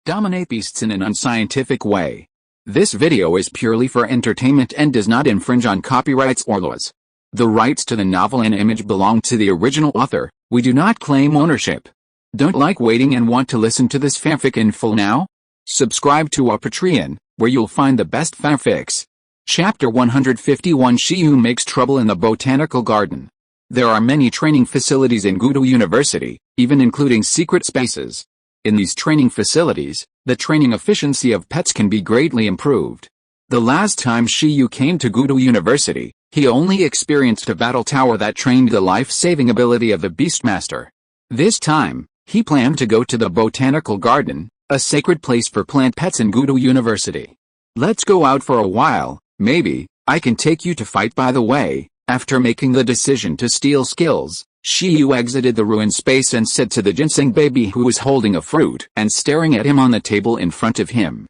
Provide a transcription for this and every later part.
Dominate beasts in an unscientific way. This video is purely for entertainment and does not infringe on copyrights or laws. The rights to the novel and image belong to the original author. We do not claim ownership. Don't like waiting and want to listen to this fanfic in full now? Subscribe to our Patreon, where you'll find the best fanfics. Chapter 151 Shiyu makes trouble in the botanical garden. There are many training facilities in Gudo University, even including secret spaces. In these training facilities, the training efficiency of pets can be greatly improved. The last time Shiyu came to Gudo University, he only experienced a battle tower that trained the life-saving ability of the Beastmaster. This time, he planned to go to the botanical garden, a sacred place for plant pets in Gudo University. Let's go out for a while, maybe I can take you to fight. By the way, after making the decision to steal skills, Shiyu exited the ruined space and said to the ginseng baby who was holding a fruit and staring at him on the table in front of him.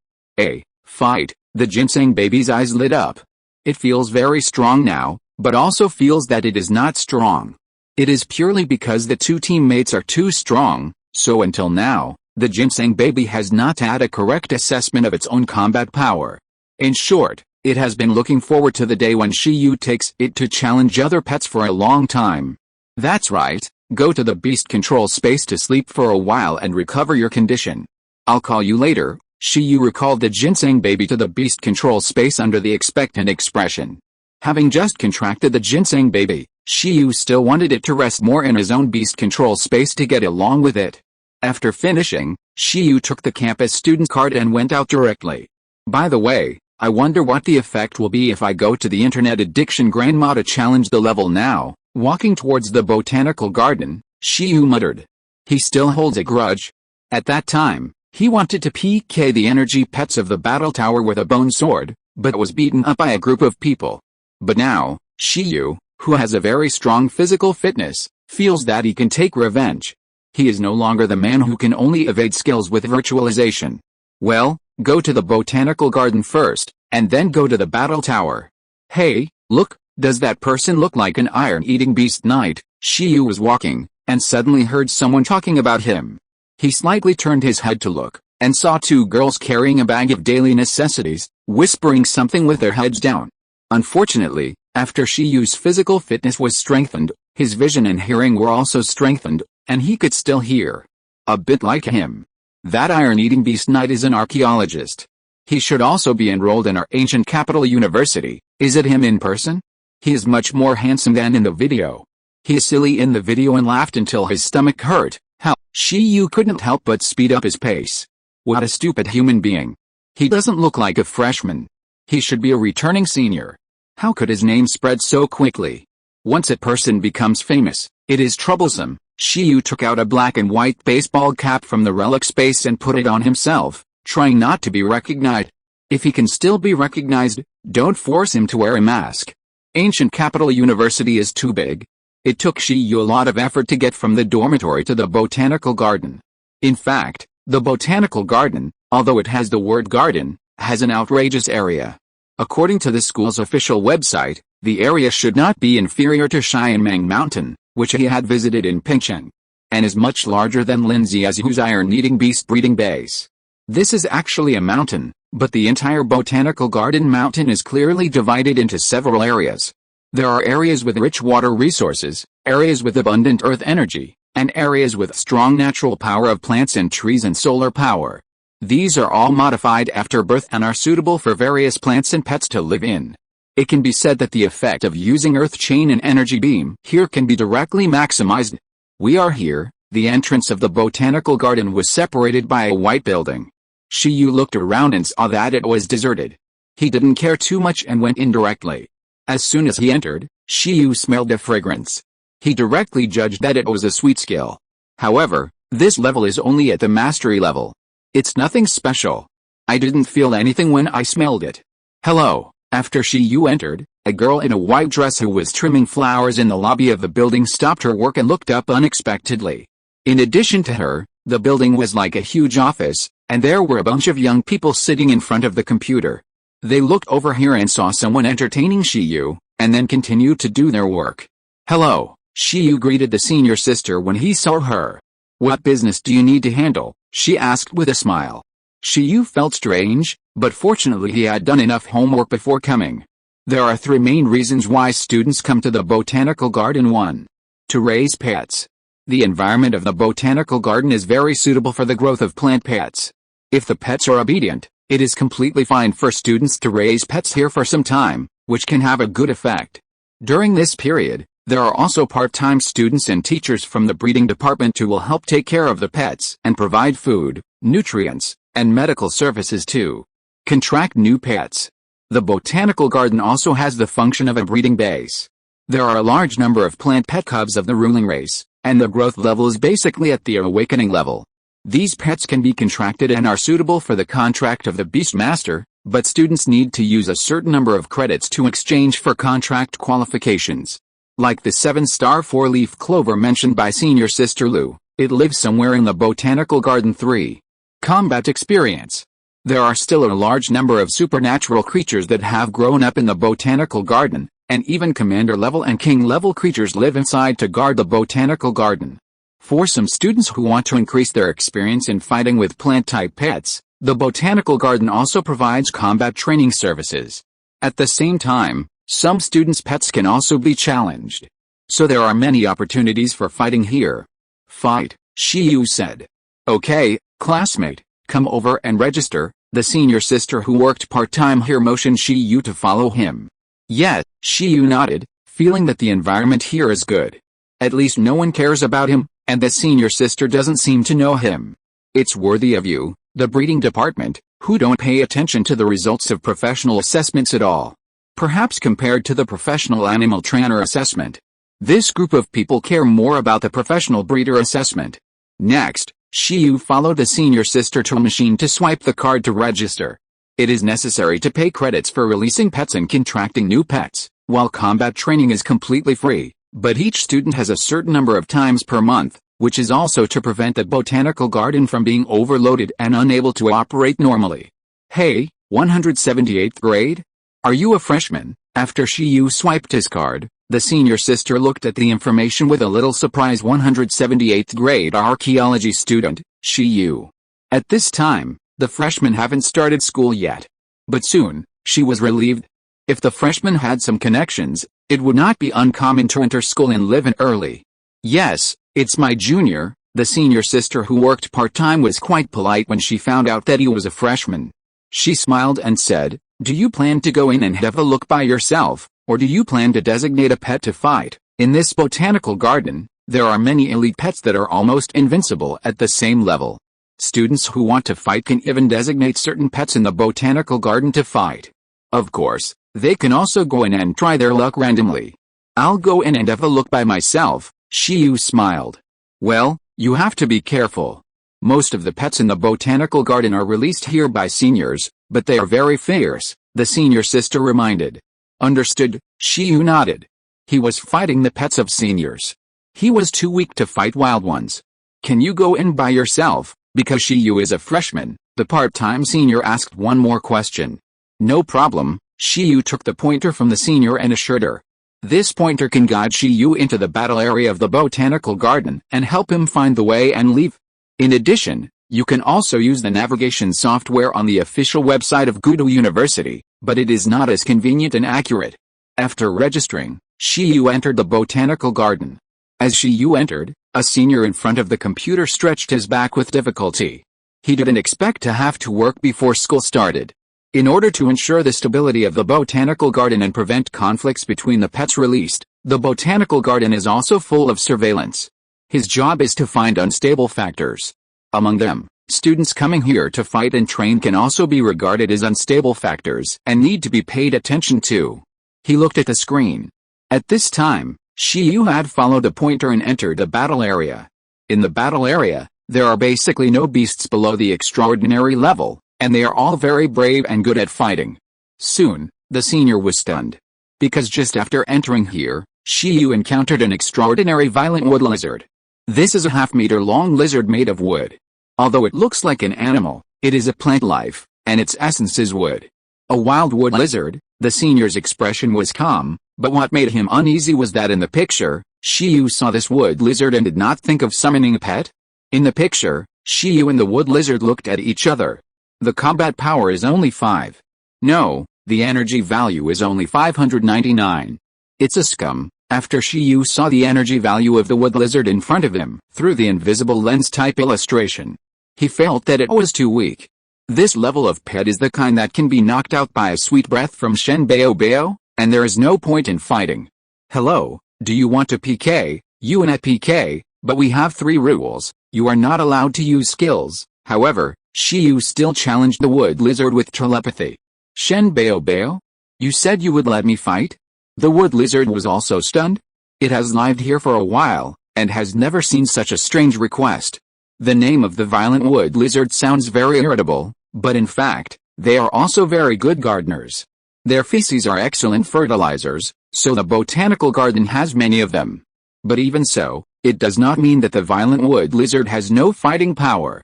Fight. The ginseng baby's eyes lit up. It feels very strong now, but also feels that it is not strong. It is purely because the two teammates are too strong, so until now, the ginseng baby has not had a correct assessment of its own combat power. In short, it has been looking forward to the day when Shiyu takes it to challenge other pets for a long time. That's right, go to the beast control space to sleep for a while and recover your condition. I'll call you later. Shiyu recalled the ginseng baby to the beast control space under the expectant expression. Having just contracted the ginseng baby, Shiyu still wanted it to rest more in his own beast control space to get along with it. After finishing, Shiyu took the campus student card and went out directly. By the way, I wonder what the effect will be if I go to the internet addiction grandma to challenge the level now. Walking towards the botanical garden, Shiyu muttered. He still holds a grudge. At that time, he wanted to PK the energy pets of the battle tower with a bone sword, but was beaten up by a group of people. But now, Shiyu, who has a very strong physical fitness, feels that he can take revenge. He is no longer the man who can only evade skills with virtualization. Well, go to the botanical garden first, and then go to the battle tower. Hey, look, does that person look like an iron-eating beast knight? Shiyu was walking, and suddenly heard someone talking about him. He slightly turned his head to look, and saw two girls carrying a bag of daily necessities, whispering something with their heads down. Unfortunately, after Shiyu's physical fitness was strengthened, his vision and hearing were also strengthened, and he could still hear. A bit like him. That iron-eating beast knight is an archaeologist. He should also be enrolled in our ancient capital university. Is it him in person? He is much more handsome than in the video. He is silly in the video and laughed until his stomach hurt. How? Shiyu couldn't help but speed up his pace. What a stupid human being. He doesn't look like a freshman. He should be a returning senior. How could his name spread so quickly? Once a person becomes famous, it is troublesome. Shiyu took out a black and white baseball cap from the relic space and put it on himself, trying not to be recognized. If he can still be recognized, don't force him to wear a mask. Ancient Capital University is too big. It took Shiyu a lot of effort to get from the dormitory to the botanical garden. In fact, the botanical garden, although it has the word garden, has an outrageous area. According to the school's official website, the area should not be inferior to Xianmeng Mountain, which he had visited in Pingcheng, and is much larger than Linziazu's iron-eating beast breeding base. This is actually a mountain, but the entire botanical garden mountain is clearly divided into several areas. There are areas with rich water resources, areas with abundant earth energy, and areas with strong natural power of plants and trees and solar power. These are all modified after birth and are suitable for various plants and pets to live in. It can be said that the effect of using earth chain and energy beam here can be directly maximized. We are here. The entrance of the botanical garden was separated by a white building. Shiyu looked around and saw that it was deserted. He didn't care too much and went in directly. As soon as he entered, Shiyu smelled a fragrance. He directly judged that it was a sweet skill. However, this level is only at the mastery level. It's nothing special. I didn't feel anything when I smelled it. Hello. After Shiyu entered, a girl in a white dress who was trimming flowers in the lobby of the building stopped her work and looked up unexpectedly. In addition to her, the building was like a huge office, and there were a bunch of young people sitting in front of the computer. They looked over here and saw someone entertaining Shiyu, and then continued to do their work. Hello, Shiyu greeted the senior sister when he saw her. What business do you need to handle? She asked with a smile. Shiyu felt strange, but fortunately he had done enough homework before coming. There are three main reasons why students come to the botanical garden. 1. To raise pets. The environment of the botanical garden is very suitable for the growth of plant pets. If the pets are obedient, it is completely fine for students to raise pets here for some time, which can have a good effect. During this period, there are also part-time students and teachers from the breeding department who will help take care of the pets and provide food, nutrients, and medical services too. Contract new pets. The botanical garden also has the function of a breeding base. There are a large number of plant pet cubs of the ruling race, and the growth level is basically at the awakening level. These pets can be contracted and are suitable for the contract of the beast master, but students need to use a certain number of credits to exchange for contract qualifications. Like the 7-star 4-leaf clover mentioned by senior sister Lu, it lives somewhere in the botanical garden. 3. Combat experience. There are still a large number of supernatural creatures that have grown up in the botanical garden, and even commander-level and king-level creatures live inside to guard the botanical garden. For some students who want to increase their experience in fighting with plant-type pets, the botanical garden also provides combat training services. At the same time, some students' pets can also be challenged. So there are many opportunities for fighting here. Fight, Shiyu said. Okay, classmate, come over and register. The senior sister who worked part-time here motioned Shiyu to follow him. Yes, Shiyu nodded, feeling that the environment here is good. At least no one cares about him, and the senior sister doesn't seem to know him. It's worthy of you, the breeding department, who don't pay attention to the results of professional assessments at all. Perhaps compared to the professional animal trainer assessment. This group of people care more about the professional breeder assessment. Next, Shiyu followed the senior sister to a machine to swipe the card to register. It is necessary to pay credits for releasing pets and contracting new pets, while combat training is completely free, but each student has a certain number of times per month, which is also to prevent the botanical garden from being overloaded and unable to operate normally. Hey, 178th grade? Are you a freshman? After Shiyu swiped his card, the senior sister looked at the information with a little surprise. 178th grade archaeology student, Shiyu. At this time, the freshmen haven't started school yet. But soon, she was relieved. If the freshmen had some connections, it would not be uncommon to enter school and live in early. Yes, it's my junior. The senior sister who worked part-time was quite polite when she found out that he was a freshman. She smiled and said, do you plan to go in and have a look by yourself, or do you plan to designate a pet to fight? In this botanical garden, there are many elite pets that are almost invincible at the same level. Students who want to fight can even designate certain pets in the botanical garden to fight. Of course, they can also go in and try their luck randomly. I'll go in and have a look by myself, Shiyu smiled. Well, you have to be careful. Most of the pets in the botanical garden are released here by seniors, but they are very fierce, the senior sister reminded. Understood, Shiyu nodded. He was fighting the pets of seniors. He was too weak to fight wild ones. Can you go in by yourself? Because Shiyu is a freshman, the part-time senior asked one more question. No problem, Shiyu took the pointer from the senior and assured her. This pointer can guide Shiyu into the battle area of the botanical garden and help him find the way and leave. In addition, you can also use the navigation software on the official website of Gudo University, but it is not as convenient and accurate. After registering, Shiyu entered the botanical garden. As Shiyu entered, a senior in front of the computer stretched his back with difficulty. He didn't expect to have to work before school started. In order to ensure the stability of the botanical garden and prevent conflicts between the pets released, the botanical garden is also full of surveillance. His job is to find unstable factors. Among them, students coming here to fight and train can also be regarded as unstable factors and need to be paid attention to. He looked at the screen. At this time, Shiyu had followed the pointer and entered the battle area. In the battle area, there are basically no beasts below the extraordinary level, and they are all very brave and good at fighting. Soon, the senior was stunned. Because just after entering here, Shiyu encountered an extraordinary violent wood lizard. This is a half-meter-long lizard made of wood. Although it looks like an animal, it is a plant life, and its essence is wood. A wild wood lizard, the senior's expression was calm, but what made him uneasy was that in the picture, Shiyu saw this wood lizard and did not think of summoning a pet. In the picture, Shiyu and the wood lizard looked at each other. The combat power is only 5. No, the energy value is only 599. It's a scum. After Shiyu saw the energy value of the wood lizard in front of him, through the invisible lens type illustration, he felt that it was too weak. This level of pet is the kind that can be knocked out by a sweet breath from Shen Bao, and there is no point in fighting. Hello, do you want to PK? You and at PK, but we have 3 rules. You are not allowed to use skills. However, Shiyu still challenged the wood lizard with telepathy. Shen Bao, you said you would let me fight? The wood lizard was also stunned. It has lived here for a while, and has never seen such a strange request. The name of the violent wood lizard sounds very irritable, but in fact, they are also very good gardeners. Their feces are excellent fertilizers, so the botanical garden has many of them. But even so, it does not mean that the violent wood lizard has no fighting power.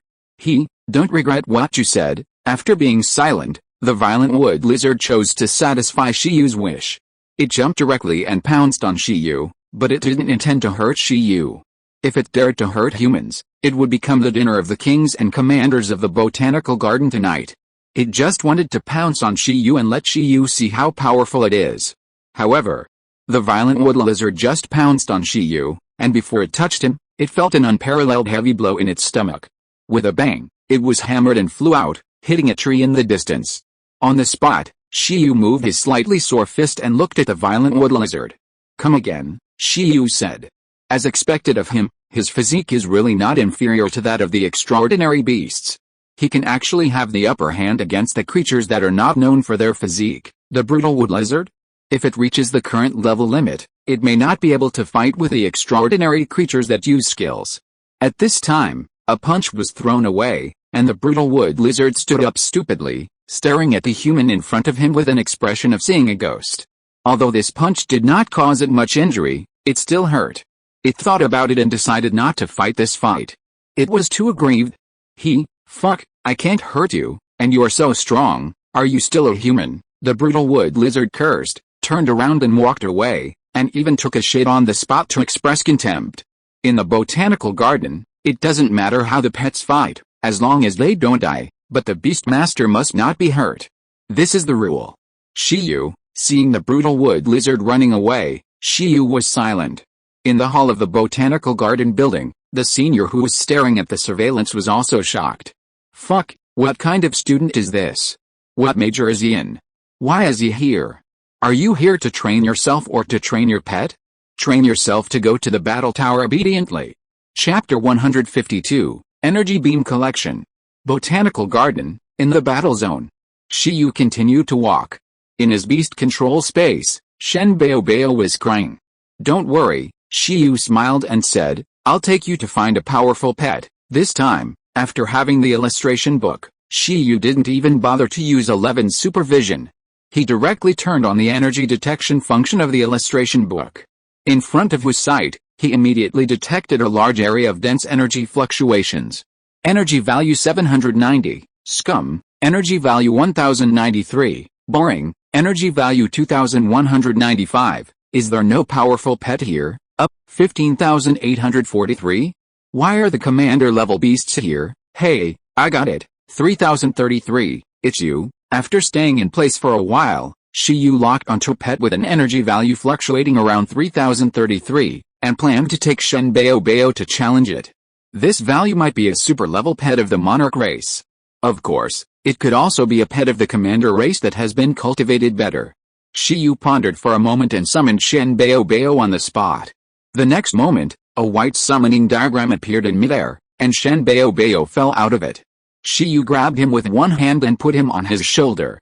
Don't regret what you said. After being silent, the violent wood lizard chose to satisfy Shiyu's wish. It jumped directly and pounced on Shiyu, but it didn't intend to hurt Shiyu. If it dared to hurt humans, it would become the dinner of the kings and commanders of the botanical garden tonight. It just wanted to pounce on Shiyu and let Shiyu see how powerful it is. However, the violent wood lizard just pounced on Shiyu, and before it touched him, it felt an unparalleled heavy blow in its stomach. With a bang, it was hammered and flew out, hitting a tree in the distance. On the spot, Shiyu moved his slightly sore fist and looked at the violent wood lizard. Come again, Shiyu said. As expected of him, his physique is really not inferior to that of the extraordinary beasts. He can actually have the upper hand against the creatures that are not known for their physique. The brutal wood lizard? If it reaches the current level limit, it may not be able to fight with the extraordinary creatures that use skills. At this time, a punch was thrown away, and the brutal wood lizard stood up stupidly, staring at the human in front of him with an expression of seeing a ghost. Although this punch did not cause it much injury, it still hurt. It thought about it and decided not to fight this fight. It was too aggrieved. Fuck, I can't hurt you, and you are so strong. Are you still a human? The brutal wood lizard cursed, turned around and walked away, and even took a shit on the spot to express contempt. In the botanical garden, it doesn't matter how the pets fight, as long as they don't die. But the beastmaster must not be hurt. This is the rule. Shiyu, seeing the brutal wood lizard running away, Shiyu was silent. In the hall of the botanical garden building, the senior who was staring at the surveillance was also shocked. Fuck, what kind of student is this? What major is he in? Why is he here? Are you here to train yourself or to train your pet? Train yourself to go to the battle tower obediently. Chapter 152, Energy Beam Collection. Botanical Garden, in the battle zone. Shiyu continued to walk. In his beast control space, Shen Bao was crying. Don't worry, Shiyu smiled and said, I'll take you to find a powerful pet. This time, after having the illustration book, Shiyu didn't even bother to use 11's supervision. He directly turned on the energy detection function of the illustration book. In front of his sight, he immediately detected a large area of dense energy fluctuations. Energy value 790, scum, energy value 1093, boring, energy value 2195, is there no powerful pet here? Up, 15,843? Why are the commander level beasts here? Hey, I got it, 3033, it's you. After staying in place for a while, Shiyu locked onto a pet with an energy value fluctuating around 3033, and planned to take Shen Bao to challenge it. This value might be a super-level pet of the monarch race. Of course, it could also be a pet of the commander race that has been cultivated better. Shiyu pondered for a moment and summoned Shen Bao on the spot. The next moment, a white summoning diagram appeared in midair, and Shen Bao fell out of it. Shiyu grabbed him with one hand and put him on his shoulder.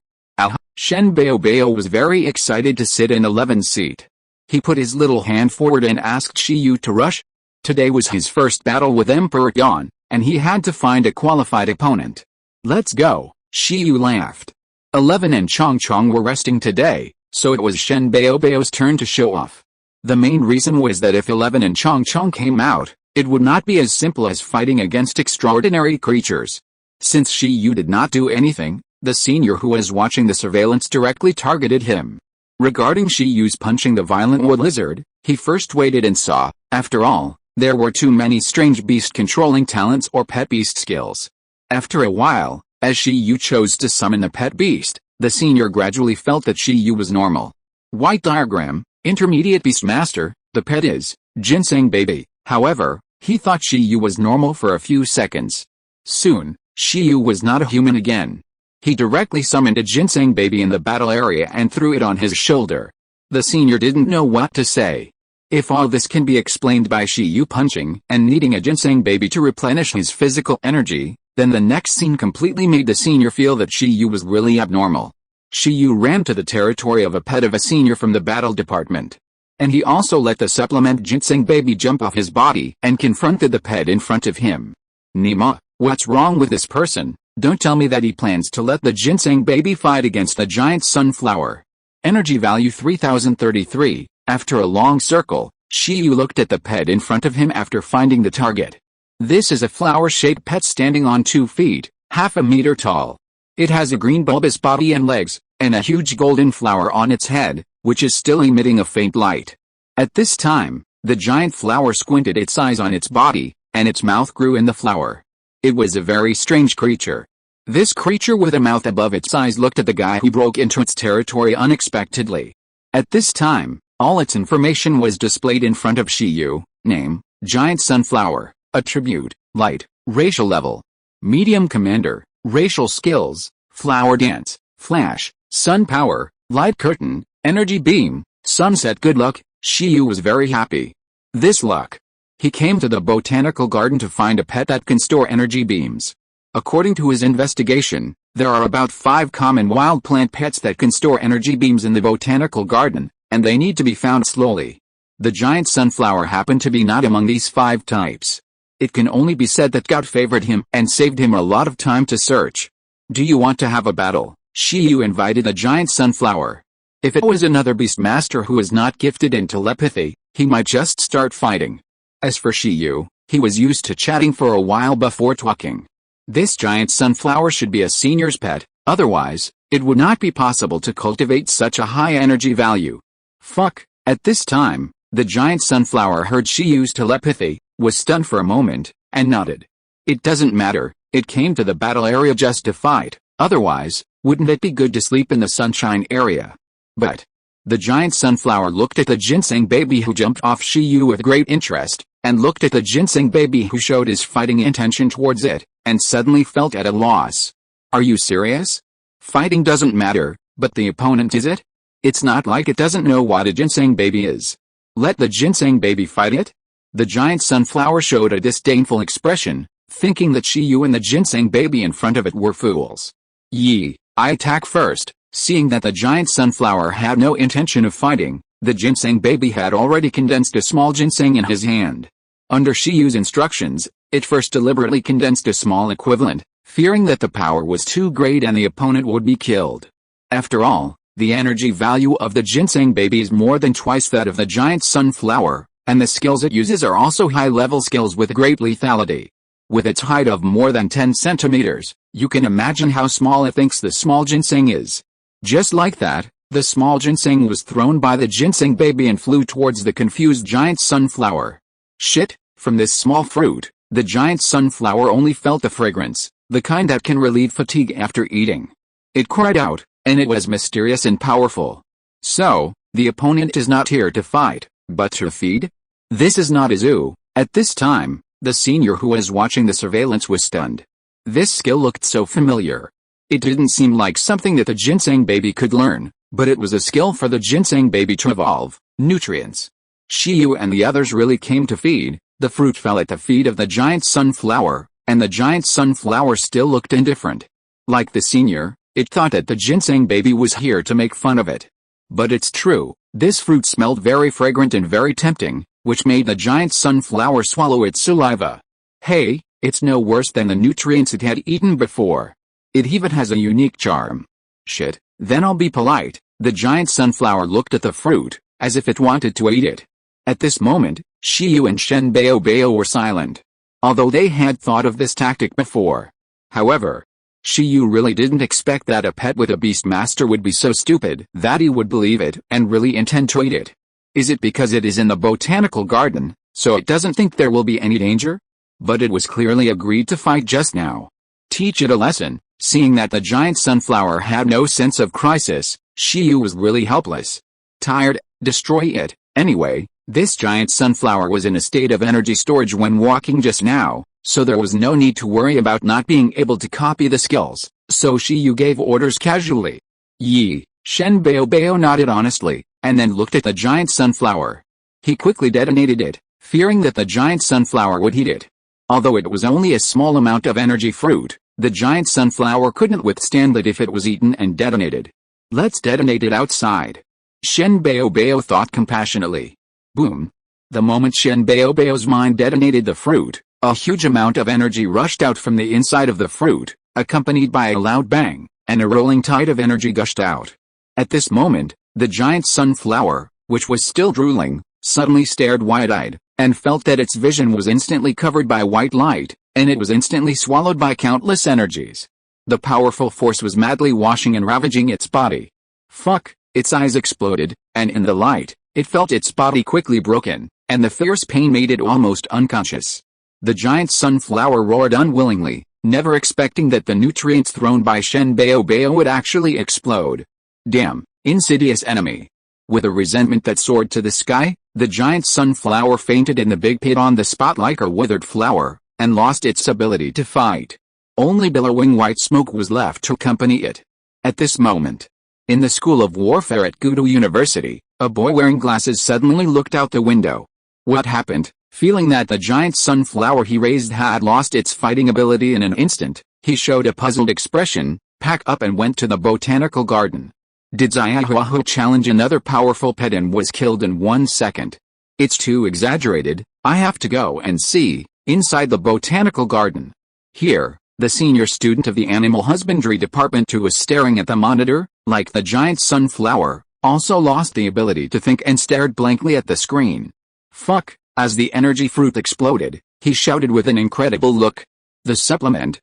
Shen Bao was very excited to sit in 11's seat. He put his little hand forward and asked Shiyu to rush. Today was his first battle with Emperor Yan, and he had to find a qualified opponent. Let's go, Shiyu laughed. 11 and Chong were resting today, so it was Shen Bao's turn to show off. The main reason was that if 11 and Chong came out, it would not be as simple as fighting against extraordinary creatures. Since Shiyu did not do anything, the senior who was watching the surveillance directly targeted him. Regarding Shiyu's punching the violent wood lizard, he first waited and saw, after all, there were too many strange beast controlling talents or pet beast skills. After a while, As Shiyu chose to summon the pet beast, the senior gradually felt that Shiyu was normal. White diagram, intermediate beastmaster, the pet is Ginseng baby. However, he thought Shiyu was normal for a few seconds. Soon, Shiyu was not a human again. He directly summoned a ginseng baby in the battle area and threw it on his shoulder. The senior didn't know what to say. If all this can be explained by Shiyu punching and needing a ginseng baby to replenish his physical energy, then the next scene completely made the senior feel that Shiyu was really abnormal. Shiyu ran to the territory of a pet of a senior from the battle department. And he also let the supplement ginseng baby jump off his body and confronted the pet in front of him. Nima, what's wrong with this person? Don't tell me that he plans to let the ginseng baby fight against the giant sunflower. Energy value 3033. After a long circle, Shiyu looked at the pet in front of him after finding the target. This is a flower-shaped pet standing on 2 feet, half a meter tall. It has a green bulbous body and legs, and a huge golden flower on its head, which is still emitting a faint light. At this time, the giant flower squinted its eyes on its body, and its mouth grew in the flower. It was a very strange creature. This creature with a mouth above its eyes looked at the guy who broke into its territory unexpectedly. At this time, all its information was displayed in front of Shiyu. Name, Giant Sunflower. Attribute, Light. Racial level, Medium Commander. Racial skills, Flower Dance, Flash, Sun Power, Light Curtain, Energy Beam, Sunset. Good luck. Shiyu was very happy. This luck. He came to the botanical garden to find a pet that can store energy beams. According to his investigation, there are about 5 common wild plant pets that can store energy beams in the botanical garden, and they need to be found slowly. The giant sunflower happened to be not among these 5 types. It can only be said that God favored him and saved him a lot of time to search. Do you want to have a battle? Shiyu invited the giant sunflower. If it was another beastmaster who is not gifted in telepathy, he might just start fighting. As for Shiyu, he was used to chatting for a while before talking. This giant sunflower should be a senior's pet, otherwise, it would not be possible to cultivate such a high energy value. Fuck. At this time, the giant sunflower heard Shiyu's telepathy, was stunned for a moment, and nodded. It doesn't matter, it came to the battle area just to fight, otherwise, wouldn't it be good to sleep in the sunshine area? But the giant sunflower looked at the ginseng baby who jumped off Shiyu with great interest, and looked at the ginseng baby who showed his fighting intention towards it, and suddenly felt at a loss. Are you serious? Fighting doesn't matter, but the opponent is it? It's not like it doesn't know what a ginseng baby is. Let the ginseng baby fight it? The giant sunflower showed a disdainful expression, thinking that Shiyu and the ginseng baby in front of it were fools. I attack first. Seeing that the giant sunflower had no intention of fighting, the ginseng baby had already condensed a small ginseng in his hand. Under Shiyu's instructions, it first deliberately condensed a small equivalent, fearing that the power was too great and the opponent would be killed. After all, the energy value of the ginseng baby is more than twice that of the giant sunflower, and the skills it uses are also high-level skills with great lethality. With its height of more than 10 centimeters, you can imagine how small it thinks the small ginseng is. Just like that, the small ginseng was thrown by the ginseng baby and flew towards the confused giant sunflower. Shit, from this small fruit, the giant sunflower only felt the fragrance, the kind that can relieve fatigue after eating. It cried out, and it was mysterious and powerful. So, the opponent is not here to fight, but to feed? This is not a zoo. At this time, the senior who was watching the surveillance was stunned. This skill looked so familiar. It didn't seem like something that the ginseng baby could learn, but it was a skill for the ginseng baby to evolve. Nutrients. Shiyu and the others really came to feed. The fruit fell at the feet of the giant sunflower, and the giant sunflower still looked indifferent. Like the senior, it thought that the ginseng baby was here to make fun of it. But it's true, this fruit smelled very fragrant and very tempting, which made the giant sunflower swallow its saliva. Hey, it's no worse than the nutrients it had eaten before. It even has a unique charm. Shit, then I'll be polite. The giant sunflower looked at the fruit, as if it wanted to eat it. At this moment, Shiyu and Shen Bao were silent. Although they had thought of this tactic before. However, Shiyu really didn't expect that a pet with a beastmaster would be so stupid that he would believe it and really intend to eat it. Is it because it is in the botanical garden, so it doesn't think there will be any danger? But it was clearly agreed to fight just now. Teach it a lesson. Seeing that the giant sunflower had no sense of crisis, Shiyu was really helpless. Tired, destroy it. Anyway, this giant sunflower was in a state of energy storage when walking just now, so there was no need to worry about not being able to copy the skills, so Shiyu gave orders casually. Yi, Shen Baobao nodded honestly, and then looked at the giant sunflower. He quickly detonated it, fearing that the giant sunflower would eat it. Although it was only a small amount of energy fruit, the giant sunflower couldn't withstand it if it was eaten and detonated. Let's detonate it outside. Shen Baobao thought compassionately. Boom. The moment Shen Baobao's mind detonated the fruit, a huge amount of energy rushed out from the inside of the fruit, accompanied by a loud bang, and a rolling tide of energy gushed out. At this moment, the giant sunflower, which was still drooling, suddenly stared wide-eyed, and felt that its vision was instantly covered by white light, and it was instantly swallowed by countless energies. The powerful force was madly washing and ravaging its body. Fuck, its eyes exploded, and in the light, it felt its body quickly broken, and the fierce pain made it almost unconscious. The giant sunflower roared unwillingly, never expecting that the nutrients thrown by Shen Baobao would actually explode. Damn, insidious enemy. With a resentment that soared to the sky, the giant sunflower fainted in the big pit on the spot like a withered flower, and lost its ability to fight. Only billowing white smoke was left to accompany it. At this moment, in the School of Warfare at Gudo University, a boy wearing glasses suddenly looked out the window. What happened? Feeling that the giant sunflower he raised had lost its fighting ability in an instant, he showed a puzzled expression, packed up and went to the botanical garden. Did Xiaohuahu challenge another powerful pet and was killed in 1 second? It's too exaggerated, I have to go and see. Inside the botanical garden. Here, the senior student of the animal husbandry department who was staring at the monitor, like the giant sunflower, also lost the ability to think and stared blankly at the screen. Fuck, as the energy fruit exploded, he shouted with an incredible look. The supplement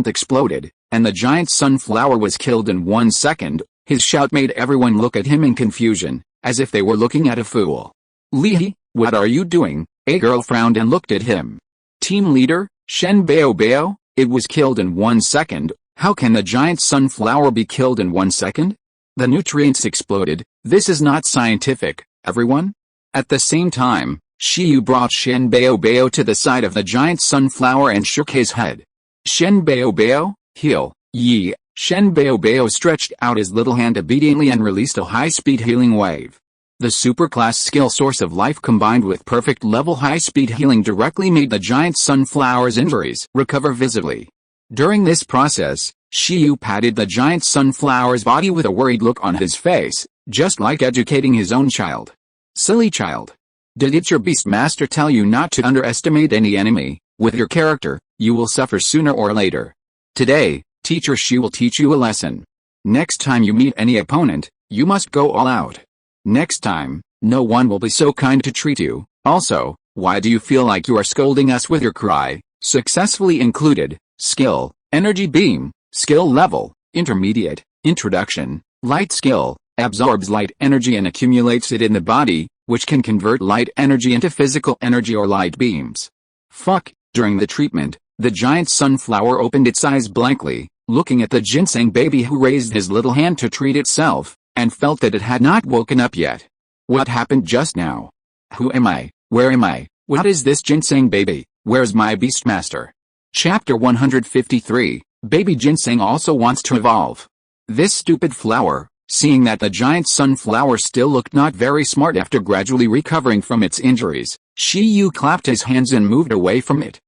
exploded, and the giant sunflower was killed in 1 second. His shout made everyone look at him in confusion, as if they were looking at a fool. Lihi, what are you doing? A girl frowned and looked at him. Team leader, Shen Baobao, it was killed in 1 second. How can the giant sunflower be killed in 1 second? The nutrients exploded. This is not scientific, everyone. At the same time, Shiyu brought Shen Baobao to the side of the giant sunflower and shook his head. Shen Baobao, heal. Yi. Shen Baobao stretched out his little hand obediently and released a high-speed healing wave. The superclass skill source of life combined with perfect level high-speed healing directly made the giant sunflower's injuries recover visibly. During this process, Shiyu patted the giant sunflower's body with a worried look on his face, just like educating his own child. Silly child. Did your beast master tell you not to underestimate any enemy? With your character, you will suffer sooner or later. Today, Teacher Shi will teach you a lesson. Next time you meet any opponent, you must go all out. Next time, no one will be so kind to treat you. Also, why do you feel like you are scolding us with your cry? Successfully included, skill, energy beam, skill level, intermediate, introduction, light skill, absorbs light energy and accumulates it in the body, which can convert light energy into physical energy or light beams. Fuck, during the treatment, the giant sunflower opened its eyes blankly, looking at the ginseng baby who raised his little hand to treat itself, and felt that it had not woken up yet. What happened just now? Who am I? Where am I? What is this ginseng baby? Where's my beastmaster? Chapter 153, Baby Ginseng also wants to evolve. This stupid flower, seeing that the giant sunflower still looked not very smart after gradually recovering from its injuries, Shiyu clapped his hands and moved away from it.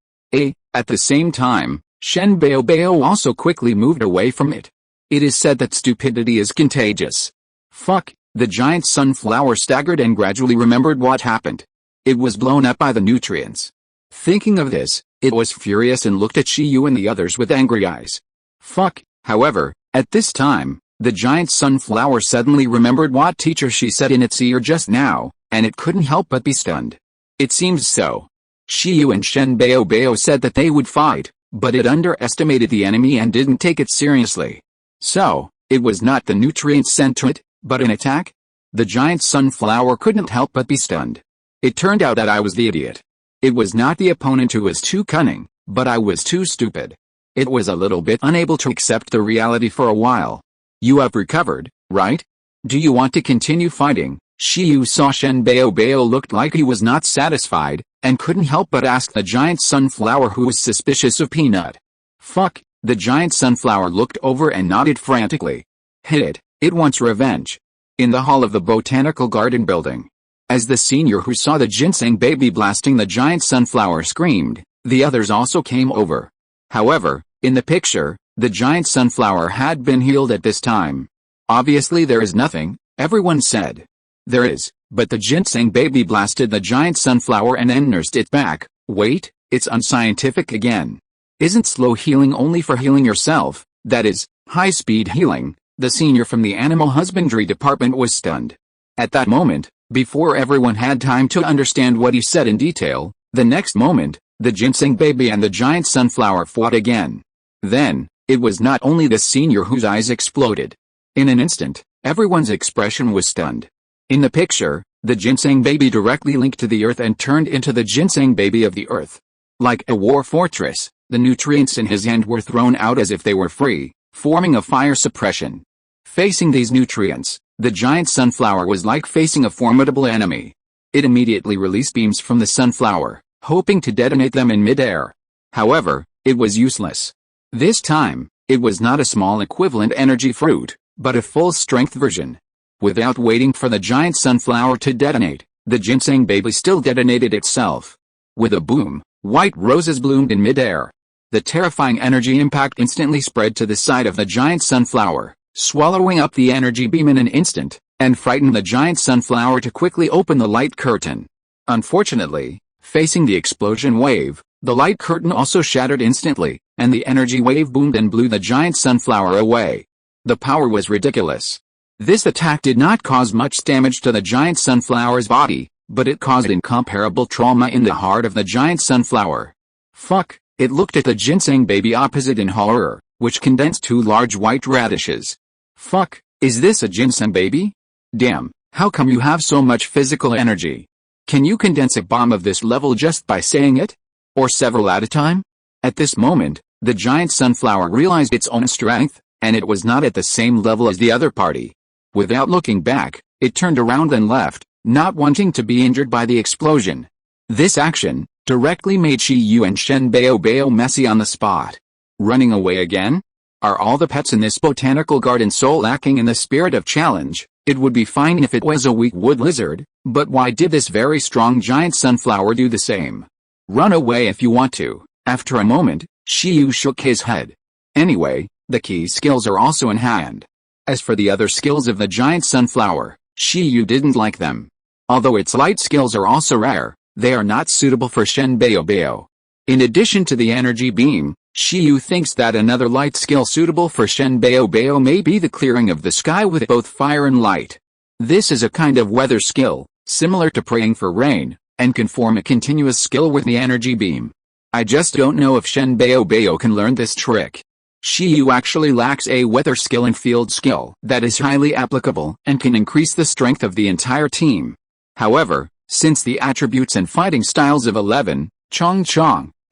At the same time, Shen Baobao also quickly moved away from it. It is said that stupidity is contagious. Fuck, the giant sunflower staggered and gradually remembered what happened. It was blown up by the nutrients. Thinking of this, it was furious and looked at Shiyu and the others with angry eyes. Fuck, however, at this time, the giant sunflower suddenly remembered what Teacher Shi said in its ear just now, and it couldn't help but be stunned. It seems so. Shiyu and Shen Baobao said that they would fight, but it underestimated the enemy and didn't take it seriously. So, it was not the nutrients sent to it, but an attack? The giant sunflower couldn't help but be stunned. It turned out that I was the idiot. It was not the opponent who was too cunning, but I was too stupid. It was a little bit unable to accept the reality for a while. You have recovered, right? Do you want to continue fighting? Shiyu saw Shenbao looked like he was not satisfied, and couldn't help but ask the giant sunflower who was suspicious of Peanut. Fuck, the giant sunflower looked over and nodded frantically. Hit it wants revenge. In the hall of the botanical garden building. As the senior who saw the ginseng baby blasting the giant sunflower screamed, the others also came over. However, in the picture, the giant sunflower had been healed at this time. Obviously there is nothing, everyone said. There is, but the ginseng baby blasted the giant sunflower and then nursed it back. Wait, it's unscientific again. Isn't slow healing only for healing yourself, that is, high-speed healing? The senior from the animal husbandry department was stunned. At that moment, before everyone had time to understand what he said in detail, the next moment, the ginseng baby and the giant sunflower fought again. Then, it was not only the senior whose eyes exploded. In an instant, everyone's expression was stunned. In the picture, the ginseng baby directly linked to the earth and turned into the ginseng baby of the earth. Like a war fortress, the nutrients in his hand were thrown out as if they were free, forming a fire suppression. Facing these nutrients, the giant sunflower was like facing a formidable enemy. It immediately released beams from the sunflower, hoping to detonate them in midair. However, it was useless. This time, it was not a small equivalent energy fruit, but a full-strength version. Without waiting for the giant sunflower to detonate, the ginseng baby still detonated itself. With a boom, white roses bloomed in midair. The terrifying energy impact instantly spread to the side of the giant sunflower, swallowing up the energy beam in an instant, and frightened the giant sunflower to quickly open the light curtain. Unfortunately, facing the explosion wave, the light curtain also shattered instantly, and the energy wave boomed and blew the giant sunflower away. The power was ridiculous. This attack did not cause much damage to the giant sunflower's body, but it caused incomparable trauma in the heart of the giant sunflower. Fuck, it looked at the ginseng baby opposite in horror, which condensed two large white radishes. Fuck, is this a ginseng baby? Damn, how come you have so much physical energy? Can you condense a bomb of this level just by saying it? Or several at a time? At this moment, the giant sunflower realized its own strength, and it was not at the same level as the other party. Without looking back, it turned around and left, not wanting to be injured by the explosion. This action directly made Shiyu and Shenbao messy on the spot. Running away again? Are all the pets in this botanical garden so lacking in the spirit of challenge? It would be fine if it was a weak wood lizard, but why did this very strong giant sunflower do the same? Run away if you want to. After a moment, Shiyu shook his head. Anyway, the key skills are also in hand. As for the other skills of the giant sunflower, Shiyu didn't like them. Although its light skills are also rare, they are not suitable for Shenbao. In addition to the energy beam, Shiyu thinks that another light skill suitable for Shenbao may be the clearing of the sky with both fire and light. This is a kind of weather skill, similar to praying for rain, and can form a continuous skill with the energy beam. I just don't know if Shenbao can learn this trick. Shiyu actually lacks a weather skill and field skill that is highly applicable and can increase the strength of the entire team. However, since the attributes and fighting styles of 11, Chong,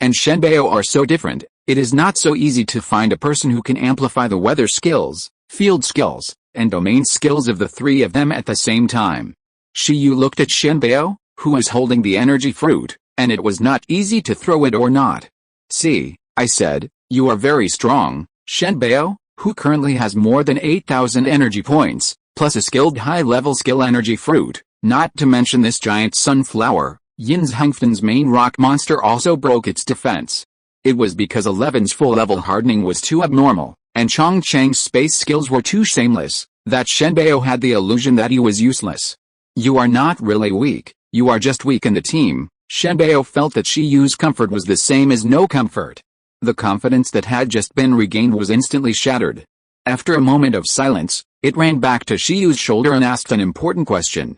and Shenbao are so different, it is not so easy to find a person who can amplify the weather skills, field skills, and domain skills of the three of them at the same time. Shiyu looked at Shenbao, who was holding the energy fruit, and it was not easy to throw it or not. See, I said, you are very strong, Shenbao, who currently has more than 8,000 energy points, plus a skilled high-level skill energy fruit, not to mention this giant sunflower. Yin's Hengfen's main rock monster also broke its defense. It was because 11's full-level hardening was too abnormal, and Chong Chang's space skills were too shameless, that Shenbao had the illusion that he was useless. You are not really weak, you are just weak in the team. Shenbao felt that Shiyu's comfort was the same as no comfort. The confidence that had just been regained was instantly shattered. After a moment of silence, it ran back to Shiyu's shoulder and asked an important question.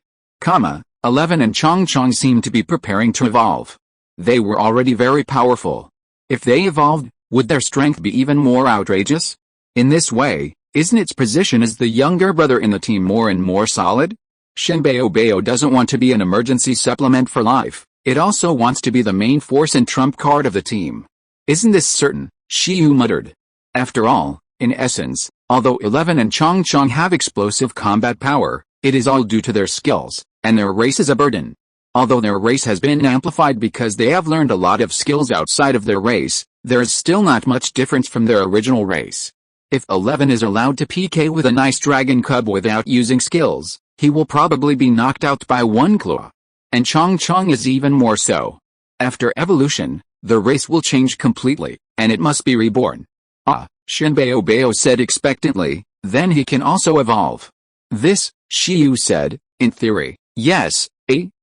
11 and Chong seemed to be preparing to evolve. They were already very powerful. If they evolved, would their strength be even more outrageous? In this way, isn't its position as the younger brother in the team more and more solid? Shenbao doesn't want to be an emergency supplement for life, it also wants to be the main force and trump card of the team. Isn't this certain? Shiyu muttered. After all, in essence, although 11 and Chong Chong have explosive combat power, it is all due to their skills, and their race is a burden. Although their race has been amplified because they have learned a lot of skills outside of their race, there is still not much difference from their original race. If 11 is allowed to PK with a nice dragon cub without using skills, he will probably be knocked out by one claw. And Chong Chong is even more so. After evolution, the race will change completely, and it must be reborn. Ah, Shinbei said expectantly, then he can also evolve. This, Shiyu said, in theory, yes,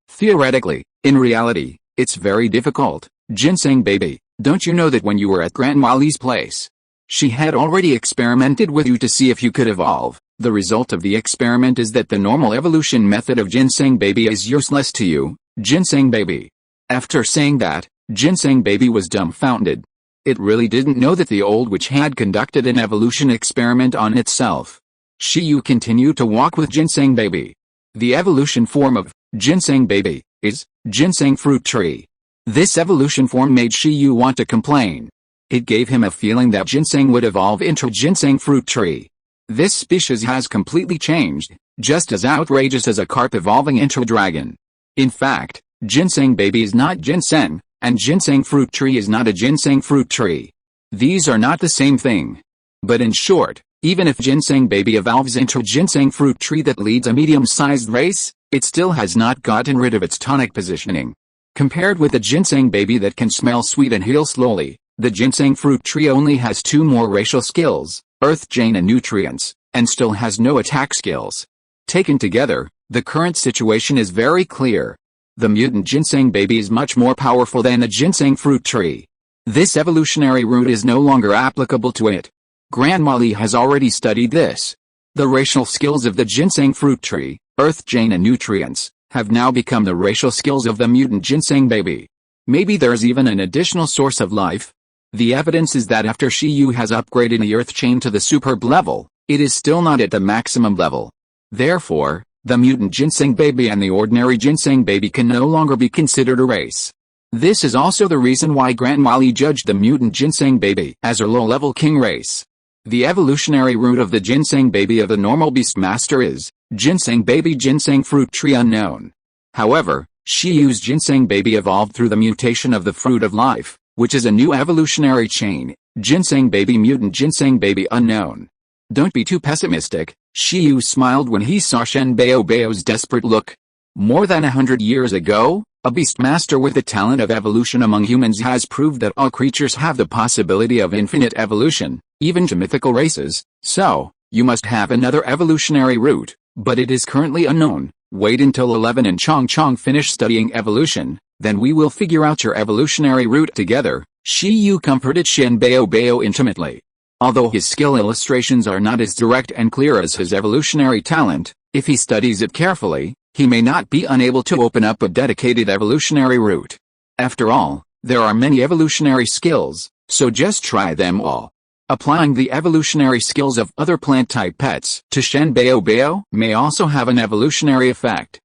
theoretically, in reality, it's very difficult. Ginseng baby, don't you know that when you were at Grandma Li's place, she had already experimented with you to see if you could evolve. The result of the experiment is that the normal evolution method of Ginseng baby is useless to you, Ginseng baby. After saying that, Ginseng baby was dumbfounded. It really didn't know that the old witch had conducted an evolution experiment on itself. Shiyu continued to walk with Ginseng baby. The evolution form of Ginseng baby is ginseng fruit tree. This evolution form made Shiyu want to complain. It gave him a feeling that ginseng would evolve into ginseng fruit tree. This species has completely changed, just as outrageous as a carp evolving into a dragon. In fact, ginseng baby is not ginseng, and ginseng fruit tree is not a ginseng fruit tree. These are not the same thing. But in short, even if ginseng baby evolves into a ginseng fruit tree that leads a medium-sized race, it still has not gotten rid of its tonic positioning. Compared with the ginseng baby that can smell sweet and heal slowly, the ginseng fruit tree only has 2 more racial skills, earth Jane and nutrients, and still has no attack skills. Taken together, the current situation is very clear. The mutant ginseng baby is much more powerful than the ginseng fruit tree. This evolutionary route is no longer applicable to it. Grandma Li has already studied this. The racial skills of the ginseng fruit tree, earth Jane and nutrients, have now become the racial skills of the mutant ginseng baby. Maybe there's even an additional source of life. The evidence is that after Shiyu has upgraded the earth chain to the superb level, it is still not at the maximum level. Therefore, the mutant ginseng baby and the ordinary ginseng baby can no longer be considered a race. This is also the reason why Grandma Li judged the mutant ginseng baby as a low-level king race. The evolutionary root of the ginseng baby of the normal beastmaster is ginseng baby ginseng fruit tree unknown. However, Shiyu's ginseng baby evolved through the mutation of the fruit of life, which is a new evolutionary chain, ginseng baby mutant ginseng baby unknown. Don't be too pessimistic, Shiyu smiled when he saw Shenbeo's desperate look. More than 100 years ago, a beastmaster with the talent of evolution among humans has proved that all creatures have the possibility of infinite evolution, even to mythical races, so, you must have another evolutionary route, but it is currently unknown. Wait until 11 and Chong Chong finish studying evolution, then we will figure out your evolutionary route together, Shiyu comforted Shenbeo intimately. Although his skill illustrations are not as direct and clear as his evolutionary talent, if he studies it carefully, he may not be unable to open up a dedicated evolutionary route. After all, there are many evolutionary skills, so just try them all. Applying the evolutionary skills of other plant-type pets to Shenbeo may also have an evolutionary effect.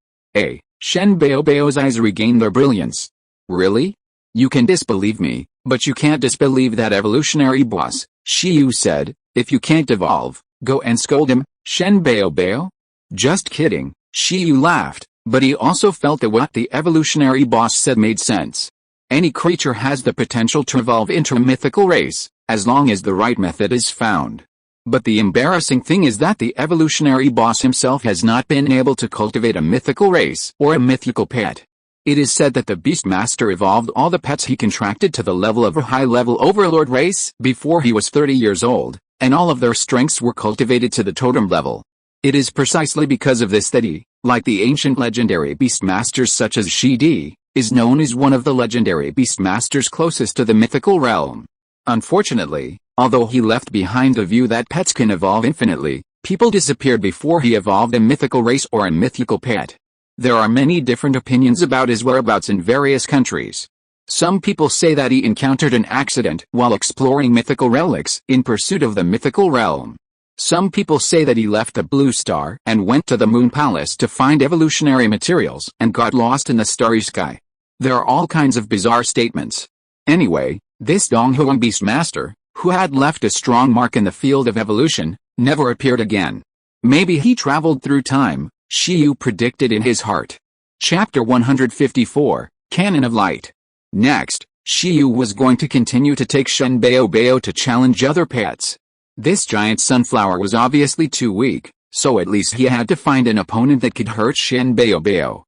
Shenbeo's eyes regain their brilliance. Really? You can disbelieve me, but you can't disbelieve that evolutionary boss, Shiyu said. If you can't evolve, go and scold him, Shenbeo. Just kidding, Shiyu laughed, but he also felt that what the evolutionary boss said made sense. Any creature has the potential to evolve into a mythical race, as long as the right method is found. But the embarrassing thing is that the evolutionary boss himself has not been able to cultivate a mythical race or a mythical pet. It is said that the Beastmaster evolved all the pets he contracted to the level of a high-level overlord race before he was 30 years old, and all of their strengths were cultivated to the totem level. It is precisely because of this that he, like the ancient legendary Beastmasters such as Shidi, is known as one of the legendary Beastmasters closest to the mythical realm. Unfortunately, although he left behind the view that pets can evolve infinitely, people disappeared before he evolved a mythical race or a mythical pet. There are many different opinions about his whereabouts in various countries. Some people say that he encountered an accident while exploring mythical relics in pursuit of the mythical realm. Some people say that he left the Blue Star and went to the Moon Palace to find evolutionary materials and got lost in the starry sky. There are all kinds of bizarre statements. Anyway, this Donghuang Beastmaster, who had left a strong mark in the field of evolution, never appeared again. Maybe he traveled through time, Shiyu predicted in his heart. Chapter 154, Cannon of Light. Next, Shiyu was going to continue to take Shenbao to challenge other pets. This giant sunflower was obviously too weak, so at least he had to find an opponent that could hurt Shenbao.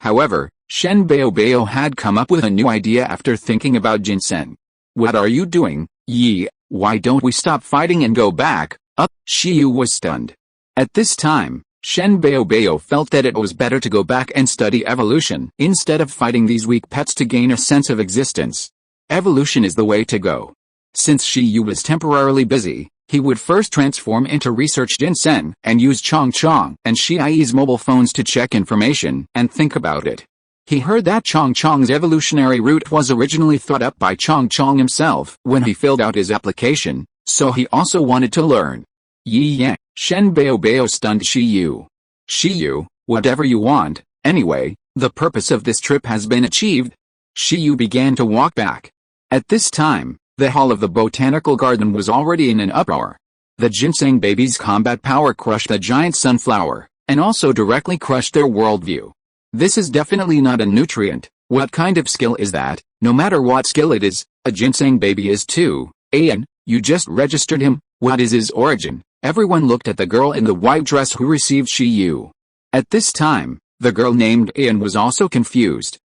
However, Shenbao had come up with a new idea after thinking about ginseng. What are you doing, Yi? Why don't we stop fighting and go back up? Shiyu was stunned. At this time, Shenbao felt that it was better to go back and study evolution instead of fighting these weak pets to gain a sense of existence. Evolution is the way to go. Since Shiyu was temporarily busy, he would first transform into research ginseng and use Chong and Shiai's mobile phones to check information and think about it. He heard that Chong's evolutionary route was originally thought up by Chong himself when he filled out his application, so he also wanted to learn. Shenbao stunned Shiyu. Shiyu, whatever you want, anyway, the purpose of this trip has been achieved. Shiyu began to walk back. At this time, the hall of the botanical garden was already in an uproar. The ginseng baby's combat power crushed the giant sunflower, and also directly crushed their worldview. This is definitely not a nutrient. What kind of skill is that? No matter what skill it is, a ginseng baby is too. Ayan, you just registered him. What is his origin? Everyone looked at the girl in the white dress who received Shiyu. At this time, the girl named Ayan was also confused.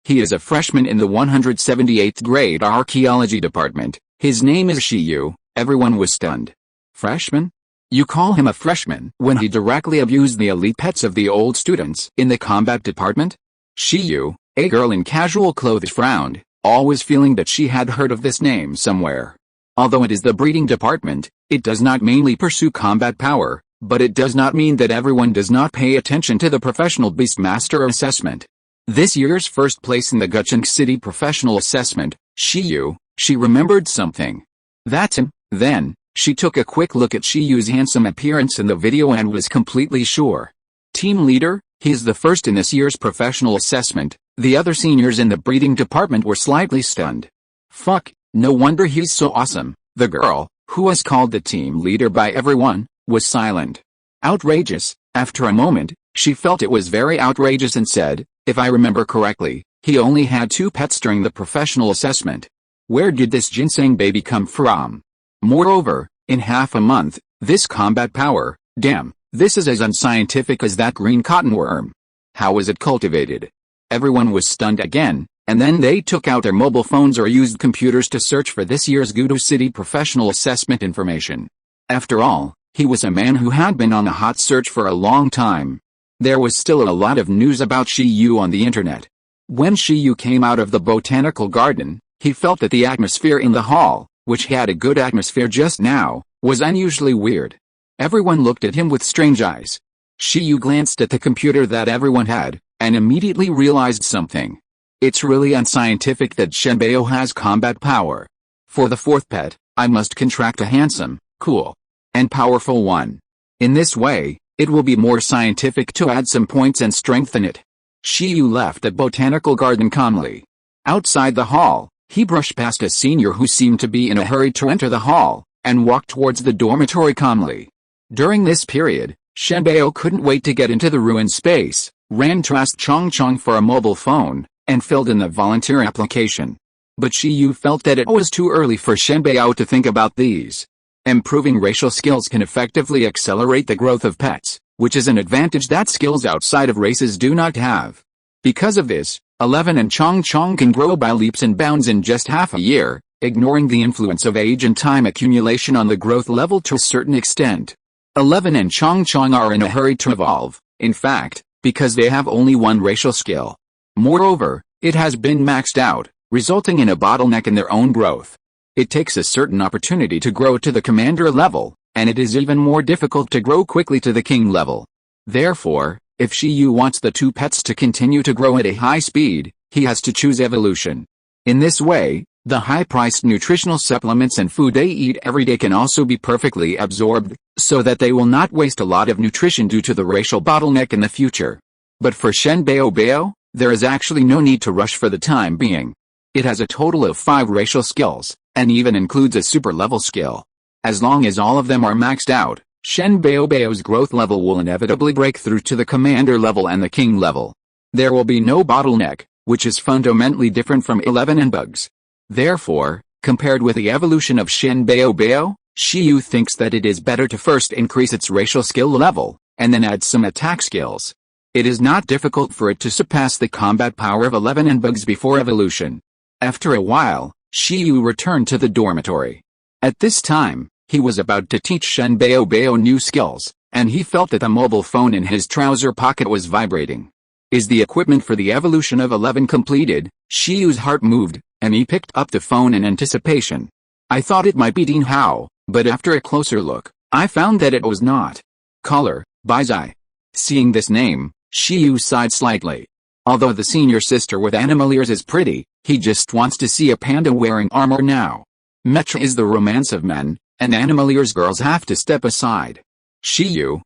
He is a freshman in the 178th grade archaeology department. His name is Shiyu. Everyone was stunned. Freshman? You call him a freshman when he directly abused the elite pets of the old students in the combat department? Shiyu, a girl in casual clothes, frowned, always feeling that she had heard of this name somewhere. Although it is the breeding department, it does not mainly pursue combat power, but it does not mean that everyone does not pay attention to the professional Beastmaster assessment. This year's first place in the Gucheng City professional assessment, Shiyu, she remembered something. That's him. Then, she took a quick look at Shiyu's handsome appearance in the video and was completely sure. Team leader, he's the first in this year's professional assessment. The other seniors in the breeding department were slightly stunned. Fuck, no wonder he's so awesome. The girl, who was called the team leader by everyone, was silent. Outrageous. After a moment, she felt it was very outrageous and said, if I remember correctly, he only had 2 pets during the professional assessment. Where did this ginseng baby come from? Moreover, in half a month, this combat power, damn, this is as unscientific as that green cotton worm. How was it cultivated? Everyone was stunned again, and then they took out their mobile phones or used computers to search for this year's Gudo City professional assessment information. After all, he was a man who had been on a hot search for a long time. There was still a lot of news about Shiyu on the internet. When Shiyu came out of the botanical garden, he felt that the atmosphere in the hall, which had a good atmosphere just now, was unusually weird. Everyone looked at him with strange eyes. Shiyu glanced at the computer that everyone had, and immediately realized something. It's really unscientific that Shenbao has combat power. For the 4th pet, I must contract a handsome, cool, and powerful one. In this way, it will be more scientific to add some points and strengthen it. Shiyu left the botanical garden calmly. Outside the hall, he brushed past a senior who seemed to be in a hurry to enter the hall, and walked towards the dormitory calmly. During this period, Shenbao couldn't wait to get into the ruined space, ran to ask Chong for a mobile phone, and filled in the volunteer application. But Shiyu felt that it was too early for Shenbao to think about these. Improving racial skills can effectively accelerate the growth of pets, which is an advantage that skills outside of races do not have. Because of this, 11 and Chong can grow by leaps and bounds in just half a year, ignoring the influence of age and time accumulation on the growth level to a certain extent. 11 and Chong are in a hurry to evolve, in fact, because they have only one racial skill. Moreover, it has been maxed out, resulting in a bottleneck in their own growth. It takes a certain opportunity to grow to the commander level, and it is even more difficult to grow quickly to the king level. Therefore, if Shiyu wants the 2 pets to continue to grow at a high speed, he has to choose evolution. In this way, the high-priced nutritional supplements and food they eat every day can also be perfectly absorbed, so that they will not waste a lot of nutrition due to the racial bottleneck in the future. But for Shenbao, there is actually no need to rush for the time being. It has a total of 5 racial skills, and even includes a super level skill. As long as all of them are maxed out, Shen Baobao's growth level will inevitably break through to the commander level and the king level. There will be no bottleneck, which is fundamentally different from 11 and bugs. Therefore, compared with the evolution of Shen Baobao, Shiyu thinks that it is better to first increase its racial skill level, and then add some attack skills. It is not difficult for it to surpass the combat power of 11 and bugs before evolution. After a while, Shiyu returned to the dormitory. At this time, he was about to teach Shen Baobao new skills, and he felt that the mobile phone in his trouser pocket was vibrating. Is the equipment for the evolution of 11 completed? Shiyu's heart moved, and he picked up the phone in anticipation. I thought it might be Ding Hao, but after a closer look, I found that it was not. Color, Baizai. Seeing this name, Shiyu sighed slightly. Although the senior sister with animal ears is pretty, he just wants to see a panda wearing armor now. Mecha is the romance of men, and animal ears girls have to step aside. Shiyu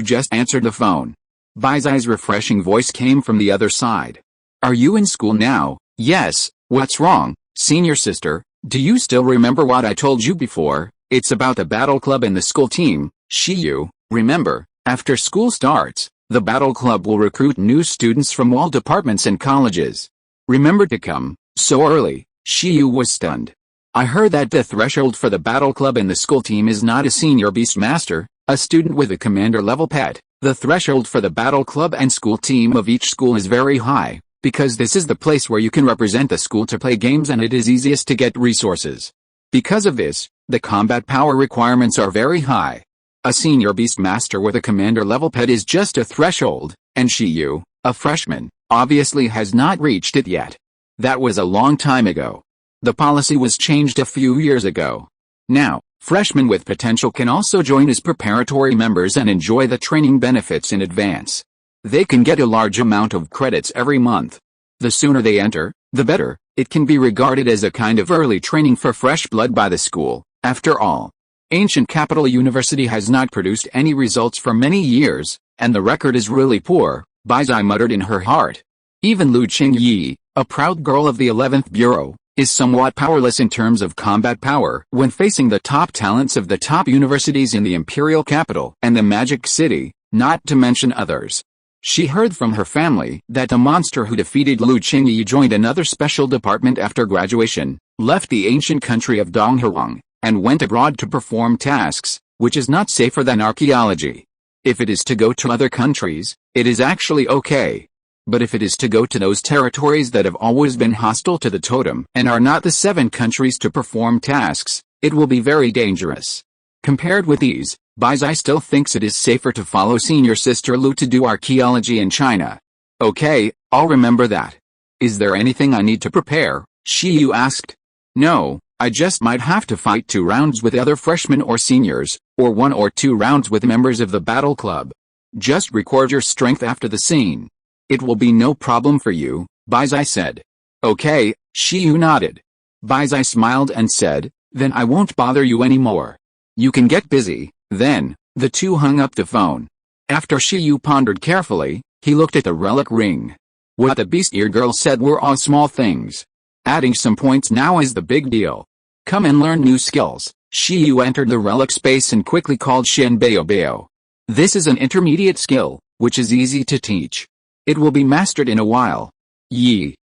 just answered the phone. Baizai's refreshing voice came from the other side. Are you in school now? Yes, what's wrong, senior sister? Do you still remember what I told you before? It's about the battle club and the school team. Shiyu, remember, after school starts, the battle club will recruit new students from all departments and colleges. Remember to come. So early. Shiyu was stunned. I heard that the threshold for the battle club and the school team is not a senior beastmaster, a student with a commander level pet. The threshold for the battle club and school team of each school is very high, because this is the place where you can represent the school to play games and it is easiest to get resources. Because of this, the combat power requirements are very high. A senior beastmaster with a commander level pet is just a threshold, and Shiyu, a freshman, obviously has not reached it yet. That was a long time ago. The policy was changed a few years ago. Now, freshmen with potential can also join as preparatory members and enjoy the training benefits in advance. They can get a large amount of credits every month. The sooner they enter, the better. It can be regarded as a kind of early training for fresh blood by the school. After all, Ancient Capital University has not produced any results for many years, and the record is really poor, Baizai muttered in her heart. Even Lu Qingyi, a proud girl of the 11th Bureau, is somewhat powerless in terms of combat power when facing the top talents of the top universities in the imperial capital and the Magic City, not to mention others. She heard from her family that the monster who defeated Lu Qingyi joined another special department after graduation, left the ancient country of Donghuang, and went abroad to perform tasks, which is not safer than archaeology. If it is to go to other countries, it is actually okay. But if it is to go to those territories that have always been hostile to the totem and are not the 7 countries to perform tasks, it will be very dangerous. Compared with these, Baizai still thinks it is safer to follow senior sister Lu to do archaeology in China. Okay, I'll remember that. Is there anything I need to prepare? Shiyu asked. No, I just might have to fight 2 rounds with other freshmen or seniors, or 1 or 2 rounds with members of the battle club. Just record your strength after the scene. It will be no problem for you, Baizai said. Okay, Shiyu nodded. Baizai smiled and said, then I won't bother you anymore. You can get busy. Then, the two hung up the phone. After Shiyu pondered carefully, he looked at the relic ring. What the beast ear girl said were all small things. Adding some points now is the big deal. Come and learn new skills. Shiyu entered the relic space and quickly called Shen Baobao. This is an intermediate skill, which is easy to teach. It will be mastered in a while.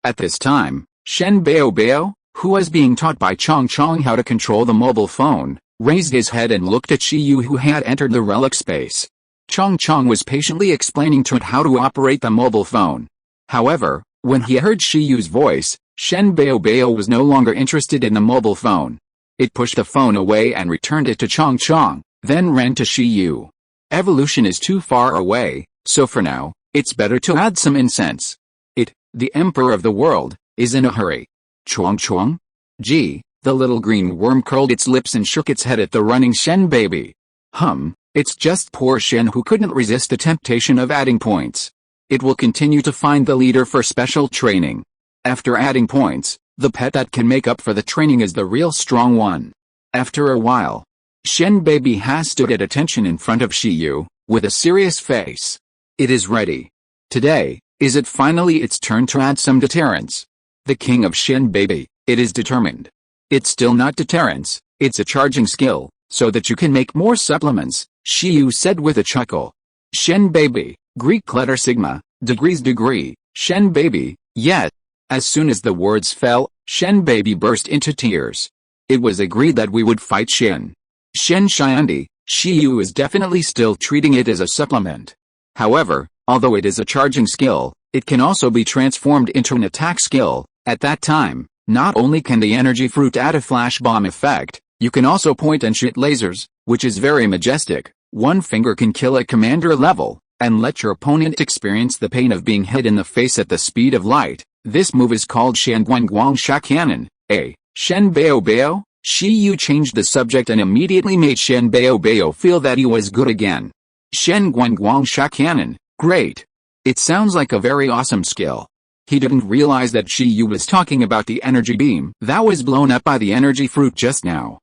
At this time, Shen Baobao, who was being taught by Chong Chong how to control the mobile phone, raised his head and looked at Shiyu who had entered the relic space. Chong Chong was patiently explaining to it how to operate the mobile phone. However, when he heard Shiyu's voice, Shen Baobao was no longer interested in the mobile phone. It pushed the phone away and returned it to Chong Chong, then ran to Shiyu. Evolution is too far away, so for now, it's better to add some incense. The emperor of the world, is in a hurry. Chong Chong? Gee, the little green worm curled its lips and shook its head at the running Shen baby. It's just poor Shen who couldn't resist the temptation of adding points. It will continue to find the leader for special training. After adding points, the pet that can make up for the training is the real strong one. After a while, Shen baby has stood at attention in front of Shiyu, with a serious face. It is ready. Today, is it finally its turn to add some deterrence? the king of Shen baby, it is determined. It's still not deterrence, it's a charging skill, so that you can make more supplements, Shiyu said with a chuckle. Shen baby, Greek letter sigma, degrees degree, Shen baby, yet. As soon as the words fell, Shen baby burst into tears. It was agreed that we would fight Shen Shiandi. Shiyu is definitely still treating it as a supplement. However, although it is a charging skill, it can also be transformed into an attack skill. At that time, not only can the energy fruit add a flash bomb effect, you can also point and shoot lasers, which is very majestic. One finger can kill at commander level, and let your opponent experience the pain of being hit in the face at the speed of light. This move is called Shen Guangguang Sha Cannon, a Shen Bao Bao. Shiyu changed the subject and immediately made Shen Bao Bao feel that he was good again. Shen Guangguang Sha Cannon, great. It sounds like a very awesome skill. He didn't realize that Shiyu was talking about the energy beam that was blown up by the energy fruit just now.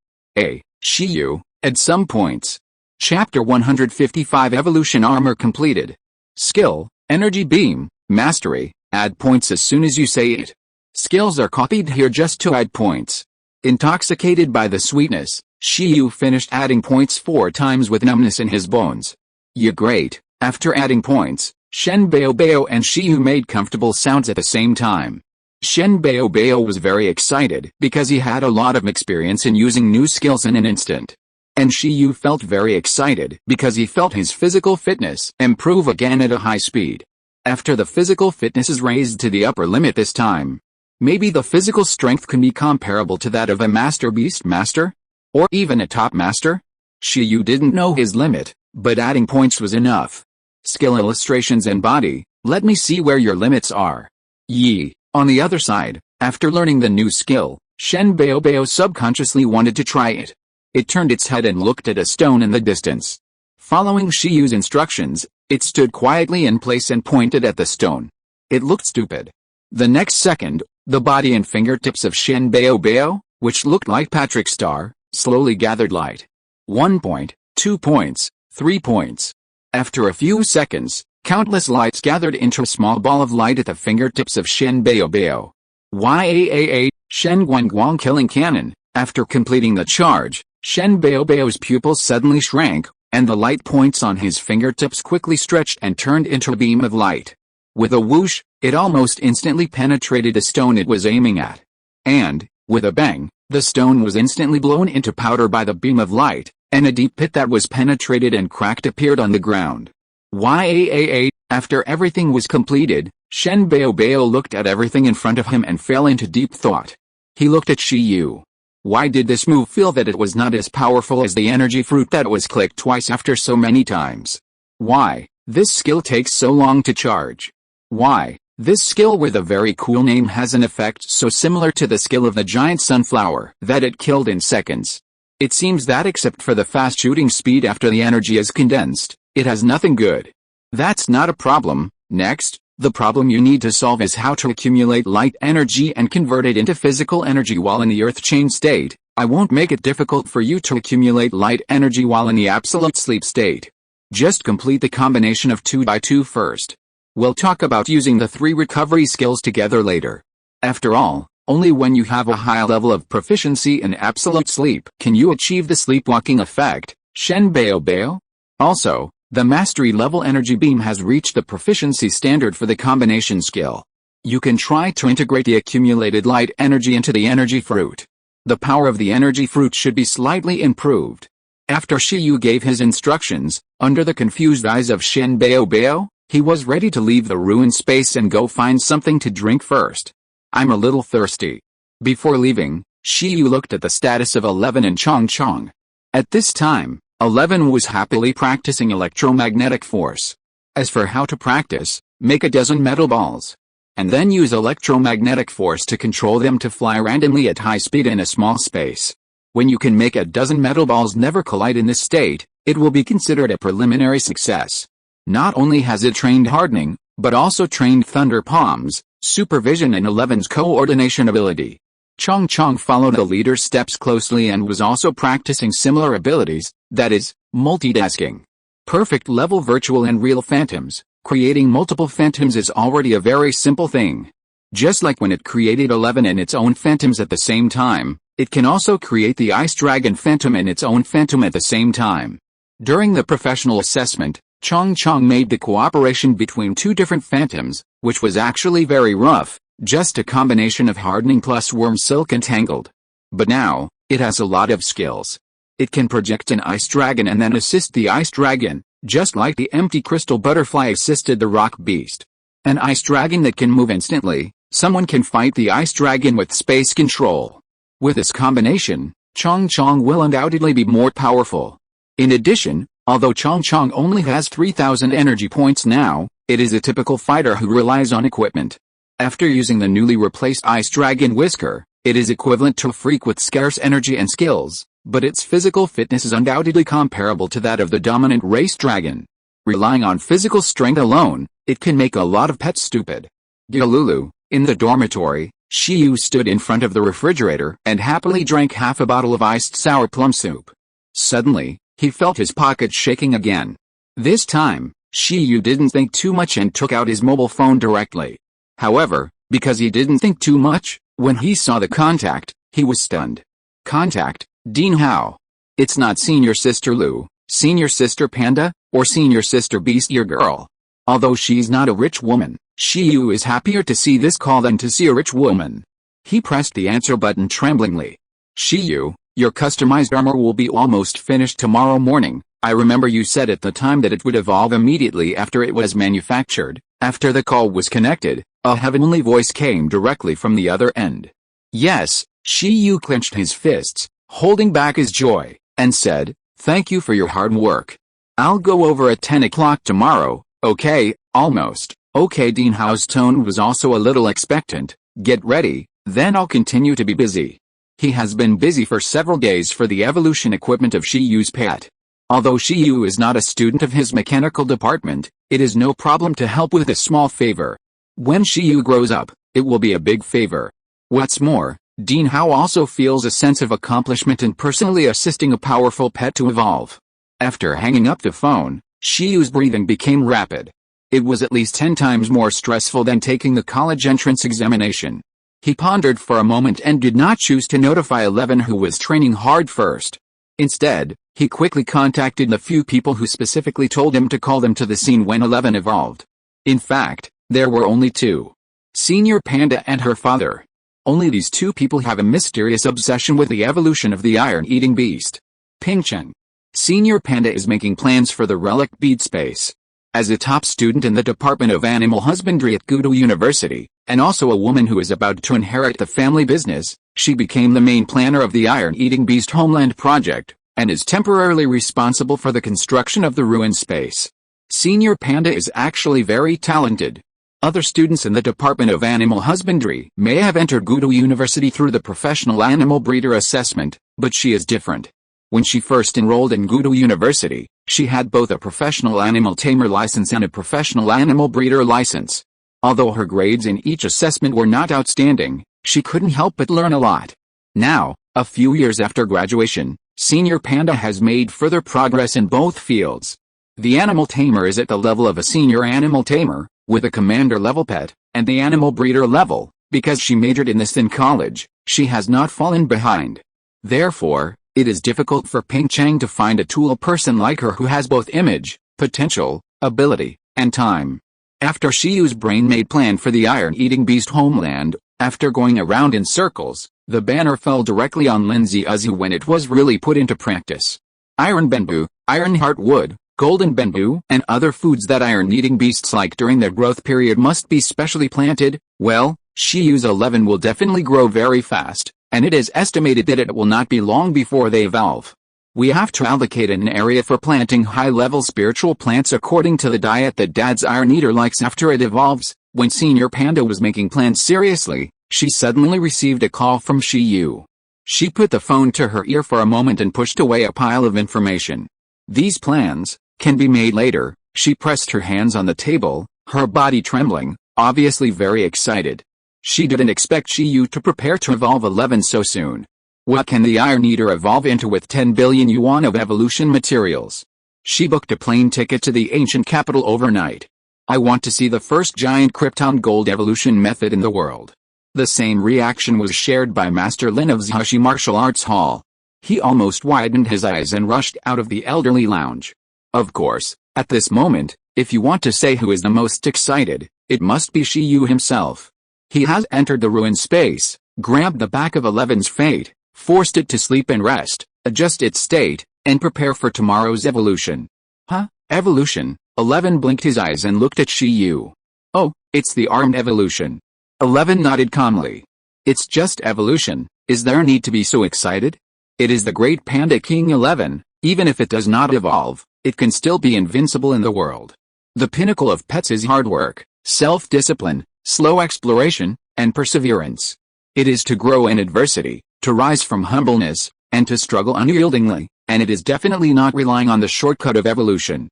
Shiyu, at some points. Chapter 155 Evolution Armor completed. Skill, Energy Beam, Mastery, add points as soon as you say it. Skills are copied here just to add points. Intoxicated by the sweetness, Shiyu finished adding points 4 times with numbness in his bones. Yeah, great. After adding points, Shen Bao Bao and Shiyu made comfortable sounds at the same time. Shen Bao Bao was very excited because he had a lot of experience in using new skills in an instant. And Shiyu felt very excited because he felt his physical fitness improve again at a high speed. After the physical fitness is raised to the upper limit this time, maybe the physical strength can be comparable to that of a Master Beast Master? Or even a Top Master? Shiyu didn't know his limit, but adding points was enough. Skill illustrations and body, let me see where your limits are. Yi. On the other side, after learning the new skill, Shen Bao Bao subconsciously wanted to try it. It turned its head and looked at a stone in the distance. Following Shiyu's instructions, it stood quietly in place and pointed at the stone. It looked stupid. The next second, the body and fingertips of Shen Bao Bao, which looked like Patrick's star, slowly gathered light. 1 point, 2 points, 3 points. After a few seconds, countless lights gathered into a small ball of light at the fingertips of Shen Bao Bao. Yaa, Shen Guangguang Killing Cannon. After completing the charge, Shen Bao Bao's pupils suddenly shrank, and the light points on his fingertips quickly stretched and turned into a beam of light. With a whoosh, it almost instantly penetrated the stone it was aiming at. And, with a bang, the stone was instantly blown into powder by the beam of light, and a deep pit that was penetrated and cracked appeared on the ground. Yaa, after everything was completed, Shen Bao Bao looked at everything in front of him and fell into deep thought. He looked at Shiyu. Why did this move feel that it was not as powerful as the energy fruit that was clicked twice after so many times? Why, this skill takes so long to charge? Why, this skill with a very cool name has an effect so similar to the skill of the giant sunflower that it killed in seconds? It seems that except for the fast shooting speed after the energy is condensed, it has nothing good. That's not a problem. Next, the problem you need to solve is how to accumulate light energy and convert it into physical energy while in the earth chain state. I won't make it difficult for you to accumulate light energy while in the absolute sleep state. Just complete the combination of 2x2 first. We'll talk about using the 3 recovery skills together later. After all, only when you have a high level of proficiency in absolute sleep can you achieve the sleepwalking effect, Shen Bao Bao. Also, the mastery level energy beam has reached the proficiency standard for the combination skill. You can try to integrate the accumulated light energy into the energy fruit. The power of the energy fruit should be slightly improved. After Shiyu gave his instructions, under the confused eyes of Shen Bao Bao, he was ready to leave the ruined space and go find something to drink first. I'm a little thirsty. Before leaving, Shiyu looked at the status of 11 and Chong Chong. At this time, 11 was happily practicing electromagnetic force. As for how to practice, make a dozen metal balls. And then use electromagnetic force to control them to fly randomly at high speed in a small space. When you can make a dozen metal balls never collide in this state, it will be considered a preliminary success. Not only has it trained hardening, but also trained thunder palms, supervision and 11's coordination ability. Chong Chong followed the leader's steps closely and was also practicing similar abilities, that is, multitasking. Perfect level virtual and real phantoms. Creating multiple phantoms is already a very simple thing. Just like when it created 11 in its own phantoms at the same time, it can also create the Ice Dragon Phantom in its own phantom at the same time. During the professional assessment, Chong made the cooperation between two different phantoms, which was actually very rough, just a combination of hardening plus worm silk entangled. But now, it has a lot of skills. It can project an ice dragon and then assist the ice dragon, just like the empty crystal butterfly assisted the rock beast. An ice dragon that can move instantly, someone can fight the ice dragon with space control. With this combination, Chong will undoubtedly be more powerful. In addition, although Chong only has 3,000 energy points now, it is a typical fighter who relies on equipment. After using the newly replaced Ice Dragon Whisker, it is equivalent to a freak with scarce energy and skills, but its physical fitness is undoubtedly comparable to that of the dominant race dragon. Relying on physical strength alone, it can make a lot of pets stupid. Gyalulu, in the dormitory, Shiyu stood in front of the refrigerator and happily drank half a bottle of iced sour plum soup. Suddenly, he felt his pocket shaking again. This time, Shiyu didn't think too much and took out his mobile phone directly. However, because he didn't think too much, when he saw the contact, he was stunned. Contact, Dean Hao. It's not Senior Sister Lu, Senior Sister Panda, or Senior Sister Beast Ear Girl. Although she's not a rich woman, Shiyu is happier to see this call than to see a rich woman. He pressed the answer button tremblingly. Shiyu, your customized armor will be almost finished tomorrow morning. I remember you said at the time that it would evolve immediately after it was manufactured. After the call was connected, a heavenly voice came directly from the other end. Yes, Shiyu clenched his fists, holding back his joy, and said, thank you for your hard work. I'll go over at 10 o'clock tomorrow, okay, almost. Okay. Dean Hao's tone was also a little expectant. Get ready, then I'll continue to be busy. He has been busy for several days for the evolution equipment of Shiyu's pet. Although Shiyu is not a student of his mechanical department, it is no problem to help with a small favor. When Shiyu grows up, it will be a big favor. What's more, Dean Hao also feels a sense of accomplishment in personally assisting a powerful pet to evolve. After hanging up the phone, Shiyu's breathing became rapid. It was at least 10 times more stressful than taking the college entrance examination. He pondered for a moment and did not choose to notify 11 who was training hard first. Instead, he quickly contacted the few people who specifically told him to call them to the scene when 11 evolved. In fact, there were only two. Senior Panda and her father. Only these two people have a mysterious obsession with the evolution of the iron-eating beast. Pingcheng. Senior Panda is making plans for the relic bead space. As a top student in the Department of Animal Husbandry at Gudo University, and also a woman who is about to inherit the family business, she became the main planner of the iron-eating beast homeland project, and is temporarily responsible for the construction of the ruined space. Senior Panda is actually very talented. Other students in the Department of Animal Husbandry may have entered Gudo University through the professional animal breeder assessment, but she is different. When she first enrolled in Gudo University, she had both a professional animal tamer license and a professional animal breeder license. Although her grades in each assessment were not outstanding, she couldn't help but learn a lot. Now, a few years after graduation, Senior Panda has made further progress in both fields. The animal tamer is at the level of a senior animal tamer, with a commander level pet, and the animal breeder level. Because she majored in this in college, she has not fallen behind. Therefore, it is difficult for Pingcheng to find a tool person like her who has both image, potential, ability, and time. After Shiyu's brain-made plan for the iron-eating beast homeland, after going around in circles, the banner fell directly on Lindsay Uzu when it was really put into practice. Iron bamboo, iron heartwood, golden bamboo, and other foods that iron-eating beasts like during their growth period must be specially planted. Well, Shiyu's 11 will definitely grow very fast, and it is estimated that it will not be long before they evolve. We have to allocate an area for planting high-level spiritual plants according to the diet that Dad's Iron Eater likes after it evolves. When Senior Panda was making plans seriously, she suddenly received a call from Shiyu. She put the phone to her ear for a moment and pushed away a pile of information. These plans can be made later. She pressed her hands on the table, her body trembling, obviously very excited. She didn't expect Shiyu to prepare to evolve 11 so soon. What can the Iron Eater evolve into with 10 billion yuan of evolution materials? She booked a plane ticket to the ancient capital overnight. I want to see the first giant Krypton gold evolution method in the world. The same reaction was shared by Master Lin of Zhushi Martial Arts Hall. He almost widened his eyes and rushed out of the elderly lounge. Of course, at this moment, if you want to say who is the most excited, it must be Shiyu himself. He has entered the ruined space, grabbed the back of 11's fate, forced it to sleep and rest, adjust its state, and prepare for tomorrow's evolution. Huh? Evolution? 11 blinked his eyes and looked at Shiyu. Oh, it's the armed evolution. 11 nodded calmly. It's just evolution, is there need to be so excited? It is the great Panda King 11, even if it does not evolve, it can still be invincible in the world. The pinnacle of pets is hard work, self-discipline, slow exploration, and perseverance. It is to grow in adversity, to rise from humbleness, and to struggle unyieldingly, and it is definitely not relying on the shortcut of evolution.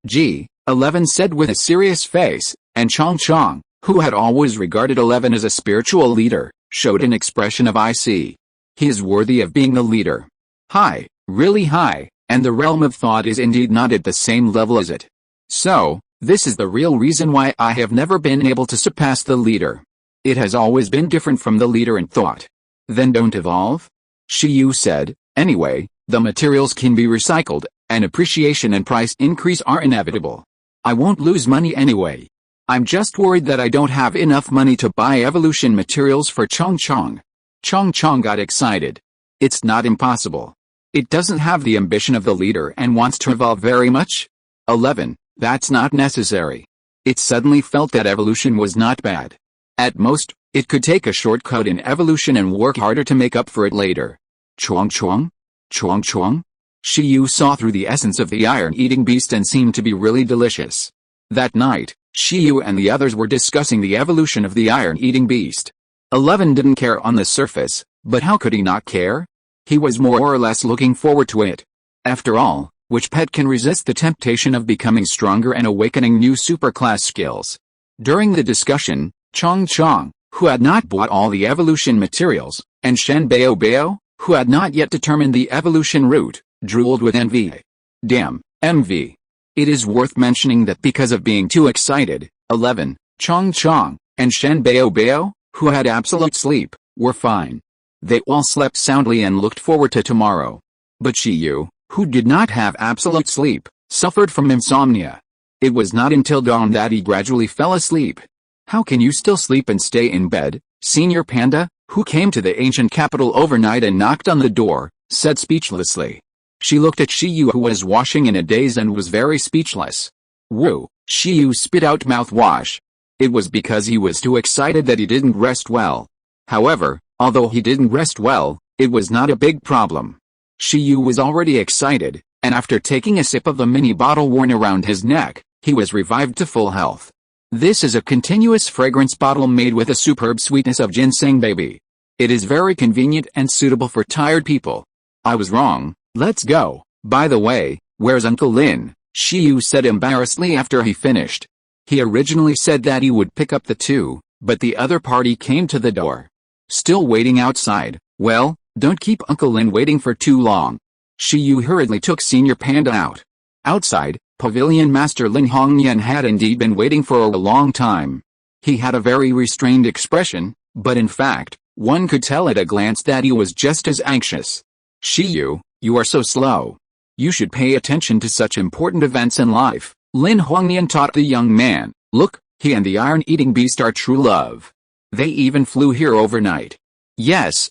G. 11 said with a serious face, and Chong, who had always regarded 11 as a spiritual leader, showed an expression of I see. He is worthy of being the leader. High, really high, and the realm of thought is indeed not at the same level as it. So, this is the real reason why I have never been able to surpass the leader. It has always been different from the leader in thought. Then don't evolve? Shiyu said, anyway, the materials can be recycled, and appreciation and price increase are inevitable. I won't lose money anyway. I'm just worried that I don't have enough money to buy evolution materials for Chong. Chong got excited. It's not impossible. It doesn't have the ambition of the leader and wants to evolve very much? 11, that's not necessary. It suddenly felt that evolution was not bad. At most, it could take a shortcut in evolution and work harder to make up for it later. Chuang? Shiyu saw through the essence of the iron-eating beast and seemed to be really delicious. That night, Shiyu and the others were discussing the evolution of the iron-eating beast. 11 didn't care on the surface, but how could he not care? He was more or less looking forward to it. After all, which pet can resist the temptation of becoming stronger and awakening new superclass skills? During the discussion, Chong, who had not bought all the evolution materials, and Shen Bao, who had not yet determined the evolution route, drooled with envy. Damn, envy. It is worth mentioning that because of being too excited, 11, Chong, and Shen Bao, who had absolute sleep, were fine. They all slept soundly and looked forward to tomorrow. But Shiyu, who did not have absolute sleep, suffered from insomnia. It was not until dawn that he gradually fell asleep. How can you still sleep and stay in bed? Senior Panda, who came to the ancient capital overnight and knocked on the door, said speechlessly. She looked at Shiyu, who was washing in a daze and was very speechless. Woo, Shiyu spit out mouthwash. It was because he was too excited that he didn't rest well. However, although he didn't rest well, it was not a big problem. Shiyu was already excited, and after taking a sip of the mini bottle worn around his neck, he was revived to full health. This is a continuous fragrance bottle made with a superb sweetness of ginseng baby. It is very convenient and suitable for tired people. I was wrong, let's go. By the way, where's Uncle Lin? Shiyu said embarrassedly after he finished. He originally said that he would pick up the two, but the other party came to the door. Still waiting outside? Well, don't keep Uncle Lin waiting for too long. Shiyu hurriedly took Senior Panda out. Outside, Pavilion Master Lin Hongyan had indeed been waiting for a long time. He had a very restrained expression, but in fact, one could tell at a glance that he was just as anxious. Shiyu, you are so slow. You should pay attention to such important events in life, Lin Hongyan taught the young man. Look, he and the iron-eating beast are true love. They even flew here overnight. Yes,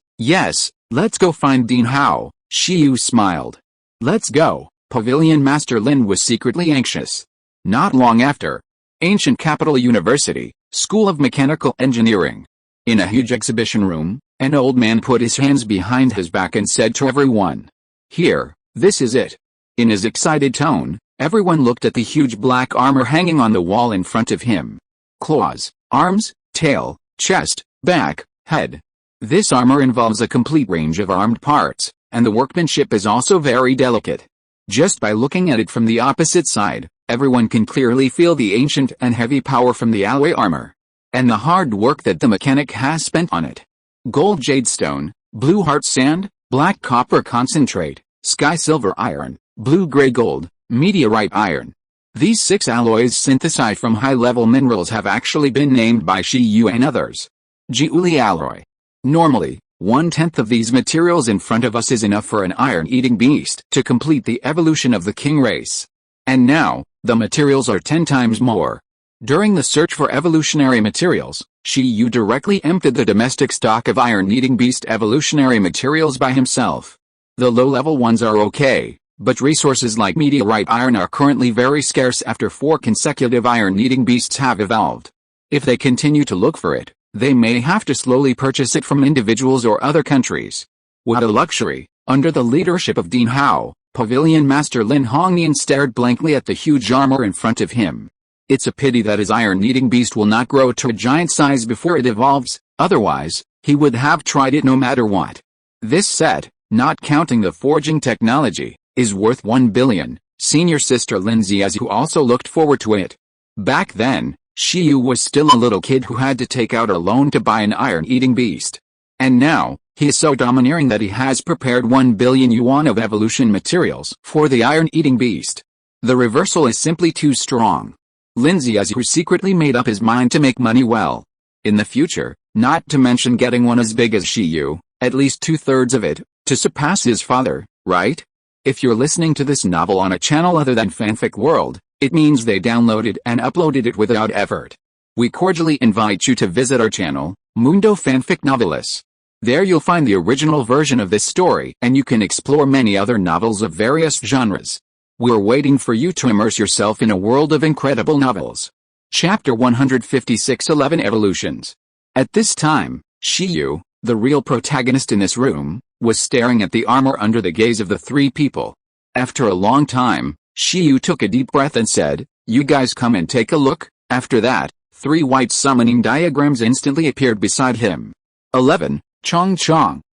let's go find Dean Hao, Shiyu smiled. Let's go. Pavilion Master Lin was secretly anxious. Not long after, Ancient Capital University, School of Mechanical Engineering. In a huge exhibition room, an old man put his hands behind his back and said to everyone, "Here, this is it." In his excited tone, everyone looked at the huge black armor hanging on the wall in front of him. Claws, arms, tail, chest, back, head. This armor involves a complete range of armed parts, and the workmanship is also very delicate. Just by looking at it from the opposite side, everyone can clearly feel the ancient and heavy power from the alloy armor. And the hard work that the mechanic has spent on it. Gold jade stone, blue heart sand, black copper concentrate, sky silver iron, blue gray gold, meteorite iron. These 6 alloys synthesized from high-level minerals have actually been named by Shiyu and others. Jiuli alloy. Normally, 1/10 of these materials in front of us is enough for an iron-eating beast to complete the evolution of the king race. And now, the materials are 10 times more. During the search for evolutionary materials, Shiyu directly emptied the domestic stock of iron-eating beast evolutionary materials by himself. The low-level ones are okay, but resources like meteorite iron are currently very scarce after 4 consecutive iron-eating beasts have evolved. If they continue to look for it, they may have to slowly purchase it from individuals or other countries. What a luxury! Under the leadership of Dean Hao, Pavilion Master Lin Hongnian stared blankly at the huge armor in front of him. It's a pity that his iron-eating beast will not grow to a giant size before it evolves, otherwise, he would have tried it no matter what. This set, not counting the forging technology, is worth 1 billion. Senior sister Lin Ziazu also looked forward to it. Back then, Shiyu was still a little kid who had to take out a loan to buy an iron-eating beast. And now, he is so domineering that he has prepared 1 billion yuan of evolution materials for the iron-eating beast. The reversal is simply too strong. Lin Ziazu secretly made up his mind to make money well. In the future, not to mention getting one as big as Shiyu, at least 2/3 of it, to surpass his father, right? If you're listening to this novel on a channel other than Fanfic World, it means they downloaded and uploaded it without effort. We cordially invite you to visit our channel, Mundo Fanfic Novelis. There you'll find the original version of this story and you can explore many other novels of various genres. We're waiting for you to immerse yourself in a world of incredible novels. Chapter 156 11 Evolutions. At this time, Shiyu, the real protagonist in this room, was staring at the armor under the gaze of the 3 people. After a long time, Shiyu took a deep breath and said, "You guys come and take a look." After that, 3 white summoning diagrams instantly appeared beside him. 11, Chong,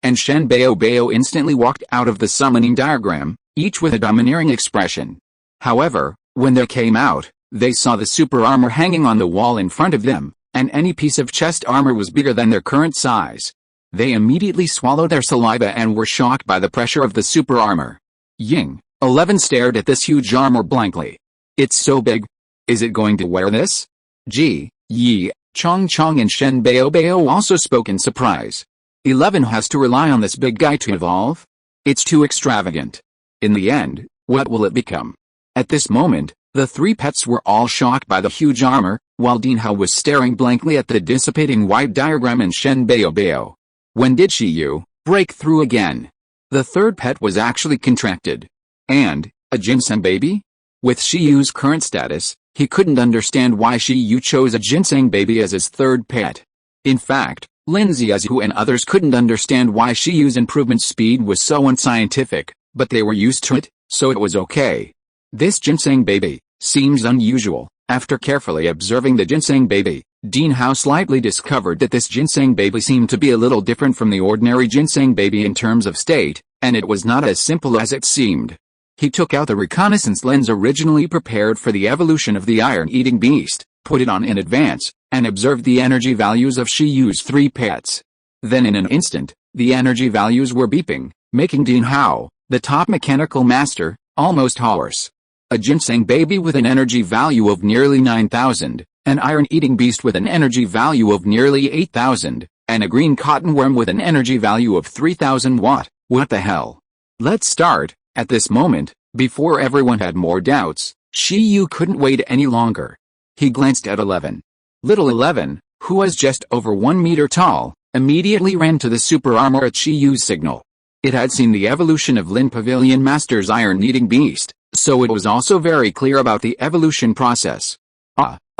and Shen Bao instantly walked out of the summoning diagram, each with a domineering expression. However, when they came out, they saw the super armor hanging on the wall in front of them, and any piece of chest armor was bigger than their current size. They immediately swallowed their saliva and were shocked by the pressure of the super armor. Ying, 11 stared at this huge armor blankly. It's so big. Is it going to wear this? Ji, Yi, Chong and Shen Bao also spoke in surprise. 11 has to rely on this big guy to evolve? It's too extravagant. In the end, what will it become? At this moment, the 3 pets were all shocked by the huge armor, while Dean Hao was staring blankly at the dissipating white diagram and Shen Bao. When did Shiyu break through again? The 3rd pet was actually contracted. And, a ginseng baby? With Shiyu's current status, he couldn't understand why Shiyu chose a ginseng baby as his 3rd pet. In fact, Lin Ziazu and others couldn't understand why Shiyu's improvement speed was so unscientific, but they were used to it, so it was okay. This ginseng baby seems unusual. After carefully observing the ginseng baby, Dean Hao slightly discovered that this ginseng baby seemed to be a little different from the ordinary ginseng baby in terms of state, and it was not as simple as it seemed. He took out the reconnaissance lens originally prepared for the evolution of the iron-eating beast, put it on in advance, and observed the energy values of Shiyu's 3 pets. Then in an instant, the energy values were beeping, making Dean Hao, the top mechanical master, almost hoarse. A ginseng baby with an energy value of nearly 9,000, an iron-eating beast with an energy value of nearly 8,000, and a green cotton worm with an energy value of 3,000 watt. What the hell? Let's start. At this moment, before everyone had more doubts, Shiyu couldn't wait any longer. He glanced at 11. Little 11, who was just over 1 meter tall, immediately ran to the super armor at Shiyu's signal. It had seen the evolution of Lin Pavilion Master's iron-eating beast, so it was also very clear about the evolution process.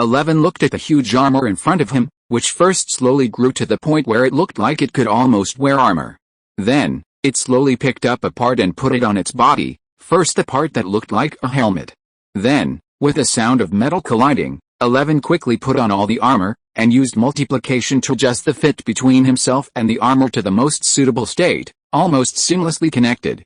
11 looked at the huge armor in front of him, which first slowly grew to the point where it looked like it could almost wear armor. Then, it slowly picked up a part and put it on its body, first the part that looked like a helmet. Then, with a sound of metal colliding, 11 quickly put on all the armor, and used multiplication to adjust the fit between himself and the armor to the most suitable state, almost seamlessly connected.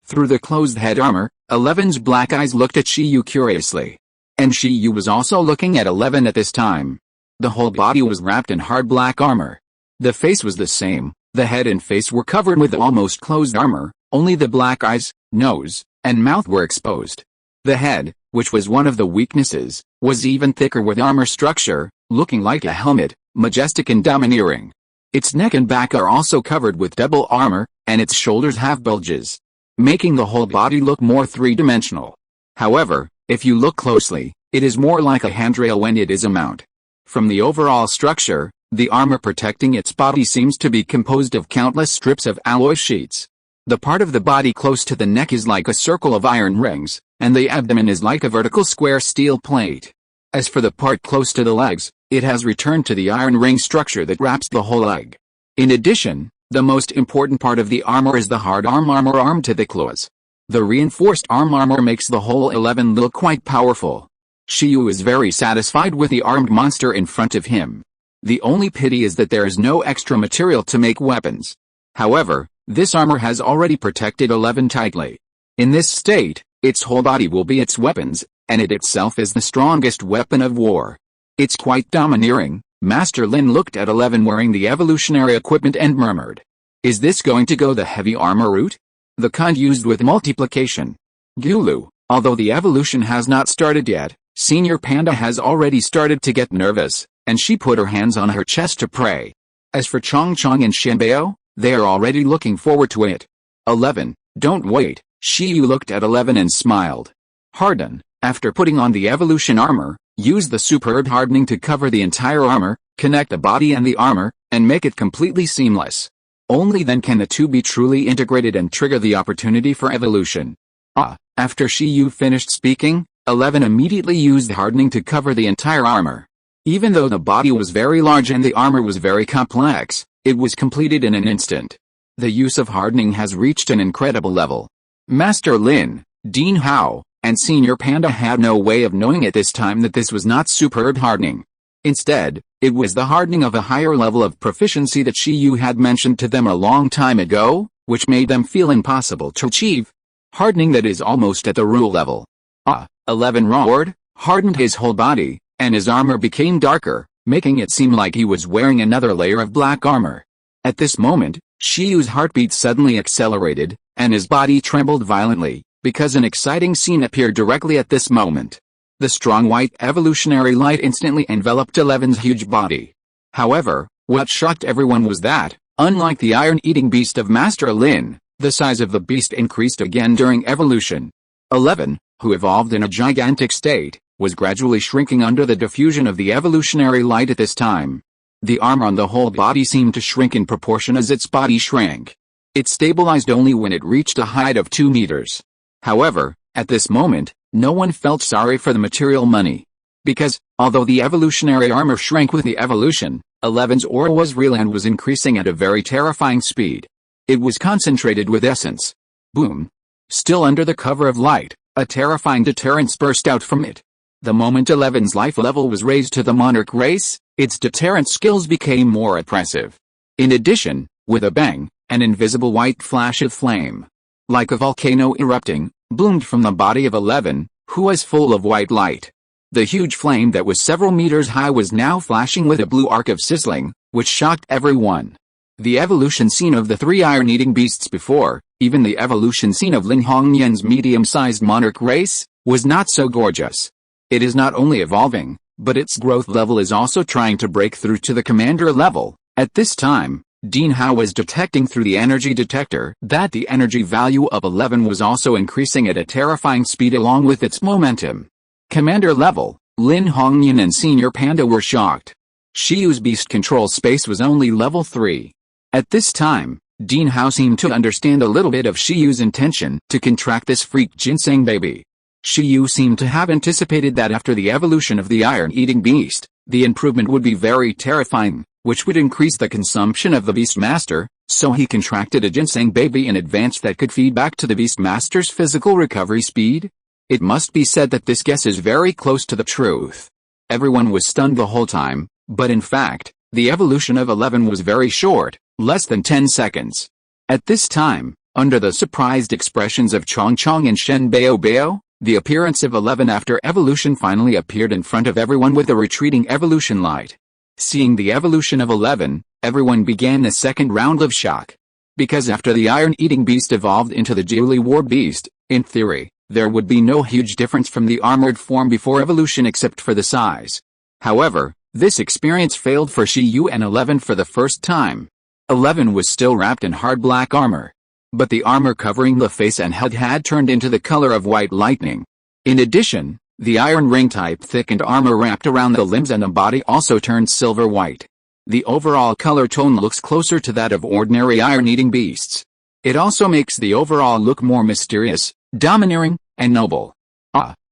Through the closed head armor, 11's black eyes looked at Shiyu curiously. And Shiyu was also looking at 11 at this time. The whole body was wrapped in hard black armor. The face was the same, the head and face were covered with almost closed armor, only the black eyes, nose, and mouth were exposed. The head, which was one of the weaknesses, was even thicker with armor structure, looking like a helmet, majestic and domineering. Its neck and back are also covered with double armor, and its shoulders have bulges, making the whole body look more three-dimensional. However, if you look closely, it is more like a handrail when it is a mount. From the overall structure, the armor protecting its body seems to be composed of countless strips of alloy sheets. The part of the body close to the neck is like a circle of iron rings, and the abdomen is like a vertical square steel plate. As for the part close to the legs, it has returned to the iron ring structure that wraps the whole leg. In addition, the most important part of the armor is the hard armor to the claws. The reinforced armor makes the whole 11 look quite powerful. Shiyu is very satisfied with the armed monster in front of him. The only pity is that there is no extra material to make weapons. However, this armor has already protected 11 tightly. In this state, its whole body will be its weapons, and it itself is the strongest weapon of war. It's quite domineering. Master Lin looked at 11 wearing the evolutionary equipment and murmured, "Is this going to go the heavy armor route? The kind used with multiplication?" Gulu, although the evolution has not started yet, Senior Panda has already started to get nervous, and she put her hands on her chest to pray. As for Chong Chong and Shenbao, they are already looking forward to it. 11, don't wait. Shiyu looked at 11 and smiled. Harden, after putting on the evolution armor, use the superb hardening to cover the entire armor, connect the body and the armor, and make it completely seamless. Only then can the two be truly integrated and trigger the opportunity for evolution. After Shiyu finished speaking, 11 immediately used hardening to cover the entire armor. Even though the body was very large and the armor was very complex, it was completed in an instant. The use of hardening has reached an incredible level. Master Lin, Dean Hao, and Senior Panda had no way of knowing at this time that this was not superb hardening. Instead, it was the hardening of a higher level of proficiency that Shiyu had mentioned to them a long time ago, which made them feel impossible to achieve. Hardening that is almost at the rule level. 11 roared, hardened his whole body, and his armor became darker, making it seem like he was wearing another layer of black armor. At this moment, Shiyu's heartbeat suddenly accelerated, and his body trembled violently, because an exciting scene appeared directly at this moment. The strong white evolutionary light instantly enveloped 11's huge body. However, what shocked everyone was that, unlike the iron-eating beast of Master Lin, the size of the beast increased again during evolution. 11, who evolved in a gigantic state, was gradually shrinking under the diffusion of the evolutionary light at this time. The armor on the whole body seemed to shrink in proportion as its body shrank. It stabilized only when it reached a height of 2 meters. However, at this moment, no one felt sorry for the material money. Because, although the evolutionary armor shrank with the evolution, 11's aura was real and was increasing at a very terrifying speed. It was concentrated with essence. Boom. Still under the cover of light, a terrifying deterrence burst out from it. The moment 11's life level was raised to the monarch race, its deterrent skills became more oppressive. In addition, with a bang, an invisible white flash of flame, like a volcano erupting, bloomed from the body of 11, who was full of white light. The huge flame that was several meters high was now flashing with a blue arc of sizzling, which shocked everyone. The evolution scene of the 3 iron-eating beasts before, even the evolution scene of Lin Hongyan's medium-sized monarch race, was not so gorgeous. It is not only evolving, but its growth level is also trying to break through to the commander level. At this time, Dean Hao was detecting through the energy detector that the energy value of 11 was also increasing at a terrifying speed along with its momentum. Commander level, Lin Hongyan and Senior Panda were shocked. Shiyu's beast control space was only level 3. At this time, Dean Hao seemed to understand a little bit of Shiyu's intention to contract this freak ginseng baby. Shiyu seemed to have anticipated that after the evolution of the iron-eating beast, the improvement would be very terrifying, which would increase the consumption of the Beastmaster, so he contracted a ginseng baby in advance that could feed back to the Beastmaster's physical recovery speed. It must be said that this guess is very close to the truth. Everyone was stunned the whole time, but in fact, the evolution of 11 was very short, less than 10 seconds. At this time, under the surprised expressions of Chong Chong and Shen Bao Bao, the appearance of 11 after evolution finally appeared in front of everyone with a retreating evolution light. Seeing the evolution of 11, everyone began a second round of shock. Because after the iron-eating beast evolved into the Jiuli War Beast, in theory, there would be no huge difference from the armored form before evolution except for the size. However, this experience failed for Shiyu and 11 for the first time. 11 was still wrapped in hard black armor. But the armor covering the face and head had turned into the color of white lightning. In addition, the iron ring-type thickened armor wrapped around the limbs and the body also turned silver white. The overall color tone looks closer to that of ordinary iron-eating beasts. It also makes the overall look more mysterious, domineering, and noble.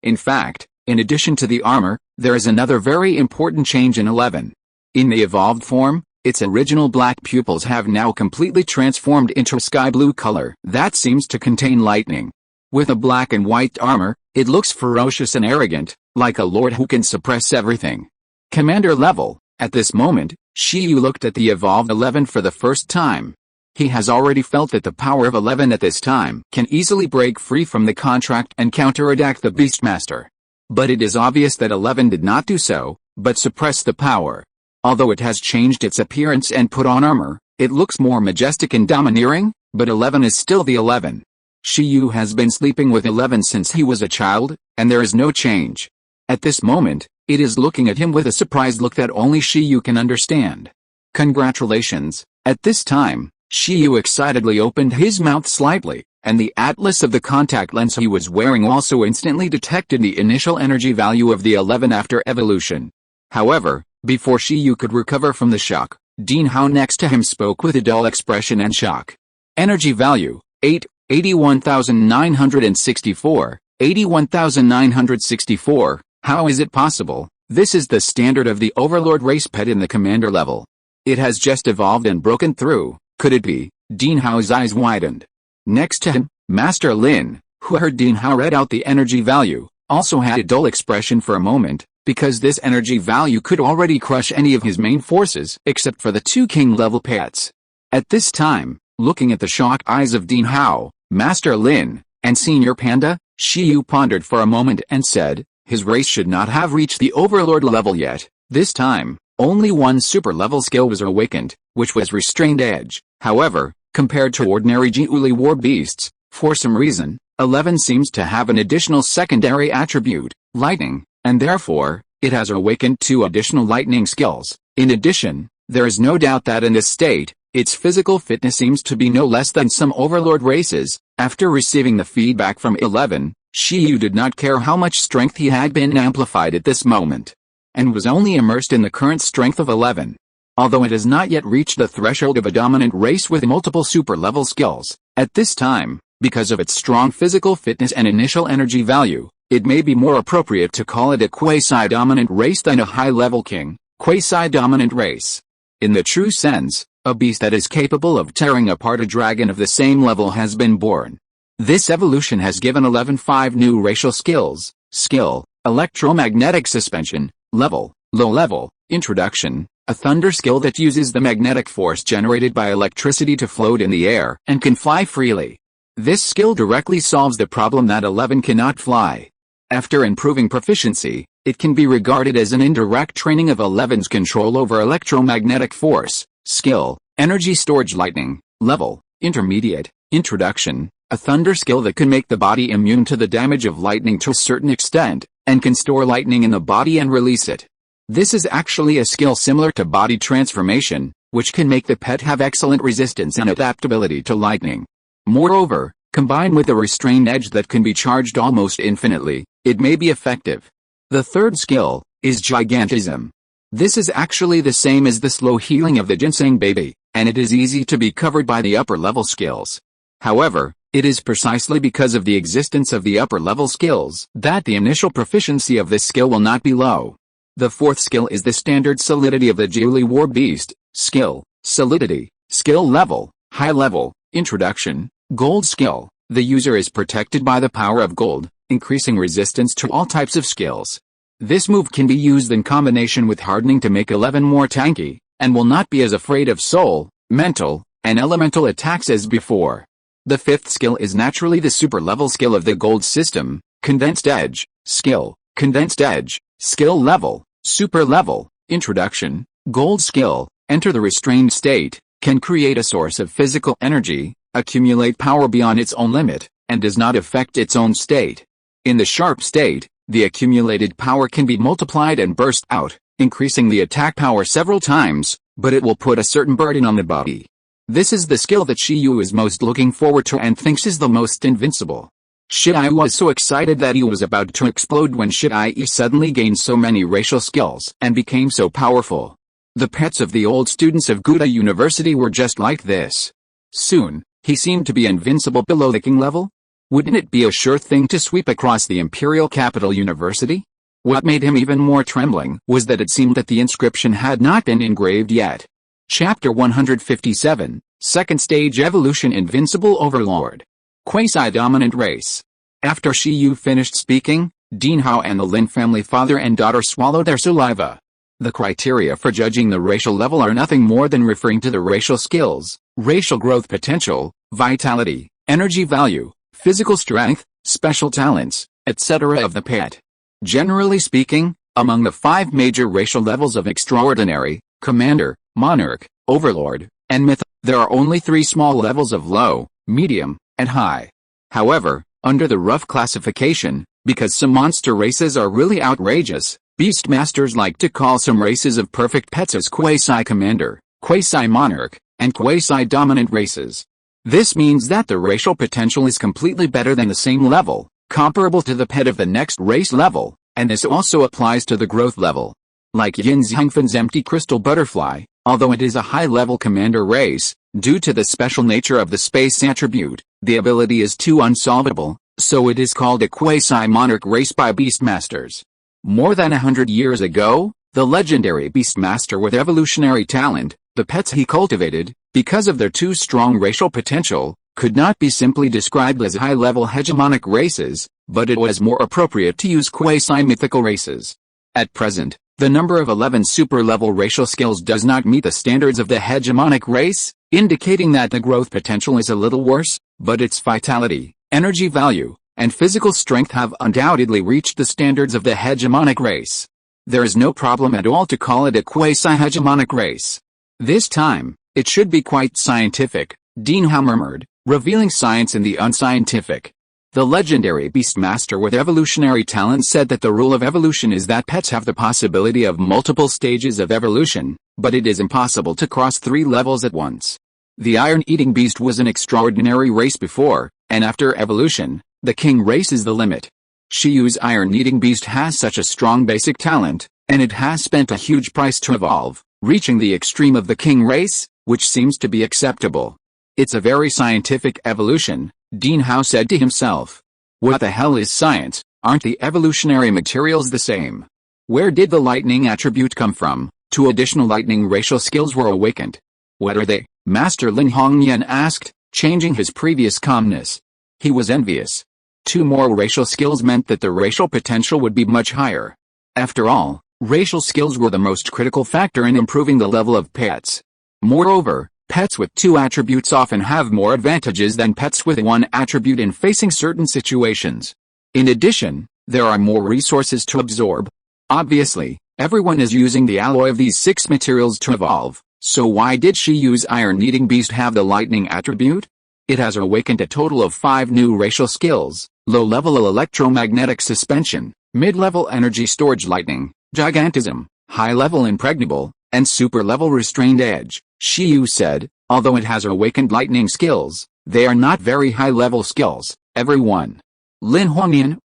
In fact, in addition to the armor, there is another very important change in 11. In the evolved form, its original black pupils have now completely transformed into a sky blue color that seems to contain lightning. With a black and white armor, it looks ferocious and arrogant, like a lord who can suppress everything. Commander level. At this moment, Shiyu looked at the evolved 11 for the first time. He has already felt that the power of 11 at this time can easily break free from the contract and counterattack the Beastmaster. But it is obvious that 11 did not do so, but suppress the power. Although it has changed its appearance and put on armor, it looks more majestic and domineering, but 11 is still the 11. Shiyu has been sleeping with 11 since he was a child, and there is no change. At this moment, it is looking at him with a surprised look that only Shiyu can understand. Congratulations. At this time, Shiyu excitedly opened his mouth slightly, and the atlas of the contact lens he was wearing also instantly detected the initial energy value of the 11 after evolution. However, before Shiyu could recover from the shock, Dean Hao next to him spoke with a dull expression and shock. Energy value, 81,964, 81,964, how is it possible? This is the standard of the Overlord race pet in the commander level. It has just evolved and broken through, could it be? Dean Hao's eyes widened. Next to him, Master Lin, who heard Dean Hao read out the energy value, also had a dull expression for a moment, because this energy value could already crush any of his main forces except for the two king-level pets. At this time, looking at the shocked eyes of Dean Hao, Master Lin, and Senior Panda, Shiyu pondered for a moment and said, his race should not have reached the Overlord level yet. This time, only one super-level skill was awakened, which was Restrained Edge. However, compared to ordinary Jiuli war beasts, for some reason, 11 seems to have an additional secondary attribute, lightning, and therefore, it has awakened 2 additional lightning skills. In addition, there is no doubt that in this state, its physical fitness seems to be no less than some Overlord races. After receiving the feedback from 11, Shiyu did not care how much strength he had been amplified at this moment, and was only immersed in the current strength of 11. Although it has not yet reached the threshold of a dominant race with multiple super-level skills, at this time, because of its strong physical fitness and initial energy value, it may be more appropriate to call it a quasi-dominant race than a high-level king, quasi-dominant race. In the true sense, a beast that is capable of tearing apart a dragon of the same level has been born. This evolution has given 11 5 new racial skills: skill, electromagnetic suspension, level, low level, introduction, a thunder skill that uses the magnetic force generated by electricity to float in the air and can fly freely. This skill directly solves the problem that 11 cannot fly. After improving proficiency, it can be regarded as an indirect training of 11's control over electromagnetic force. Skill, energy storage lightning, level, intermediate, introduction, a thunder skill that can make the body immune to the damage of lightning to a certain extent, and can store lightning in the body and release it. This is actually a skill similar to body transformation, which can make the pet have excellent resistance and adaptability to lightning. Moreover, combined with a restrained edge that can be charged almost infinitely, it may be effective. The third skill is gigantism. This is actually the same as the slow healing of the ginseng baby, and it is easy to be covered by the upper-level skills. However, it is precisely because of the existence of the upper-level skills that the initial proficiency of this skill will not be low. The fourth skill is the standard solidity of the Jiuli war beast. Skill, solidity, skill level, high level, introduction, gold skill. The user is protected by the power of gold, increasing resistance to all types of skills. This move can be used in combination with hardening to make 11 more tanky, and will not be as afraid of soul, mental, and elemental attacks as before. The fifth skill is naturally the super-level skill of the gold system, condensed edge, skill, condensed edge, skill level, super level, introduction, gold skill, enter the restrained state, can create a source of physical energy, accumulate power beyond its own limit, and does not affect its own state. In the sharp state, the accumulated power can be multiplied and burst out, increasing the attack power several times, but it will put a certain burden on the body. This is the skill that Shiyu is most looking forward to and thinks is the most invincible. Shiyu was so excited that he was about to explode when Shiyu suddenly gained so many racial skills and became so powerful. The pets of the old students of Guda University were just like this. Soon, he seemed to be invincible below the king level. Wouldn't it be a sure thing to sweep across the imperial capital university? What made him even more trembling was that it seemed that the inscription had not been engraved yet. Chapter 157, Second Stage Evolution. Invincible Overlord. Quasi-dominant race. After Shiyu finished speaking, Dean Hao and the Lin family father and daughter swallowed their saliva. The criteria for judging the racial level are nothing more than referring to the racial skills, racial growth potential, vitality, energy value, physical strength, special talents, etc. of the pet. Generally speaking, among the 5 major racial levels of extraordinary, commander, monarch, overlord, and myth, there are only 3 small levels of low, medium, and high. However, under the rough classification, because some monster races are really outrageous, beastmasters like to call some races of perfect pets as quasi-commander, quasi-monarch, and quasi-dominant races. This means that the racial potential is completely better than the same level, comparable to the pet of the next race level, and this also applies to the growth level. Like Yin Zhangfen's empty crystal butterfly, although it is a high-level commander race, due to the special nature of the space attribute, the ability is too unsolvable, so it is called a quasi-monarch race by beastmasters. More than 100 years ago, the legendary beastmaster with evolutionary talent, the pets he cultivated, because of their too strong racial potential, could not be simply described as high-level hegemonic races, but it was more appropriate to use quasi-mythical races. At present, the number of 11 super-level racial skills does not meet the standards of the hegemonic race, indicating that the growth potential is a little worse, but its vitality, energy value, and physical strength have undoubtedly reached the standards of the hegemonic race. There is no problem at all to call it a quasi-hegemonic race. This time, it should be quite scientific, Dean Hao murmured, revealing science in the Unscientific. The legendary beastmaster with evolutionary talent said that the rule of evolution is that pets have the possibility of multiple stages of evolution, but it is impossible to cross 3 levels at once. The iron-eating beast was an extraordinary race before, and after evolution, the king race is the limit. Shiyu's iron-eating beast has such a strong basic talent, and it has spent a huge price to evolve, reaching the extreme of the king race, which seems to be acceptable. It's a very scientific evolution, Dean Hao said to himself. What the hell is science? Aren't the evolutionary materials the same? Where did the lightning attribute come from? 2 additional lightning racial skills were awakened. What are they? Master Lin Hongyan asked, changing his previous calmness. He was envious. 2 more racial skills meant that the racial potential would be much higher. After all, racial skills were the most critical factor in improving the level of pets. Moreover, pets with 2 attributes often have more advantages than pets with 1 attribute in facing certain situations. In addition, there are more resources to absorb. Obviously, everyone is using the alloy of these 6 materials to evolve, so why did she use iron-eating beast have the lightning attribute? It has awakened a total of 5 new racial skills: low-level electromagnetic suspension, mid-level energy storage lightning, gigantism, high-level impregnable, and super-level restrained edge. Shiyu said, although it has awakened lightning skills, they are not very high-level skills, everyone. Lin Hongyan,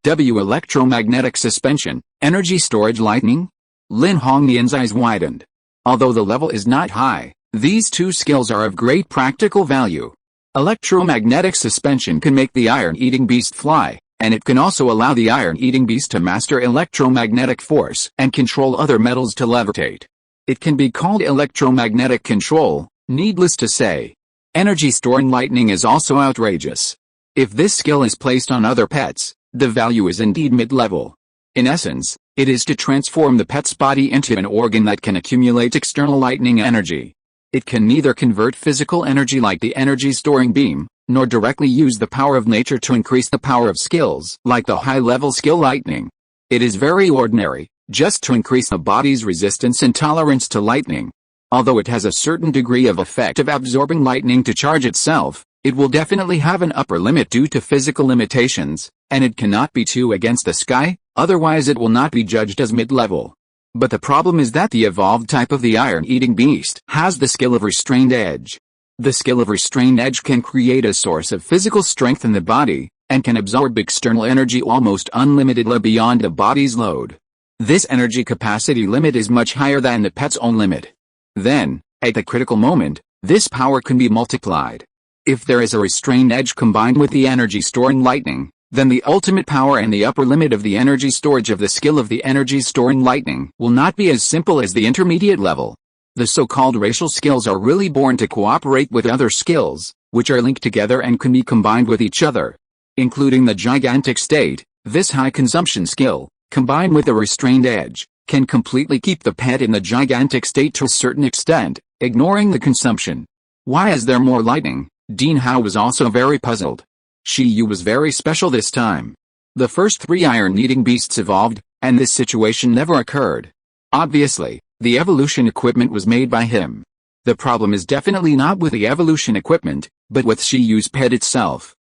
W electromagnetic suspension, energy storage lightning? Lin Hongyan's eyes widened. Although the level is not high, these 2 skills are of great practical value. Electromagnetic suspension can make the iron-eating beast fly, and it can also allow the iron-eating beast to master electromagnetic force and control other metals to levitate. It can be called electromagnetic control, needless to say. Energy storing lightning is also outrageous. If this skill is placed on other pets, the value is indeed mid-level. In essence, it is to transform the pet's body into an organ that can accumulate external lightning energy. It can neither convert physical energy like the energy-storing beam, nor directly use the power of nature to increase the power of skills like the high-level skill lightning. It is very ordinary, just to increase the body's resistance and tolerance to lightning. Although it has a certain degree of effect of absorbing lightning to charge itself, It will definitely have an upper limit due to physical limitations, and it cannot be too against the sky, otherwise it will not be judged as mid-level. But the problem is that the evolved type of the iron-eating beast has the skill of restrained edge. The skill of restrained edge can create a source of physical strength in the body, and can absorb external energy almost unlimitedly beyond the body's load. This energy capacity limit is much higher than the pet's own limit. Then, at the critical moment, this power can be multiplied. If there is a restrained edge combined with the energy storing lightning, then the ultimate power and the upper limit of the energy storage of the skill of the energy storing lightning will not be as simple as the intermediate level. The so-called racial skills are really born to cooperate with other skills, which are linked together and can be combined with each other. Including the gigantic state, this high consumption skill, combined with a restrained edge, can completely keep the pet in the gigantic state to a certain extent, ignoring the consumption. Why is there more lightning? Dean Howe was also very puzzled. Shiyu was very special this time. The first 3 iron-eating beasts evolved, and this situation never occurred. Obviously, the evolution equipment was made by him. The problem is definitely not with the evolution equipment, but with Shiyu's pet itself.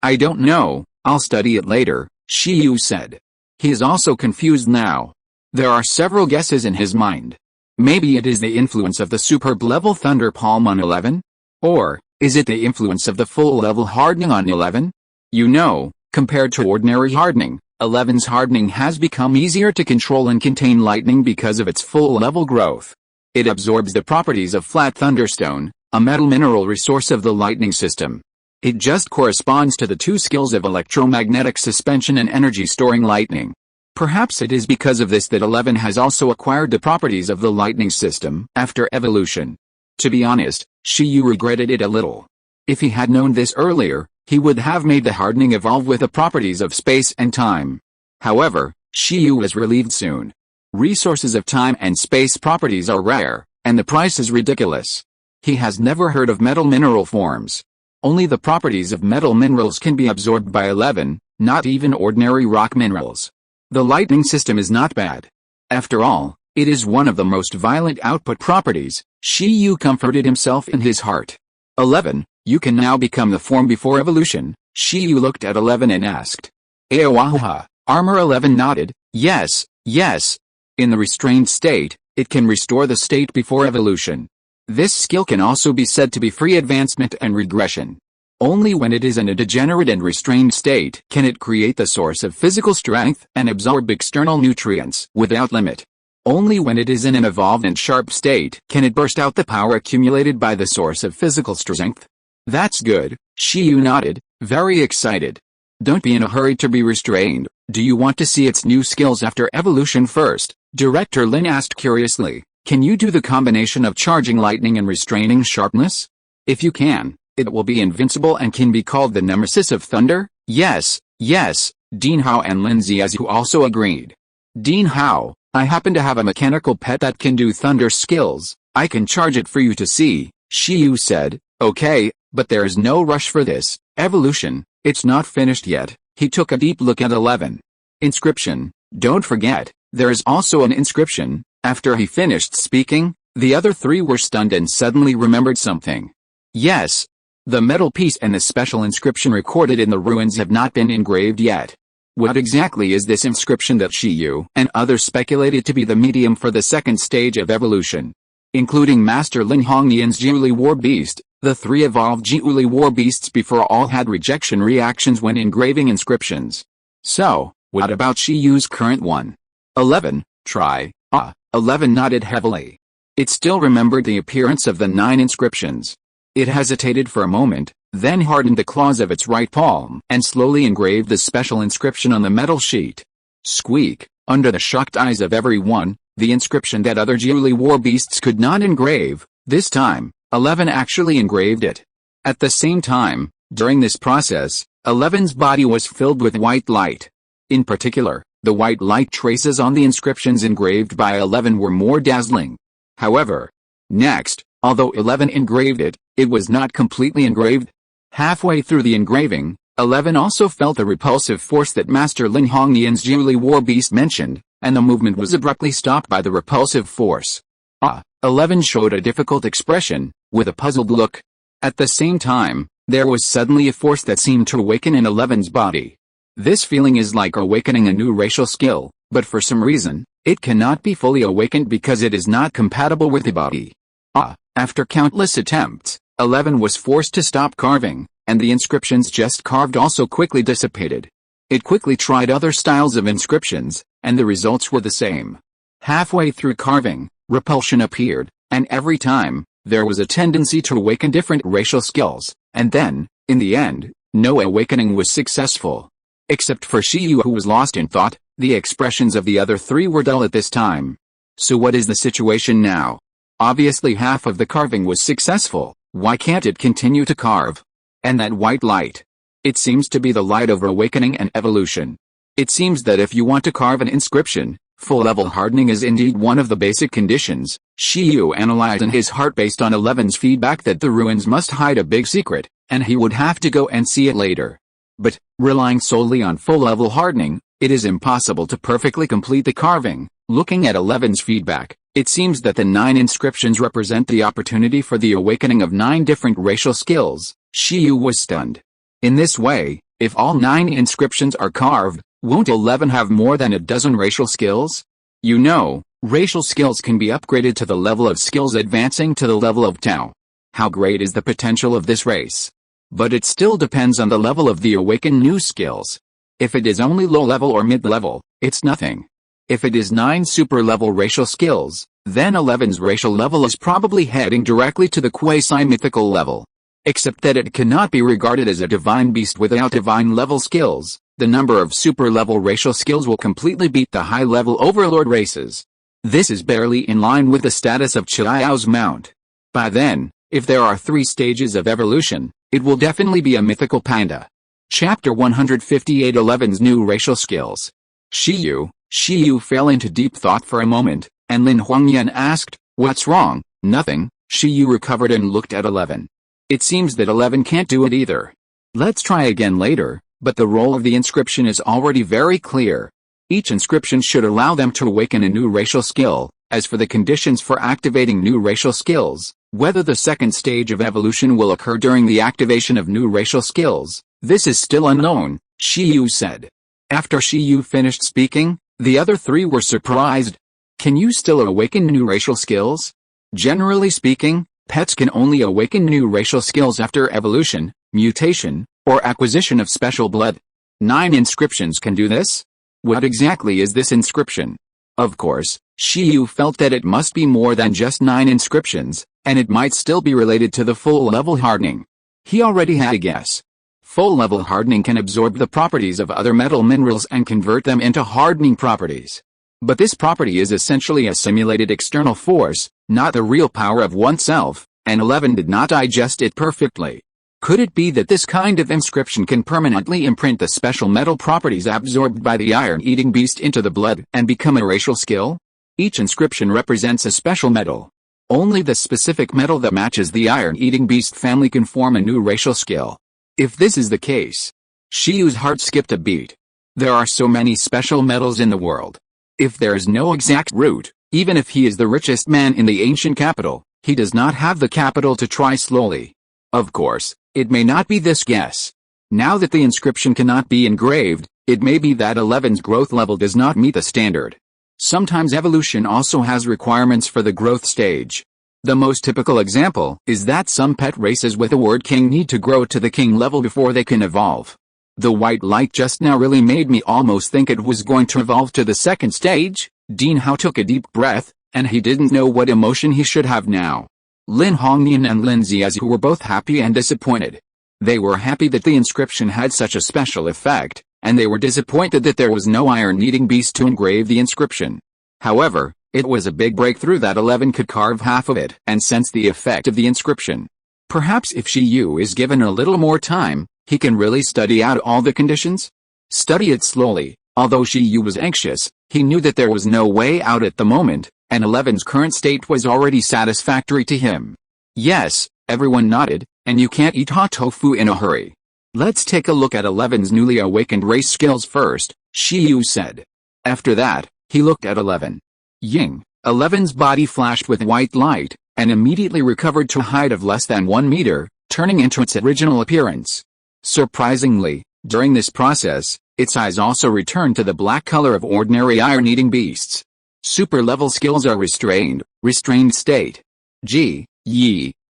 I don't know, I'll study it later, Shiyu said. He is also confused now. There are several guesses in his mind. Maybe it is the influence of the superb level Thunder Palm on 11? Or, is it the influence of the full level hardening on 11? You know, compared to ordinary hardening, 11's hardening has become easier to control and contain lightning because of its full level growth. It absorbs the properties of flat thunderstone, a metal mineral resource of the lightning system. It just corresponds to the 2 skills of electromagnetic suspension and energy storing lightning. Perhaps it is because of this that 11 has also acquired the properties of the lightning system after evolution. To be honest, Shiyu regretted it a little. If he had known this earlier, he would have made the hardening evolve with the properties of space and time. However, Shiyu was relieved soon. Resources of time and space properties are rare, and the price is ridiculous. He has never heard of metal mineral forms. Only the properties of metal minerals can be absorbed by 11, not even ordinary rock minerals. The lightning system is not bad. After all, it is one of the most violent output properties, Shiyu comforted himself in his heart. 11, you can now become the form before evolution, Shiyu looked at 11 and asked. Aowaha, Armor 11 nodded, yes. In the restrained state, it can restore the state before evolution. This skill can also be said to be free advancement and regression. Only when it is in a degenerate and restrained state can it create the source of physical strength and absorb external nutrients without limit. Only when it is in an evolved and sharp state can it burst out the power accumulated by the source of physical strength. That's good, Shiyu nodded, very excited. Don't be in a hurry to be restrained. Do you want to see its new skills after evolution first? Director Lin asked curiously. Can you do the combination of charging lightning and restraining sharpness? If you can, it will be invincible and can be called the nemesis of thunder? Yes, Dean Howe and Lin Ziazu also agreed. Dean Howe, I happen to have a mechanical pet that can do thunder skills. I can charge it for you to see, Shiyu said. Okay, but there is no rush for this. Evolution, it's not finished yet. He took a deep look at 11. Inscription, don't forget, there is also an inscription. After he finished speaking, the other 3 were stunned and suddenly remembered something. Yes. The metal piece and the special inscription recorded in the ruins have not been engraved yet. What exactly is this inscription that Shiyu and others speculated to be the medium for the second stage of evolution? Including Master Lin Hongnian's Jiuli War Beast, the 3 evolved Jiuli War Beasts before all had rejection reactions when engraving inscriptions. So, what about Shiyu's current one? 11, try. 11 nodded heavily. It still remembered the appearance of the 9 inscriptions. It hesitated for a moment, then hardened the claws of its right palm and slowly engraved the special inscription on the metal sheet. Squeak, under the shocked eyes of everyone, the inscription that other Jiuli war beasts could not engrave, this time, 11 actually engraved it. At the same time, during this process, 11's body was filled with white light. In particular, the white light traces on the inscriptions engraved by 11 were more dazzling. However, next, although 11 engraved it, it was not completely engraved. Halfway through the engraving, 11 also felt the repulsive force that Master Lin Hongnian's Jiuli war beast mentioned, and the movement was abruptly stopped by the repulsive force. 11 showed a difficult expression, with a puzzled look. At the same time, there was suddenly a force that seemed to awaken in Eleven's body. This feeling is like awakening a new racial skill, but for some reason, it cannot be fully awakened because it is not compatible with the body. After countless attempts, 11 was forced to stop carving, and the inscriptions just carved also quickly dissipated. It quickly tried other styles of inscriptions, and the results were the same. Halfway through carving, repulsion appeared, and every time, there was a tendency to awaken different racial skills, and then, in the end, no awakening was successful. Except for Shiyu, who was lost in thought, the expressions of the other three were dull at this time. So what is the situation now? Obviously half of the carving was successful, why can't it continue to carve? And that white light? It seems to be the light of awakening and evolution. It seems that if you want to carve an inscription, full-level hardening is indeed one of the basic conditions. Shiyu analyzed in his heart based on 11's feedback that the ruins must hide a big secret, and he would have to go and see it later. But, relying solely on full-level hardening, it is impossible to perfectly complete the carving. Looking at 11's feedback, it seems that the 9 inscriptions represent the opportunity for the awakening of 9 different racial skills. Shiyu was stunned. In this way, if all 9 inscriptions are carved, won't 11 have more than a dozen racial skills? You know, racial skills can be upgraded to the level of skills advancing to the level of Tao. How great is the potential of this race? But it still depends on the level of the awakened new skills. If it is only low-level or mid-level, it's nothing. If it is 9 super-level racial skills, then 11's racial level is probably heading directly to the quasi-mythical level. Except that it cannot be regarded as a divine beast without divine-level skills. The number of super-level racial skills will completely beat the high-level overlord races. This is barely in line with the status of Chiao's mount. By then, if there are 3 stages of evolution, it will definitely be a mythical panda. Chapter 158 11's new racial skills. Shiyu fell into deep thought for a moment, and Lin Huangyan asked, "What's wrong?" "Nothing." Shiyu recovered and looked at 11. It seems that 11 can't do it either. Let's try again later, but the role of the inscription is already very clear. Each inscription should allow them to awaken a new racial skill. As for the conditions for activating new racial skills, whether the second stage of evolution will occur during the activation of new racial skills, this is still unknown, Shiyu said. After Shiyu finished speaking, the other 3 were surprised. Can you still awaken new racial skills? Generally speaking, pets can only awaken new racial skills after evolution, mutation, or acquisition of special blood. 9 inscriptions can do this? What exactly is this inscription? Of course, Shiyu felt that it must be more than just 9 inscriptions, and it might still be related to the full-level hardening. He already had a guess. Full-level hardening can absorb the properties of other metal minerals and convert them into hardening properties. But this property is essentially a simulated external force, not the real power of oneself, and 11 did not digest it perfectly. Could it be that this kind of inscription can permanently imprint the special metal properties absorbed by the iron-eating beast into the blood and become a racial skill? Each inscription represents a special metal. Only the specific metal that matches the iron-eating beast family can form a new racial skill. If this is the case, Shiyu's heart skipped a beat. There are so many special metals in the world. If there is no exact root, even if he is the richest man in the ancient capital, he does not have the capital to try slowly. Of course, it may not be this guess. Now that the inscription cannot be engraved, it may be that 11's growth level does not meet the standard. Sometimes evolution also has requirements for the growth stage. The most typical example is that some pet races with the word king need to grow to the king level before they can evolve. The white light just now really made me almost think it was going to evolve to the second stage. Dean Hao took a deep breath, and he didn't know what emotion he should have now. Lin Hongnian and Lin Ziazu were both happy and disappointed. They were happy that the inscription had such a special effect, and they were disappointed that there was no iron-eating beast to engrave the inscription. However, it was a big breakthrough that 11 could carve half of it and sense the effect of the inscription. Perhaps if Shiyu is given a little more time, he can really study out all the conditions? Study it slowly. Although Shiyu was anxious, he knew that there was no way out at the moment, and 11's current state was already satisfactory to him. Yes, everyone nodded, and you can't eat hot tofu in a hurry. Let's take a look at 11's newly awakened race skills first, Shiyu said. After that, he looked at 11. Ying, 11's body flashed with white light, and immediately recovered to a height of less than 1 meter. turning into its original appearance. Surprisingly, during this process, its eyes also return to the black color of ordinary iron-eating beasts. Super-level skills are restrained state.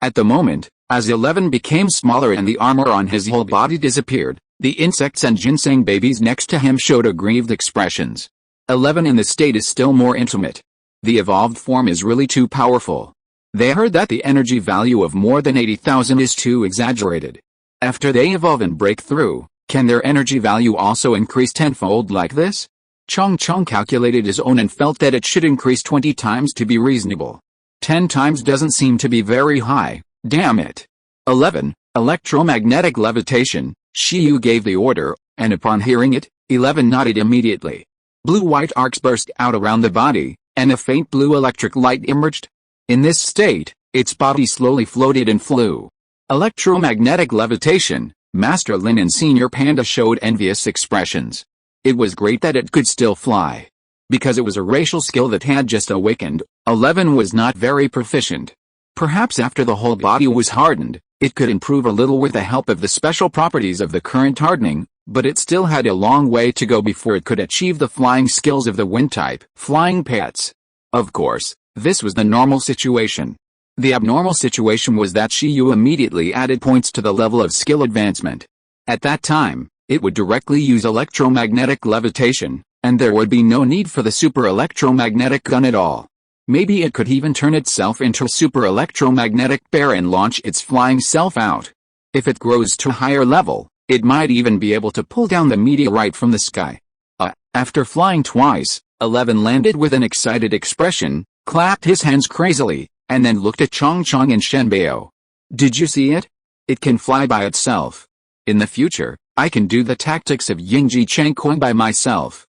At the moment, as 11 became smaller and the armor on his whole body disappeared, the insects and ginseng babies next to him showed aggrieved expressions. 11 in the state is still more intimate. The evolved form is really too powerful. They heard that the energy value of more than 80,000 is too exaggerated. After they evolve and break through, can their energy value also increase tenfold like this? Chong calculated his own and felt that it should increase 20 times to be reasonable. 10 times doesn't seem to be very high, damn it. 11. Electromagnetic levitation. Shiyu gave the order, and upon hearing it, 11 nodded immediately. Blue-white arcs burst out around the body, and a faint blue electric light emerged. In this state, its body slowly floated and flew. Electromagnetic levitation. Master Lin and Senior Panda showed envious expressions. It was great that it could still fly. Because it was a racial skill that had just awakened, 11 was not very proficient. Perhaps after the whole body was hardened, it could improve a little with the help of the special properties of the current hardening, but it still had a long way to go before it could achieve the flying skills of the wind type. Flying pets. Of course, this was the normal situation. The abnormal situation was that Shiyu immediately added points to the level of skill advancement. At that time, it would directly use electromagnetic levitation, and there would be no need for the super electromagnetic gun at all. Maybe it could even turn itself into a super electromagnetic bear and launch its flying self out. If it grows to a higher level, it might even be able to pull down the meteorite from the sky. After flying twice, 11 landed with an excited expression, clapped his hands crazily, and then looked at Chong and Shenbao. Did you see it? It can fly by itself. In the future, I can do the tactics of Yingji Changquan by myself.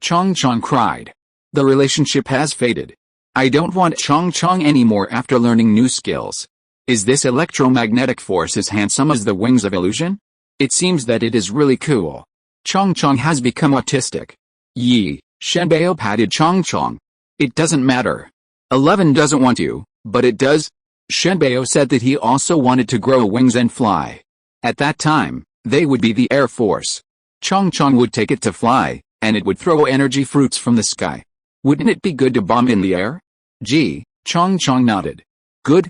Chong cried. The relationship has faded. I don't want Chong anymore after learning new skills. Is this electromagnetic force as handsome as the wings of illusion? It seems that it is really cool. Chong has become autistic. Shenbao patted Chong. It doesn't matter. 11 doesn't want you, but it does. Shenbao said that he also wanted to grow wings and fly. At that time, they would be the Air Force. Chong would take it to fly, and it would throw energy fruits from the sky. Wouldn't it be good to bomb in the air? Chong nodded. Good.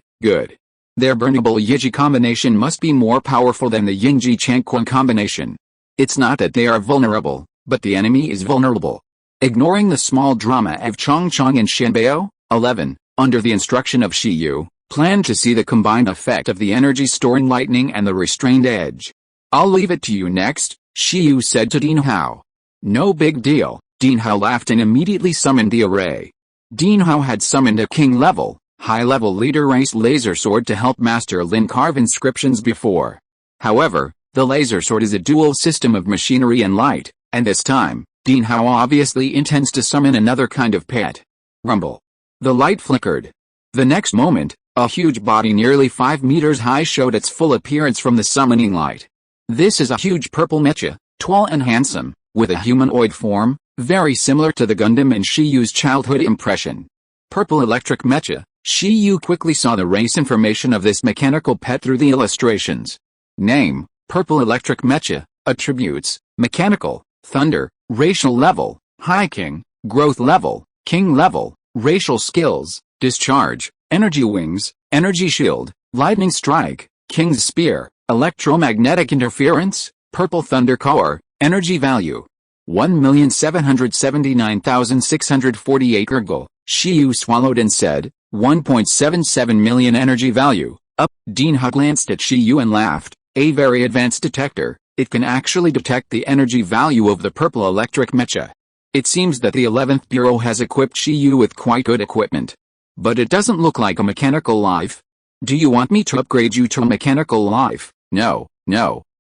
Their burnable Yiji combination must be more powerful than the Yingji Changquan combination. It's not that they are vulnerable, but the enemy is vulnerable. Ignoring the small drama of Chong and Shenbao, 11, under the instruction of Shiyu, planned to see the combined effect of the energy storing lightning and the restrained edge. I'll leave it to you next, Shiyu said to Ding Hao. No big deal, Ding Hao laughed and immediately summoned the array. Ding Hao had summoned a king-level, high-level leader race laser sword to help Master Lin carve inscriptions before. However, the laser sword is a dual system of machinery and light, and this time, Ding Hao obviously intends to summon another kind of pet. Rumble. The light flickered. The next moment, a huge body nearly 5 meters high showed its full appearance from the summoning light. This is a huge purple mecha, tall and handsome, with a humanoid form, very similar to the Gundam in Shiyu's childhood impression. Purple electric mecha. Shiyu quickly saw the race information of this mechanical pet through the illustrations. Name, Purple electric mecha. Attributes, mechanical, thunder, racial level, high king, growth level, king level, racial skills, discharge, energy wings, energy shield, lightning strike, king's spear, electromagnetic interference, purple thunder core, energy value. 1,779,648 ergo. Shiyu swallowed and said, 1.77 million energy value. Up. Ding Hao glanced at Shiyu and laughed. A very advanced detector. It can actually detect the energy value of the purple electric mecha. It seems that the 11th Bureau has equipped Shiyu with quite good equipment. But it doesn't look like a mechanical life. Do you want me to upgrade you to a mechanical life? No,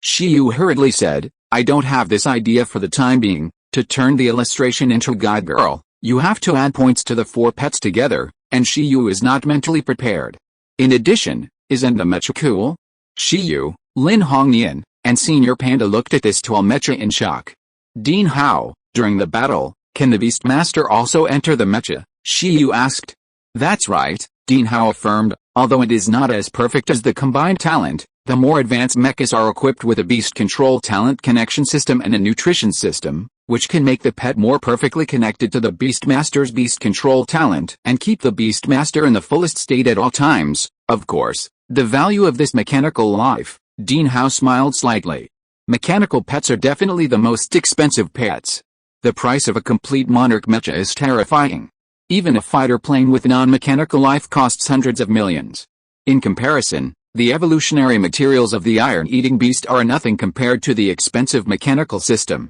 Shiyu hurriedly said, I don't have this idea for the time being. To turn the illustration into Guide Girl, you have to add points to the 4 pets together, and Shiyu is not mentally prepared. In addition, isn't the mecha cool? Shiyu, Lin Hongnian, and Senior Panda looked at this tall mecha in shock. Ding Hao, during the battle, can the Beastmaster also enter the mecha? Shiyu asked. That's right, Ding Hao affirmed, Although it is not as perfect as the combined talent, the more advanced mechas are equipped with a beast control talent connection system and a nutrition system, which can make the pet more perfectly connected to the Beastmaster's beast control talent and keep the Beastmaster in the fullest state at all times. Of course, the value of this mechanical life, Dean Howe smiled slightly. Mechanical pets are definitely the most expensive pets. The price of a complete monarch mecha is terrifying. Even a fighter plane with non-mechanical life costs hundreds of millions. In comparison, the evolutionary materials of the iron-eating beast are nothing compared to the expensive mechanical system.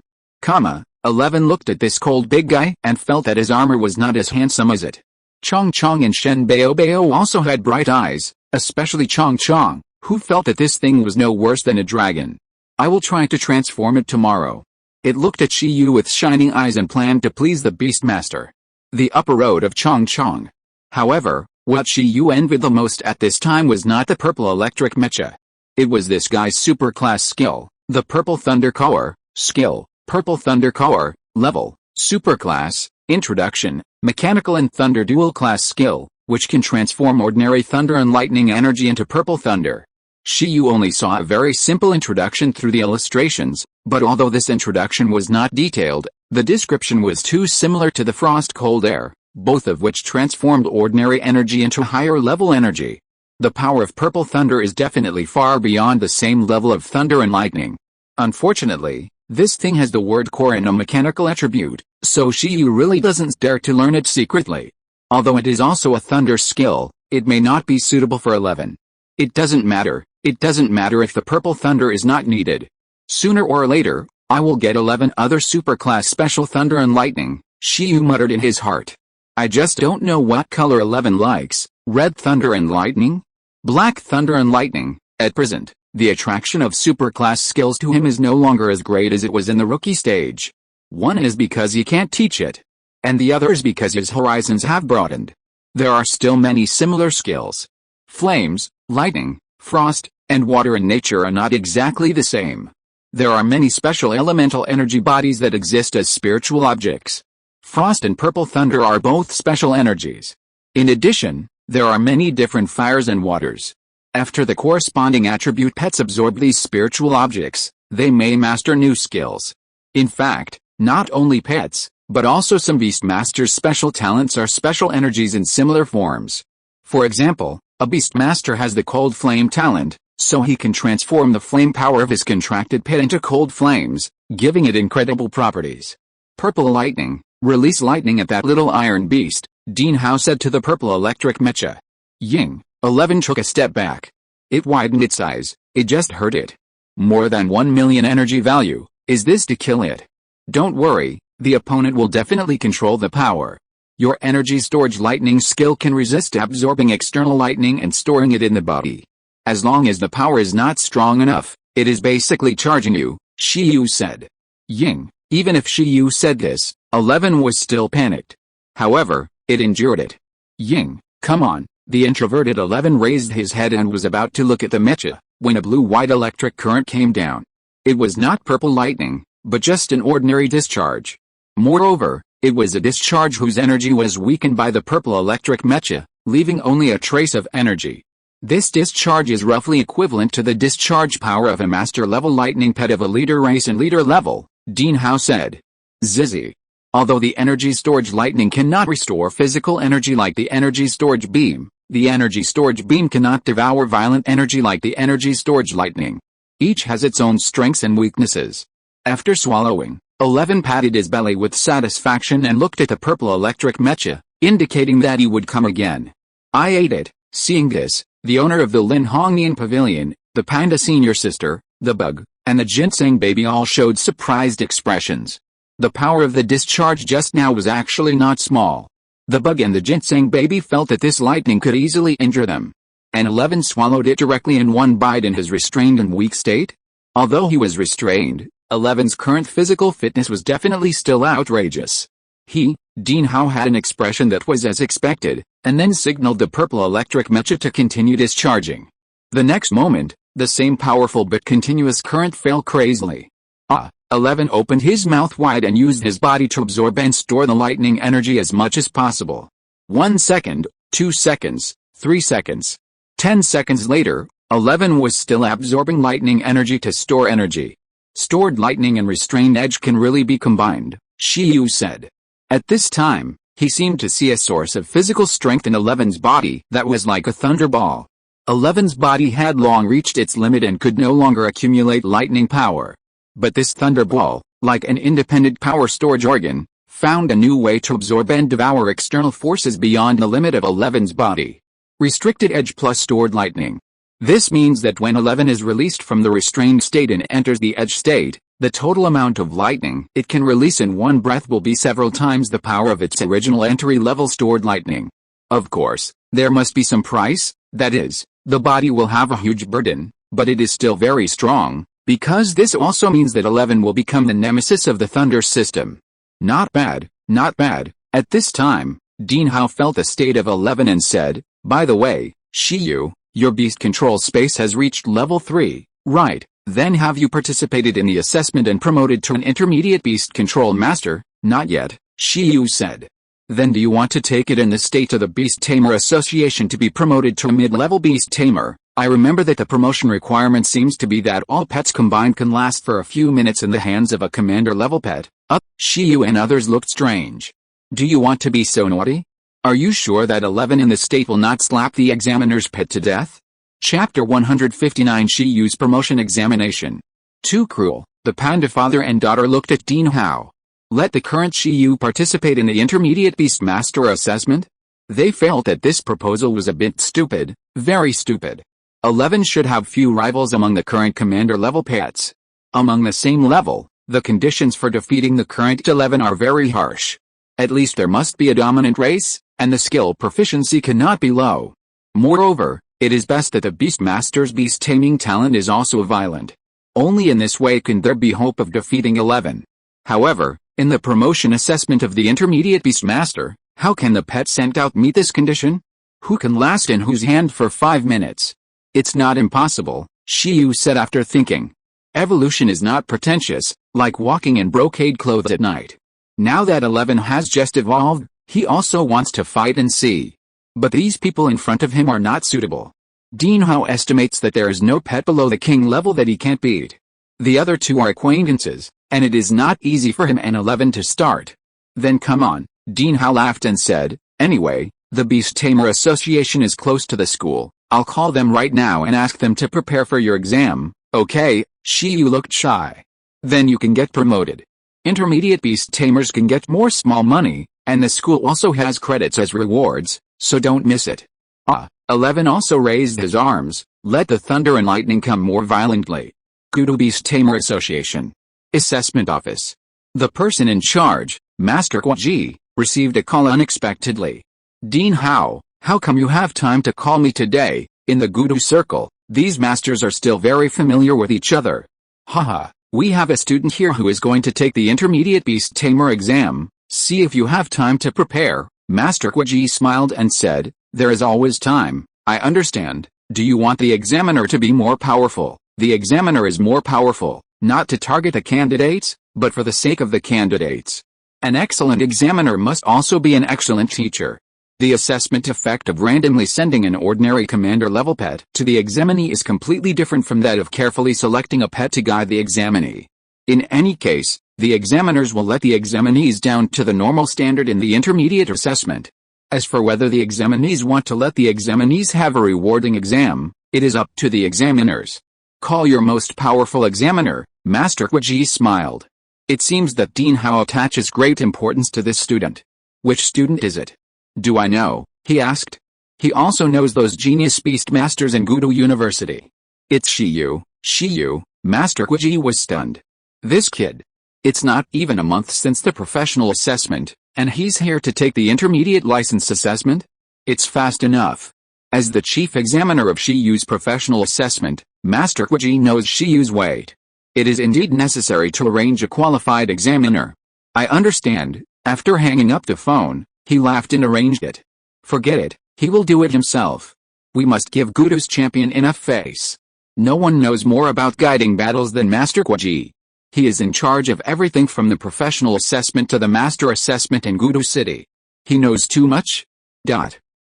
11 looked at this cold big guy and felt that his armor was not as handsome as it. Chong Chong and Shen Bao Bao also had bright eyes, especially Chong Chong, who felt that this thing was no worse than a dragon. I will try to transform it tomorrow. It looked at Shi Yu with shining eyes and planned to please the Beastmaster. The upper road of Chong Chong. However, what Shi Yu envied the most at this time was not the purple electric mecha. It was this guy's superclass skill, the Purple Thunder Core, skill, Purple Thunder Core, level, superclass, introduction, mechanical and thunder dual class skill, which can transform ordinary thunder and lightning energy into purple thunder. Shi Yu only saw a very simple introduction through the illustrations, but although this introduction was not detailed, the description was too similar to the frost cold air, both of which transformed ordinary energy into higher level energy. The power of purple thunder is definitely far beyond the same level of thunder and lightning. Unfortunately, this thing has the word core in a mechanical attribute, so Shi Yu really doesn't dare to learn it secretly. Although it is also a thunder skill, it may not be suitable for 11. It doesn't matter if the purple thunder is not needed. Sooner or later, I will get 11 other superclass special thunder and lightning, Shi Yu muttered in his heart. I just don't know what color 11 likes, red thunder and lightning? Black thunder and lightning. At present, the attraction of superclass skills to him is no longer as great as it was in the rookie stage. One is because he can't teach it, and the other is because his horizons have broadened. There are still many similar skills. Flames, lightning, frost, and water in nature are not exactly the same. There are many special elemental energy bodies that exist as spiritual objects. Frost and purple thunder are both special energies. In addition, there are many different fires and waters. After the corresponding attribute pets absorb these spiritual objects, they may master new skills. In fact, not only pets, but also some Beastmaster's special talents are special energies in similar forms. For example, a Beastmaster has the cold flame talent, so he can transform the flame power of his contracted pet into cold flames, giving it incredible properties. Purple lightning, release lightning at that little iron beast, Dean Howe said to the purple electric mecha. Ying, 11 took a step back. It widened its eyes, it just hurt it. More than 1 million energy value, is this to kill it? Don't worry, the opponent will definitely control the power. Your energy storage lightning skill can resist absorbing external lightning and storing it in the body. As long as the power is not strong enough, it is basically charging you, Shi Yu said. Ying, even if Shi Yu said this, 11 was still panicked. However, it endured it. Ying, come on, the introverted 11 raised his head and was about to look at the mecha, when a blue-white electric current came down. It was not purple lightning, but just an ordinary discharge. Moreover, it was a discharge whose energy was weakened by the purple electric mecha, leaving only a trace of energy. This discharge is roughly equivalent to the discharge power of a master-level lightning pet of a leader race and leader level, Dean Howe said. Zizzy. Although the energy storage lightning cannot restore physical energy like the energy storage beam, the energy storage beam cannot devour violent energy like the energy storage lightning. Each has its own strengths and weaknesses. After swallowing, 11 patted his belly with satisfaction and looked at the purple electric mecha, indicating that he would come again. I ate it. Seeing this, the owner of the Lin Hongnian Pavilion, the panda senior sister, the bug, and the ginseng baby all showed surprised expressions. The power of the discharge just now was actually not small. The bug and the ginseng baby felt that this lightning could easily injure them. And 11 swallowed it directly in one bite in his restrained and weak state. Although he was restrained, 11's current physical fitness was definitely still outrageous. Dean Howe had an expression that was as expected, and then signaled the purple electric mecha to continue discharging. The next moment, the same powerful but continuous current fell crazily. 11 opened his mouth wide and used his body to absorb and store the lightning energy as much as possible. 1 second, 2 seconds, 3 seconds. 10 seconds later, 11 was still absorbing lightning energy to store energy. Stored lightning and restrained edge can really be combined, Shiyu said. At this time, he seemed to see a source of physical strength in 11's body that was like a thunderball. 11's body had long reached its limit and could no longer accumulate lightning power. But this thunderball, like an independent power storage organ, found a new way to absorb and devour external forces beyond the limit of 11's body. Restricted edge plus stored lightning. This means that when 11 is released from the restrained state and enters the edge state, the total amount of lightning it can release in one breath will be several times the power of its original entry-level stored lightning. Of course, there must be some price, that is, the body will have a huge burden, but it is still very strong, because this also means that 11 will become the nemesis of the Thunder system. Not bad, not bad. At this time, Dean Hao felt the state of 11 and said, "By the way, Shiyu, your beast control space has reached level 3, right? Then have you participated in the assessment and promoted to an intermediate beast control master?" "Not yet," Shiyu said. "Then do you want to take it in the state of the Beast Tamer Association to be promoted to a mid-level beast tamer? I remember that the promotion requirement seems to be that all pets combined can last for a few minutes in the hands of a commander-level pet." Shiyu and others looked strange. "Do you want to be so naughty? Are you sure that 11 in the state will not slap the examiner's pet to death?" Chapter 159 Shiyu's Promotion Examination. Too cruel. The panda father and daughter looked at Dean Hao. Let the current Shiyu participate in the intermediate beast master assessment? They felt that this proposal was a bit stupid, very stupid. 11 should have few rivals among the current commander-level pets. Among the same level, the conditions for defeating the current 11 are very harsh. At least there must be a dominant race, and the skill proficiency cannot be low. Moreover, it is best that the Beastmaster's beast taming talent is also violent. Only in this way can there be hope of defeating 11. However, in the promotion assessment of the intermediate Beastmaster, how can the pet sent out meet this condition? Who can last in whose hand for 5 minutes? It's not impossible, Shiyu said after thinking. Evolution is not pretentious, like walking in brocade clothes at night. Now that 11 has just evolved, he also wants to fight and see. But these people in front of him are not suitable. Dean Hao estimates that there is no pet below the king level that he can't beat. The other two are acquaintances, and it is not easy for him and 11 to start. Then come on, Dean Hao laughed and said, "Anyway, the Beast Tamer Association is close to the school. I'll call them right now and ask them to prepare for your exam." "Okay," Shiyu looked shy. "Then you can get promoted. Intermediate beast tamers can get more small money, and the school also has credits as rewards, so don't miss it." 11 also raised his arms. Let the thunder and lightning come more violently. Gudu Beast Tamer Association. Assessment Office. The person in charge, Master Guaji, received a call unexpectedly. "Dean Hao, how come you have time to call me today?" In the Gudu circle, these masters are still very familiar with each other. "Haha, we have a student here who is going to take the intermediate beast tamer exam. See if you have time to prepare." Master Guaji smiled and said, "There is always time, I understand. Do you want the examiner to be more powerful?" "The examiner is more powerful, not to target the candidates, but for the sake of the candidates. An excellent examiner must also be an excellent teacher." The assessment effect of randomly sending an ordinary commander-level pet to the examinee is completely different from that of carefully selecting a pet to guide the examinee. In any case, the examiners will let the examinees down to the normal standard in the intermediate assessment. As for whether the examinees want to let the examinees have a rewarding exam, it is up to the examiners. "Call your most powerful examiner," Master Guaji smiled. It seems that Dean Hao attaches great importance to this student. "Which student is it?" "Do I know?" he asked. He also knows those genius beast masters in Gudu University. "It's Shiyu." "Shiyu?" Master Guaji was stunned. "This kid. It's not even a month since the professional assessment, and he's here to take the intermediate license assessment? It's fast enough." As the chief examiner of Shiyu's professional assessment, Master Guaji knows Shiyu's weight. It is indeed necessary to arrange a qualified examiner. "I understand." After hanging up the phone, he laughed and arranged it. "Forget it, he will do it himself. We must give Gudu's champion enough face. No one knows more about guiding battles than Master Guaji. He is in charge of everything from the professional assessment to the master assessment in Gudu City. He knows too much."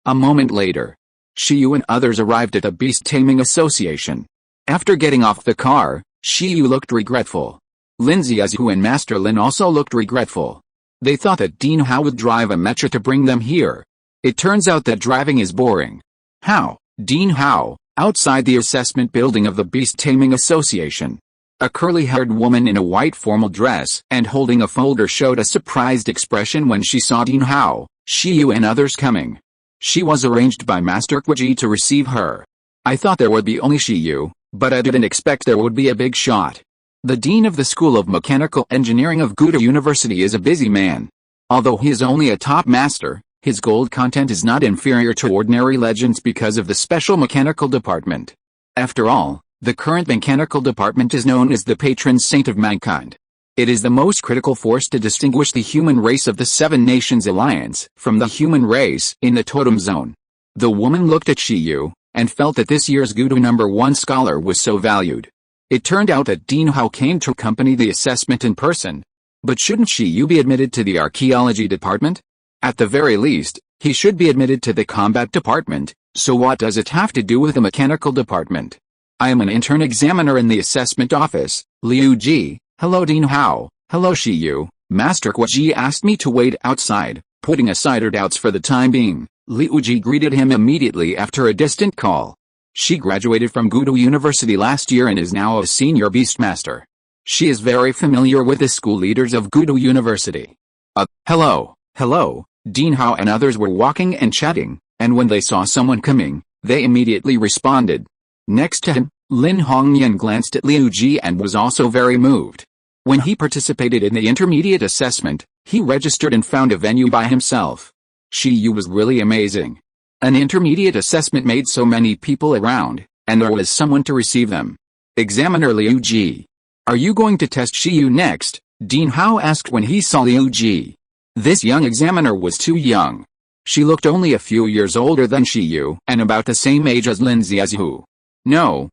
A moment later. Shiyu and others arrived at the Beast Taming Association. After getting off the car, Shiyu looked regretful. Lin Xiaozu and Master Lin also looked regretful. They thought that Dean Hao would drive a mecha to bring them here. It turns out that driving is boring. How? Dean Hao, outside the assessment building of the Beast Taming Association. A curly-haired woman in a white formal dress and holding a folder showed a surprised expression when she saw Dean Hao, Shiyu and others coming. She was arranged by Master Quiji to receive her. I thought there would be only Shiyu, but I didn't expect there would be a big shot. The dean of the School of Mechanical Engineering of Gudo University is a busy man. Although he is only a top master, his gold content is not inferior to ordinary legends because of the special mechanical department. After all, the current mechanical department is known as the patron saint of mankind. It is the most critical force to distinguish the human race of the Seven Nations Alliance from the human race in the totem zone. The woman looked at Shiyu and felt that this year's Gudo #1 scholar was so valued. It turned out that Dean Hao came to accompany the assessment in person. But shouldn't Shiyu be admitted to the archaeology department? At the very least, he should be admitted to the combat department, so what does it have to do with the mechanical department? I am an intern examiner in the assessment office, Liu Ji. Hello Dean Hao, hello Shiyu. Master Quiji asked me to wait outside, putting aside her doubts for the time being. Liu Ji greeted him immediately after a distant call. She graduated from Gudo University last year and is now a senior beastmaster. She is very familiar with the school leaders of Gudo University. Hello. Dean Hao and others were walking and chatting, and when they saw someone coming, they immediately responded. Next to him, Lin Hongyan glanced at Liu Ji and was also very moved. When he participated in the intermediate assessment, he registered and found a venue by himself. Shiyu was really amazing. An intermediate assessment made so many people around, and there was someone to receive them. Examiner Liu Ji. Are you going to test Shiyu next? Dean Hao asked when he saw Liu Ji. This young examiner was too young. She looked only a few years older than Shiyu and about the same age as Lin Xiaozu. No,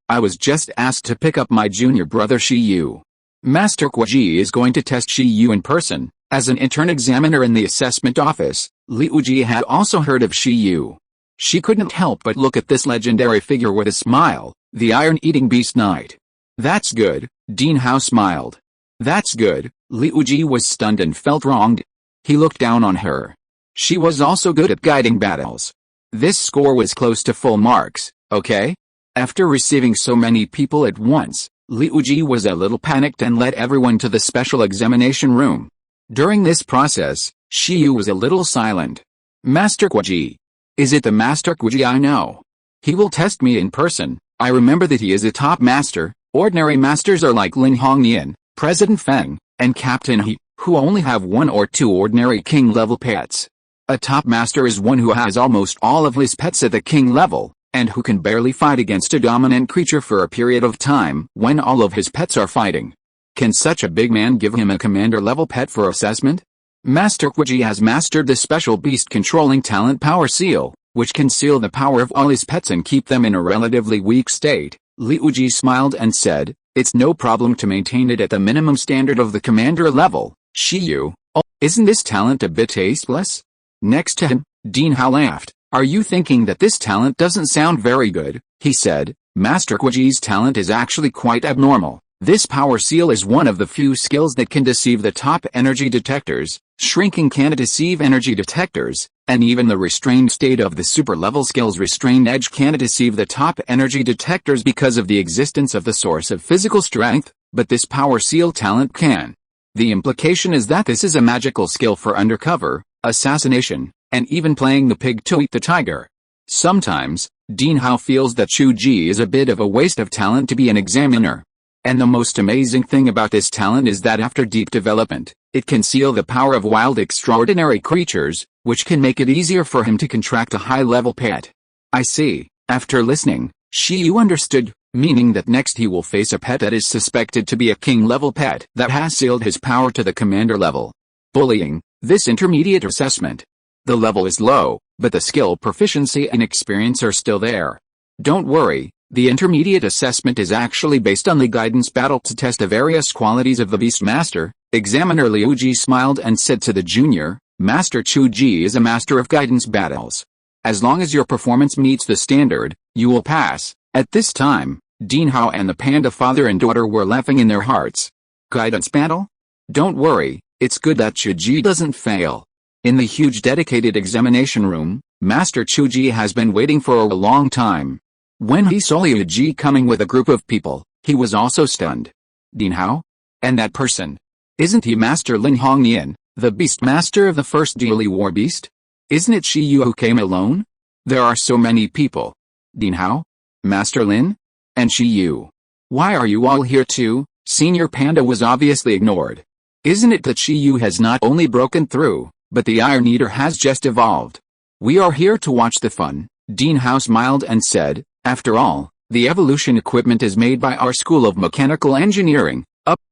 I was just asked to pick up my junior brother Shiyu. Master Quiji is going to test Shiyu in person. As an intern examiner in the assessment office, Liu Ji had also heard of Shiyu. She couldn't help but look at this legendary figure with a smile, the iron-eating beast knight. That's good, Dean Hao smiled. That's good. Liu Ji was stunned and felt wronged. He looked down on her. She was also good at guiding battles. This score was close to full marks, okay? After receiving so many people at once, Liu Ji was a little panicked and led everyone to the special examination room. During this process, Shiyu was a little silent. Master Quiji. Is it the Master Quiji I know? He will test me in person. I remember that he is a top master. Ordinary masters are like Lin Hongyan, President Feng, and Captain He, who only have 1 or 2 ordinary king-level pets. A top master is one who has almost all of his pets at the king level, and who can barely fight against a dominant creature for a period of time when all of his pets are fighting. Can such a big man give him a commander-level pet for assessment? Master Quiji has mastered the special beast-controlling talent Power Seal, which can seal the power of all his pets and keep them in a relatively weak state. Liu Ji smiled and said, it's no problem to maintain it at the minimum standard of the commander level. Shiyu, isn't this talent a bit tasteless? Next to him, Dean Hao laughed. Are you thinking that this talent doesn't sound very good? He said, Master Quiji's talent is actually quite abnormal. This power seal is one of the few skills that can deceive the top energy detectors. Shrinking can deceive energy detectors, and even the restrained state of the super-level skills restrained edge can deceive the top energy detectors because of the existence of the source of physical strength, but this power seal talent can. The implication is that this is a magical skill for undercover, assassination, and even playing the pig to eat the tiger. Sometimes, Dean Hao feels that Chu Ji is a bit of a waste of talent to be an examiner. And the most amazing thing about this talent is that after deep development, it can seal the power of wild extraordinary creatures, which can make it easier for him to contract a high-level pet. I see. After listening, Shiyu understood, meaning that next he will face a pet that is suspected to be a king-level pet that has sealed his power to the commander level. Bullying, this intermediate assessment. The level is low, but the skill proficiency and experience are still there. Don't worry. The intermediate assessment is actually based on the guidance battle to test the various qualities of the Beastmaster. Examiner Liu Ji smiled and said to the junior, Master Chu Ji is a master of guidance battles. As long as your performance meets the standard, you will pass. At this time, Dean Hao and the panda father and daughter were laughing in their hearts. Guidance battle? Don't worry, it's good that Chuji doesn't fail. In the huge dedicated examination room, Master Chuji has been waiting for a long time. When he saw Liu Ji coming with a group of people, he was also stunned. Dean Hao? And that person? Isn't he Master Lin Hongnian, the beast master of the first Deadly War Beast? Isn't it Shi Yu who came alone? There are so many people. Dean Hao? Master Lin? And Shi Yu. Why are you all here too? Senior Panda was obviously ignored. Isn't it that Shi Yu has not only broken through, but the Iron Eater has just evolved? We are here to watch the fun. Dean Hao smiled and said, after all, the evolution equipment is made by our School of Mechanical Engineering.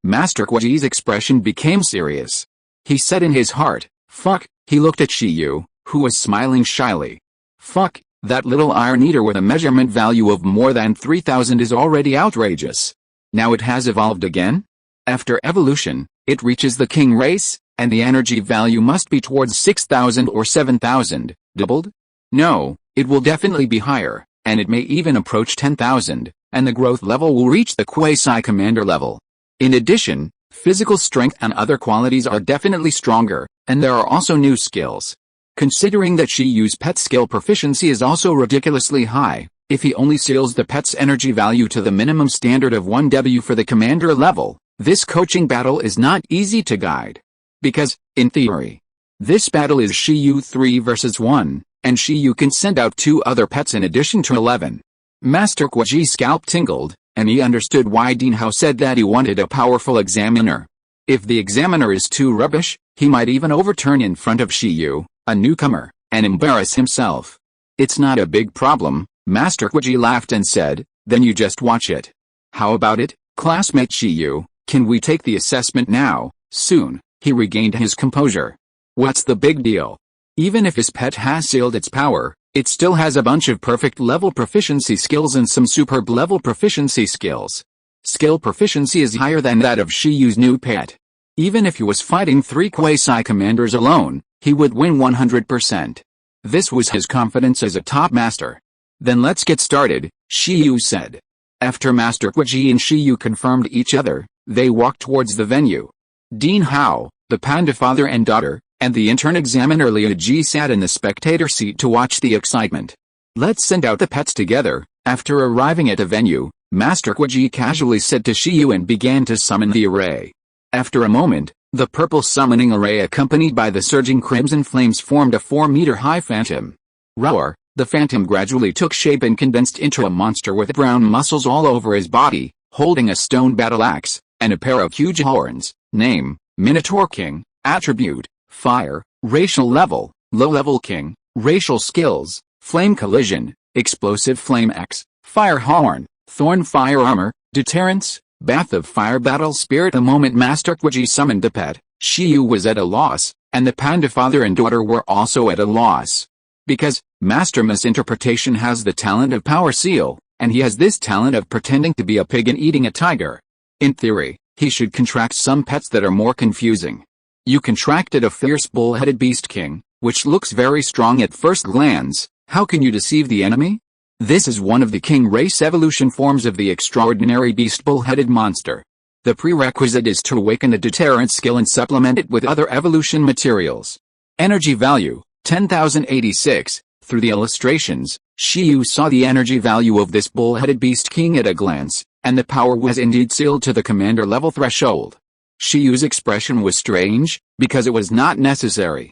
Master Kwaji's expression became serious. He said in his heart, fuck. He looked at Shi Yu, who was smiling shyly. Fuck, that little Iron Eater with a measurement value of more than 3,000 is already outrageous. Now it has evolved again? After evolution, it reaches the king race, and the energy value must be towards 6,000 or 7,000, doubled? No, it will definitely be higher, and it may even approach 10,000, and the growth level will reach the quasi-commander level. In addition, physical strength and other qualities are definitely stronger, and there are also new skills. Considering that Shi Yu's pet skill proficiency is also ridiculously high, if he only seals the pet's energy value to the minimum standard of 1W for the commander level, this coaching battle is not easy to guide. Because, in theory, this battle is Shi Yu 3 versus 1, and Shi Yu can send out 2 other pets in addition to 11. Master Kwaji's scalp tingled, and he understood why Dean Hao said that he wanted a powerful examiner. If the examiner is too rubbish, he might even overturn in front of Shi Yu, a newcomer, and embarrass himself. It's not a big problem, Master Kwaji laughed and said, then you just watch it. How about it, classmate Shi Yu, can we take the assessment now? Soon, he regained his composure. What's the big deal? Even if his pet has sealed its power, it still has a bunch of perfect level proficiency skills and some superb level proficiency skills. Skill proficiency is higher than that of Shi Yu's new pet. Even if he was fighting 3 quasi-commanders alone, he would win 100%. This was his confidence as a top master. Then let's get started, Shi Yu said. After Master Kwaji and Shi Yu confirmed each other, they walked towards the venue. Dean Hao, the panda father and daughter, and the intern examiner Liu Ji sat in the spectator seat to watch the excitement. Let's send out the pets together. After arriving at the venue, Master Kwaji casually said to Shi Yu and began to summon the array. After a moment, the purple summoning array accompanied by the surging crimson flames formed a 4-meter-high phantom. Roar, the phantom gradually took shape and condensed into a monster with brown muscles all over his body, holding a stone battle axe, and a pair of huge horns. Name, Minotaur King. Attribute, Fire. Racial level, Low-level King. Racial skills, Flame Collision, Explosive Flame X, Fire Horn, Thorn Fire Armor, Deterrence, Bath of Fire Battle Spirit. The moment Master Kwaji summoned the pet, Shi Yu was at a loss, and the panda father and daughter were also at a loss. Because, Master Misinterpretation has the talent of Power Seal, and he has this talent of pretending to be a pig and eating a tiger. In theory, he should contract some pets that are more confusing. You contracted a fierce bull-headed beast king, which looks very strong at first glance. How can you deceive the enemy? This is one of the king race evolution forms of the extraordinary beast bull-headed monster. The prerequisite is to awaken a deterrent skill and supplement it with other evolution materials. Energy value, 10,086. Through the illustrations, Shi Yu saw the energy value of this bull-headed beast king at a glance, and the power was indeed sealed to the commander level threshold. Shi Yu's expression was strange, because it was not necessary.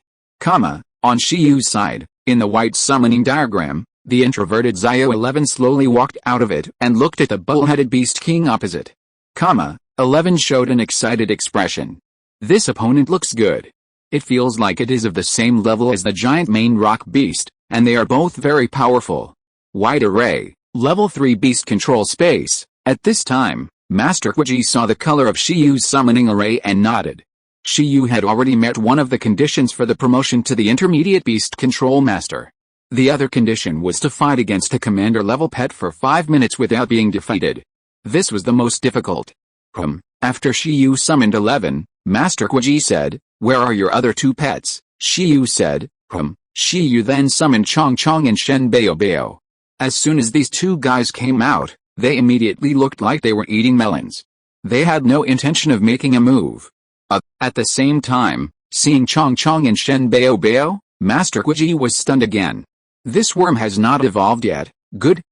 On Shi Yu's side, in the white summoning diagram, the introverted Zio 11 slowly walked out of it and looked at the bull-headed beast king opposite. 11 showed an excited expression. This opponent looks good. It feels like it is of the same level as the giant main rock beast, and they are both very powerful. Wide array, level 3 beast control space. At this time, Master Kwaji saw the color of Shi Yu's summoning array and nodded. Shi Yu had already met one of the conditions for the promotion to the intermediate beast control master. The other condition was to fight against a commander level pet for 5 minutes without being defeated. This was the most difficult. After Shi Yu summoned 11, Master Kwaji said, "Where are your other 2 pets?" Shi Yu said, Shi Yu then summoned Chong Chong and Shen Bao Bao. As soon as these two guys came out, they immediately looked like they were eating melons. They had no intention of making a move. At the same time, seeing Chong Chong and Shen Bao Bao, Master Guiji was stunned again. This worm has not evolved yet. Good.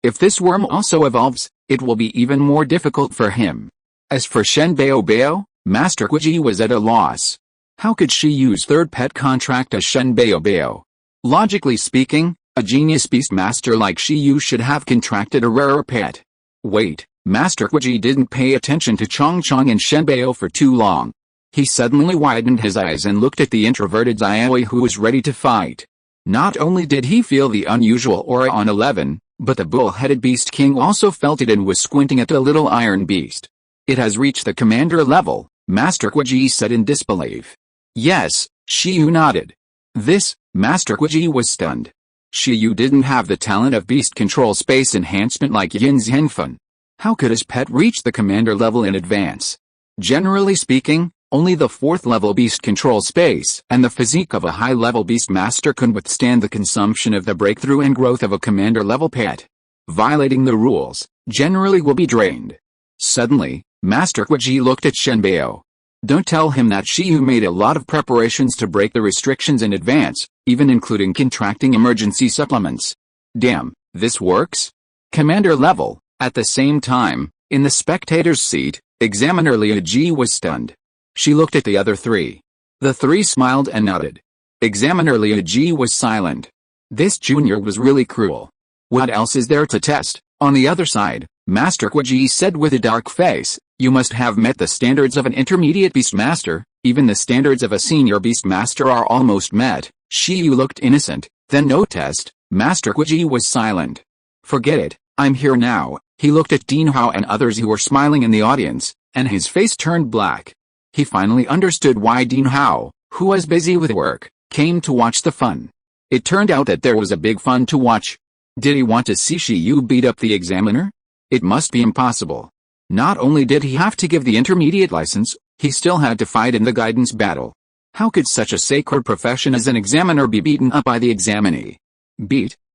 If this worm also evolves, it will be even more difficult for him. As for Shen Bao Bao, Master Guiji was at a loss. How could Shi Yu's third pet contract as Shen Bao Bao? Logically speaking, a genius beast master like Shi Yu should have contracted a rarer pet. Wait, Master Guiji didn't pay attention to Chong Chong and Shen Bao for too long. He suddenly widened his eyes and looked at the introverted Xiaoi who was ready to fight. Not only did he feel the unusual aura on 11, but the bull-headed Beast King also felt it and was squinting at the little iron beast. It has reached the commander level, Master Guiji said in disbelief. Yes, Shi Yu nodded. This, Master Guiji was stunned. Shi Yu didn't have the talent of beast control space enhancement like Yin Zhengfen. How could his pet reach the commander level in advance? Generally speaking, only the 4th level beast control space and the physique of a high-level beast master can withstand the consumption of the breakthrough and growth of a commander level pet. Violating the rules, generally will be drained. Suddenly, Master Guiji looked at Shen Bao. Don't tell him that Shi Yu made a lot of preparations to break the restrictions in advance, even including contracting emergency supplements. Damn, this works? Commander level. At the same time, in the spectator's seat, Examiner Liu Ji was stunned. She looked at the other three. The three smiled and nodded. Examiner Liu Ji was silent. This junior was really cruel. What else is there to test? On the other side, Master Guiji said with a dark face, you must have met the standards of an intermediate beastmaster, even the standards of a senior beastmaster are almost met. Shi Yu looked innocent, then no test. Master Guiji was silent. Forget it, I'm here now. He looked at Dean Hao and others who were smiling in the audience, and his face turned black. He finally understood why Dean Hao, who was busy with work, came to watch the fun. It turned out that there was a big fun to watch. Did he want to see Shi Yu beat up the examiner? It must be impossible. Not only did he have to give the intermediate license, he still had to fight in the guidance battle. How could such a sacred profession as an examiner be beaten up by the examinee?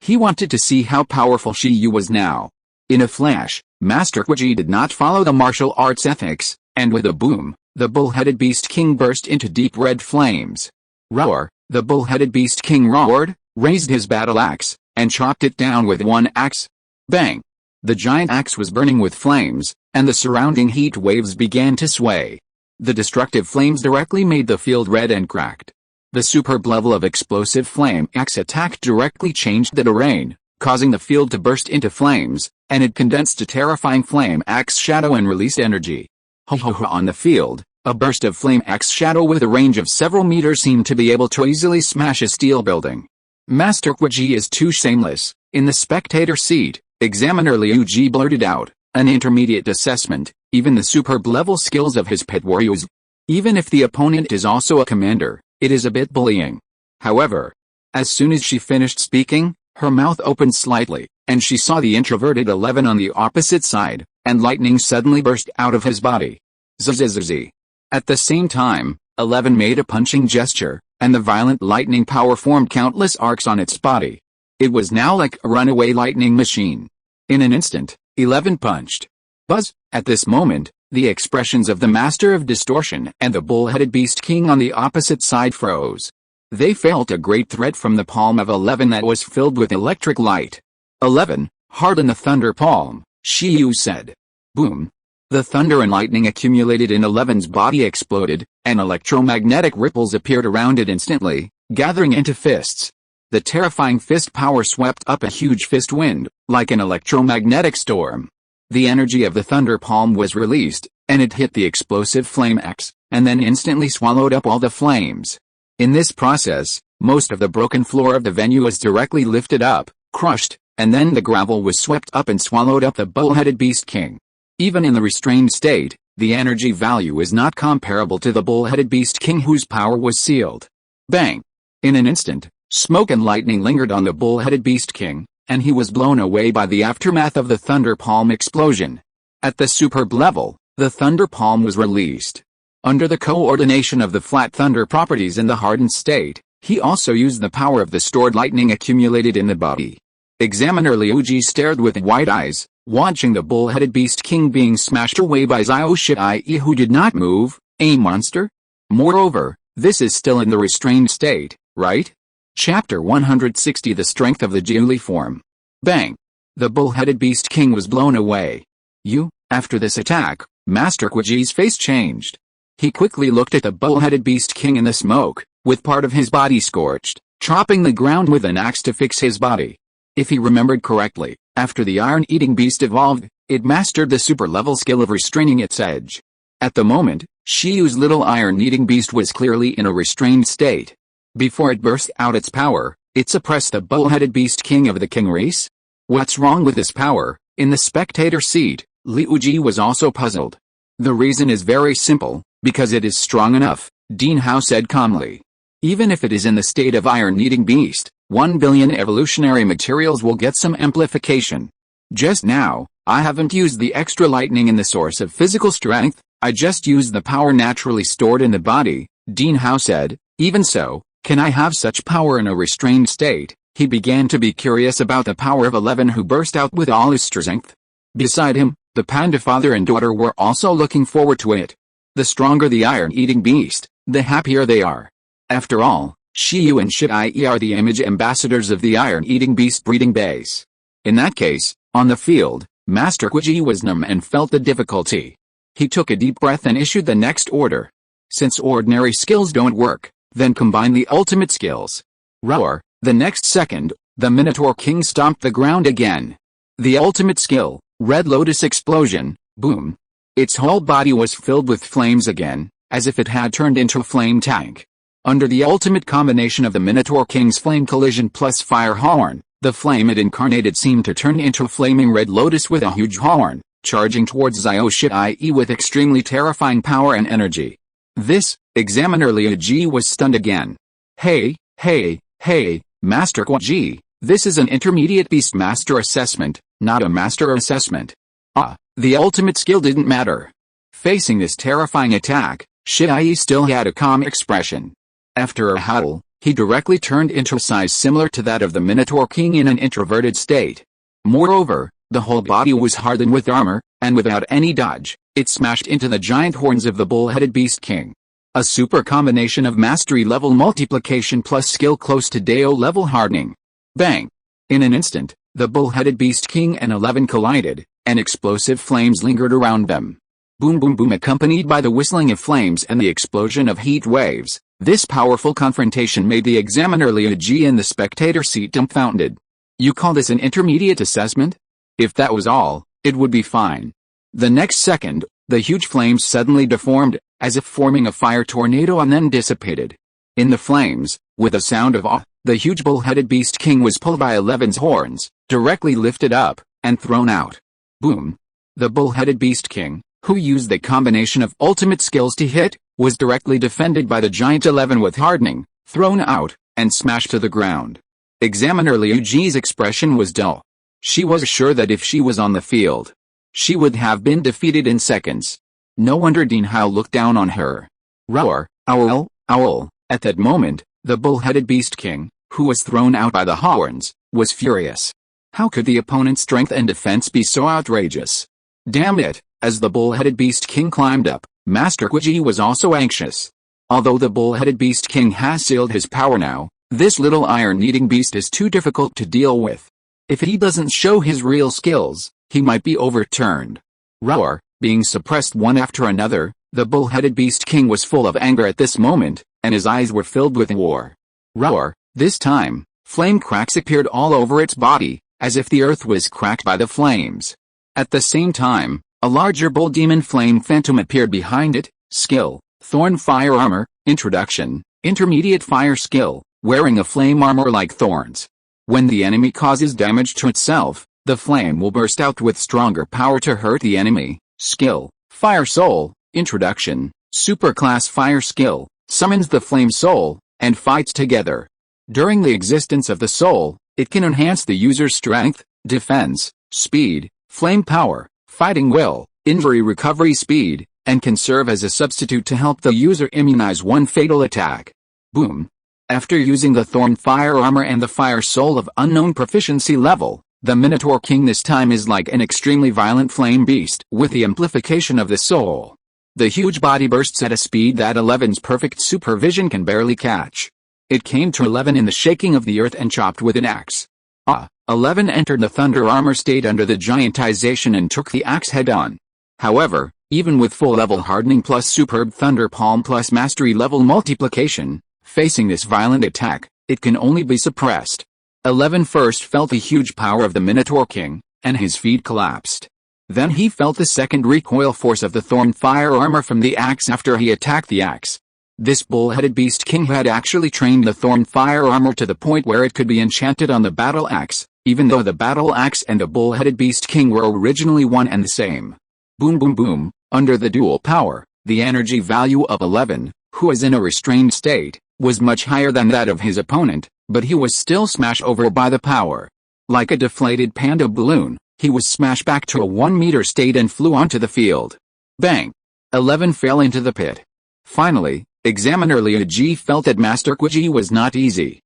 He wanted to see how powerful Shi Yu was now. In a flash, Master Guiji did not follow the martial arts ethics, and with a boom, the bull-headed Beast King burst into deep red flames. Roar! The bull-headed Beast King roared, raised his battle axe, and chopped it down with one axe. Bang! The giant axe was burning with flames, and the surrounding heat waves began to sway. The destructive flames directly made the field red and cracked. The superb level of explosive flame axe attack directly changed the terrain, causing the field to burst into flames, and it condensed a terrifying flame axe shadow and released energy. On the field, a burst of flame axe shadow with a range of several meters seemed to be able to easily smash a steel building. Master Guiji is too shameless. In the spectator seat, Examiner Liu Ji blurted out, an intermediate assessment, even the superb level skills of his pet warriors. Even if the opponent is also a commander, it is a bit bullying. However, as soon as she finished speaking, her mouth opened slightly, and she saw the introverted 11 on the opposite side, and lightning suddenly burst out of his body. Zzz. At the same time, 11 made a punching gesture, and the violent lightning power formed countless arcs on its body. It was now like a runaway lightning machine. In an instant, 11 punched. Buzz! At this moment, the expressions of the Master of Distortion and the bull-headed Beast King on the opposite side froze. They felt a great threat from the palm of 11 that was filled with electric light. 11, harden the thunder palm, Shi Yu said. Boom! The thunder and lightning accumulated in 11's body exploded, and electromagnetic ripples appeared around it instantly, gathering into fists. The terrifying fist power swept up a huge fist wind, like an electromagnetic storm. The energy of the thunder palm was released, and it hit the explosive flame axe, and then instantly swallowed up all the flames. In this process, most of the broken floor of the venue was directly lifted up, crushed, and then the gravel was swept up and swallowed up the bull-headed Beast King. Even in the restrained state, the energy value is not comparable to the bull-headed Beast King whose power was sealed. Bang! In an instant, smoke and lightning lingered on the bull-headed Beast King, and he was blown away by the aftermath of the Thunder Palm explosion. At the superb level, the Thunder Palm was released. Under the coordination of the flat thunder properties in the hardened state, He also used the power of the stored lightning accumulated in the body. Examiner Liuji stared with wide eyes, watching the bull-headed beast king being smashed away by Xiao who did not move, a monster? Moreover, this is still in the restrained state, right? Chapter 160 The Strength of the Jiuli Form. Bang! The bull-headed beast king was blown away. After this attack, Master Qiji's face changed. He quickly looked at the bull-headed beast king in the smoke, with part of his body scorched, chopping the ground with an axe to fix his body. If he remembered correctly, after the iron-eating beast evolved, it mastered the super-level skill of restraining its edge. At the moment, Shiyu's little iron-eating beast was clearly in a restrained state. Before it burst out its power, it suppressed the bull-headed beast king of the king race? What's wrong with this power? In the spectator seat, Liuji was also puzzled. The reason is very simple, because it is strong enough, Dean Hao said calmly. Even if it is in the state of iron-eating beast, 1 billion evolutionary materials will get some amplification. Just now, I haven't used the extra lightning in the source of physical strength, I just used the power naturally stored in the body, Dean Hao said. Even so, can I have such power in a restrained state? He began to be curious about the power of 11 who burst out with all his strength. Beside him, the panda father and daughter were also looking forward to it. The stronger the iron-eating beast, the happier they are. After all, Shiyu and Shiai are the image ambassadors of the iron-eating beast breeding base. In that case, on the field, Master Qiji was numb and felt the difficulty. He took a deep breath and issued the next order. Since ordinary skills don't work, then combine the ultimate skills. Roar! The next second, the Minotaur King stomped the ground again. The ultimate skill, Red Lotus Explosion, boom. Its whole body was filled with flames again, as if it had turned into a flame tank. Under the ultimate combination of the Minotaur King's flame collision plus fire horn, the flame it incarnated seemed to turn into a flaming red lotus with a huge horn, charging towards Xiao with extremely terrifying power and energy. This, Examiner Liuji was stunned again. Hey, Master Qiji, this is an intermediate beast master assessment, not a master assessment. The ultimate skill didn't matter. Facing this terrifying attack, Shiai still had a calm expression. After a huddle, he directly turned into a size similar to that of the Minotaur King in an introverted state. Moreover, the whole body was hardened with armor, and without any dodge, it smashed into the giant horns of the bull-headed beast king. A super combination of mastery level multiplication plus skill close to Dao level hardening. Bang! In an instant, the bull-headed beast king and 11 collided, and explosive flames lingered around them. Boom boom boom accompanied by the whistling of flames and the explosion of heat waves. This powerful confrontation made the Examiner Liuji in the spectator seat dumbfounded. You call this an intermediate assessment? If that was all, it would be fine. The next second, the huge flames suddenly deformed, as if forming a fire tornado and then dissipated. In the flames, with a sound of awe, the huge bull-headed beast king was pulled by 11's horns, directly lifted up, and thrown out. Boom! The bull-headed beast king, who used the combination of ultimate skills to hit, was directly defended by the giant 11 with hardening, thrown out, and smashed to the ground. Examiner Liuji's expression was dull. She was sure that if she was on the field, she would have been defeated in seconds. No wonder Dean Hao looked down on her. Roar, owl, owl. At that moment, the bull-headed beast king, who was thrown out by the horns, was furious. How could the opponent's strength and defense be so outrageous? Damn it! As the bull-headed beast king climbed up, Master Qiji was also anxious. Although the bull-headed beast king has sealed his power now, this little iron-eating beast is too difficult to deal with. If he doesn't show his real skills, he might be overturned. Roar, being suppressed one after another, the bull-headed beast king was full of anger at this moment, and his eyes were filled with war. Roar, this time, flame cracks appeared all over its body, as if the earth was cracked by the flames. At the same time, a larger bull demon flame phantom appeared behind it. Skill, Thorn Fire Armor, Introduction, Intermediate Fire Skill, wearing a flame armor like thorns. When the enemy causes damage to itself, the flame will burst out with stronger power to hurt the enemy. Skill, Fire Soul, Introduction, Superclass Fire Skill, summons the flame soul, and fights together. During the existence of the soul, it can enhance the user's strength, defense, speed, flame power, fighting will, injury recovery speed, and can serve as a substitute to help the user immunize one fatal attack. Boom! After using the Thorn Fire Armor and the Fire Soul of unknown proficiency level, the Minotaur King this time is like an extremely violent flame beast with the amplification of the soul. The huge body bursts at a speed that Eleven's perfect supervision can barely catch. It came to 11 in the shaking of the earth and chopped with an axe. 11 entered the Thunder Armor state under the giantization and took the axe head-on. However, even with full-level hardening plus superb Thunder Palm plus mastery level multiplication, facing this violent attack, it can only be suppressed. 11 first felt the huge power of the Minotaur King, and his feet collapsed. Then he felt the second recoil force of the Thorn Fire Armor from the axe after he attacked the axe. This bull-headed beast king had actually trained the Thorn Fire Armor to the point where it could be enchanted on the battle axe, even though the battle axe and the bull-headed beast king were originally one and the same. Boom boom boom, under the dual power, the energy value of 11, who was in a restrained state, was much higher than that of his opponent, but he was still smashed over by the power. Like a deflated panda balloon, he was smashed back to a 1-meter state and flew onto the field. Bang! 11 fell into the pit. Finally, Examiner Liu Ji felt that Master Kuji was not easy.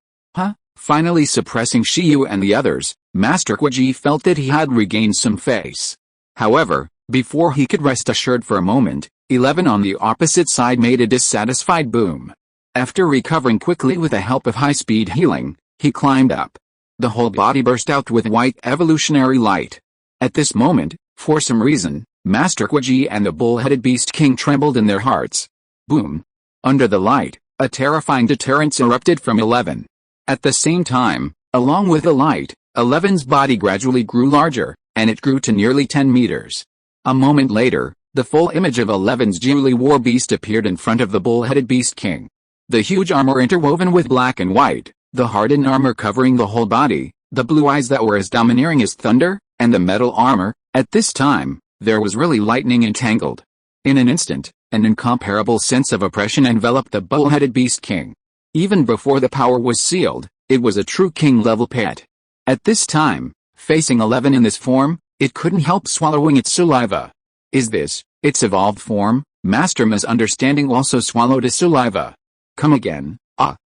Finally suppressing Shiyu and the others, Master Kuji felt that he had regained some face. However, before he could rest assured for a moment, 11 on the opposite side made a dissatisfied boom. After recovering quickly with the help of high-speed healing, he climbed up. The whole body burst out with white evolutionary light. At this moment, for some reason, Master Kuji and the bull-headed beast king trembled in their hearts. Boom! Under the light, a terrifying deterrence erupted from 11. At the same time, along with the light, 11's body gradually grew larger, and it grew to nearly 10 meters. A moment later, the full image of 11's Julie War Beast appeared in front of the bull-headed beast king. The huge armor interwoven with black and white, the hardened armor covering the whole body, the blue eyes that were as domineering as thunder, and the metal armor. At this time, there was really lightning entangled. In an instant, an incomparable sense of oppression enveloped the bull-headed beast king. Even before the power was sealed, it was a true king-level pet. At this time, facing 11 in this form, it couldn't help swallowing its saliva. Is this its evolved form? Master Ma's understanding also swallowed his saliva. Come again,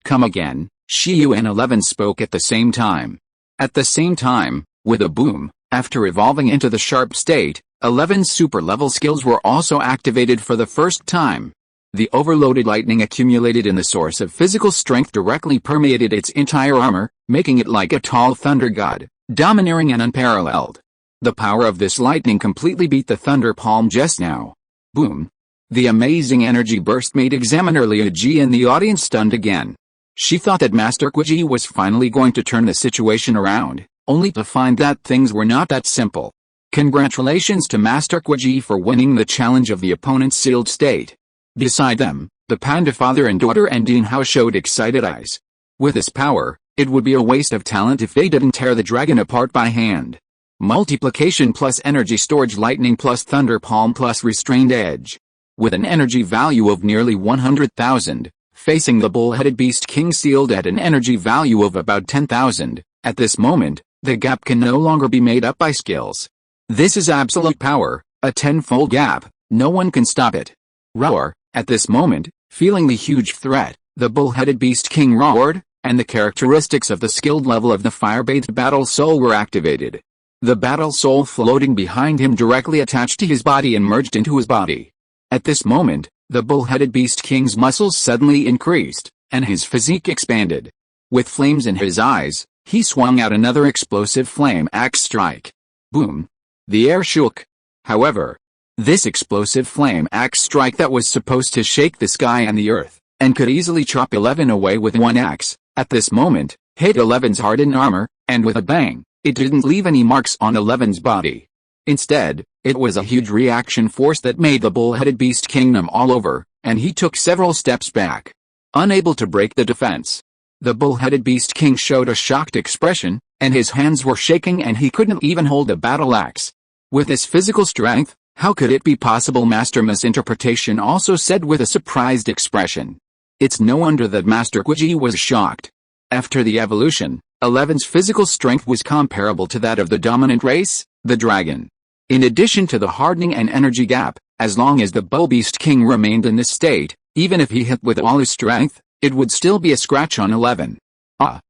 come again, Shiyu and 11 spoke at the same time. At the same time, with a boom, after evolving into the sharp state, 11's super-level skills were also activated for the first time. The overloaded lightning accumulated in the source of physical strength directly permeated its entire armor, making it like a tall thunder god, domineering and unparalleled. The power of this lightning completely beat the thunder palm just now. Boom! The amazing energy burst made Examiner Liu Ji and the audience stunned again. She thought that Master Kuji was finally going to turn the situation around, only to find that things were not that simple. Congratulations to Master Kuji for winning the challenge of the opponent's sealed state. Beside them, the panda father and daughter and Dean Hao showed excited eyes. With this power, it would be a waste of talent if they didn't tear the dragon apart by hand. Multiplication plus energy storage lightning plus thunder palm plus restrained edge. With an energy value of nearly 100,000, facing the bull-headed beast king sealed at an energy value of about 10,000, at this moment, the gap can no longer be made up by skills. This is absolute power, a 10-fold gap, no one can stop it. Roar! At this moment, feeling the huge threat, the bull-headed beast king roared, and the characteristics of the skilled level of the fire-bathed battle soul were activated. The battle soul floating behind him directly attached to his body and merged into his body. At this moment, the bull-headed beast king's muscles suddenly increased, and his physique expanded. With flames in his eyes, he swung out another explosive flame axe strike. Boom! The air shook. However, this explosive flame axe strike that was supposed to shake the sky and the earth, and could easily chop 11 away with one axe, at this moment, hit 11's hardened armor, and with a bang, it didn't leave any marks on 11's body. Instead, it was a huge reaction force that made the bull-headed beast kingdom all over, and he took several steps back. Unable to break the defense, the bull-headed beast king showed a shocked expression, and his hands were shaking and he couldn't even hold a battle axe. With his physical strength, how could it be possible? Master Ma's interpretation also said with a surprised expression. It's no wonder that Master Kuji was shocked. After the evolution, 11's physical strength was comparable to that of the dominant race, the dragon. In addition to the hardening and energy gap, as long as the bull beast king remained in this state, even if he hit with all his strength, it would still be a scratch on 11.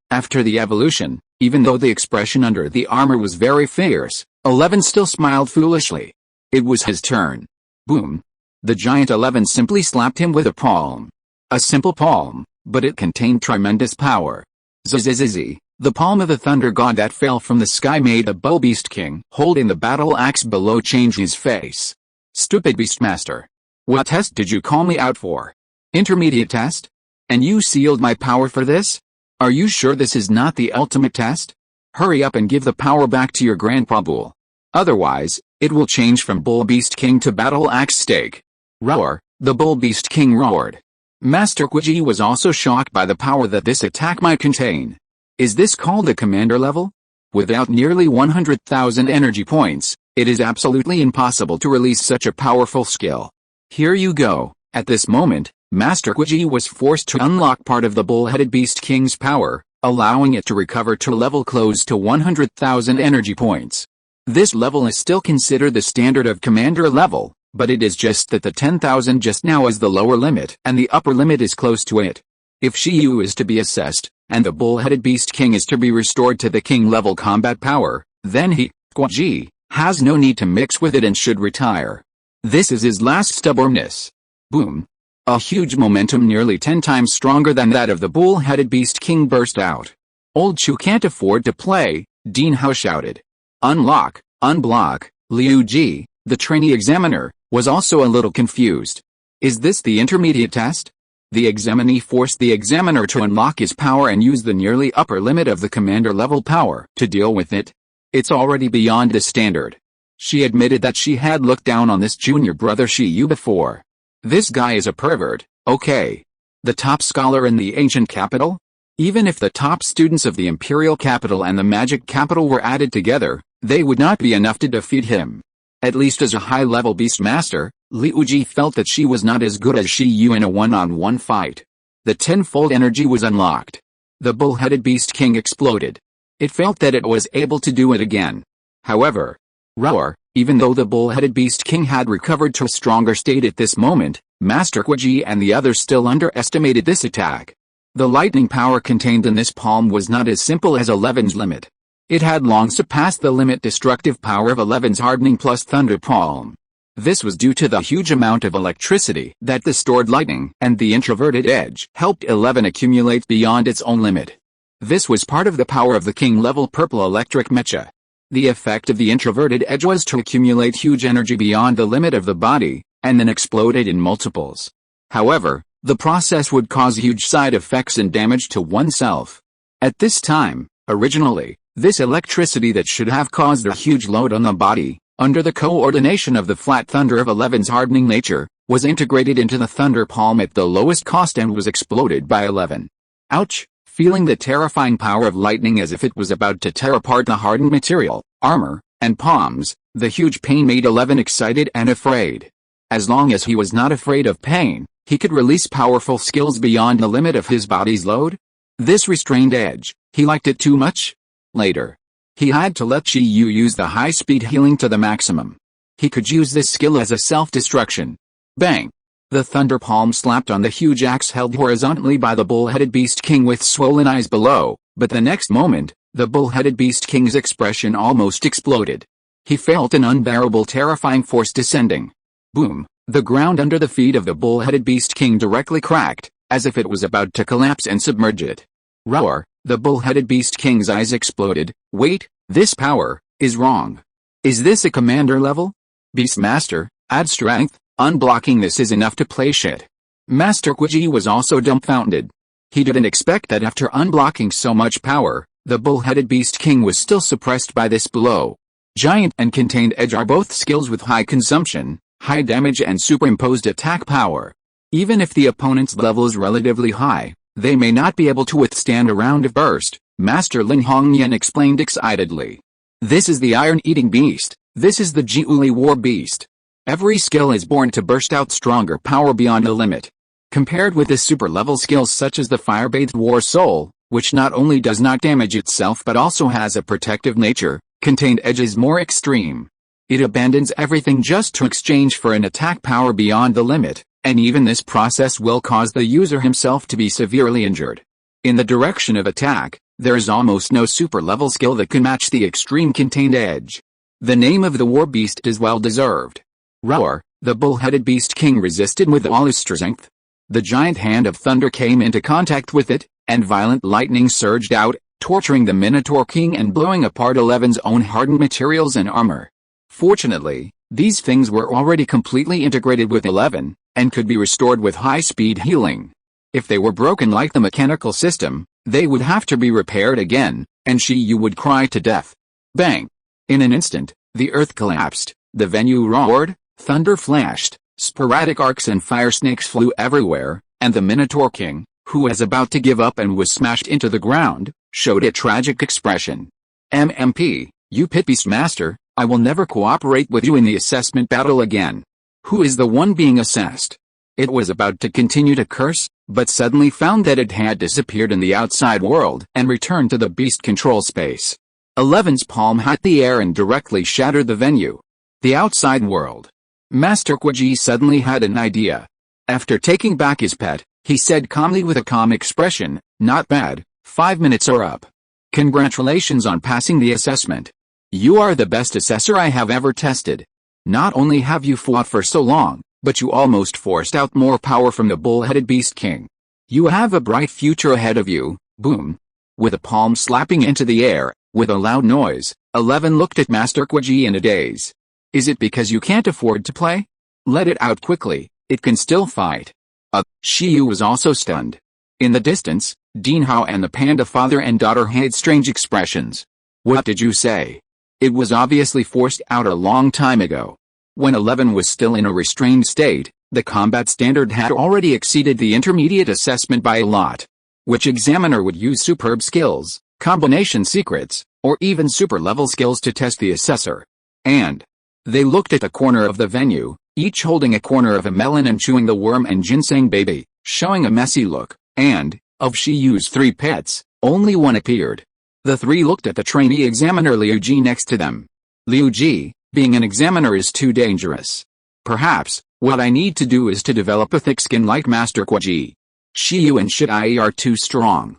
After the evolution, even though the expression under the armor was very fierce, 11 still smiled foolishly. It was his turn. Boom. The giant 11 simply slapped him with a palm. A simple palm, but it contained tremendous power. Zzzz. The palm of the thunder god that fell from the sky made a bull beast king holding the battle axe below change his face. Stupid beastmaster. What test did you call me out for? Intermediate test? And you sealed my power for this? Are you sure this is not the ultimate test? Hurry up and give the power back to your grandpa bull. Otherwise, it will change from bull beast king to battle axe steak. Roar, the bull beast king roared. Master Quiji was also shocked by the power that this attack might contain. Is this called a commander level? Without nearly 100,000 energy points, it is absolutely impossible to release such a powerful skill. Here you go. At this moment, Master Quiji was forced to unlock part of the bull-headed beast king's power, allowing it to recover to a level close to 100,000 energy points. This level is still considered the standard of commander level, but it is just that the 10,000 just now is the lower limit and the upper limit is close to it. If Shiyu is to be assessed, and the bull-headed beast king is to be restored to the king level combat power, then he, Quiji, has no need to mix with it and should retire. This is his last stubbornness. Boom. A huge momentum nearly 10 times stronger than that of the bull-headed beast king burst out. Old Chu can't afford to play, Dean Hao shouted. Unlock, unblock. Liu Ji, the trainee examiner, was also a little confused. Is this the intermediate test? The examinee forced the examiner to unlock his power and use the nearly upper limit of the commander level power to deal with it. It's already beyond the standard. She admitted that she had looked down on this junior brother Shiyu before. This guy is a pervert, okay. The top scholar in the ancient capital? Even if the top students of the imperial capital and the magic capital were added together, they would not be enough to defeat him. At least as a high-level beast master, Liu Ji felt that she was not as good as Shiyu in a one-on-one fight. The tenfold energy was unlocked. The bull-headed beast king exploded. It felt that it was able to do it again. However, roar, even though the bull-headed beast king had recovered to a stronger state at this moment, Master Quiji and the others still underestimated this attack. The lightning power contained in this palm was not as simple as 11's limit. It had long surpassed the limit destructive power of 11's hardening plus thunder palm. This was due to the huge amount of electricity that the stored lightning and the introverted edge helped 11 accumulate beyond its own limit. This was part of the power of the king-level purple electric mecha. The effect of the introverted edge was to accumulate huge energy beyond the limit of the body, and then explode it in multiples. However, the process would cause huge side effects and damage to oneself. At this time, originally, this electricity that should have caused a huge load on the body, under the coordination of the flat thunder of 11's hardening nature, was integrated into the thunder palm at the lowest cost and was exploded by 11. Ouch! Feeling the terrifying power of lightning as if it was about to tear apart the hardened material, armor, and palms, the huge pain made 11 excited and afraid. As long as he was not afraid of pain, he could release powerful skills beyond the limit of his body's load. This restrained edge, he liked it too much. Later, he had to let Shiyu use the high-speed healing to the maximum. He could use this skill as a self-destruction. Bang! The thunder palm slapped on the huge axe held horizontally by the bull-headed beast king with swollen eyes below, but the next moment, the bull-headed beast king's expression almost exploded. He felt an unbearable terrifying force descending. Boom! The ground under the feet of the bull-headed beast king directly cracked, as if it was about to collapse and submerge it. Roar! The bull-headed beast king's eyes exploded. Wait, this power is wrong. Is this a commander level? Beastmaster, add strength. Unblocking this is enough to play shit. Master Quiji was also dumbfounded. He didn't expect that after unblocking so much power, the bull-headed beast king was still suppressed by this blow. Giant and contained edge are both skills with high consumption, high damage and superimposed attack power. Even if the opponent's level is relatively high, they may not be able to withstand a round of burst, Master Lin Hongyan explained excitedly. This is the iron-eating beast. This is the Jiuli war beast. Every skill is born to burst out stronger power beyond the limit. Compared with the super-level skills such as the fire-bathed war soul, which not only does not damage itself but also has a protective nature, contained edge is more extreme. It abandons everything just to exchange for an attack power beyond the limit, and even this process will cause the user himself to be severely injured. In the direction of attack, there is almost no super-level skill that can match the extreme contained edge. The name of the war beast is well deserved. Roar, the bull-headed beast king resisted with all his strength. The giant hand of thunder came into contact with it, and violent lightning surged out, torturing the Minotaur king and blowing apart 11's own hardened materials and armor. Fortunately, these things were already completely integrated with 11, and could be restored with high-speed healing. If they were broken like the mechanical system, they would have to be repaired again, and Shiyu would cry to death. Bang! In an instant, the earth collapsed, the venue roared, thunder flashed, sporadic arcs and fire snakes flew everywhere, and the Minotaur king, who was about to give up and was smashed into the ground, showed a tragic expression. MMP, you pit beast master, I will never cooperate with you in the assessment battle again. Who is the one being assessed? It was about to continue to curse, but suddenly found that it had disappeared in the outside world and returned to the beast control space. 11's palm hit the air and directly shattered the venue. The outside world. Master Kwaji suddenly had an idea. After taking back his pet, he said calmly with a calm expression, "Not bad, 5 minutes are up. Congratulations on passing the assessment. You are the best assessor I have ever tested. Not only have you fought for so long, but you almost forced out more power from the bull-headed beast king. You have a bright future ahead of you." Boom. With a palm slapping into the air, with a loud noise, 11 looked at Master Kwaji in a daze. Is it because you can't afford to play? Let it out quickly, it can still fight. Shiyu was also stunned. In the distance, Dean Hao and the panda father and daughter had strange expressions. What did you say? It was obviously forced out a long time ago. When 11 was still in a restrained state, the combat standard had already exceeded the intermediate assessment by a lot. Which examiner would use superb skills, combination secrets, or even super-level skills to test the assessor? And they looked at the corner of the venue, each holding a corner of a melon and chewing the worm and ginseng baby, showing a messy look, and, of Shiyu's 3 pets, only one appeared. The 3 looked at the trainee examiner Liu Ji next to them. Liu Ji, being an examiner is too dangerous. Perhaps, what I need to do is to develop a thick skin like Master Kwaji. Shiyu and Shitai are too strong.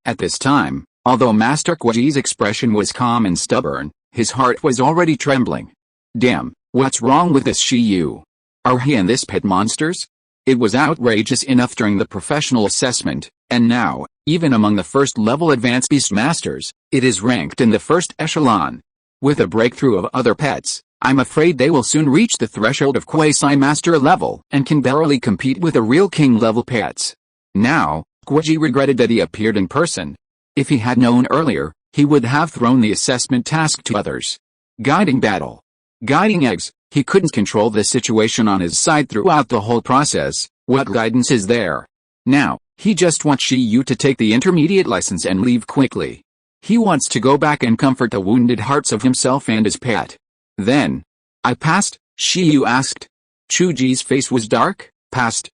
At this time, although Master Kwaji's expression was calm and stubborn, his heart was already trembling. Damn, what's wrong with this Shiyu? Are he and this pet monsters? It was outrageous enough during the professional assessment, and now, even among the first-level advanced beast masters, it is ranked in the first echelon. With a breakthrough of other pets, I'm afraid they will soon reach the threshold of quasi-master level and can barely compete with the real king-level pets. Now, Kwaji regretted that he appeared in person. If he had known earlier, he would have thrown the assessment task to others. Guiding battle. Guiding eggs. He couldn't control the situation on his side throughout the whole process. What guidance is there? Now, he just wants Shiyu to take the intermediate license and leave quickly. He wants to go back and comfort the wounded hearts of himself and his pet. Then, I passed, Shiyu asked. Chuji's face was dark. Passed,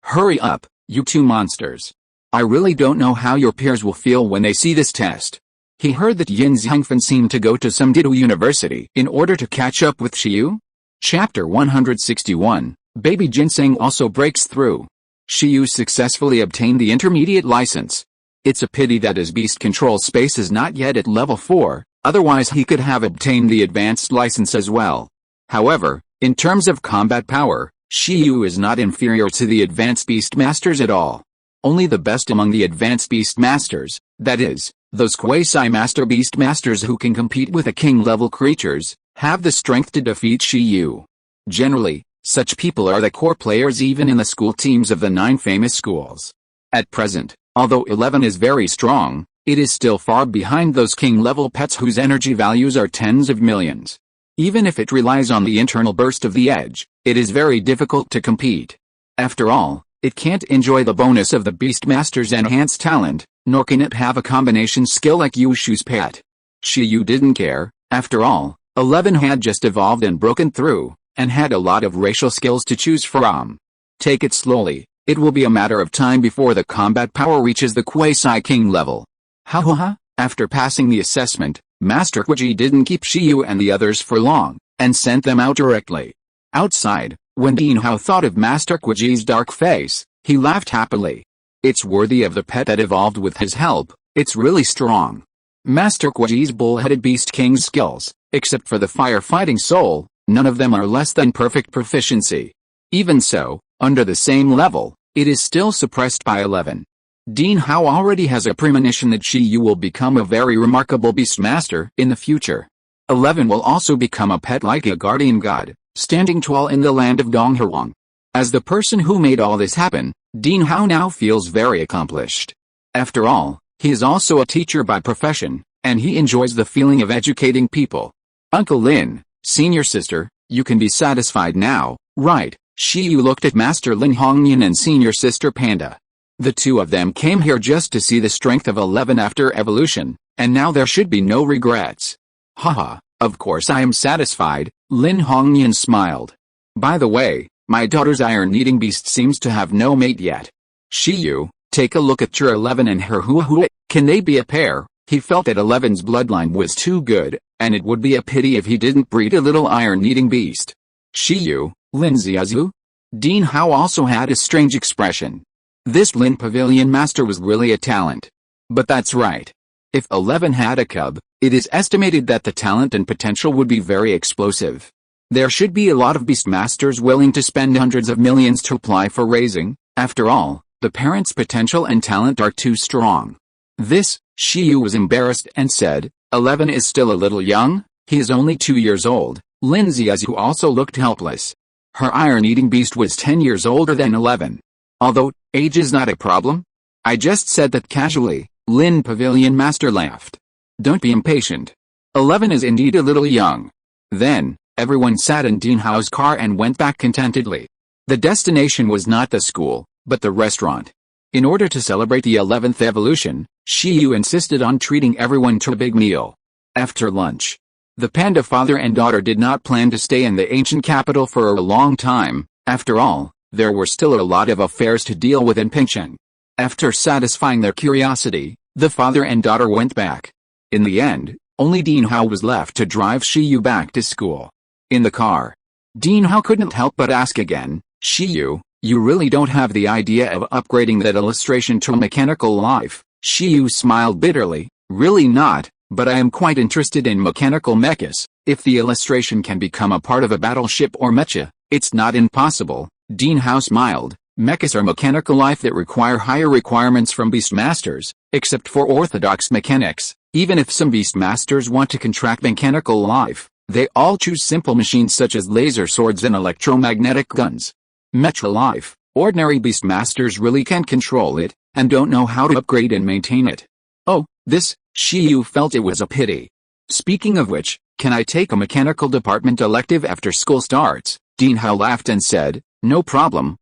hurry up, you 2 monsters. I really don't know how your peers will feel when they see this test. He heard that Yin Zhangfen seemed to go to some Dido University in order to catch up with Shiyu. Chapter 161, Baby Ginseng also breaks through. Shiyu successfully obtained the intermediate license. It's a pity that his beast control space is not yet at level 4, otherwise he could have obtained the advanced license as well. However, in terms of combat power, Shiyu is not inferior to the advanced beast masters at all. Only the best among the advanced beast masters, that is, those quasi-master beast masters who can compete with the king-level creatures, have the strength to defeat Shiyu. Generally, such people are the core players even in the school teams of the 9 famous schools. At present, although 11 is very strong, it is still far behind those king-level pets whose energy values are tens of millions. Even if it relies on the internal burst of the edge, it is very difficult to compete. After all, it can't enjoy the bonus of the Beastmaster's enhanced talent, nor can it have a combination skill like Yushu's pet. Shiyu didn't care, after all, 11 had just evolved and broken through, and had a lot of racial skills to choose from. Take it slowly, it will be a matter of time before the combat power reaches the quasi-king level. After passing the assessment, Master Kwaji didn't keep Shiyu and the others for long, and sent them out directly. Outside, When Dean Hao thought of Master Kwaji's dark face, he laughed happily. It's worthy of the pet that evolved with his help. It's really strong. Master Kwaji's bull-headed beast king's skills, except for the firefighting soul, none of them are less than perfect proficiency. Even so, under the same level, it is still suppressed by 11. Dean Hao already has a premonition that Shiyu will become a very remarkable beastmaster in the future. 11 will also become a pet like a guardian god, standing tall in the land of Donghuang. As the person who made all this happen, Dean Hao now feels very accomplished. After all, he is also a teacher by profession, and he enjoys the feeling of educating people. Uncle Lin, senior sister, you can be satisfied now, right? Shiyu looked at Master Lin Hongyan and senior sister Panda. The two of them came here just to see the strength of 11 after evolution, and now there should be no regrets. Haha, of course I am satisfied, Lin Hongyan smiled. By the way, my daughter's iron-eating beast seems to have no mate yet. Shiyu, take a look at your 11 and her Hua. Can they be a pair? He felt that 11's bloodline was too good, and it would be a pity if he didn't breed a little iron-eating beast. Shiyu, Lin Xiaozu? Dean Hao also had a strange expression. This Lin Pavilion Master was really a talent. But that's right. If 11 had a cub, it is estimated that the talent and potential would be very explosive. There should be a lot of beastmasters willing to spend hundreds of millions to apply for raising. After all, the parents' potential and talent are too strong. Shiyu was embarrassed and said, 11 is still a little young, he is only 2 years old. Lin Xiaozu also looked helpless. Her iron-eating beast was 10 years older than 11. Although, age is not a problem. I just said that casually, Lin Pavilion Master laughed. Don't be impatient. 11 is indeed a little young. Then, everyone sat in Dean Hao's car and went back contentedly. The destination was not the school, but the restaurant. In order to celebrate the 11th evolution, Shiyu insisted on treating everyone to a big meal. After lunch, the panda father and daughter did not plan to stay in the ancient capital for a long time. After all, there were still a lot of affairs to deal with in Pingcheng. After satisfying their curiosity, the father and daughter went back. In the end, only Dean Hao was left to drive Shiyu back to school. In the car, Dean Hao couldn't help but ask again, Shiyu, you really don't have the idea of upgrading that illustration to a mechanical life? Shiyu smiled bitterly, really not, but I am quite interested in mechanical mechas. If the illustration can become a part of a battleship or mecha, it's not impossible. Dean Hao smiled. Mechas are mechanical life that require higher requirements from beastmasters, except for orthodox mechanics. Even if some beastmasters want to contract mechanical life, they all choose simple machines such as laser swords and electromagnetic guns. Mecha life, ordinary beastmasters really can't control it, and don't know how to upgrade and maintain it. Oh, Shiyu felt it was a pity. Speaking of which, can I take a mechanical department elective after school starts? Dean Hao laughed and said, no problem,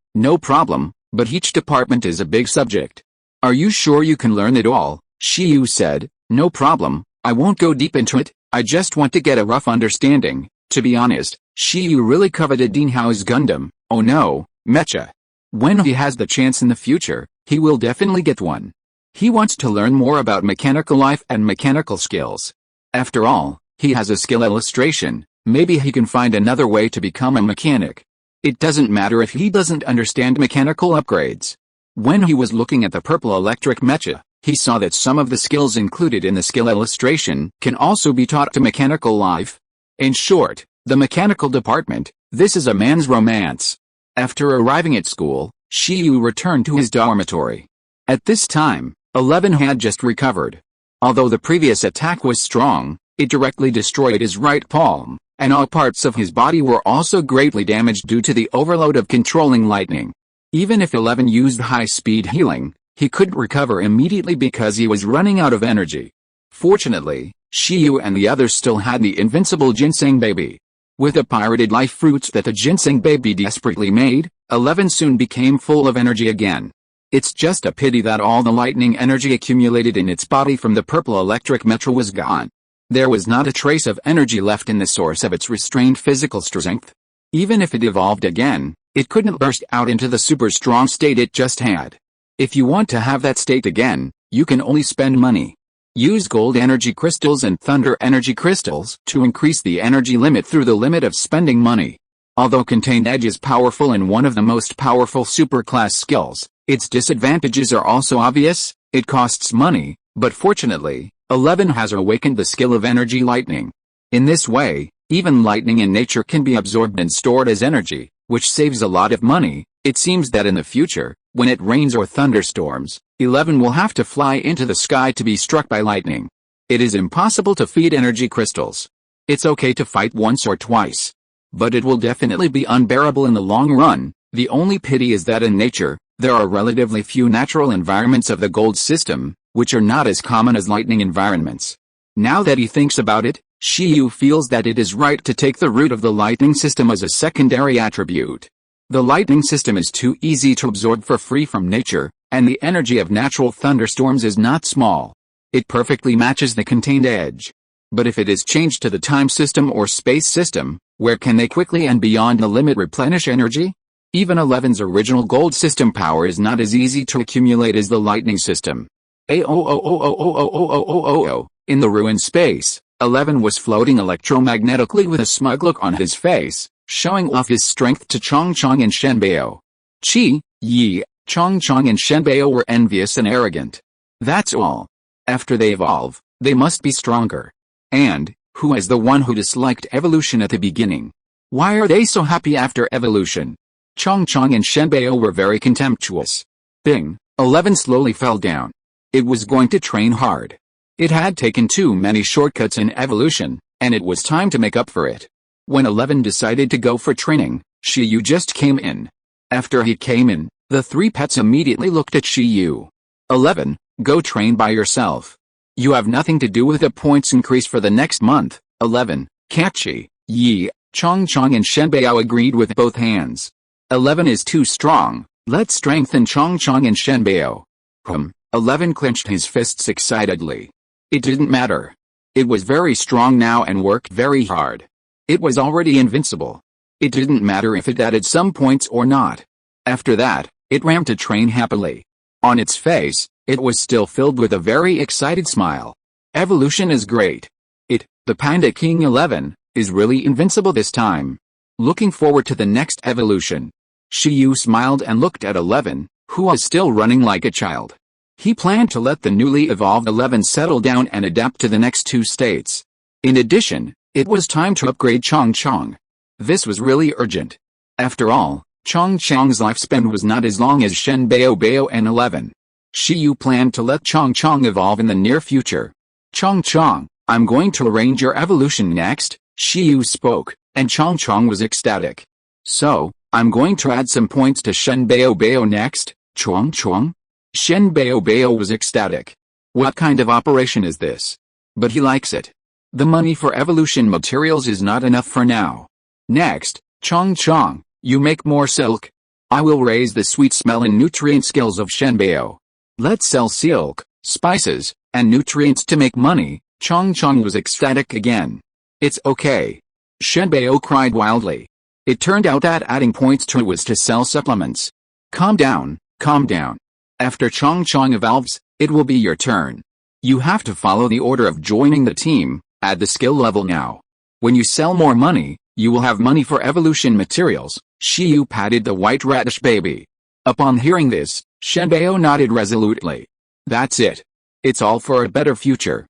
but each department is a big subject. Are you sure you can learn it all? Shiyu said, no problem, I won't go deep into it, I just want to get a rough understanding. To be honest, Shiyu really coveted Dean Hao's Gundam. Oh no, mecha. When he has the chance in the future, he will definitely get one. He wants to learn more about mechanical life and mechanical skills. After all, he has a skill illustration, maybe he can find another way to become a mechanic. It doesn't matter if he doesn't understand mechanical upgrades. When he was looking at the purple electric mecha, he saw that some of the skills included in the skill illustration can also be taught to mechanical life. In short, the mechanical department, this is a man's romance. After arriving at school, Shiyu returned to his dormitory. At this time, 11 had just recovered. Although the previous attack was strong, it directly destroyed his right palm, and all parts of his body were also greatly damaged due to the overload of controlling lightning. Even if 11 used high-speed healing, he couldn't recover immediately because he was running out of energy. Fortunately, Shiyu and the others still had the invincible ginseng baby. With the pirated life fruits that the ginseng baby desperately made, 11 soon became full of energy again. It's just a pity that all the lightning energy accumulated in its body from the purple electric mecha was gone. There was not a trace of energy left in the source of its restrained physical strength. Even if it evolved again, it couldn't burst out into the super strong state it just had. If you want to have that state again, you can only spend money. Use gold energy crystals and thunder energy crystals to increase the energy limit through the limit of spending money. Although Contained Edge is powerful and one of the most powerful superclass skills, its disadvantages are also obvious. It costs money, but fortunately, 11 has awakened the skill of energy lightning. In this way, even lightning in nature can be absorbed and stored as energy, which saves a lot of money. It seems that in the future, when it rains or thunderstorms, 11 will have to fly into the sky to be struck by lightning. It is impossible to feed energy crystals. It's okay to fight once or twice, but it will definitely be unbearable in the long run. The only pity is that in nature, there are relatively few natural environments of the gold system, which are not as common as lightning environments. Now that he thinks about it, Shiyu feels that it is right to take the root of the lightning system as a secondary attribute. The lightning system is too easy to absorb for free from nature, and the energy of natural thunderstorms is not small. It perfectly matches the Contained Edge. But if it is changed to the time system or space system, where can they quickly and beyond the limit replenish energy? Even 11's original gold system power is not as easy to accumulate as the lightning system. In the ruined space, 11 was floating electromagnetically with a smug look on his face, showing off his strength to Chongchong and Shenbao. Qi, Yi, Chongchong and Shenbao were envious and arrogant. That's all. After they evolve, they must be stronger. And, who is the one who disliked evolution at the beginning? Why are they so happy after evolution? Chongchong and Shenbao were very contemptuous. Bing, 11 slowly fell down. It was going to train hard. It had taken too many shortcuts in evolution, and it was time to make up for it. When 11 decided to go for training, Shiyu just came in. After he came in, the three pets immediately looked at Shiyu. 11, go train by yourself. You have nothing to do with the points increase for the next month. 11, Qi, Yi, Chongchong and Shenbao agreed with both hands. 11 is too strong, let's strengthen Chongchong and Shenbao. 11 clenched his fists excitedly. It didn't matter. It was very strong now and worked very hard. It was already invincible. It didn't matter if it added some points or not. After that, it ran to train happily. On its face, it was still filled with a very excited smile. Evolution is great. The Panda King 11, is really invincible this time. Looking forward to the next evolution. Shiyu smiled and looked at 11, who was still running like a child. He planned to let the newly evolved 11 settle down and adapt to the next two states. In addition, it was time to upgrade Chongchong. This was really urgent. After all, Chongchong's lifespan was not as long as Shenbao and 11. Shiyu planned to let Chongchong evolve in the near future. Chongchong, I'm going to arrange your evolution next, Shiyu spoke, and Chongchong was ecstatic. So, I'm going to add some points to Shenbao next, Chongchong? Shenbao was ecstatic. What kind of operation is this? But he likes it. The money for evolution materials is not enough for now. Next, Chongchong, you make more silk. I will raise the sweet smell and nutrient skills of Shenbao. Let's sell silk, spices, and nutrients to make money. Chongchong was ecstatic again. It's okay. Shenbao cried wildly. It turned out that adding points to it was to sell supplements. Calm down, calm down. After Chongchong evolves, it will be your turn. You have to follow the order of joining the team, add the skill level now. When you sell more money, you will have money for evolution materials. Shiyu patted the white radish baby. Upon hearing this, Shenbao nodded resolutely. That's it. It's all for a better future.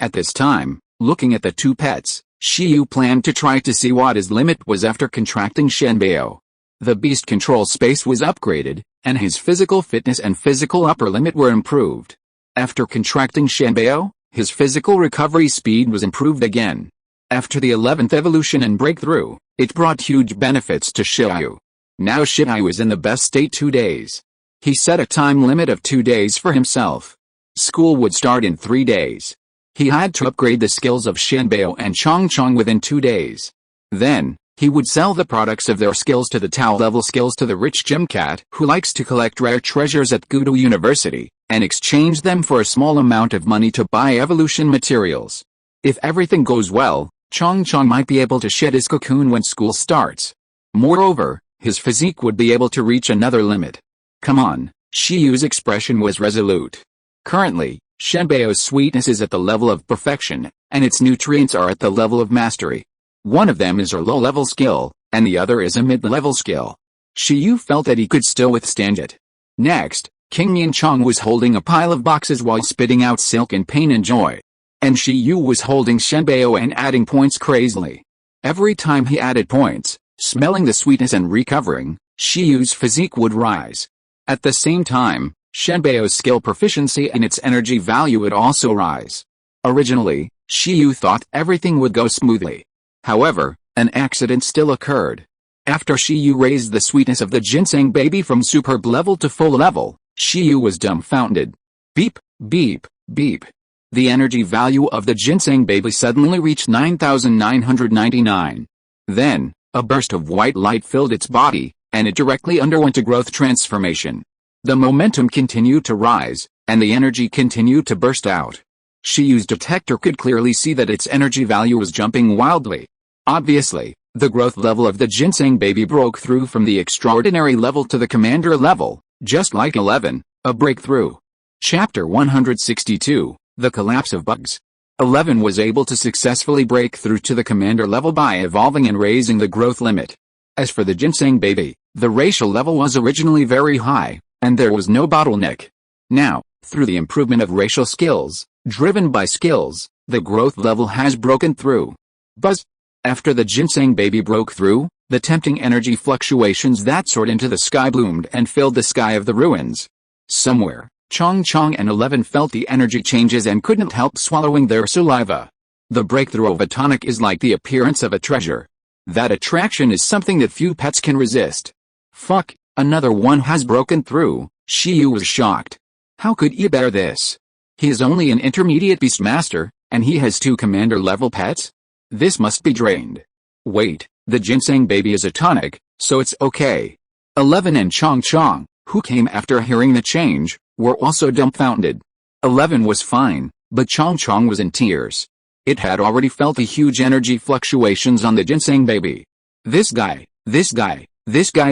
At this time, looking at the two pets, Shiyu planned to try to see what his limit was after contracting Shenbao. The beast control space was upgraded, and his physical fitness and physical upper limit were improved. After contracting Shenbao, his physical recovery speed was improved again. After the 11th evolution and breakthrough, it brought huge benefits to Shiyu. Now Shiyu is in the best state 2 days. He set a time limit of 2 days for himself. School would start in 3 days. He had to upgrade the skills of Shenbao and Chongchong within 2 days. Then, he would sell the products of their skills to the Tao-level skills to the rich gym cat who likes to collect rare treasures at Gudo University, and exchange them for a small amount of money to buy evolution materials. If everything goes well, Chongchong might be able to shed his cocoon when school starts. Moreover, his physique would be able to reach another limit. Come on, Shiyu's expression was resolute. Currently, Shenbao's sweetness is at the level of perfection, and its nutrients are at the level of mastery. One of them is her low-level skill, and the other is a mid-level skill. Shiyu felt that he could still withstand it. Next, King Yanchong was holding a pile of boxes while spitting out silk in pain and joy. And Shiyu was holding Shenbao and adding points crazily. Every time he added points, smelling the sweetness and recovering, Shiyu's physique would rise. At the same time, Shenbao's skill proficiency and its energy value would also rise. Originally, Shiyu thought everything would go smoothly. However, an accident still occurred. After Shiyu raised the sweetness of the ginseng baby from superb level to full level, Shiyu was dumbfounded. Beep, beep, beep. The energy value of the ginseng baby suddenly reached 9,999. Then, a burst of white light filled its body, and it directly underwent a growth transformation. The momentum continued to rise, and the energy continued to burst out. Shiyu's detector could clearly see that its energy value was jumping wildly. Obviously, the growth level of the ginseng baby broke through from the extraordinary level to the commander level, just like 11, a breakthrough. Chapter 162, The Collapse of Bugs. 11 was able to successfully break through to the commander level by evolving and raising the growth limit. As for the ginseng baby, the racial level was originally very high, and there was no bottleneck. Now, through the improvement of racial skills, driven by skills, the growth level has broken through. Buzz! After the ginseng baby broke through, the tempting energy fluctuations that soared into the sky bloomed and filled the sky of the ruins. Somewhere, Chong and 11 felt the energy changes and couldn't help swallowing their saliva. The breakthrough of a tonic is like the appearance of a treasure. That attraction is something that few pets can resist. Fuck, another one has broken through. Shiyu was shocked. How could he bear this? He is only an intermediate beastmaster, and he has 2 commander-level pets? This must be drained. Wait, the ginseng baby is a tonic, so it's okay. 11 and Chong, who came after hearing the change, were also dumbfounded. 11 was fine, but Chong was in tears. It had already felt the huge energy fluctuations on the ginseng baby. This guy's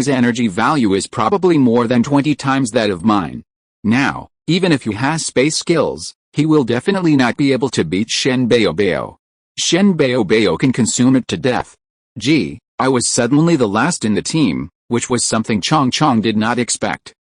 energy value is probably more than 20 times that of mine. Now, even if he has space skills, he will definitely not be able to beat Shenbao. Shenbao can consume it to death. Gee, I was suddenly the last in the team, which was something Chong did not expect.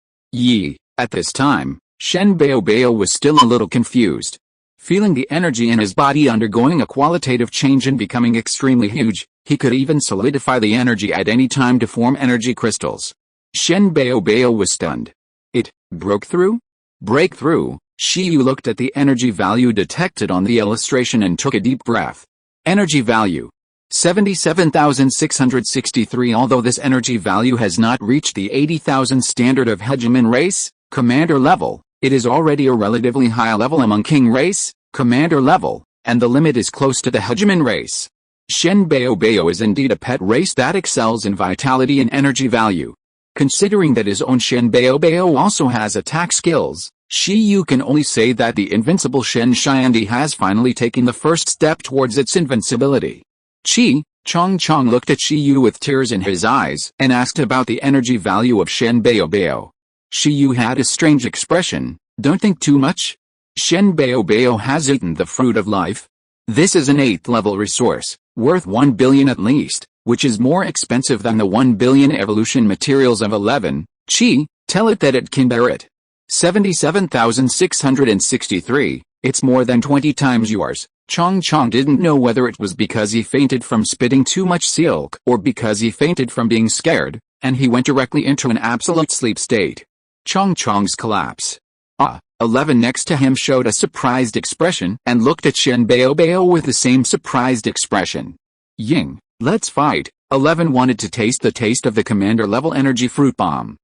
At this time, Shenbao was still a little confused. Feeling the energy in his body undergoing a qualitative change and becoming extremely huge, he could even solidify the energy at any time to form energy crystals. Shenbao was stunned. It broke through? Breakthrough. Shiyu looked at the energy value detected on the illustration and took a deep breath. Energy value 77,663. Although this energy value has not reached the 80,000 standard of hegemon race, commander level, it is already a relatively high level among king race, commander level, and the limit is close to the hegemon race. Shenbao is indeed a pet race that excels in vitality and energy value. Considering that his own Shenbao also has attack skills, Shiyu can only say that the invincible Shen Xiandi has finally taken the first step towards its invincibility. Chong looked at Shiyu with tears in his eyes and asked about the energy value of Shenbao. Shiyu had a strange expression. Don't think too much. Shenbao has eaten the fruit of life. This is an 8th level resource, worth 1 billion at least, which is more expensive than the 1 billion evolution materials of 11. Tell it that it can bear it. 77,663, it's more than 20 times yours. Chong didn't know whether it was because he fainted from spitting too much silk or because he fainted from being scared, and he went directly into an absolute sleep state. Chong's collapse. 11 next to him showed a surprised expression and looked at Shenbao with the same surprised expression. Ying, let's fight. 11 wanted to taste the taste of the commander level energy fruit bomb.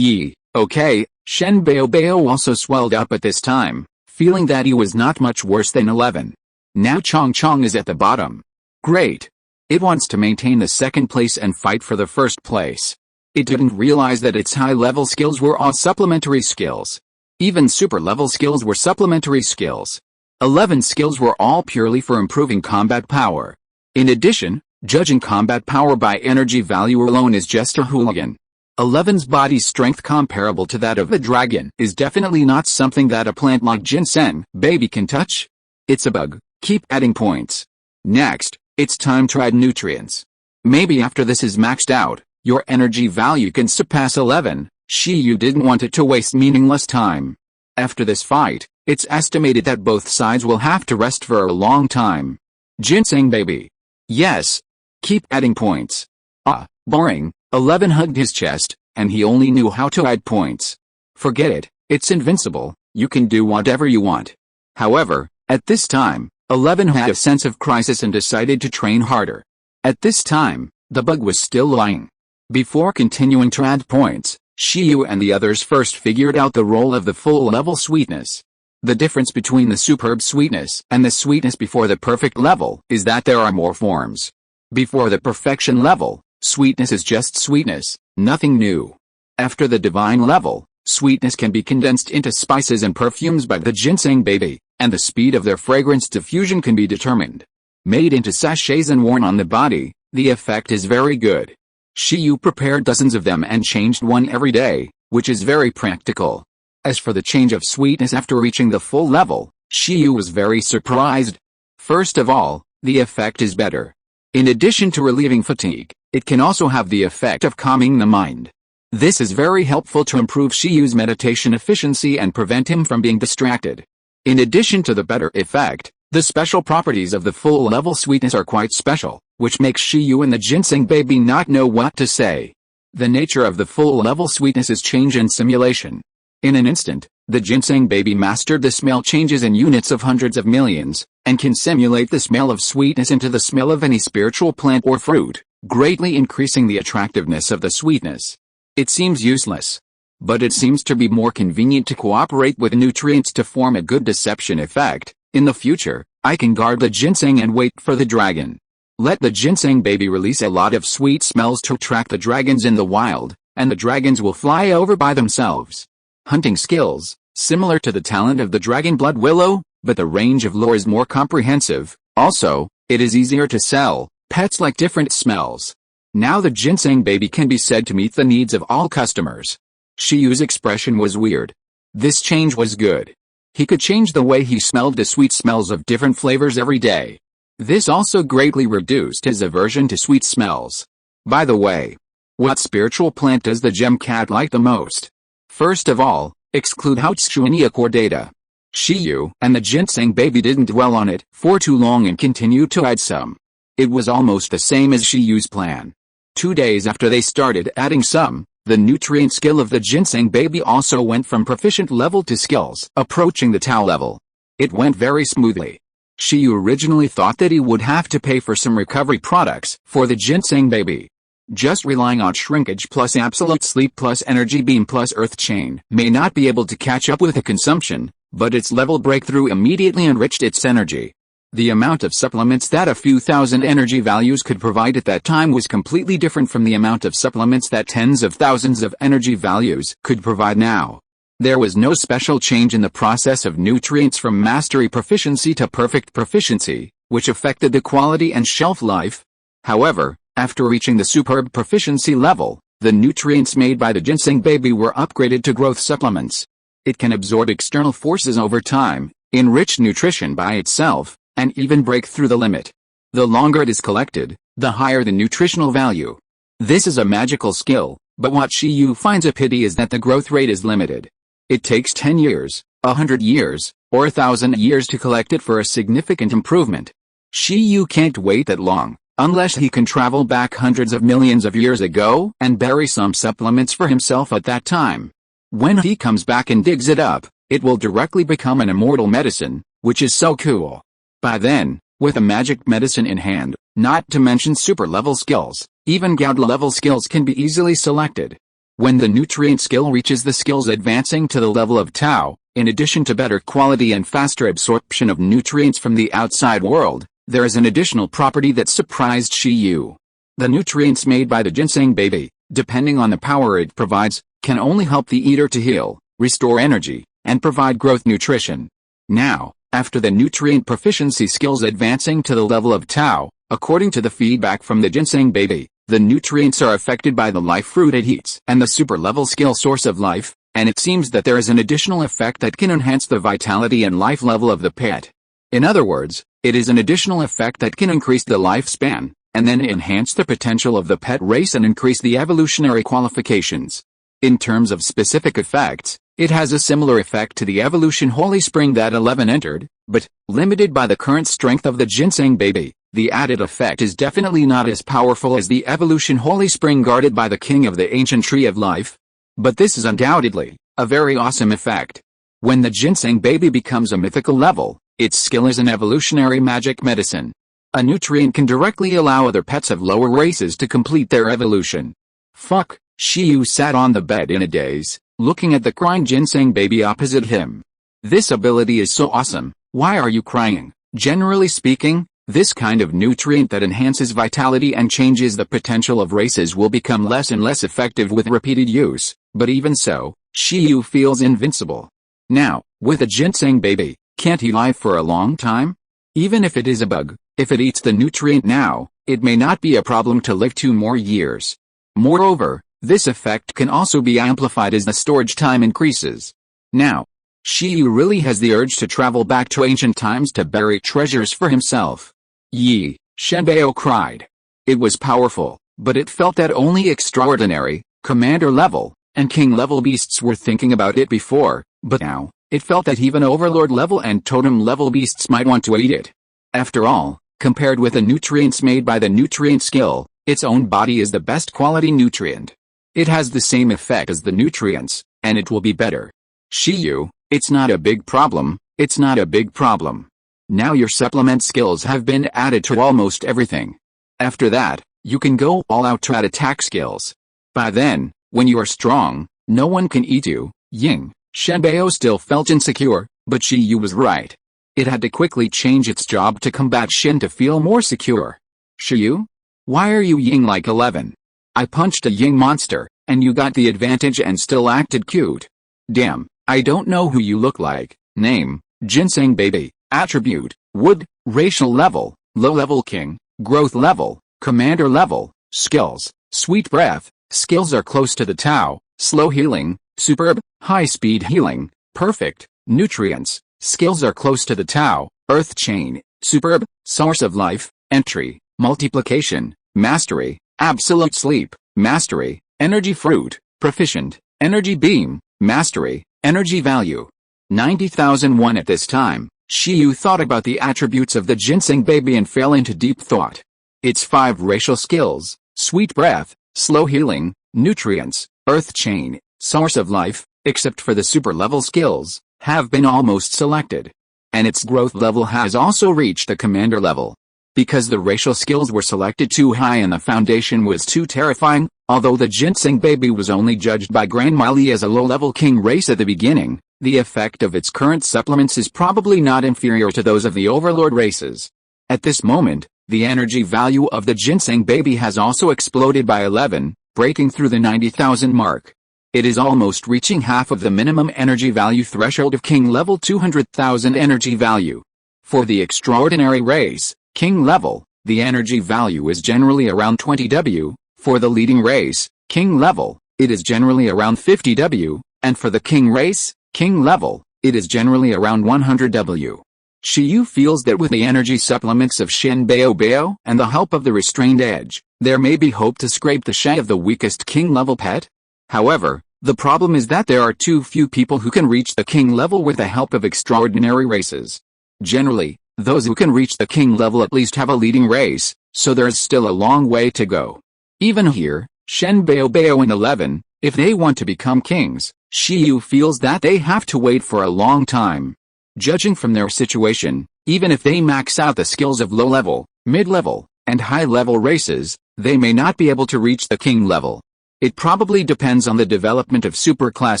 Okay. Shenbao also swelled up at this time, feeling that he was not much worse than 11. Now Chong is at the bottom. Great. It wants to maintain the second place and fight for the first place. It didn't realize that its high-level skills were all supplementary skills. Even super-level skills were supplementary skills. 11 skills were all purely for improving combat power. In addition, judging combat power by energy value alone is just a hooligan. 11's body strength comparable to that of a dragon is definitely not something that a plant like ginseng baby can touch. It's a bug. Keep adding points. Next, it's time to add nutrients. Maybe after this is maxed out, your energy value can surpass 11. Shiyu didn't want it to waste meaningless time. After this fight, it's estimated that both sides will have to rest for a long time. Ginseng baby. Yes. Keep adding points. Ah, boring. 11 hugged his chest, and he only knew how to add points. Forget it, it's invincible, you can do whatever you want. However, at this time, 11 had a sense of crisis and decided to train harder. At this time, the bug was still lying. Before continuing to add points, Shiyu and the others first figured out the role of the full-level sweetness. The difference between the superb sweetness and the sweetness before the perfect level is that there are more forms. Before the perfection level, sweetness is just sweetness, nothing new. After the divine level, sweetness can be condensed into spices and perfumes by the ginseng baby, and the speed of their fragrance diffusion can be determined. Made into sachets and worn on the body, the effect is very good. Shiyu prepared dozens of them and changed one every day, which is very practical. As for the change of sweetness after reaching the full level, Shiyu was very surprised. First of all, the effect is better. In addition to relieving fatigue, it can also have the effect of calming the mind. This is very helpful to improve Shiyu's meditation efficiency and prevent him from being distracted. In addition to the better effect, the special properties of the full-level sweetness are quite special, which makes Shiyu and the ginseng baby not know what to say. The nature of the full-level sweetness is change and simulation. In an instant, the ginseng baby mastered the smell changes in units of hundreds of millions, and can simulate the smell of sweetness into the smell of any spiritual plant or fruit, greatly increasing the attractiveness of the sweetness. It seems useless. But it seems to be more convenient to cooperate with nutrients to form a good deception effect. In the future, I can guard the ginseng and wait for the dragon. Let the ginseng baby release a lot of sweet smells to attract the dragons in the wild, and the dragons will fly over by themselves. Hunting skills, similar to the talent of the dragon blood willow, but the range of lore is more comprehensive. Also, it is easier to sell. Pets like different smells. Now the ginseng baby can be said to meet the needs of all customers. Shiyu's expression was weird. This change was good. He could change the way he smelled the sweet smells of different flavors every day. This also greatly reduced his aversion to sweet smells. By the way, what spiritual plant does the gem cat like the most? First of all, exclude Houtshuania chordata. Shiyu and the ginseng baby didn't dwell on it for too long and continued to add some. It was almost the same as Shiyu's plan. 2 days after they started adding some, the nutrient skill of the ginseng baby also went from proficient level to skills approaching the Tao level. It went very smoothly. Shiyu originally thought that he would have to pay for some recovery products for the ginseng baby. Just relying on shrinkage plus absolute sleep plus energy beam plus earth chain may not be able to catch up with the consumption, but its level breakthrough immediately enriched its energy. The amount of supplements that a few thousand energy values could provide at that time was completely different from the amount of supplements that tens of thousands of energy values could provide now. There was no special change in the process of nutrients from mastery proficiency to perfect proficiency, which affected the quality and shelf life. However, after reaching the superb proficiency level, the nutrients made by the ginseng baby were upgraded to growth supplements. It can absorb external forces over time, enrich nutrition by itself, and even break through the limit. The longer it is collected, the higher the nutritional value. This is a magical skill, but what Shiyu finds a pity is that the growth rate is limited. It takes 10 years, 100 years, or 1,000 years to collect it for a significant improvement. Shiyu can't wait that long, unless he can travel back hundreds of millions of years ago and bury some supplements for himself at that time. When he comes back and digs it up, it will directly become an immortal medicine, which is so cool. By then, with a magic medicine in hand, not to mention super-level skills, even God-level skills can be easily selected. When the nutrient skill reaches the skills advancing to the level of Tao, in addition to better quality and faster absorption of nutrients from the outside world, there is an additional property that surprised Shiyu. The nutrients made by the ginseng baby, depending on the power it provides, can only help the eater to heal, restore energy, and provide growth nutrition. Now, after the nutrient proficiency skills advancing to the level of Tao, according to the feedback from the ginseng baby, the nutrients are affected by the life fruit it eats and the super-level skill source of life, and it seems that there is an additional effect that can enhance the vitality and life level of the pet. In other words, it is an additional effect that can increase the lifespan, and then enhance the potential of the pet race and increase the evolutionary qualifications. In terms of specific effects, it has a similar effect to the evolution Holy Spring that 11 entered, but, limited by the current strength of the ginseng baby, the added effect is definitely not as powerful as the evolution Holy Spring guarded by the king of the ancient tree of life. But this is undoubtedly a very awesome effect. When the ginseng baby becomes a mythical level, its skill is an evolutionary magic medicine. A nutrient can directly allow other pets of lower races to complete their evolution. Fuck, Shiyu sat on the bed in a daze, looking at the crying ginseng baby opposite him. This ability is so awesome, why are you crying? Generally speaking, this kind of nutrient that enhances vitality and changes the potential of races will become less and less effective with repeated use, but even so, Shiyu feels invincible. Now, with a ginseng baby, can't he live for a long time? Even if it is a bug, if it eats the nutrient now, it may not be a problem to live 2 more years. Moreover, this effect can also be amplified as the storage time increases. Now, Shiyu really has the urge to travel back to ancient times to bury treasures for himself. Yi, Shenbao cried. It was powerful, but it felt that only extraordinary, commander level, and king level beasts were thinking about it before, but now, it felt that even overlord level and totem level beasts might want to eat it. After all, compared with the nutrients made by the nutrient skill, its own body is the best quality nutrient. It has the same effect as the nutrients, and it will be better. Shiyu, it's not a big problem, it's not a big problem. Now your supplement skills have been added to almost everything. After that, you can go all out to add attack skills. By then, when you are strong, no one can eat you. Ying, Shenbao still felt insecure, but Shiyu was right. It had to quickly change its job to combat Shin to feel more secure. Shiyu? Why are you Ying like 11? I punched a Ying monster, and you got the advantage and still acted cute. Damn, I don't know who you look like. Name, Ginseng Baby. Attribute, Wood. Racial level, Low level King. Growth level, Commander level. Skills, Sweet Breath. Skills are close to the Tao. Slow Healing, Superb. High Speed Healing, Perfect. Nutrients, skills are close to the Tao. Earth Chain, Superb. Source of Life, Entry. Multiplication, Mastery. Absolute Sleep, Mastery. Energy Fruit, Proficient. Energy Beam, Mastery. Energy Value, 90,001. At this time, Shiyu thought about the attributes of the ginseng baby and fell into deep thought. Its 5 racial skills, Sweet Breath, Slow Healing, Nutrients, Earth Chain, Source of Life, except for the super level skills, have been almost selected. And its growth level has also reached the commander level. Because the racial skills were selected too high and the foundation was too terrifying, although the ginseng baby was only judged by Grandma Li as a low-level king race at the beginning, the effect of its current supplements is probably not inferior to those of the overlord races. At this moment, the energy value of the ginseng baby has also exploded by 11, breaking through the 90,000 mark. It is almost reaching half of the minimum energy value threshold of king level 200,000 energy value. For the extraordinary race, king level, the energy value is generally around 20 W, for the leading race, king level, it is generally around 50 W, and for the king race, king level, it is generally around 100 W. Shiyu feels that with the energy supplements of Shin Bao Bao and the help of the restrained edge, there may be hope to scrape the shank of the weakest king level pet. However, the problem is that there are too few people who can reach the king level with the help of extraordinary races. Generally, those who can reach the king level at least have a leading race, so there is still a long way to go. Even here, Shen Bao Bao and 11, if they want to become kings, Shiyu feels that they have to wait for a long time. Judging from their situation, even if they max out the skills of low-level, mid-level, and high-level races, they may not be able to reach the king level. It probably depends on the development of superclass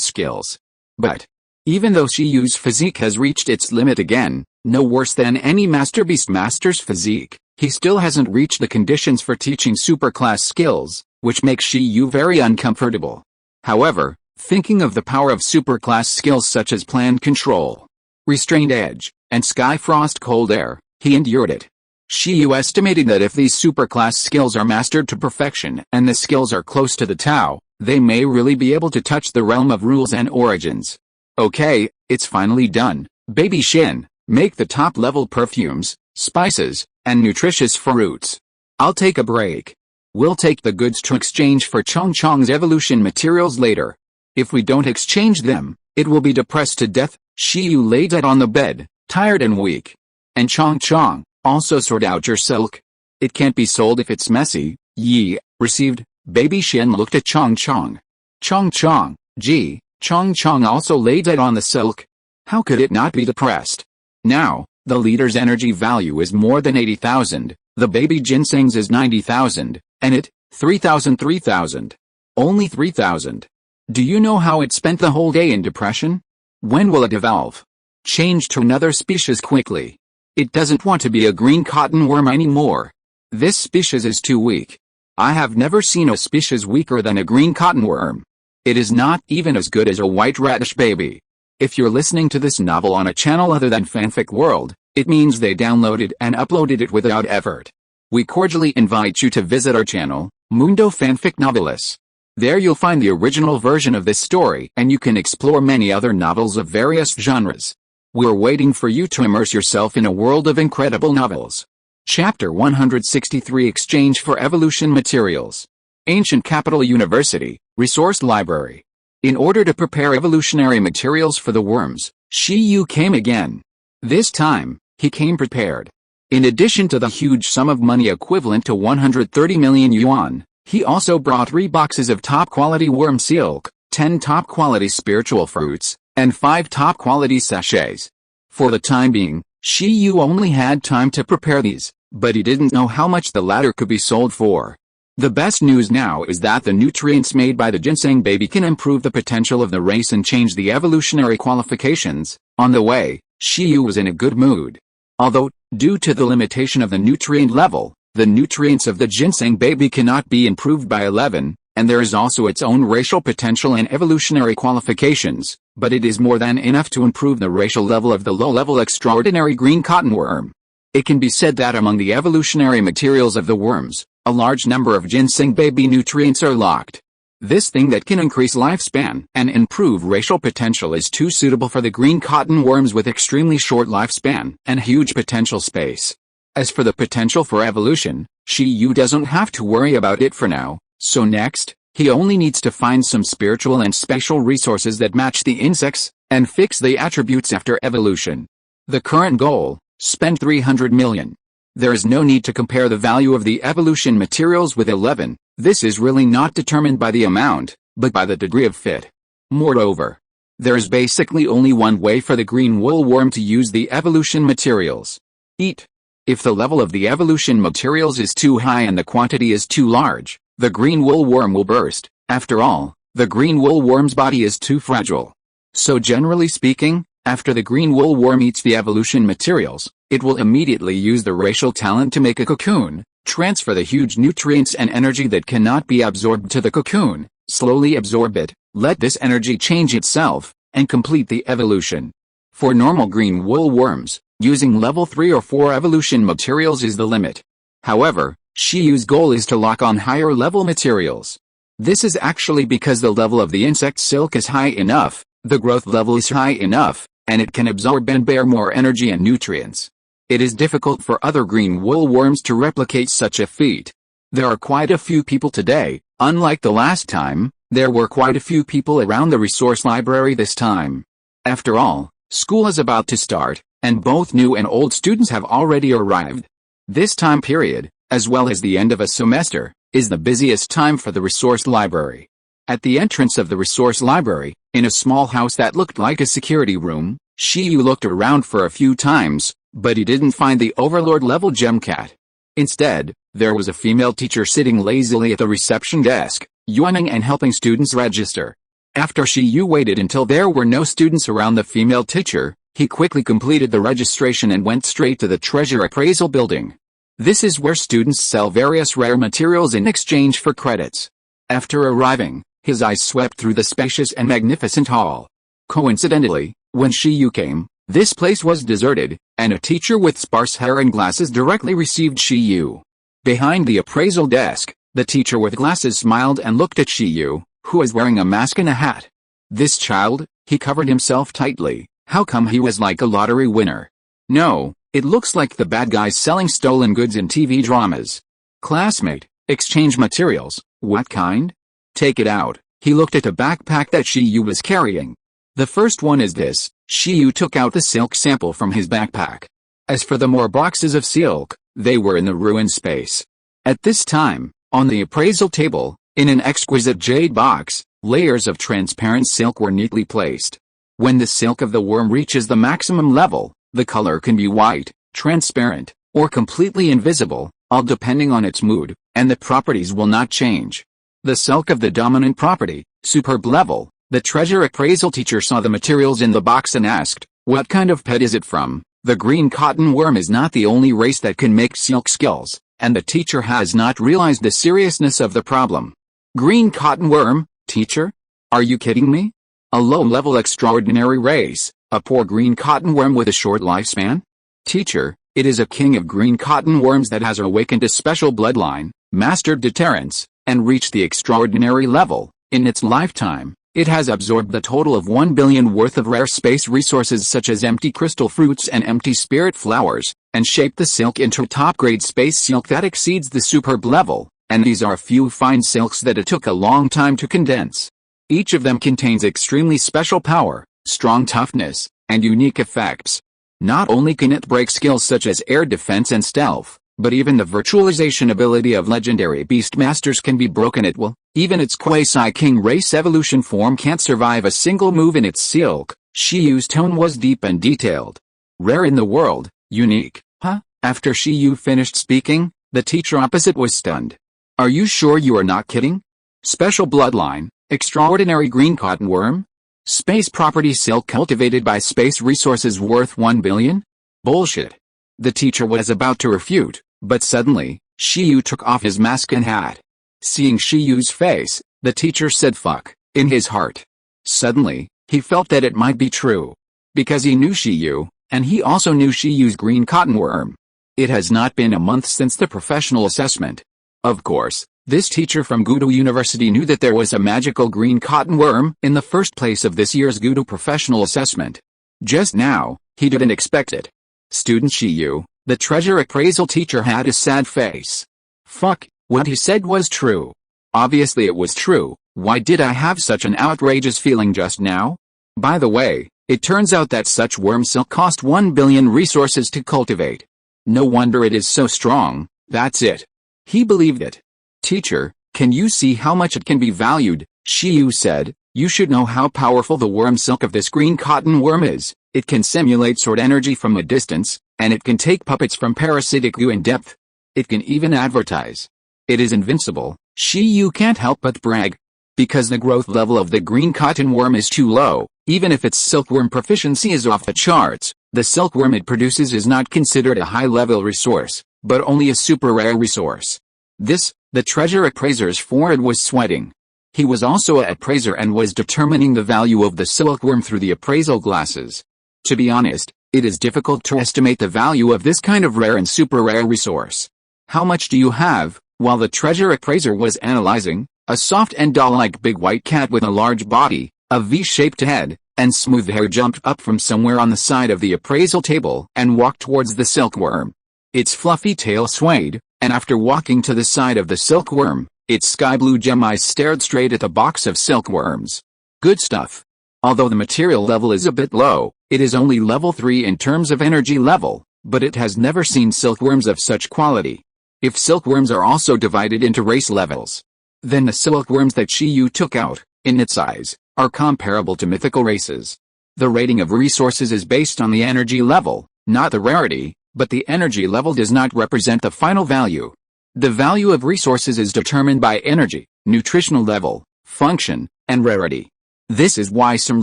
skills. But, even though Shiyu's physique has reached its limit again, no worse than any Master Beast Master's physique, he still hasn't reached the conditions for teaching superclass skills, which makes Shiyu very uncomfortable. However, thinking of the power of superclass skills such as Plan Control, Restrained Edge, and Skyfrost Cold Air, he endured it. Shiyu estimated that if these superclass skills are mastered to perfection and the skills are close to the Tao, they may really be able to touch the realm of rules and origins. Okay, it's finally done, Baby Shin, make the top-level perfumes, spices, and nutritious fruits. I'll take a break. We'll take the goods to exchange for Chong Chong's evolution materials later. If we don't exchange them, it will be depressed to death." Shi Yu lay dead on the bed, tired and weak. "And Chong Chong, also sort out your silk. It can't be sold if it's messy." "Yi, received." Baby Shen looked at Chong Chong. "Chong Chong, gee." Chong Chong also lay dead on the silk. How could it not be depressed? Now, the leader's energy value is more than 80,000, the baby ginseng's is 90,000, and it, 3,000. Only 3,000. Do you know how it spent the whole day in depression? When will it evolve? Change to another species quickly. It doesn't want to be a green cotton worm anymore. This species is too weak. I have never seen a species weaker than a green cotton worm. It is not even as good as a white radish baby. If you're listening to this novel on a channel other than Fanfic World, it means they downloaded and uploaded it without effort. We cordially invite you to visit our channel, Mundo Fanfic Novelis. There you'll find the original version of this story and you can explore many other novels of various genres. We're waiting for you to immerse yourself in a world of incredible novels. Chapter 163 Exchange for Evolution Materials. Ancient Capital University, Resource Library. In order to prepare evolutionary materials for the worms, Shi Yu came again. This time, he came prepared. In addition to the huge sum of money equivalent to 130 million yuan, he also brought 3 boxes of top-quality worm silk, 10 top-quality spiritual fruits, and 5 top-quality sachets. For the time being, Shi Yu only had time to prepare these, but he didn't know how much the latter could be sold for. The best news now is that the nutrients made by the ginseng baby can improve the potential of the race and change the evolutionary qualifications. On the way, Shi Yu was in a good mood. Although, due to the limitation of the nutrient level, the nutrients of the ginseng baby cannot be improved by 11, and there is also its own racial potential and evolutionary qualifications, but it is more than enough to improve the racial level of the low-level extraordinary green cotton worm. It can be said that among the evolutionary materials of the worms, a large number of ginseng baby nutrients are locked. This thing that can increase lifespan and improve racial potential is too suitable for the green cotton worms with extremely short lifespan and huge potential space. As for the potential for evolution, Shi Yu doesn't have to worry about it for now, so next, he only needs to find some spiritual and spatial resources that match the insects, and fix the attributes after evolution. The current goal, spend 300 million. There is no need to compare the value of the evolution materials with 11, this is really not determined by the amount, but by the degree of fit. Moreover, there is basically only one way for the green wool worm to use the evolution materials. Eat. If the level of the evolution materials is too high and the quantity is too large, the green wool worm will burst. After all, the green wool worm's body is too fragile. So generally speaking, after the green wool worm eats the evolution materials, it will immediately use the racial talent to make a cocoon, transfer the huge nutrients and energy that cannot be absorbed to the cocoon, slowly absorb it, let this energy change itself, and complete the evolution. For normal green wool worms, using level 3 or 4 evolution materials is the limit. However, Shi Yu's goal is to lock on higher level materials. This is actually because the level of the insect silk is high enough, the growth level is high enough, and it can absorb and bear more energy and nutrients. It is difficult for other green wool worms to replicate such a feat. There are quite a few people today, unlike the last time, there were quite a few people around the resource library this time. After all, school is about to start, and both new and old students have already arrived. This time period, as well as the end of a semester, is the busiest time for the resource library. At the entrance of the resource library, in a small house that looked like a security room, Shi Yu looked around for a few times, but he didn't find the overlord-level gemcat. Instead, there was a female teacher sitting lazily at the reception desk, yawning and helping students register. After Shi Yu waited until there were no students around the female teacher, he quickly completed the registration and went straight to the treasure appraisal building. This is where students sell various rare materials in exchange for credits. After arriving, his eyes swept through the spacious and magnificent hall. Coincidentally, when Shi Yu came, this place was deserted, and a teacher with sparse hair and glasses directly received Shi Yu. Behind the appraisal desk, the teacher with glasses smiled and looked at Shi Yu, who was wearing a mask and a hat. This child, he covered himself tightly, how come he was like a lottery winner? No, it looks like the bad guys selling stolen goods in TV dramas. Classmate, exchange materials, what kind? Take it out. He looked at a backpack that Shiyu was carrying. The first one is this. Shiyu took out the silk sample from his backpack. As for the more boxes of silk, they were in the ruined space. At this time, on the appraisal table, in an exquisite jade box, layers of transparent silk were neatly placed. When the silk of the worm reaches the maximum level, the color can be white, transparent, or completely invisible, all depending on its mood, and the properties will not change. The silk of the dominant property, superb level. The treasure appraisal teacher saw the materials in the box and asked, "What kind of pet is it from?" The green cotton worm is not the only race that can make silk skills, and the teacher has not realized the seriousness of the problem. Green cotton worm, teacher? Are you kidding me? A low-level extraordinary race, a poor green cotton worm with a short lifespan? Teacher, it is a king of green cotton worms that has awakened a special bloodline, mastered deterrence, and reached the extraordinary level. In its lifetime, it has absorbed the total of 1 billion worth of rare space resources such as empty crystal fruits and empty spirit flowers, and shaped the silk into top-grade space silk that exceeds the superb level, and these are a few fine silks that it took a long time to condense. Each of them contains extremely special power, strong toughness, and unique effects. Not only can it break skills such as air defense and stealth, but even the virtualization ability of legendary beastmasters can be broken at will. Even its quasi-king race evolution form can't survive a single move in its silk. Shiyu's tone was deep and detailed. Rare in the world, unique, huh? After Shiyu finished speaking, the teacher opposite was stunned. Are you sure you are not kidding? Special bloodline, extraordinary green cotton worm? Space property silk cultivated by space resources worth 1 billion? Bullshit. The teacher was about to refute, but suddenly, Shiyu took off his mask and hat. Seeing Shiyu's face, the teacher said fuck, in his heart. Suddenly, he felt that it might be true. Because he knew Shiyu, and he also knew Shiyu's green cotton worm. It has not been a month since the professional assessment. Of course, this teacher from Gudo University knew that there was a magical green cotton worm in the first place of this year's Gudo professional assessment. Just now, he didn't expect it. Student Shiyu, the treasure appraisal teacher had a sad face. Fuck, what he said was true. Obviously it was true. Why did I have such an outrageous feeling just now? By the way, it turns out that such worm silk cost 1 billion resources to cultivate. No wonder it is so strong, that's it. He believed it. Teacher, can you see how much it can be valued? Shiyu said, you should know how powerful the worm silk of this green cotton worm is. It can simulate sword energy from a distance, and it can take puppets from parasitic goo in depth. It can even advertise. It is invincible. Shiyu can't help but brag. Because the growth level of the green cotton worm is too low, even if its silkworm proficiency is off the charts, the silkworm it produces is not considered a high-level resource, but only a super rare resource. The treasure appraiser's forehead was sweating. He was also an appraiser and was determining the value of the silkworm through the appraisal glasses. To be honest, it is difficult to estimate the value of this kind of rare and super rare resource. How much do you have? While the treasure appraiser was analyzing, a soft and doll-like big white cat with a large body, a V-shaped head, and smooth hair jumped up from somewhere on the side of the appraisal table and walked towards the silkworm. Its fluffy tail swayed, and after walking to the side of the silkworm, its sky-blue gem eyes stared straight at the box of silkworms. Good stuff. Although the material level is a bit low, it is only level 3 in terms of energy level, but it has never seen silkworms of such quality. If silkworms are also divided into race levels, then the silkworms that Shiyu took out, in its eyes, are comparable to mythical races. The rating of resources is based on the energy level, not the rarity, but the energy level does not represent the final value. The value of resources is determined by energy, nutritional level, function, and rarity. This is why some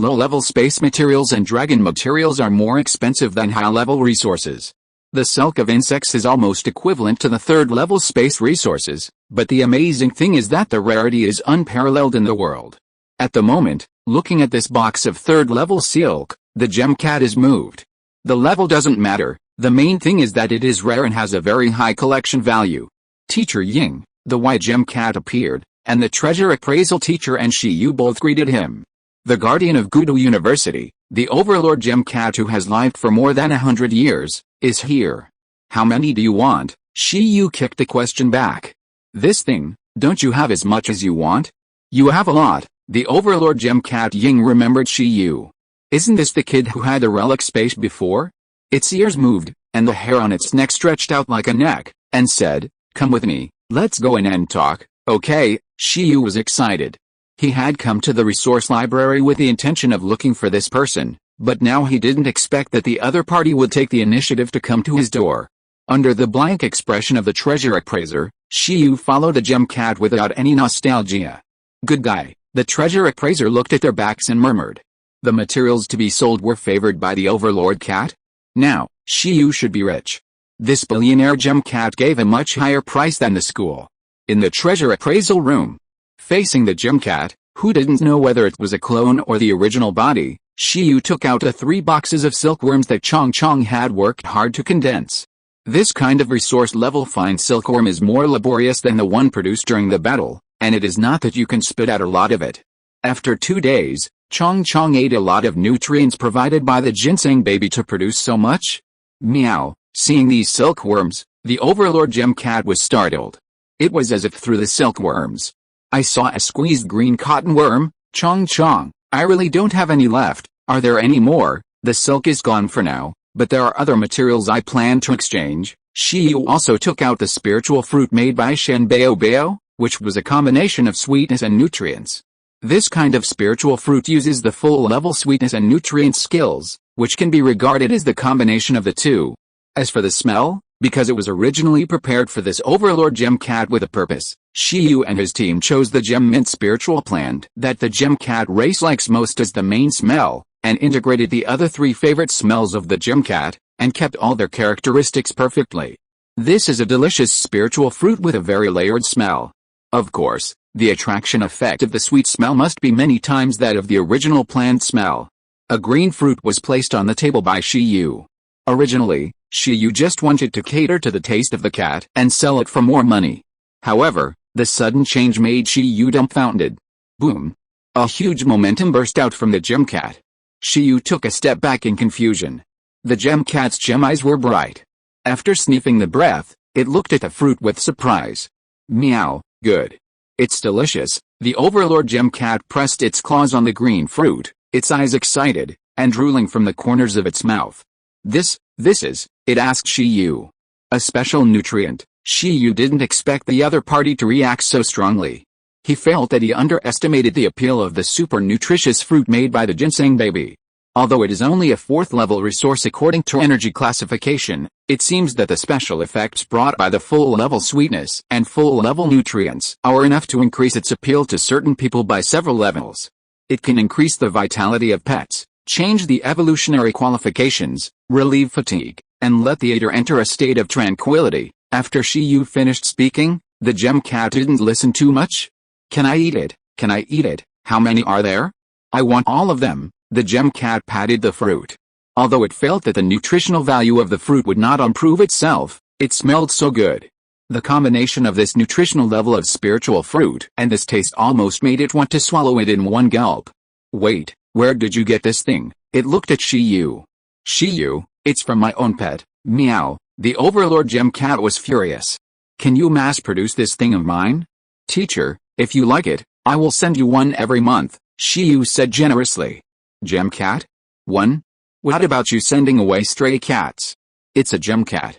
low-level space materials and dragon materials are more expensive than high-level resources. The silk of insects is almost equivalent to the third-level space resources, but the amazing thing is that the rarity is unparalleled in the world. At the moment, looking at this box of third-level silk, the gem cat is moved. The level doesn't matter, the main thing is that it is rare and has a very high collection value. Teacher Ying, the white gem cat appeared, and the treasure appraisal teacher and Shiyu both greeted him. The guardian of Gudo University, the overlord gem cat who has lived for more than 100 years, is here. How many do you want? Shiyu kicked the question back. This thing, don't you have as much as you want? You have a lot, the Overlord Gem Cat Ying remembered Shiyu. Isn't this the kid who had the relic space before? Its ears moved, and the hair on its neck stretched out like a neck, and said, come with me, let's go in and talk. Okay, Shiyu was excited. He had come to the resource library with the intention of looking for this person, but now he didn't expect that the other party would take the initiative to come to his door. Under the blank expression of the treasure appraiser, Shiyu followed the gem cat without any nostalgia. Good guy, the treasure appraiser looked at their backs and murmured. The materials to be sold were favored by the Overlord cat? Now, Shiyu should be rich. This billionaire gem cat gave a much higher price than the school. In the treasure appraisal room, facing the gem cat, who didn't know whether it was a clone or the original body, Shiyu took out the 3 boxes of silkworms that Chong Chong had worked hard to condense. This kind of resource-level fine silkworm is more laborious than the one produced during the battle, and it is not that you can spit out a lot of it. After 2 days, Chong Chong ate a lot of nutrients provided by the ginseng baby to produce so much. Meow. Seeing these silkworms, the Overlord gem cat was startled. It was as if through the silkworms. I saw a squeezed green cotton worm. Chong Chong, I really don't have any left. Are there any more? The silk is gone for now, but there are other materials I plan to exchange. Shiyu also took out the spiritual fruit made by Shen Bao Bao, which was a combination of sweetness and nutrients. This kind of spiritual fruit uses the full-level sweetness and nutrient skills, which can be regarded as the combination of the two. As for the smell, because it was originally prepared for this Overlord gem cat with a purpose, Shiyu and his team chose the gem mint spiritual plant that the gem cat race likes most as the main smell, and integrated the other 3 favorite smells of the gem cat, and kept all their characteristics perfectly. This is a delicious spiritual fruit with a very layered smell. Of course, the attraction effect of the sweet smell must be many times that of the original plant smell. A green fruit was placed on the table by Shiyu. Originally, Shiyu just wanted to cater to the taste of the cat and sell it for more money. However, the sudden change made Shiyu dumbfounded. Boom! A huge momentum burst out from the gem cat. Shiyu took a step back in confusion. The gem cat's gem eyes were bright. After sniffing the breath, it looked at the fruit with surprise. Meow, good. It's delicious. The Overlord gem cat pressed its claws on the green fruit, its eyes excited, and drooling from the corners of its mouth. This is, it asked Shiyu. A special nutrient. Shiyu didn't expect the other party to react so strongly. He felt that he underestimated the appeal of the super nutritious fruit made by the ginseng baby. Although it is only a 4th-level resource according to energy classification, it seems that the special effects brought by the full-level sweetness and full-level nutrients are enough to increase its appeal to certain people by several levels. It can increase the vitality of pets, change the evolutionary qualifications, relieve fatigue, and let the eater enter a state of tranquility. After Shiyu finished speaking, the gem cat didn't listen too much. Can I eat it? Can I eat it? How many are there? I want all of them. The gem cat patted the fruit. Although it felt that the nutritional value of the fruit would not improve itself, it smelled so good. The combination of this nutritional level of spiritual fruit and this taste almost made it want to swallow it in one gulp. Wait, where did you get this thing? It looked at Shiyu. Shiyu, it's from my own pet. Meow. The Overlord gem cat was furious. Can you mass produce this thing of mine? Teacher, if you like it, I will send you one every month, Shiyu said generously. Gem cat? One? What about you sending away stray cats? It's a gem cat.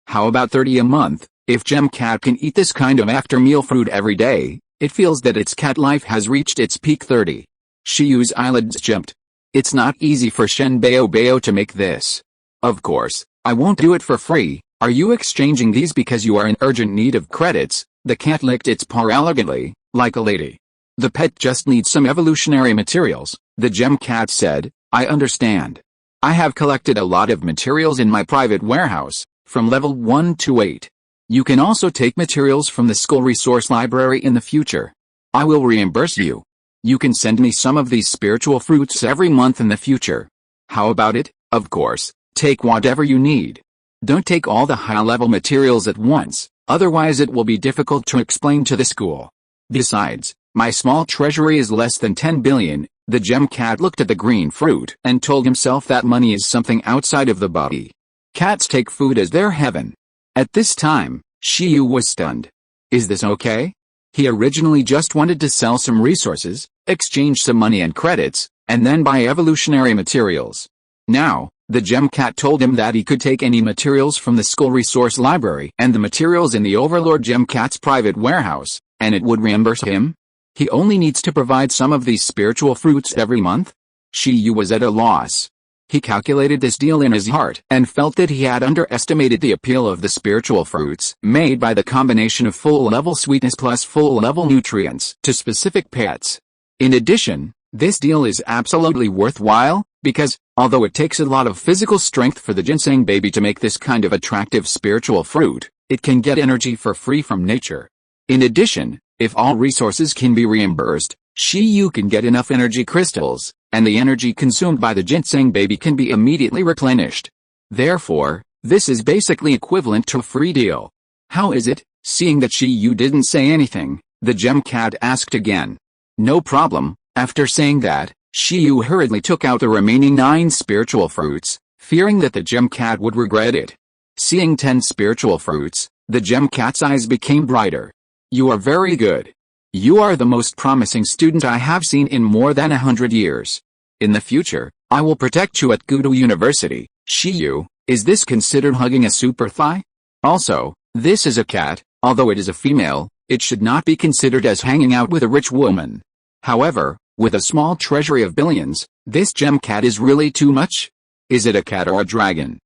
How about 30 a month? If gem cat can eat this kind of after-meal fruit every day, it feels that its cat life has reached its peak 30. Shiyu's eyelids jumped. It's not easy for Shen Bao Bao to make this. Of course, I won't do it for free. Are you exchanging these because you are in urgent need of credits? The cat licked its paw elegantly, like a lady. The pet just needs some evolutionary materials, the gem cat said. I understand. I have collected a lot of materials in my private warehouse, from level 1 to 8. You can also take materials from the school resource library in the future. I will reimburse you. You can send me some of these spiritual fruits every month in the future. How about it? Of course, take whatever you need. Don't take all the high-level materials at once, otherwise it will be difficult to explain to the school. Besides, my small treasury is less than 10 billion. The gem cat looked at the green fruit and told himself that money is something outside of the body. Cats take food as their heaven. At this time, Shiyu was stunned. Is this okay? He originally just wanted to sell some resources, exchange some money and credits, and then buy evolutionary materials. Now, the gem cat told him that he could take any materials from the school resource library and the materials in the Overlord Gem Cat's private warehouse, and it would reimburse him. He only needs to provide some of these spiritual fruits every month. Shiyu was at a loss. He calculated this deal in his heart and felt that he had underestimated the appeal of the spiritual fruits made by the combination of full-level sweetness plus full-level nutrients to specific pets. In addition, this deal is absolutely worthwhile, because, although it takes a lot of physical strength for the ginseng baby to make this kind of attractive spiritual fruit, it can get energy for free from nature. In addition, if all resources can be reimbursed, Shiyu can get enough energy crystals, and the energy consumed by the ginseng baby can be immediately replenished. Therefore, this is basically equivalent to a free deal. How is it? Seeing that Shiyu didn't say anything, the gem cat asked again. No problem. After saying that, Shiyu hurriedly took out the remaining 9 spiritual fruits, fearing that the gem cat would regret it. Seeing 10 spiritual fruits, the gem cat's eyes became brighter. You are very good. You are the most promising student I have seen in more than 100 years. In the future, I will protect you at Gudo University. Shiyu, is this considered hugging a super thigh? Also, this is a cat, although it is a female, it should not be considered as hanging out with a rich woman. However, with a small treasury of billions, this gem cat is really too much? Is it a cat or a dragon?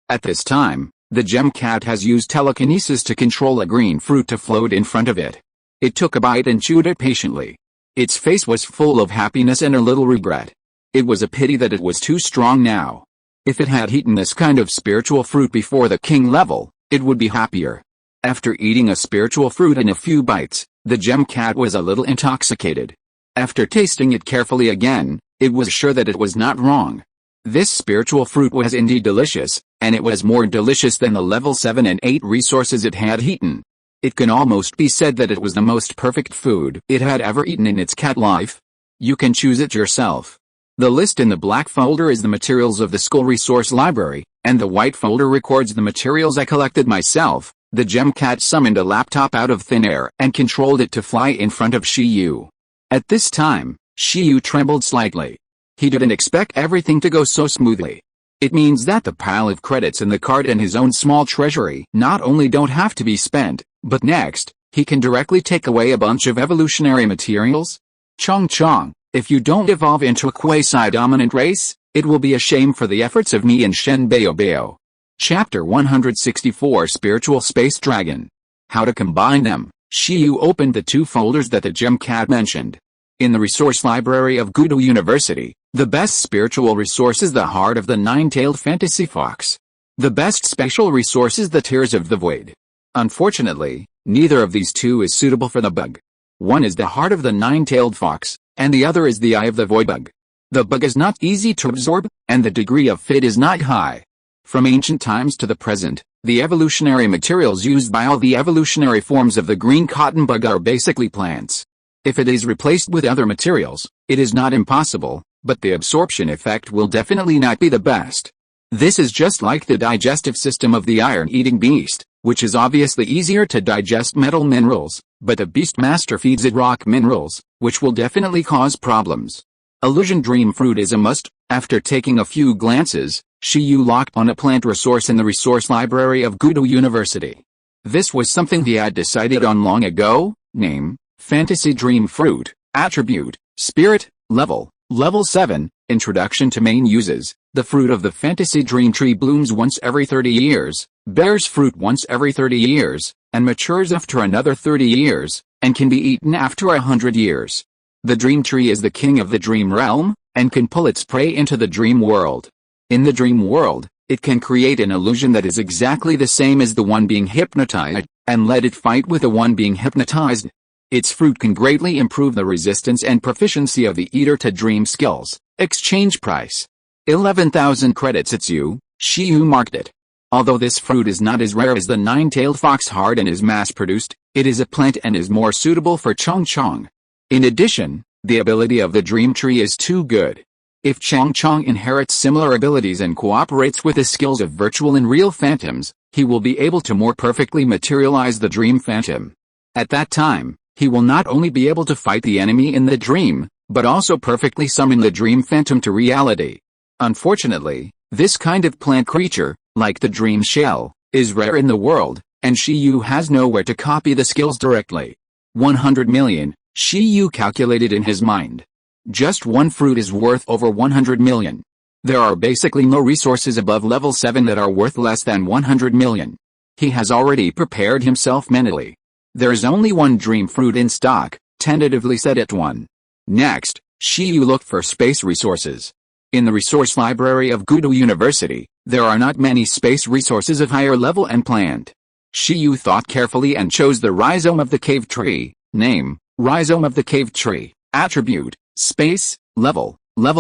At this time, the gem cat has used telekinesis to control a green fruit to float in front of it. It took a bite and chewed it patiently. Its face was full of happiness and a little regret. It was a pity that it was too strong now. If it had eaten this kind of spiritual fruit before the king level, it would be happier. After eating a spiritual fruit in a few bites, the gem cat was a little intoxicated. After tasting it carefully again, it was sure that it was not wrong. This spiritual fruit was indeed delicious, and it was more delicious than the level 7 and 8 resources it had eaten. It can almost be said that it was the most perfect food it had ever eaten in its cat life. You can choose it yourself. The list in the black folder is the materials of the school resource library, and the white folder records the materials I collected myself. The gem cat summoned a laptop out of thin air and controlled it to fly in front of Shiyu. At this time, Shiyu trembled slightly. He didn't expect everything to go so smoothly. It means that the pile of credits in the card and his own small treasury not only don't have to be spent, but next, he can directly take away a bunch of evolutionary materials. Chong, if you don't evolve into a quasi-dominant race, it will be a shame for the efforts of me and Shen Baobao. Chapter 164 Spiritual Space Dragon. How to combine them. Shiyu opened the 2 folders that the gem cat mentioned. In the resource library of Gudo University, the best spiritual resource is the heart of the 9-tailed fantasy fox. The best special resource is the tears of the void. Unfortunately, neither of these 2 is suitable for the bug. One is the heart of the 9-tailed fox, and the other is the eye of the void bug. The bug is not easy to absorb, and the degree of fit is not high. From ancient times to the present, the evolutionary materials used by all the evolutionary forms of the green cotton bug are basically plants. If it is replaced with other materials, it is not impossible, but the absorption effect will definitely not be the best. This is just like the digestive system of the iron-eating beast, which is obviously easier to digest metal minerals, but the beast master feeds it rock minerals, which will definitely cause problems. Illusion Dream Fruit is a must. After taking a few glances, Shiyu locked on a plant resource in the resource library of Gudo University. This was something he had decided on long ago. Name: Fantasy Dream Fruit. Attribute: Spirit. Level 7. Introduction to main uses. The fruit of the fantasy dream tree blooms once every 30 years, bears fruit once every 30 years, and matures after another 30 years, and can be eaten after 100 years. The dream tree is the king of the dream realm, and can pull its prey into the dream world. In the dream world, it can create an illusion that is exactly the same as the one being hypnotized, and let it fight with the one being hypnotized. Its fruit can greatly improve the resistance and proficiency of the eater to dream skills. Exchange price: 11,000 credits. It's you, Shiyu marked it. Although this fruit is not as rare as the 9-tailed fox heart and is mass-produced, it is a plant and is more suitable for Chong. In addition, the ability of the dream tree is too good. If Chong inherits similar abilities and cooperates with the skills of virtual and real phantoms, he will be able to more perfectly materialize the dream phantom. At that time, he will not only be able to fight the enemy in the dream, but also perfectly summon the dream phantom to reality. Unfortunately, this kind of plant creature, like the dream shell, is rare in the world, and Shiyu has nowhere to copy the skills directly. 100 million, Shiyu calculated in his mind. Just one fruit is worth over 100 million. There are basically no resources above level 7 that are worth less than 100 million. He has already prepared himself mentally. There is only one dream fruit in stock, tentatively set at 1. Next, Shiyu looked for space resources. In the resource library of Gudo University, there are not many space resources of higher level and plant. Shiyu thought carefully and chose the rhizome of the cave tree. Name, rhizome of the cave tree. Attribute, space, level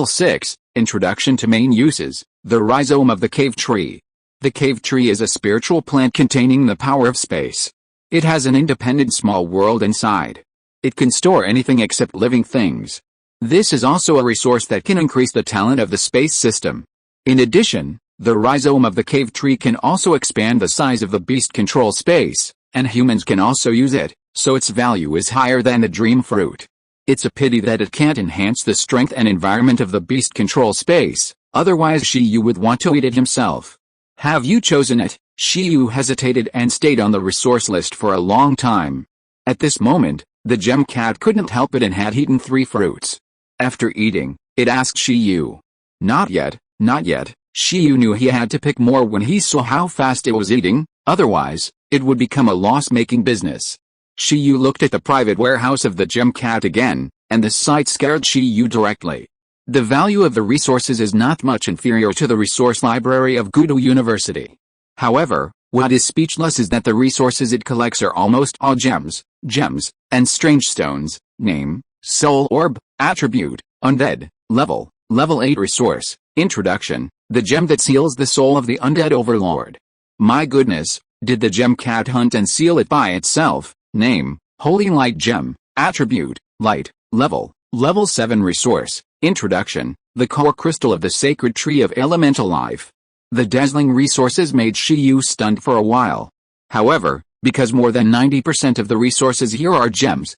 6, introduction to main uses, the rhizome of the cave tree. The cave tree is a spiritual plant containing the power of space. It has an independent small world inside. It can store anything except living things. This is also a resource that can increase the talent of the space system. In addition, the rhizome of the cave tree can also expand the size of the beast control space, and humans can also use it, so its value is higher than the dream fruit. It's a pity that it can't enhance the strength and environment of the beast control space, otherwise Shiyu would want to eat it himself. Have you chosen it? Shiyu hesitated and stayed on the resource list for a long time. At this moment, the gem cat couldn't help it and had eaten 3 fruits. After eating, it asked Shiyu. Not yet, not yet. Shiyu knew he had to pick more when he saw how fast it was eating, otherwise, it would become a loss-making business. Shiyu looked at the private warehouse of the gem cat again, and the sight scared Shiyu directly. The value of the resources is not much inferior to the resource library of Gudo University. However, what is speechless is that the resources it collects are almost all gems, and strange stones. Name, soul orb, attribute, undead, level 8 resource, introduction, the gem that seals the soul of the undead overlord. My goodness, did the gem cat hunt and seal it by itself? Name, holy light gem, attribute, light, level 7 resource, introduction, the core crystal of the sacred tree of elemental life. The dazzling resources made Shiyu stunned for a while. However, because more than 90% of the resources here are gems,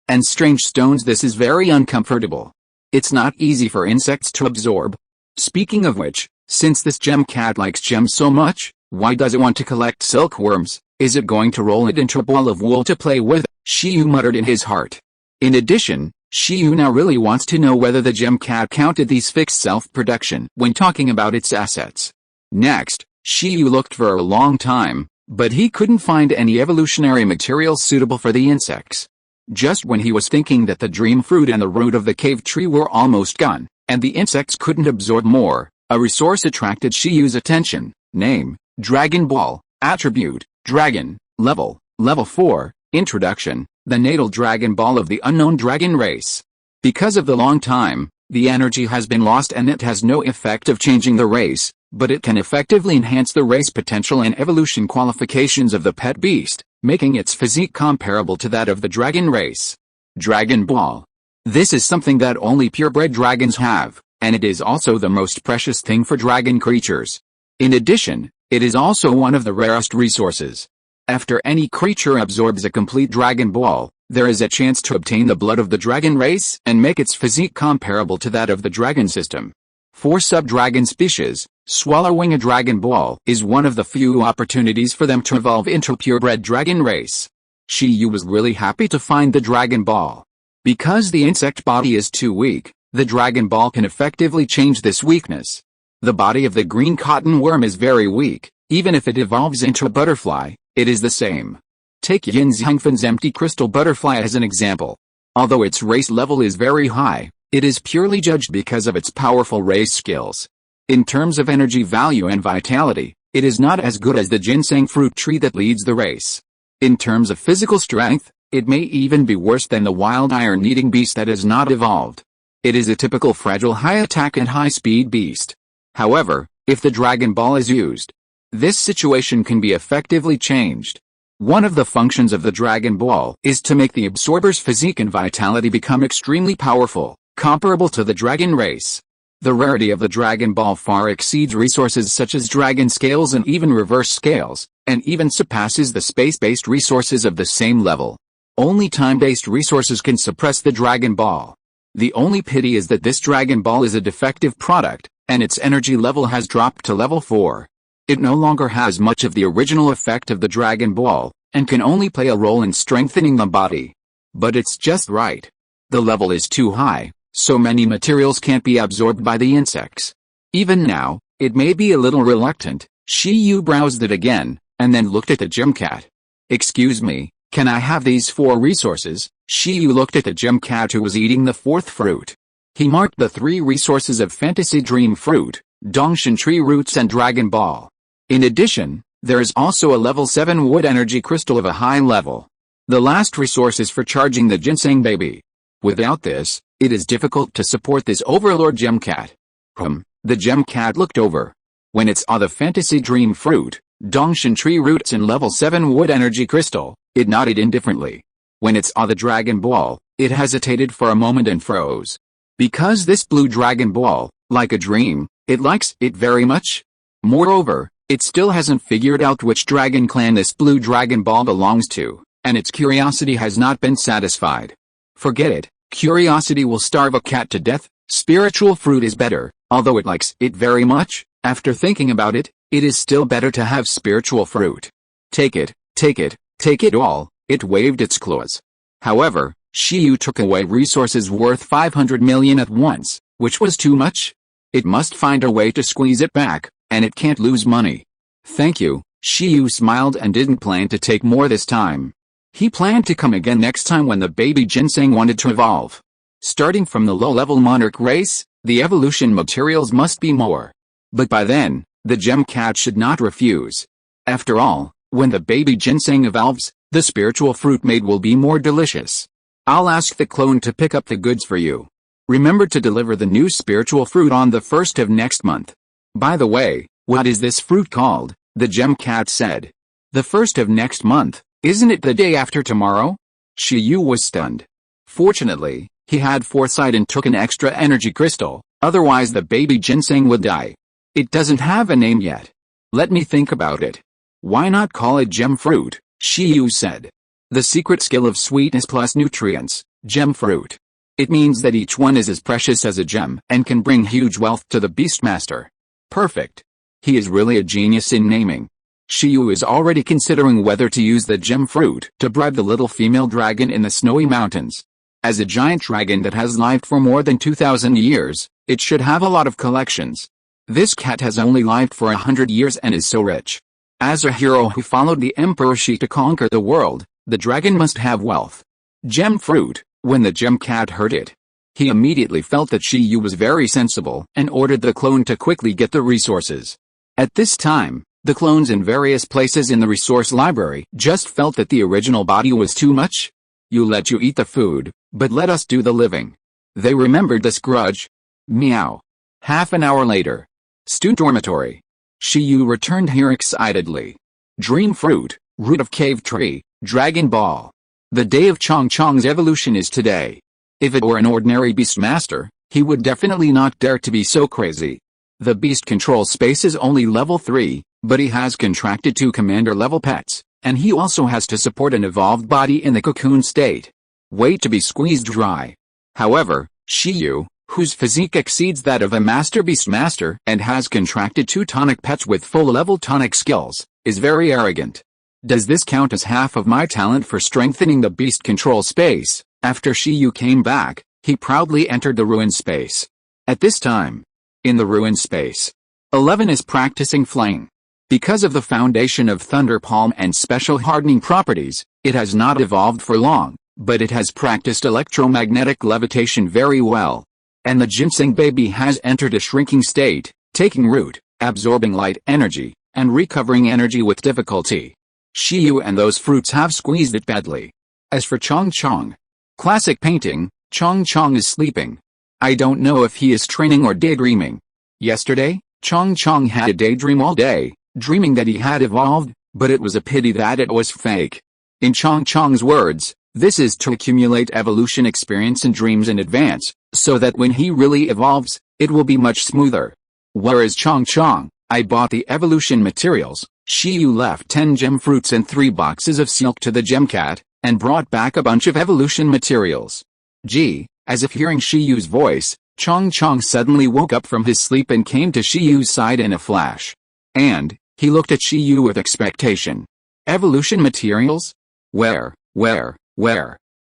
and strange stones, this is very uncomfortable. It's not easy for insects to absorb. Speaking of which, since this gem cat likes gems so much, why does it want to collect silkworms? Is it going to roll it into a ball of wool to play with? Shiyu muttered in his heart. In addition, Shiyu now really wants to know whether the gem cat counted these fixed self-production when talking about its assets. Next, Shiyu looked for a long time, but he couldn't find any evolutionary materials suitable for the insects. Just when he was thinking that the dream fruit and the root of the cave tree were almost gone, and the insects couldn't absorb more, a resource attracted Shiyu's attention. Name, Dragon Ball, attribute, dragon, level 4, introduction, the natal Dragon Ball of the unknown dragon race. Because of the long time, the energy has been lost and it has no effect of changing the race, but it can effectively enhance the race potential and evolution qualifications of the pet beast, making its physique comparable to that of the dragon race. Dragon Ball. This is something that only purebred dragons have, and it is also the most precious thing for dragon creatures. In addition, it is also one of the rarest resources. After any creature absorbs a complete Dragon Ball, there is a chance to obtain the blood of the dragon race and make its physique comparable to that of the dragon system. For sub-dragon species, swallowing a Dragon Ball is one of the few opportunities for them to evolve into a purebred dragon race. Shiyu was really happy to find the Dragon Ball. Because the insect body is too weak, the Dragon Ball can effectively change this weakness. The body of the green cotton worm is very weak. Even if it evolves into a butterfly, it is the same. Take Yin Zhangfan's empty crystal butterfly as an example. Although its race level is very high, it is purely judged because of its powerful race skills. In terms of energy value and vitality, it is not as good as the ginseng fruit tree that leads the race. In terms of physical strength, it may even be worse than the wild iron-eating beast that has not evolved. It is a typical fragile high-attack and high-speed beast. However, if the Dragon Ball is used, this situation can be effectively changed. One of the functions of the Dragon Ball is to make the absorber's physique and vitality become extremely powerful, comparable to the dragon race. The rarity of the Dragon Ball far exceeds resources such as dragon scales and even reverse scales, and even surpasses the space-based resources of the same level. Only time-based resources can suppress the Dragon Ball. The only pity is that this Dragon Ball is a defective product, and its energy level has dropped to level 4. It no longer has much of the original effect of the Dragon Ball, and can only play a role in strengthening the body. But it's just right. The level is too high, so many materials can't be absorbed by the insects. Even now, it may be a little reluctant. Shiyu browsed it again, and then looked at the gem cat. "Excuse me, can I have these 4 resources?" Shiyu looked at the gem cat who was eating the 4th fruit. He marked the 3 resources of Fantasy Dream Fruit, Dongshan Tree Roots and Dragon Ball. In addition, there is also a level 7 wood energy crystal of a high level. The last resource is for charging the ginseng baby. Without this, it is difficult to support this overlord gem cat. The gem cat looked over. When it saw the Fantasy Dream Fruit, Dongshan Tree Roots and level 7 wood energy crystal, it nodded indifferently. When it saw the Dragon Ball, it hesitated for a moment and froze. Because this blue Dragon Ball, like a dream, it likes it very much. Moreover, it still hasn't figured out which dragon clan this blue Dragon Ball belongs to, and its curiosity has not been satisfied. Forget it, curiosity will starve a cat to death. Spiritual fruit is better, although it likes it very much. After thinking about it, it is still better to have spiritual fruit. Take it, take it, take it all. It waved its claws. However, Shiyu took away resources worth 500 million at once, which was too much. It must find a way to squeeze it back, and it can't lose money. Thank you, Shiyu smiled and didn't plan to take more this time. He planned to come again next time when the baby ginseng wanted to evolve. Starting from the low-level monarch race, the evolution materials must be more. But by then, the gem cat should not refuse. After all, when the baby ginseng evolves, the spiritual fruit made will be more delicious. I'll ask the clone to pick up the goods for you. Remember to deliver the new spiritual fruit on the 1st of next month. By the way, what is this fruit called? The gem cat said. The 1st of next month, isn't it the day after tomorrow? Shiyu was stunned. Fortunately, he had foresight and took an extra energy crystal, otherwise the baby ginseng would die. It doesn't have a name yet. Let me think about it. Why not call it gem fruit? Shiyu said. The secret skill of sweetness plus nutrients, gem fruit. It means that each one is as precious as a gem and can bring huge wealth to the Beastmaster. Perfect. He is really a genius in naming. Shiyu is already considering whether to use the gem fruit to bribe the little female dragon in the snowy mountains. As a giant dragon that has lived for more than 2,000 years, it should have a lot of collections. This cat has only lived for 100 years and is so rich. As a hero who followed the Emperor Shi to conquer the world, the dragon must have wealth. Gem fruit. When the gem cat heard it, he immediately felt that Shiyu was very sensible and ordered the clone to quickly get the resources. At this time, the clones in various places in the resource library just felt that the original body was too much. You eat the food, but let us do the living. They remembered this grudge. Meow. Half an hour later. Student dormitory. Shiyu returned here excitedly. Dream fruit, root of cave tree, Dragon Ball. The day of Chong Chong's evolution is today. If it were an ordinary Beastmaster, he would definitely not dare to be so crazy. The beast control space is only level 3, but he has contracted 2 commander-level pets, and he also has to support an evolved body in the cocoon state. Wait to be squeezed dry. However, Shiyu, whose physique exceeds that of a Master Beastmaster and has contracted 2 tonic pets with full-level tonic skills, is very arrogant. Does this count as half of my talent for strengthening the beast control space? After Shiyu came back, he proudly entered the ruin space. At this time, in the ruin space, 11 is practicing flying. Because of the foundation of Thunder Palm and special hardening properties, it has not evolved for long, but it has practiced electromagnetic levitation very well. And the ginseng baby has entered a shrinking state, taking root, absorbing light energy, and recovering energy with difficulty. Shiyu and those fruits have squeezed it badly. As for Chong Chong, classic painting, Chong Chong is sleeping. I don't know if he is training or daydreaming. Yesterday, Chong Chong had a daydream all day, dreaming that he had evolved, but it was a pity that it was fake. In Chong Chong's words, this is to accumulate evolution experience and dreams in advance, so that when he really evolves, It will be much smoother. Whereas Chong, I bought the evolution materials. Shiyu left 10 gem fruits and 3 boxes of silk to the gem cat, and brought back a bunch of evolution materials. Gee, as if hearing Shiyu's voice, Chong suddenly woke up from his sleep and came to Shiyu's side in a flash. And, he looked at Shiyu with expectation. Evolution materials? Where?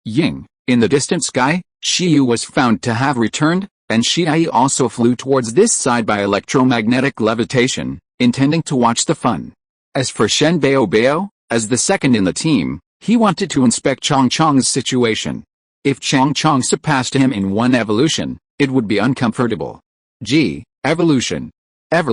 Ying, in the distant sky, Shiyu was found to have returned, and Shiai also flew towards this side by electromagnetic levitation, intending to watch the fun. As for Shen Bao, as the second in the team, he wanted to inspect Chong's situation. If Chong surpassed him in one evolution, it would be uncomfortable. Gee, evolution. When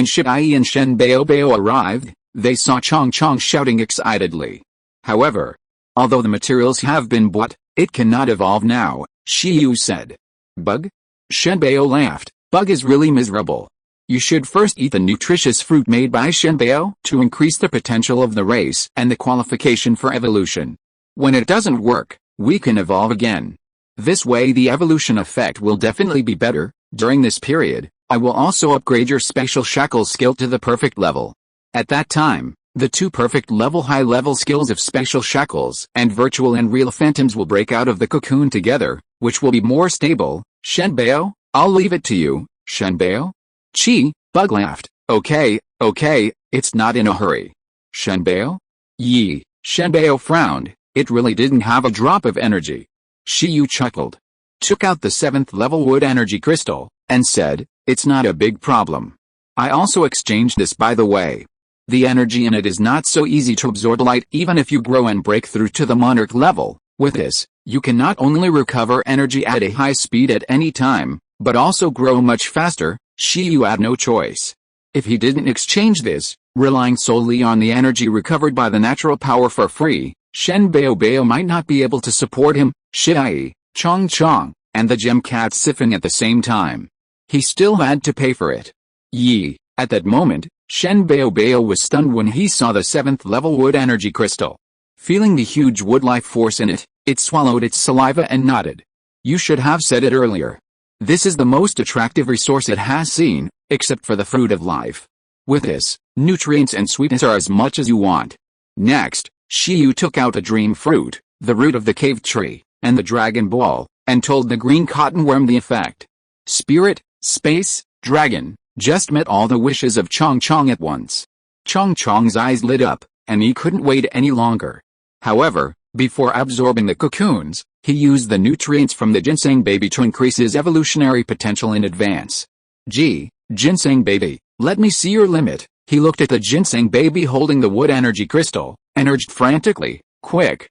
Shibai and Shen Bao arrived, they saw Chong shouting excitedly. However, although the materials have been bought, it cannot evolve now, Shiyu said. Bug? Shen Bao laughed. Bug is really miserable. You should first eat the nutritious fruit made by Shen Bao to increase the potential of the race and the qualification for evolution. When it doesn't work, we can evolve again. This way the evolution effect will definitely be better. During this period, I will also upgrade your spatial shackle skill to the perfect level. At that time, the 2 perfect level high-level skills of spatial shackles and virtual and real phantoms will break out of the cocoon together, which will be more stable. Shen Bao, I'll leave it to you, Shen Bao. Chi, Bug laughed. Okay, it's not in a hurry. Shen Bao? Yi, Shen Bao frowned. It really didn't have a drop of energy. Shiyu chuckled. Took out the 7th level wood energy crystal, and said, it's not a big problem. I also exchanged this by the way. The energy in it is not so easy to absorb light even if you grow and break through to the monarch level. With this, you can not only recover energy at a high speed at any time, but also grow much faster. Shiyu had no choice. If he didn't exchange this, relying solely on the energy recovered by the natural power for free, Shen Bao might not be able to support him, Shiai, Chong, and the gem cat siphon at the same time. He still had to pay for it. Yi, at that moment, Shen Bao was stunned when he saw the 7th level wood energy crystal. Feeling the huge wood life force in it, it swallowed its saliva and nodded. You should have said it earlier. This is the most attractive resource it has seen, except for the fruit of life. With this, nutrients and sweetness are as much as you want. Next, Shiyu took out a dream fruit, the root of the cave tree, and the dragon ball, and told the green cotton worm the effect. Spirit, space, dragon, just met all the wishes of Chong at once. Chong's eyes lit up, and he couldn't wait any longer. However, before absorbing the cocoons, he used the nutrients from the ginseng baby to increase his evolutionary potential in advance. Gee, ginseng baby, let me see your limit. He looked at the ginseng baby holding the wood energy crystal, and urged frantically, quick.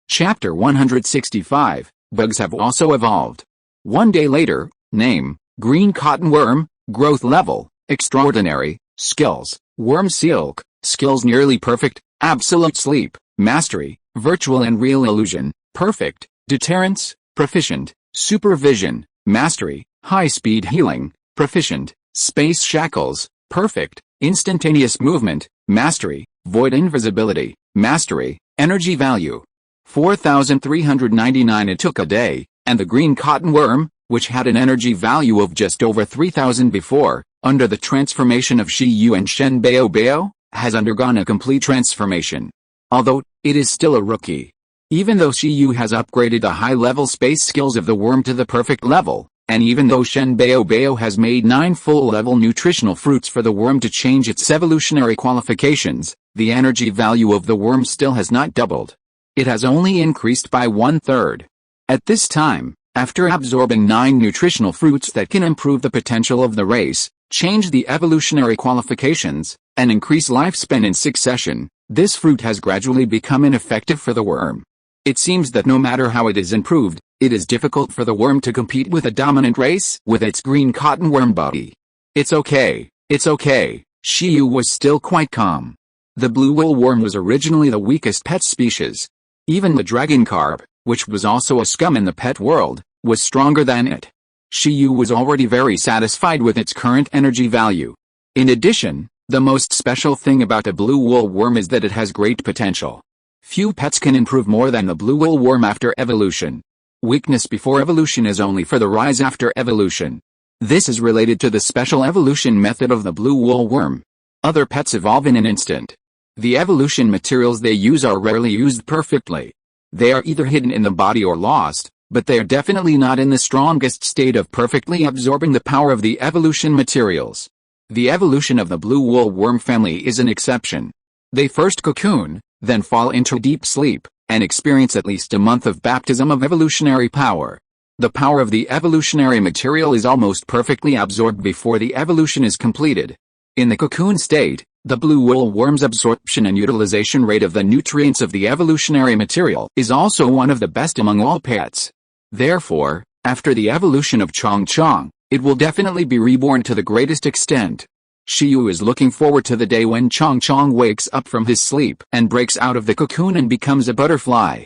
Chapter 165, Bugs have also evolved. One day later, name, green cotton worm, growth level, extraordinary, skills, worm silk, skills nearly perfect, absolute sleep, mastery, virtual and real illusion, perfect, deterrence, proficient, supervision, mastery, high-speed healing, proficient, space shackles, perfect, instantaneous movement, mastery, void invisibility, mastery, energy value. 4,399. It took a day, and the green cotton worm, which had an energy value of just over 3,000 before, under the transformation of Shiyu and Shen Bao, has undergone a complete transformation. Although, it is still a rookie. Even though Shiyu has upgraded the high-level space skills of the worm to the perfect level, and even though Shen Bao has made 9 full-level nutritional fruits for the worm to change its evolutionary qualifications, the energy value of the worm still has not doubled. It has only increased by 1/3. At this time, after absorbing 9 nutritional fruits that can improve the potential of the race, change the evolutionary qualifications, and increase lifespan in succession, this fruit has gradually become ineffective for the worm. It seems that no matter how it is improved, it is difficult for the worm to compete with a dominant race with its green cotton worm body. It's okay. Shiyu was still quite calm. The blue wool worm was originally the weakest pet species. Even the dragon carp, which was also a scum in the pet world, was stronger than it. Shiyu was already very satisfied with its current energy value. In addition, the most special thing about the blue wool worm is that it has great potential. Few pets can improve more than the blue wool worm after evolution. Weakness before evolution is only for the rise after evolution. This is related to the special evolution method of the blue wool worm. Other pets evolve in an instant. The evolution materials they use are rarely used perfectly. They are either hidden in the body or lost, but they are definitely not in the strongest state of perfectly absorbing the power of the evolution materials. The evolution of the blue wool worm family is an exception. They first cocoon, then fall into deep sleep, and experience at least a month of baptism of evolutionary power. The power of the evolutionary material is almost perfectly absorbed before the evolution is completed. In the cocoon state, the blue wool worm's absorption and utilization rate of the nutrients of the evolutionary material is also one of the best among all pets. Therefore, after the evolution of Chong Chong, it will definitely be reborn to the greatest extent. Shiyu is looking forward to the day when Chong Chong wakes up from his sleep and breaks out of the cocoon and becomes a butterfly.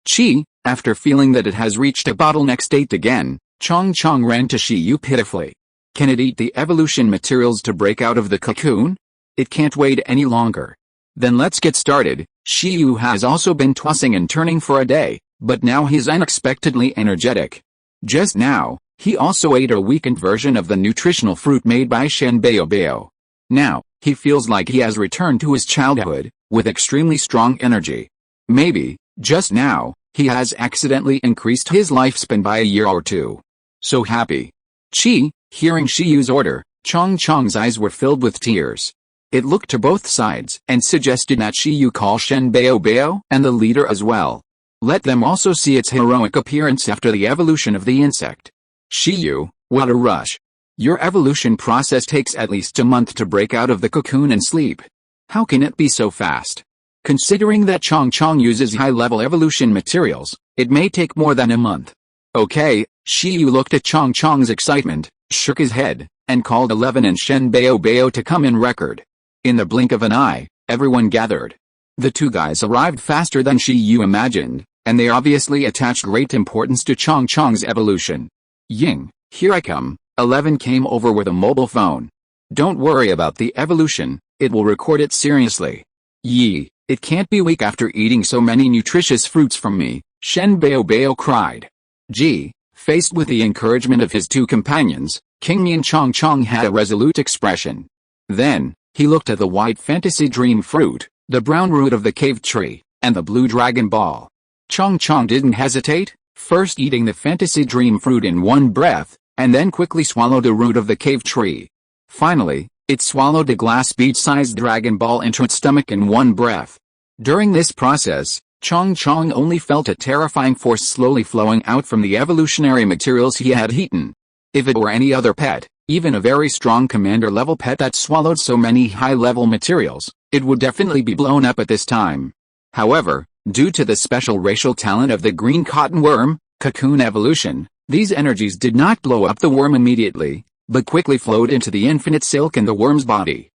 Chi, after feeling that it has reached a bottleneck state again, Chong Chong ran to Shiyu pitifully. Can it eat the evolution materials to break out of the cocoon? It can't wait any longer. Then let's get started. Shiyu has also been tossing and turning for a day, but now he's unexpectedly energetic. Just now, he also ate a weakened version of the nutritional fruit made by Shen Baobao. Now, he feels like he has returned to his childhood, with extremely strong energy. Maybe, just now, he has accidentally increased his lifespan by a year or two. So happy. Chi, hearing Shiyu's order, Chong Chong's eyes were filled with tears. It looked to both sides and suggested that Shiyu call Shen Baobao and the leader as well. Let them also see its heroic appearance after the evolution of the insect. Shiyu, what a rush. Your evolution process takes at least a month to break out of the cocoon and sleep. How can it be so fast? Considering that Chong Chong uses high-level evolution materials, it may take more than a month. Okay, Shiyu looked at Chong Chong's excitement, shook his head, and called 11 and Shen Baobao to come in record. In the blink of an eye, everyone gathered. The two guys arrived faster than Shiyu imagined, and they obviously attached great importance to Chong Chong's evolution. Ying, here I come. 11 came over with a mobile phone. Don't worry about the evolution, it will record it seriously. Yi, it can't be weak after eating so many nutritious fruits from me, Shen Baobao cried. Ji, faced with the encouragement of his two companions, King Min Chong Chong had a resolute expression. Then, he looked at the white fantasy dream fruit, the brown root of the cave tree, and the blue dragon ball. Chong Chong didn't hesitate, first eating the fantasy dream fruit in one breath, and then quickly swallowed the root of the cave tree. Finally, it swallowed a glass bead-sized dragon ball into its stomach in one breath. During this process, Chong Chong only felt a terrifying force slowly flowing out from the evolutionary materials he had eaten. If it were any other pet, even a very strong commander-level pet that swallowed so many high-level materials, it would definitely be blown up at this time. However, due to the special racial talent of the green cotton worm, cocoon evolution, these energies did not blow up the worm immediately, but quickly flowed into the infinite silk in the worm's body.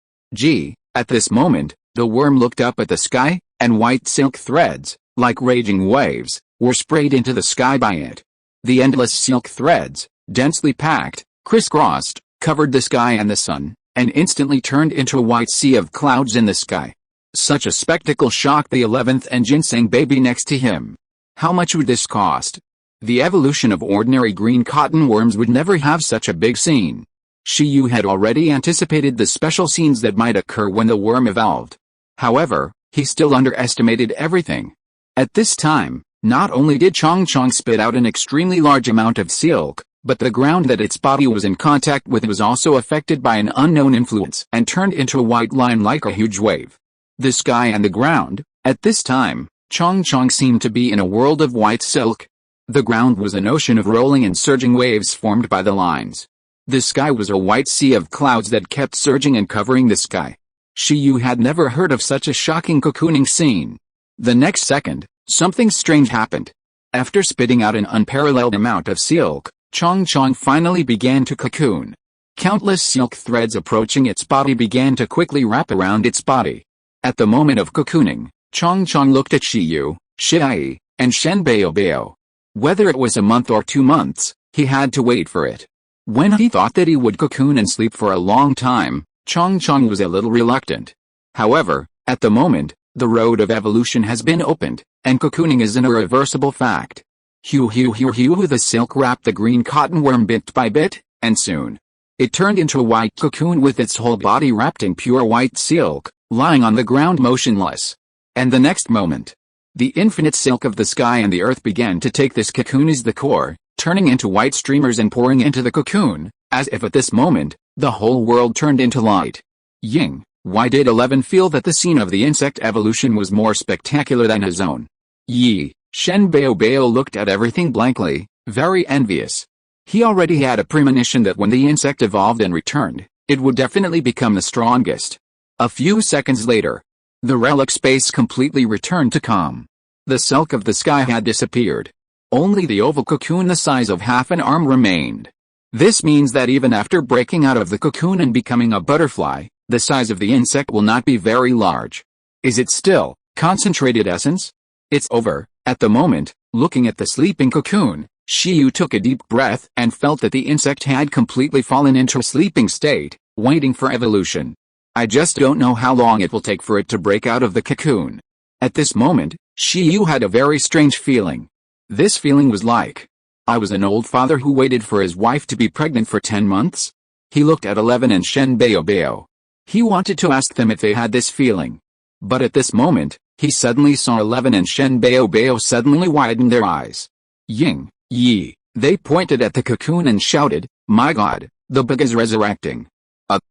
At this moment, the worm looked up at the sky, and white silk threads, like raging waves, were sprayed into the sky by it. The endless silk threads, densely packed, crisscrossed, covered the sky and the sun, and instantly turned into a white sea of clouds in the sky. Such a spectacle shocked the 11th and ginseng baby next to him. How much would this cost? The evolution of ordinary green cotton worms would never have such a big scene. Shiyu had already anticipated the special scenes that might occur when the worm evolved. However, he still underestimated everything. At this time, not only did Chong Chong spit out an extremely large amount of silk, but the ground that its body was in contact with was also affected by an unknown influence and turned into a white line like a huge wave. The sky and the ground, at this time, Chong Chong seemed to be in a world of white silk. The ground was an ocean of rolling and surging waves formed by the lines. The sky was a white sea of clouds that kept surging and covering the sky. Shiyu had never heard of such a shocking cocooning scene. The next second, something strange happened. After spitting out an unparalleled amount of silk, Chong Chong finally began to cocoon. Countless silk threads approaching its body began to quickly wrap around its body. At the moment of cocooning, Chong Chong looked at Shiyu, Shai, and Shen Baobao. Whether it was a month or 2 months, he had to wait for it. When he thought that he would cocoon and sleep for a long time, Chong Chong was a little reluctant. However, at the moment, the road of evolution has been opened, and cocooning is an irreversible fact. Hue hue hue hue. The silk wrapped the green cotton worm bit by bit, and soon it turned into a white cocoon with its whole body wrapped in pure white silk, lying on the ground motionless. And the next moment, the infinite silk of the sky and the earth began to take this cocoon as the core, turning into white streamers and pouring into the cocoon, as if at this moment, the whole world turned into light. Ying, why did 11 feel that the scene of the insect evolution was more spectacular than his own? Yi, Shen Bao looked at everything blankly, very envious. He already had a premonition that when the insect evolved and returned, it would definitely become the strongest. A few seconds later, the relic space completely returned to calm. The silk of the sky had disappeared. Only the oval cocoon the size of half an arm remained. This means that even after breaking out of the cocoon and becoming a butterfly, the size of the insect will not be very large. Is it still concentrated essence? It's over. At the moment, looking at the sleeping cocoon, Shiyu took a deep breath and felt that the insect had completely fallen into a sleeping state, waiting for evolution. I just don't know how long it will take for it to break out of the cocoon. At this moment, Shiyu had a very strange feeling. This feeling was like, I was an old father who waited for his wife to be pregnant for 10 months. He looked at 11 and Shen Bao. He wanted to ask them if they had this feeling. But at this moment, he suddenly saw 11 and Shen Bao suddenly widen their eyes. Ying, Yi, they pointed at the cocoon and shouted, "My God, the bug is resurrecting."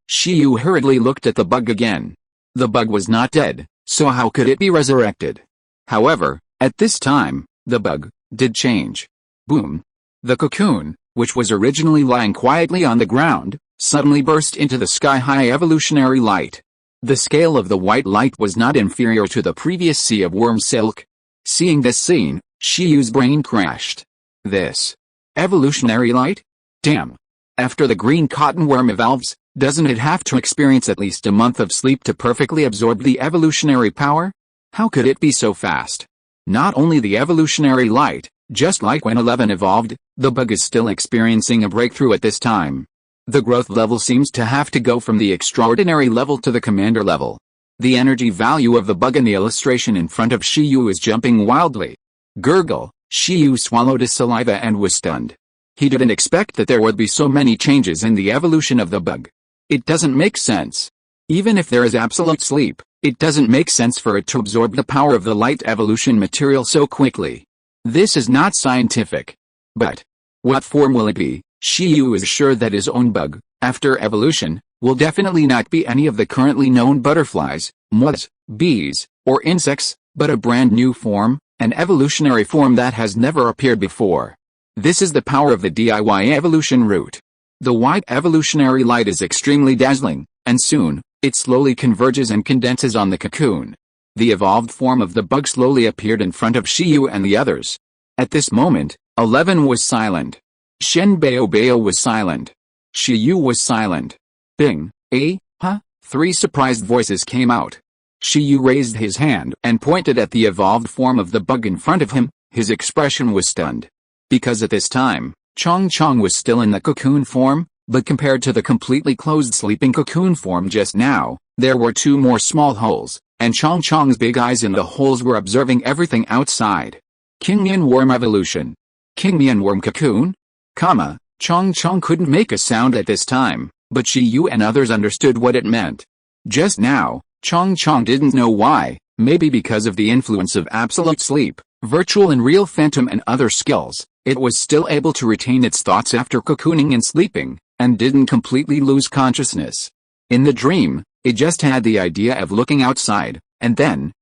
Shiyu hurriedly looked at the bug again. The bug was not dead, so how could it be resurrected? However, at this time, the bug did change. Boom! The cocoon, which was originally lying quietly on the ground, suddenly burst into the sky-high evolutionary light. The scale of the white light was not inferior to the previous sea of worm silk. Seeing this scene, Shiyu's brain crashed. This evolutionary light? Damn! After the green cotton worm evolves, doesn't it have to experience at least a month of sleep to perfectly absorb the evolutionary power? How could it be so fast? Not only the evolutionary light, just like when 11 evolved, the bug is still experiencing a breakthrough at this time. The growth level seems to have to go from the extraordinary level to the commander level. The energy value of the bug in the illustration in front of Shiyu is jumping wildly. Gurgle, Shiyu swallowed his saliva and was stunned. He didn't expect that there would be so many changes in the evolution of the bug. It doesn't make sense. Even if there is absolute sleep, it doesn't make sense for it to absorb the power of the light evolution material so quickly. This is not scientific. But what form will it be? Shiyu is sure that his own bug, after evolution, will definitely not be any of the currently known butterflies, moths, bees, or insects, but a brand new form, an evolutionary form that has never appeared before. This is the power of the DIY evolution route. The white evolutionary light is extremely dazzling, and soon, it slowly converges and condenses on the cocoon. The evolved form of the bug slowly appeared in front of Shiyu and the others. At this moment, 11 was silent. Shen Bao was silent. Shiyu was silent. Bing, huh? 3 surprised voices came out. Shiyu raised his hand and pointed at the evolved form of the bug in front of him. His expression was stunned. Because at this time, Chong was still in the cocoon form, but compared to the completely closed sleeping cocoon form just now, there were 2 more small holes, and Chong's big eyes in the holes were observing everything outside. Kingmian worm evolution. Kingmian worm cocoon? Chong couldn't make a sound at this time, but Shiyu and others understood what it meant. Just now, Chong didn't know why, maybe because of the influence of absolute sleep, virtual and real phantom and other skills. It was still able to retain its thoughts after cocooning and sleeping, and didn't completely lose consciousness. In the dream, it just had the idea of looking outside, and then,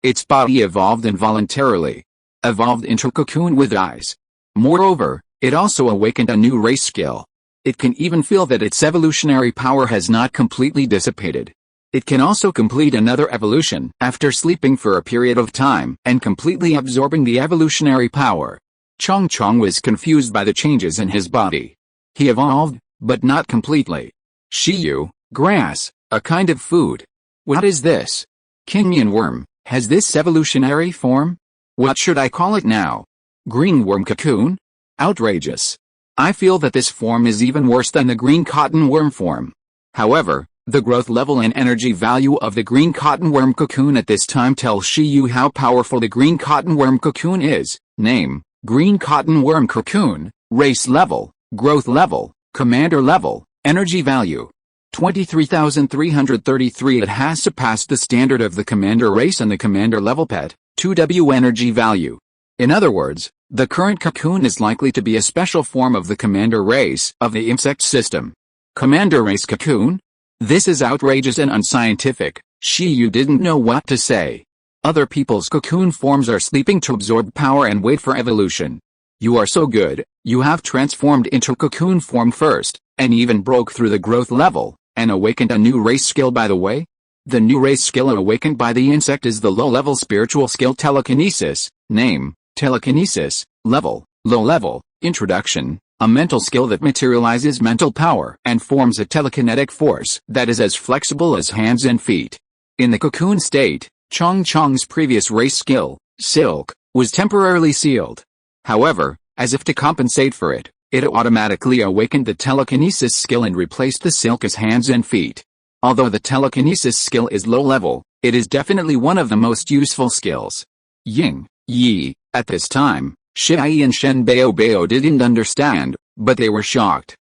its body evolved involuntarily. Evolved into a cocoon with eyes. Moreover, it also awakened a new race skill. It can even feel that its evolutionary power has not completely dissipated. It can also complete another evolution after sleeping for a period of time and completely absorbing the evolutionary power. Chong was confused by the changes in his body. He evolved, but not completely. Shiyu, grass, a kind of food. What is this? Kingmian worm, has this evolutionary form? What should I call it now? Green worm cocoon? Outrageous. I feel that this form is even worse than the green cotton worm form. However, the growth level and energy value of the green cotton worm cocoon at this time tells Shiyu how powerful the green cotton worm cocoon is. Name, Green cotton worm cocoon, race level, growth level, commander level, energy value. 23,333. It has surpassed the standard of the commander race and the commander level pet, 2W energy value. In other words, the current cocoon is likely to be a special form of the commander race of the insect system. Commander race cocoon? This is outrageous and unscientific. You didn't know what to say. Other people's cocoon forms are sleeping to absorb power and wait for evolution. You are so good, you have transformed into cocoon form first, and even broke through the growth level, and awakened a new race skill by the way? The new race skill awakened by the insect is the low-level spiritual skill telekinesis, name, telekinesis, level, low-level, introduction, a mental skill that materializes mental power and forms a telekinetic force that is as flexible as hands and feet. In the cocoon state, Chong's previous race skill, silk, was temporarily sealed. However, as if to compensate for it, it automatically awakened the telekinesis skill and replaced the silk as hands and feet. Although the telekinesis skill is low level, it is definitely one of the most useful skills. Yi, at this time, Shi and Shen Bao didn't understand, but they were shocked.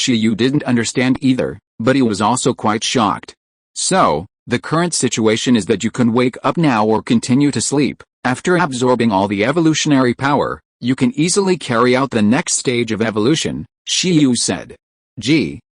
Yu didn't understand either, but he was also quite shocked. So, the current situation is that you can wake up now or continue to sleep. After absorbing all the evolutionary power, you can easily carry out the next stage of evolution, Yu said.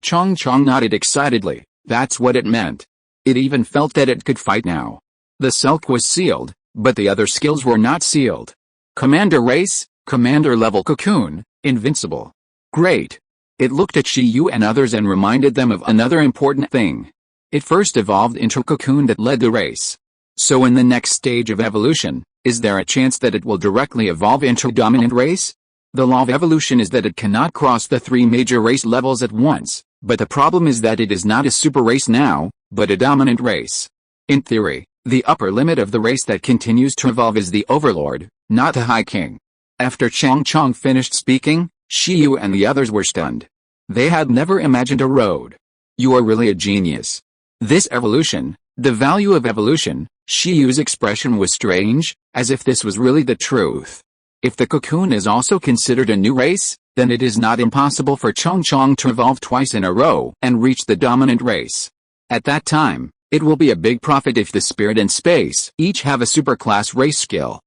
Chong nodded excitedly. That's what it meant. It even felt that it could fight now. The silk was sealed, but the other skills were not sealed. Commander race, commander level cocoon, invincible. Great. It looked at Yu and others and reminded them of another important thing. It first evolved into cocoon that led the race. So in the next stage of evolution, is there a chance that it will directly evolve into dominant race? The law of evolution is that it cannot cross the 3 major race levels at once, but the problem is that it is not a super race now, but a dominant race. In theory, the upper limit of the race that continues to evolve is the overlord, not the high king. After Chong finished speaking, Yu and the others were stunned. They had never imagined a road. You are really a genius. This evolution, the value of evolution, Yu's expression was strange, as if this was really the truth. If the cocoon is also considered a new race, then it is not impossible for Chong to evolve twice in a row and reach the dominant race. At that time, it will be a big profit if the spirit and space each have a superclass race skill.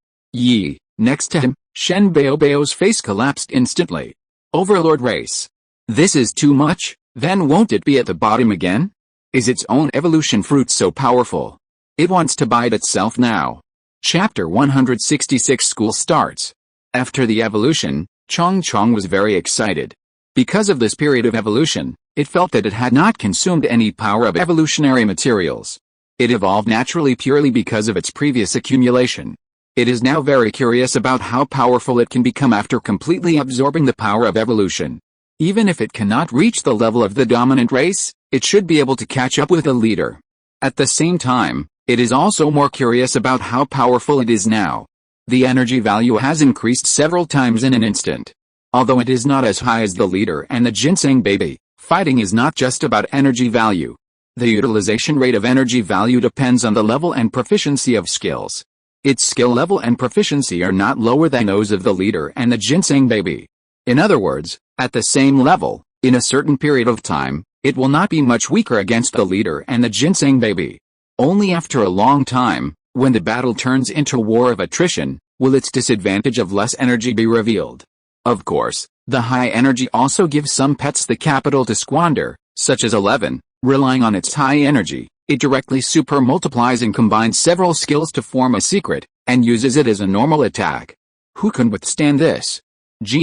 Next to him, Shen Bao's face collapsed instantly. Overlord race. This is too much, then won't it be at the bottom again? Is its own evolution fruit so powerful? It wants to bite itself now. Chapter 166 School starts. After the evolution, Chong was very excited. Because of this period of evolution, it felt that it had not consumed any power of evolutionary materials. It evolved naturally purely because of its previous accumulation. It is now very curious about how powerful it can become after completely absorbing the power of evolution. Even if it cannot reach the level of the dominant race, it should be able to catch up with the leader. At the same time, it is also more curious about how powerful it is now. The energy value has increased several times in an instant. Although it is not as high as the leader and the ginseng baby, fighting is not just about energy value. The utilization rate of energy value depends on the level and proficiency of skills. Its skill level and proficiency are not lower than those of the leader and the ginseng baby. In other words, at the same level, in a certain period of time, it will not be much weaker against the leader and the ginseng baby. Only after a long time, when the battle turns into a war of attrition, will its disadvantage of less energy be revealed. Of course, the high energy also gives some pets the capital to squander, such as 11, relying on its high energy. It directly super multiplies and combines several skills to form a secret, and uses it as a normal attack. Who can withstand this?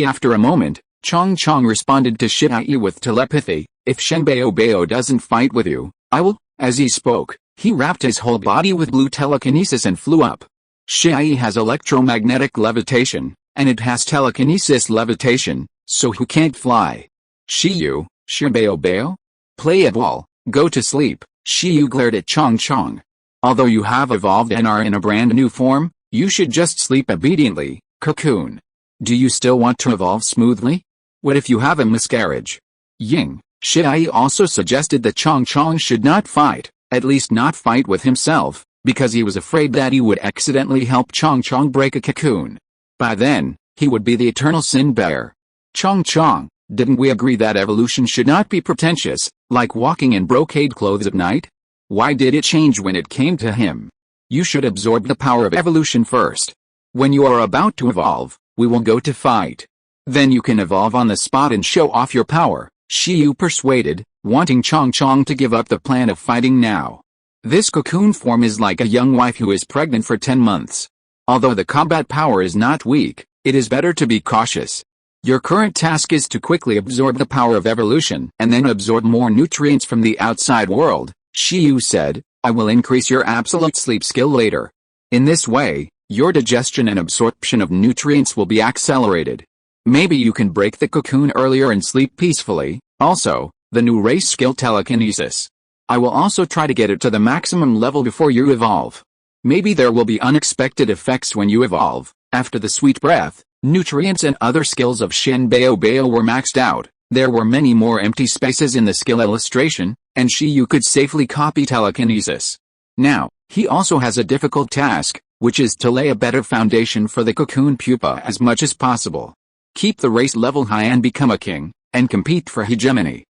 After a moment, Chong responded to Shi with telepathy. If Shen Bao doesn't fight with you, I will. As he spoke, he wrapped his whole body with blue telekinesis and flew up. Shi has electromagnetic levitation, and it has telekinesis levitation, so he can't fly. Shen Bao? Play a ball, go to sleep. Yu glared at Chong. Although you have evolved and are in a brand new form, you should just sleep obediently, cocoon. Do you still want to evolve smoothly? What if you have a miscarriage? Shi also suggested that Chong should not fight, at least not fight with himself, because he was afraid that he would accidentally help Chong break a cocoon. By then, He would be the eternal sin bearer. Chong, didn't we agree that evolution should not be pretentious, like walking in brocade clothes at night? Why did it change when it came to him? You should absorb the power of evolution first. When you are about to evolve, we will go to fight. Then you can evolve on the spot and show off your power, Shiyu persuaded, wanting Chong to give up the plan of fighting now. This cocoon form is like a young wife who is pregnant for 10 months. Although the combat power is not weak, it is better to be cautious. Your current task is to quickly absorb the power of evolution and then absorb more nutrients from the outside world, Shiyu said. I will increase your absolute sleep skill later. In this way, your digestion and absorption of nutrients will be accelerated. Maybe you can break the cocoon earlier and sleep peacefully. Also, the new race skill telekinesis. I will also try to get it to the maximum level before you evolve. Maybe there will be unexpected effects when you evolve. After the sweet breath, nutrients and other skills of Shenbao were maxed out, there were many more empty spaces in the skill illustration, and Shiyu could safely copy telekinesis. Now, he also has a difficult task, which is to lay a better foundation for the cocoon pupa as much as possible. Keep the race level high and become a king, and compete for hegemony.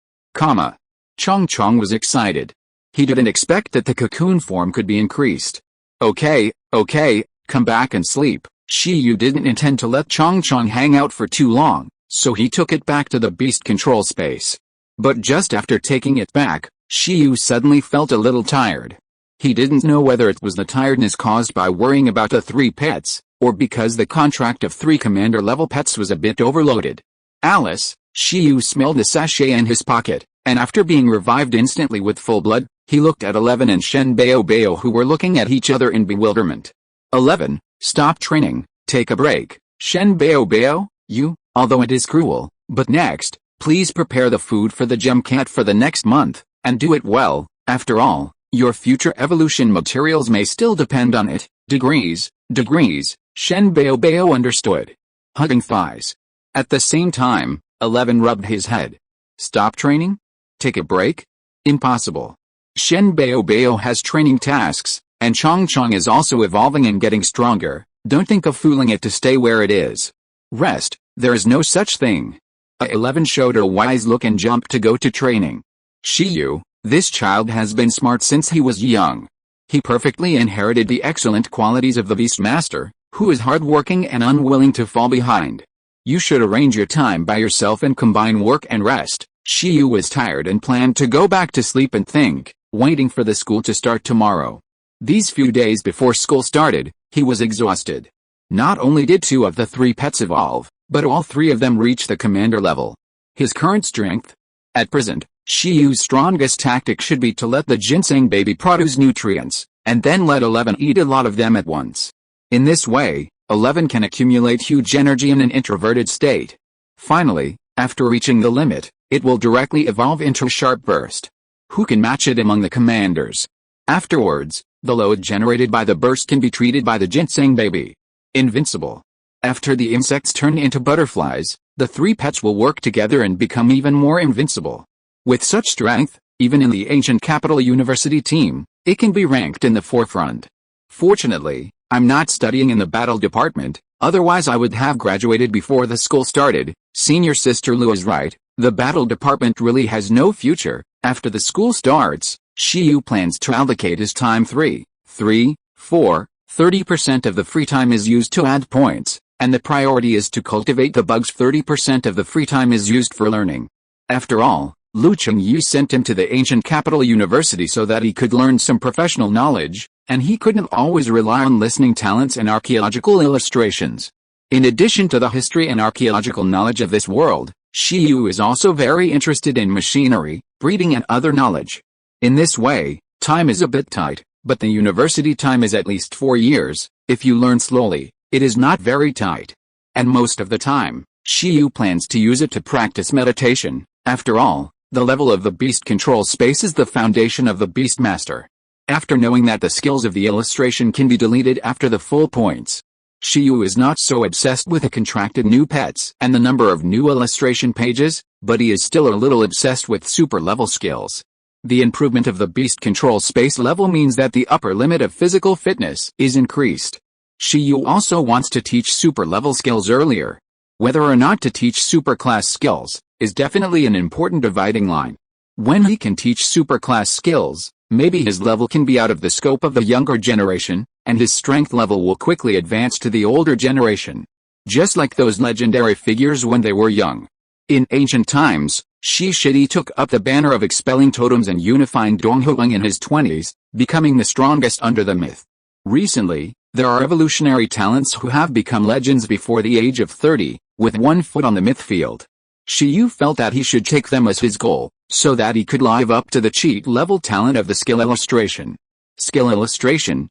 Chong was excited. He didn't expect that the cocoon form could be increased. Okay, come back and sleep. Shiyu didn't intend to let Chong hang out for too long, so he took it back to the beast control space. But just after taking it back, Shiyu suddenly felt a little tired. He didn't know whether it was the tiredness caused by worrying about the 3 pets, or because the contract of 3 commander-level pets was a bit overloaded. Alice, Shiyu smelled the sachet in his pocket, and after being revived instantly with full blood, he looked at 11 and Shenbao who were looking at each other in bewilderment. 11, stop training, take a break. Shenbao, you, although it is cruel, but next, please prepare the food for the gem cat for the next month, and do it well. After all, your future evolution materials may still depend on it. Degrees, Shenbao understood. Hugging thighs. At the same time, 11 rubbed his head. Stop training? Take a break? Impossible. Shenbao has training tasks, and Chong is also evolving and getting stronger. Don't think of fooling it to stay where it is. Rest, there is no such thing. 11 showed a wise look and jumped to go to training. Shiyu, this child has been smart since he was young. He perfectly inherited the excellent qualities of the Beastmaster, who is hardworking and unwilling to fall behind. You should arrange your time by yourself and combine work and rest. Shiyu was tired and planned to go back to sleep and think, waiting for the school to start tomorrow. These few days before school started, he was exhausted. Not only did 2 of the 3 pets evolve, but all 3 of them reached the commander level. His current strength? At present, Shiyu's strongest tactic should be to let the ginseng baby produce nutrients, and then let 11 eat a lot of them at once. In this way, 11 can accumulate huge energy in an introverted state. Finally, after reaching the limit, it will directly evolve into a sharp burst. Who can match it among the commanders? Afterwards, the load generated by the burst can be treated by the ginseng baby. Invincible. After the insects turn into butterflies, the 3 pets will work together and become even more invincible. With such strength, even in the ancient capital university team, it can be ranked in the forefront. Fortunately, I'm not studying in the battle department, otherwise I would have graduated before the school started. Senior Sister Lu is right, the battle department really has no future. After the school starts, Shiyu plans to allocate his time 30% of the free time is used to add points, and the priority is to cultivate the bugs. 30% of the free time is used for learning. After all, Lu Chengyu sent him to the ancient capital university so that he could learn some professional knowledge, and he couldn't always rely on listening talents and archaeological illustrations. In addition to the history and archaeological knowledge of this world, Shiyu is also very interested in machinery, breeding and other knowledge. In this way, time is a bit tight, but the university time is at least 4 years. If you learn slowly, it is not very tight. And most of the time, Shiyu plans to use it to practice meditation. After all, the level of the beast control space is the foundation of the Beastmaster. After knowing that the skills of the illustration can be deleted after the full points, Shiyu is not so obsessed with the contracted new pets and the number of new illustration pages, but he is still a little obsessed with super-level skills. The improvement of the beast control space level means that the upper limit of physical fitness is increased. Shiyu also wants to teach super level skills earlier. Whether or not to teach super class skills is definitely an important dividing line. When he can teach super class skills, maybe his level can be out of the scope of the younger generation, and his strength level will quickly advance to the older generation. Just like those legendary figures when they were young. In ancient times, Shi Shidi took up the banner of expelling totems and unifying Donghuang in his 20s, becoming the strongest under the myth. Recently, there are evolutionary talents who have become legends before the age of 30, with one foot on the myth field. Shiyu felt that he should take them as his goal, so that he could live up to the cheat level talent of the skill illustration. Skill illustration,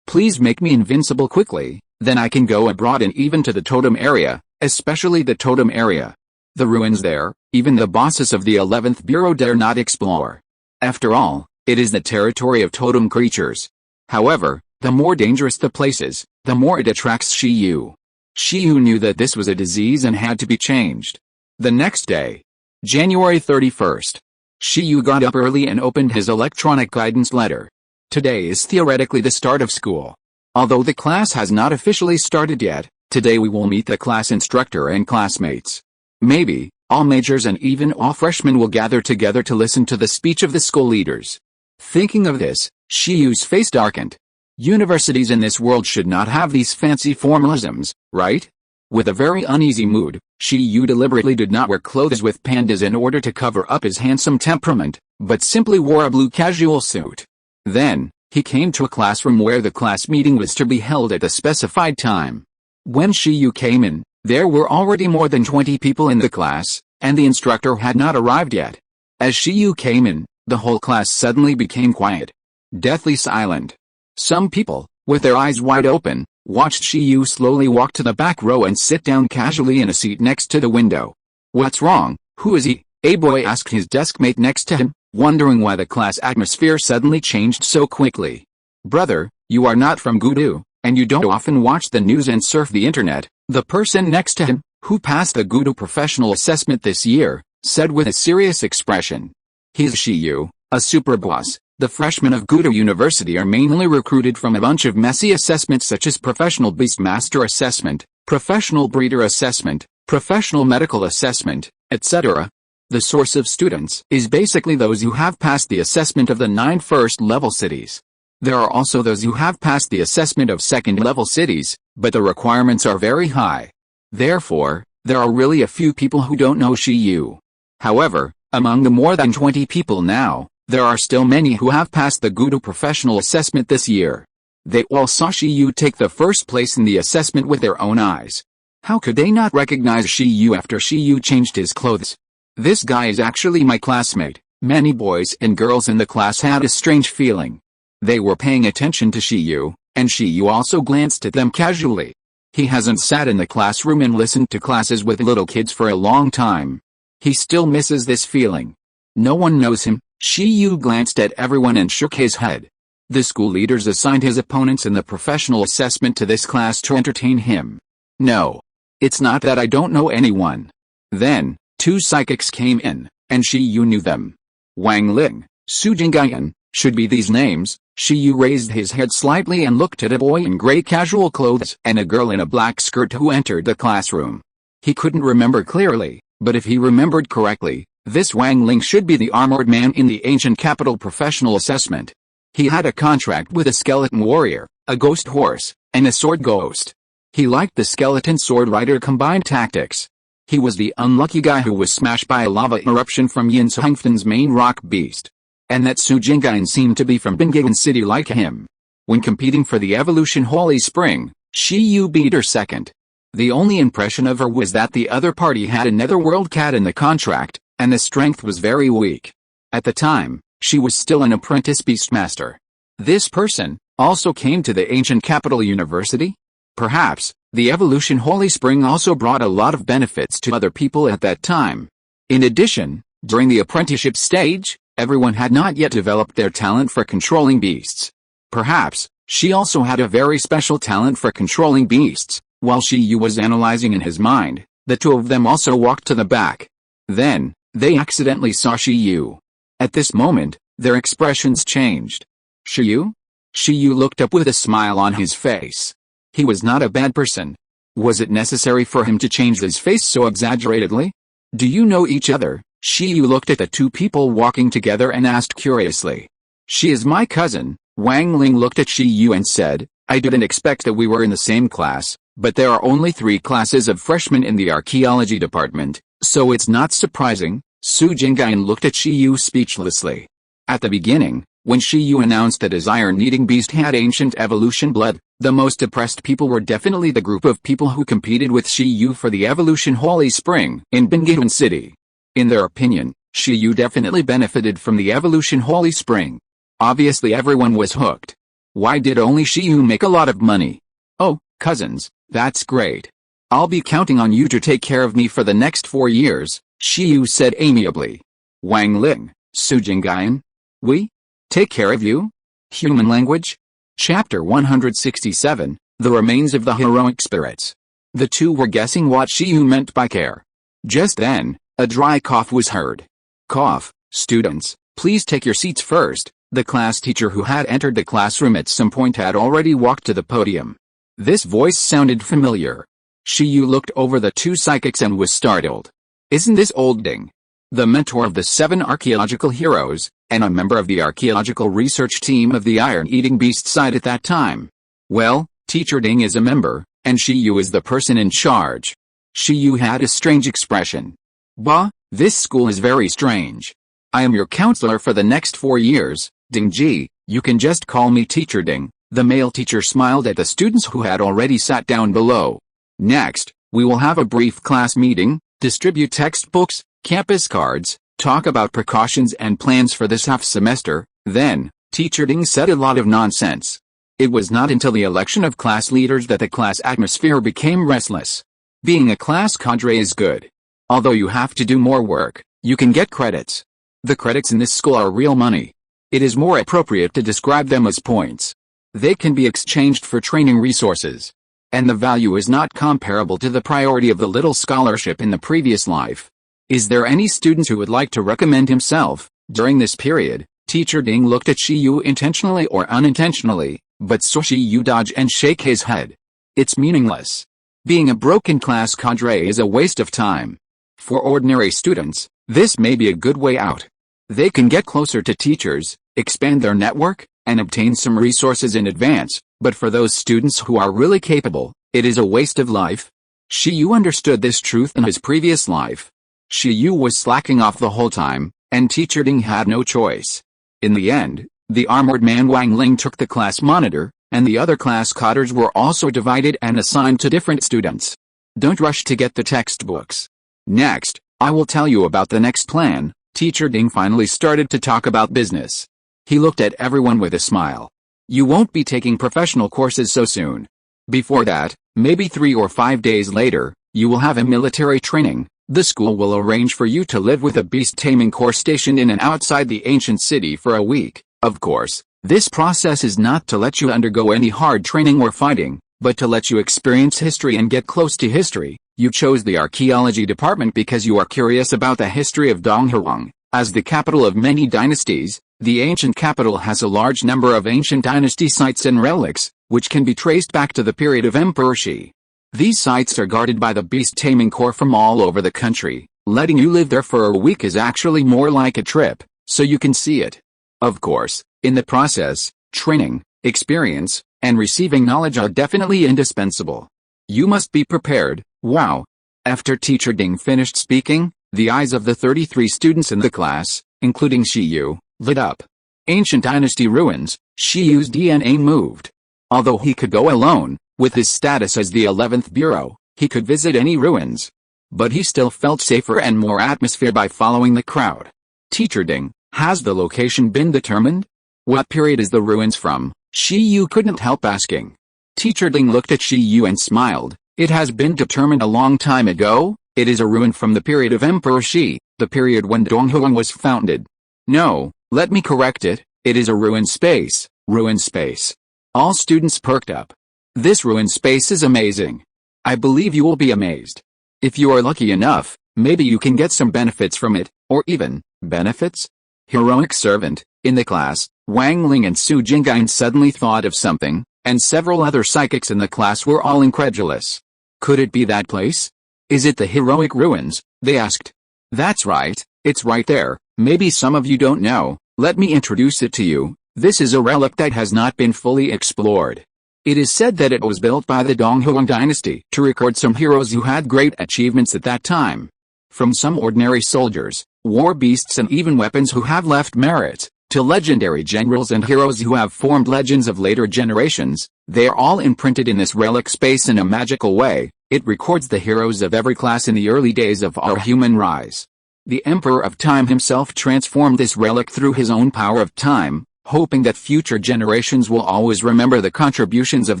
please make me invincible quickly, then I can go abroad and even to the totem area, especially the totem area. The ruins there, even the bosses of the 11th Bureau dare not explore. After all, it is the territory of totem creatures. However, the more dangerous the places, the more it attracts Shiyu. Shiyu knew that this was a disease and had to be changed. The next day, January 31st, Shiyu got up early and opened his electronic guidance letter. Today is theoretically the start of school. Although the class has not officially started yet, today we will meet the class instructor and classmates. Maybe, all majors and even all freshmen will gather together to listen to the speech of the school leaders. Thinking of this, Shiyu's face darkened. Universities in this world should not have these fancy formalisms, right? With a very uneasy mood, Shiyu deliberately did not wear clothes with pandas in order to cover up his handsome temperament, but simply wore a blue casual suit. Then, he came to a classroom where the class meeting was to be held at the specified time. When Shiyu came in, there were already more than 20 people in the class, and the instructor had not arrived yet. As Shiyu came in, the whole class suddenly became quiet. Deathly silent. Some people, with their eyes wide open, watched Shiyu slowly walk to the back row and sit down casually in a seat next to the window. "What's wrong? Who is he?" a boy asked his deskmate next to him, wondering why the class atmosphere suddenly changed so quickly. "Brother, you are not from Gudu, and you don't often watch the news and surf the internet," the person next to him, who passed the Gudu professional assessment this year, said with a serious expression. "He's Shiyu, a super boss. The freshmen of Gudu University are mainly recruited from a bunch of messy assessments such as Professional Beastmaster Assessment, Professional Breeder Assessment, Professional Medical Assessment, etc. The source of students is basically those who have passed the assessment of the 9 first-level cities. There are also those who have passed the assessment of second-level cities, but the requirements are very high. Therefore, there are really a few people who don't know Shiyu. However, among the more than 20 people now, there are still many who have passed the Gudu professional assessment this year. They all saw Shiyu take the first place in the assessment with their own eyes. How could they not recognize Shiyu after Shiyu changed his clothes? This guy is actually my classmate. Many boys and girls in the class had a strange feeling. They were paying attention to Shiyu, and Shiyu also glanced at them casually. He hasn't sat in the classroom and listened to classes with little kids for a long time. He still misses this feeling. No one knows him. Shiyu glanced at everyone and shook his head. The school leaders assigned his opponents in the professional assessment to this class to entertain him. No. It's not that I don't know anyone. Then, 2 psychics came in, and Shiyu knew them. Wang Ling, Su Jingyan, should be these names. Shiyu raised his head slightly and looked at a boy in gray casual clothes and a girl in a black skirt who entered the classroom. He couldn't remember clearly, but if he remembered correctly, this Wang Ling should be the armored man in the ancient capital professional assessment. He had a contract with a skeleton warrior, a ghost horse, and a sword ghost. He liked the skeleton sword rider combined tactics. He was the unlucky guy who was smashed by a lava eruption from Yinshengfen's main rock beast. And that Su Jingyan seemed to be from Bingigan City like him. When competing for the Evolution Holy Spring, Shiyu beat her second. The only impression of her was that the other party had a netherworld cat in the contract, and the strength was very weak. At the time, she was still an apprentice beastmaster. This person also came to the ancient capital university? Perhaps, the Evolution Holy Spring also brought a lot of benefits to other people at that time. In addition, during the apprenticeship stage, everyone had not yet developed their talent for controlling beasts. Perhaps, she also had a very special talent for controlling beasts. While Shiyu was analyzing in his mind, the 2 of them also walked to the back. Then, they accidentally saw Shiyu. At this moment, their expressions changed. "Shiyu? Shi Yu looked up with a smile on his face. He was not a bad person. Was it necessary for him to change his face so exaggeratedly? Do you know each other? Shi Yu looked at the two people walking together and asked curiously. She is my cousin. Wang Ling looked at Shi Yu and said, I didn't expect that we were in the same class, but there are only 3 classes of freshmen in the archaeology department, so it's not surprising. Su Jingyan looked at Shi Yu speechlessly. At the beginning, when Shi Yu announced that his iron-eating beast had ancient evolution blood, the most oppressed people were definitely the group of people who competed with Shi Yu for the evolution holy spring in Binghaoan City. In their opinion, Shi Yu definitely benefited from the evolution holy spring. Obviously everyone was hooked. Why did only Shi Yu make a lot of money? Oh, cousins, that's great. I'll be counting on you to take care of me for the next 4 years, Shi Yu said amiably. Wang Ling, Su Jingyan? We? Take care of you? Human language? Chapter 167, The Remains of the Heroic Spirits. The two were guessing what Shi Yu meant by care. Just then, a dry cough was heard. Cough, students, please take your seats first. The class teacher who had entered the classroom at some point had already walked to the podium. This voice sounded familiar. Shi Yu looked over the 2 psychics and was startled. Isn't this old Ding, the mentor of the 7 archaeological heroes, and a member of the archaeological research team of the iron-eating beast side at that time? Well, Teacher Ding is a member, and Shi Yu is the person in charge. Shi Yu had a strange expression. Bah, this school is very strange. I am your counselor for the next 4 years, Ding Ji, you can just call me Teacher Ding. The male teacher smiled at the students who had already sat down below. Next, we will have a brief class meeting, distribute textbooks, campus cards, talk about precautions and plans for this half semester. Then, Teacher Ding said a lot of nonsense. It was not until the election of class leaders that the class atmosphere became restless. Being a class cadre is good. Although you have to do more work, you can get credits. The credits in this school are real money. It is more appropriate to describe them as points. They can be exchanged for training resources. And the value is not comparable to the priority of the little scholarship in the previous life. Is there any student who would like to recommend himself? During this period, Teacher Ding looked at Shi Yu intentionally or unintentionally, but saw Shi Yu dodge and shake his head. It's meaningless. Being a broken class cadre is a waste of time. For ordinary students, this may be a good way out. They can get closer to teachers, expand their network, and obtain some resources in advance, but for those students who are really capable, it is a waste of life. Shi Yu understood this truth in his previous life. Shi Yu was slacking off the whole time, and Teacher Ding had no choice. In the end, the armored man Wang Ling took the class monitor, and the other class cadres were also divided and assigned to different students. Don't rush to get the textbooks. Next, I will tell you about the next plan. Teacher Ding finally started to talk about business. He looked at everyone with a smile. You won't be taking professional courses so soon. Before that, maybe 3 or 5 days later, you will have a military training. The school will arrange for you to live with a beast taming corps stationed in and outside the ancient city for a week. Of course, this process is not to let you undergo any hard training or fighting, but to let you experience history and get close to history. You chose the archaeology department because you are curious about the history of Donghuang. As the capital of many dynasties, the ancient capital has a large number of ancient dynasty sites and relics, which can be traced back to the period of Emperor Shi. These sites are guarded by the beast taming corps from all over the country. Letting you live there for a week is actually more like a trip, so you can see it. Of course, in the process, training, experience, and receiving knowledge are definitely indispensable. You must be prepared. Wow. After Teacher Ding finished speaking, the eyes of the 33 students in the class, including Shi Yu, lit up. Ancient dynasty ruins, Shi Yu's DNA moved. Although he could go alone, with his status as the 11th Bureau, he could visit any ruins. But he still felt safer and more atmosphere by following the crowd. Teacher Ding, has the location been determined? What period is the ruins from? Shi Yu couldn't help asking. Teacher Ding looked at Shi Yu and smiled. It has been determined a long time ago. It is a ruin from the period of Emperor Shi, the period when Donghuang was founded. No, let me correct it. It is a ruin space. Ruin space. All students perked up. This ruin space is amazing. I believe you will be amazed. If you are lucky enough, maybe you can get some benefits from it, or even, benefits? Heroic servant. In the class, Wang Ling and Su Jingyan suddenly thought of something, and several other psychics in the class were all incredulous. Could it be that place? Is it the heroic ruins? They asked. That's right, it's right there. Maybe some of you don't know. Let me introduce it to you. This is a relic that has not been fully explored. It is said that it was built by the Donghuang dynasty to record some heroes who had great achievements at that time. From some ordinary soldiers, war beasts and even weapons who have left merit, to legendary generals and heroes who have formed legends of later generations, they are all imprinted in this relic space in a magical way. It records the heroes of every class in the early days of our human rise. The Emperor of Time himself transformed this relic through his own power of time, hoping that future generations will always remember the contributions of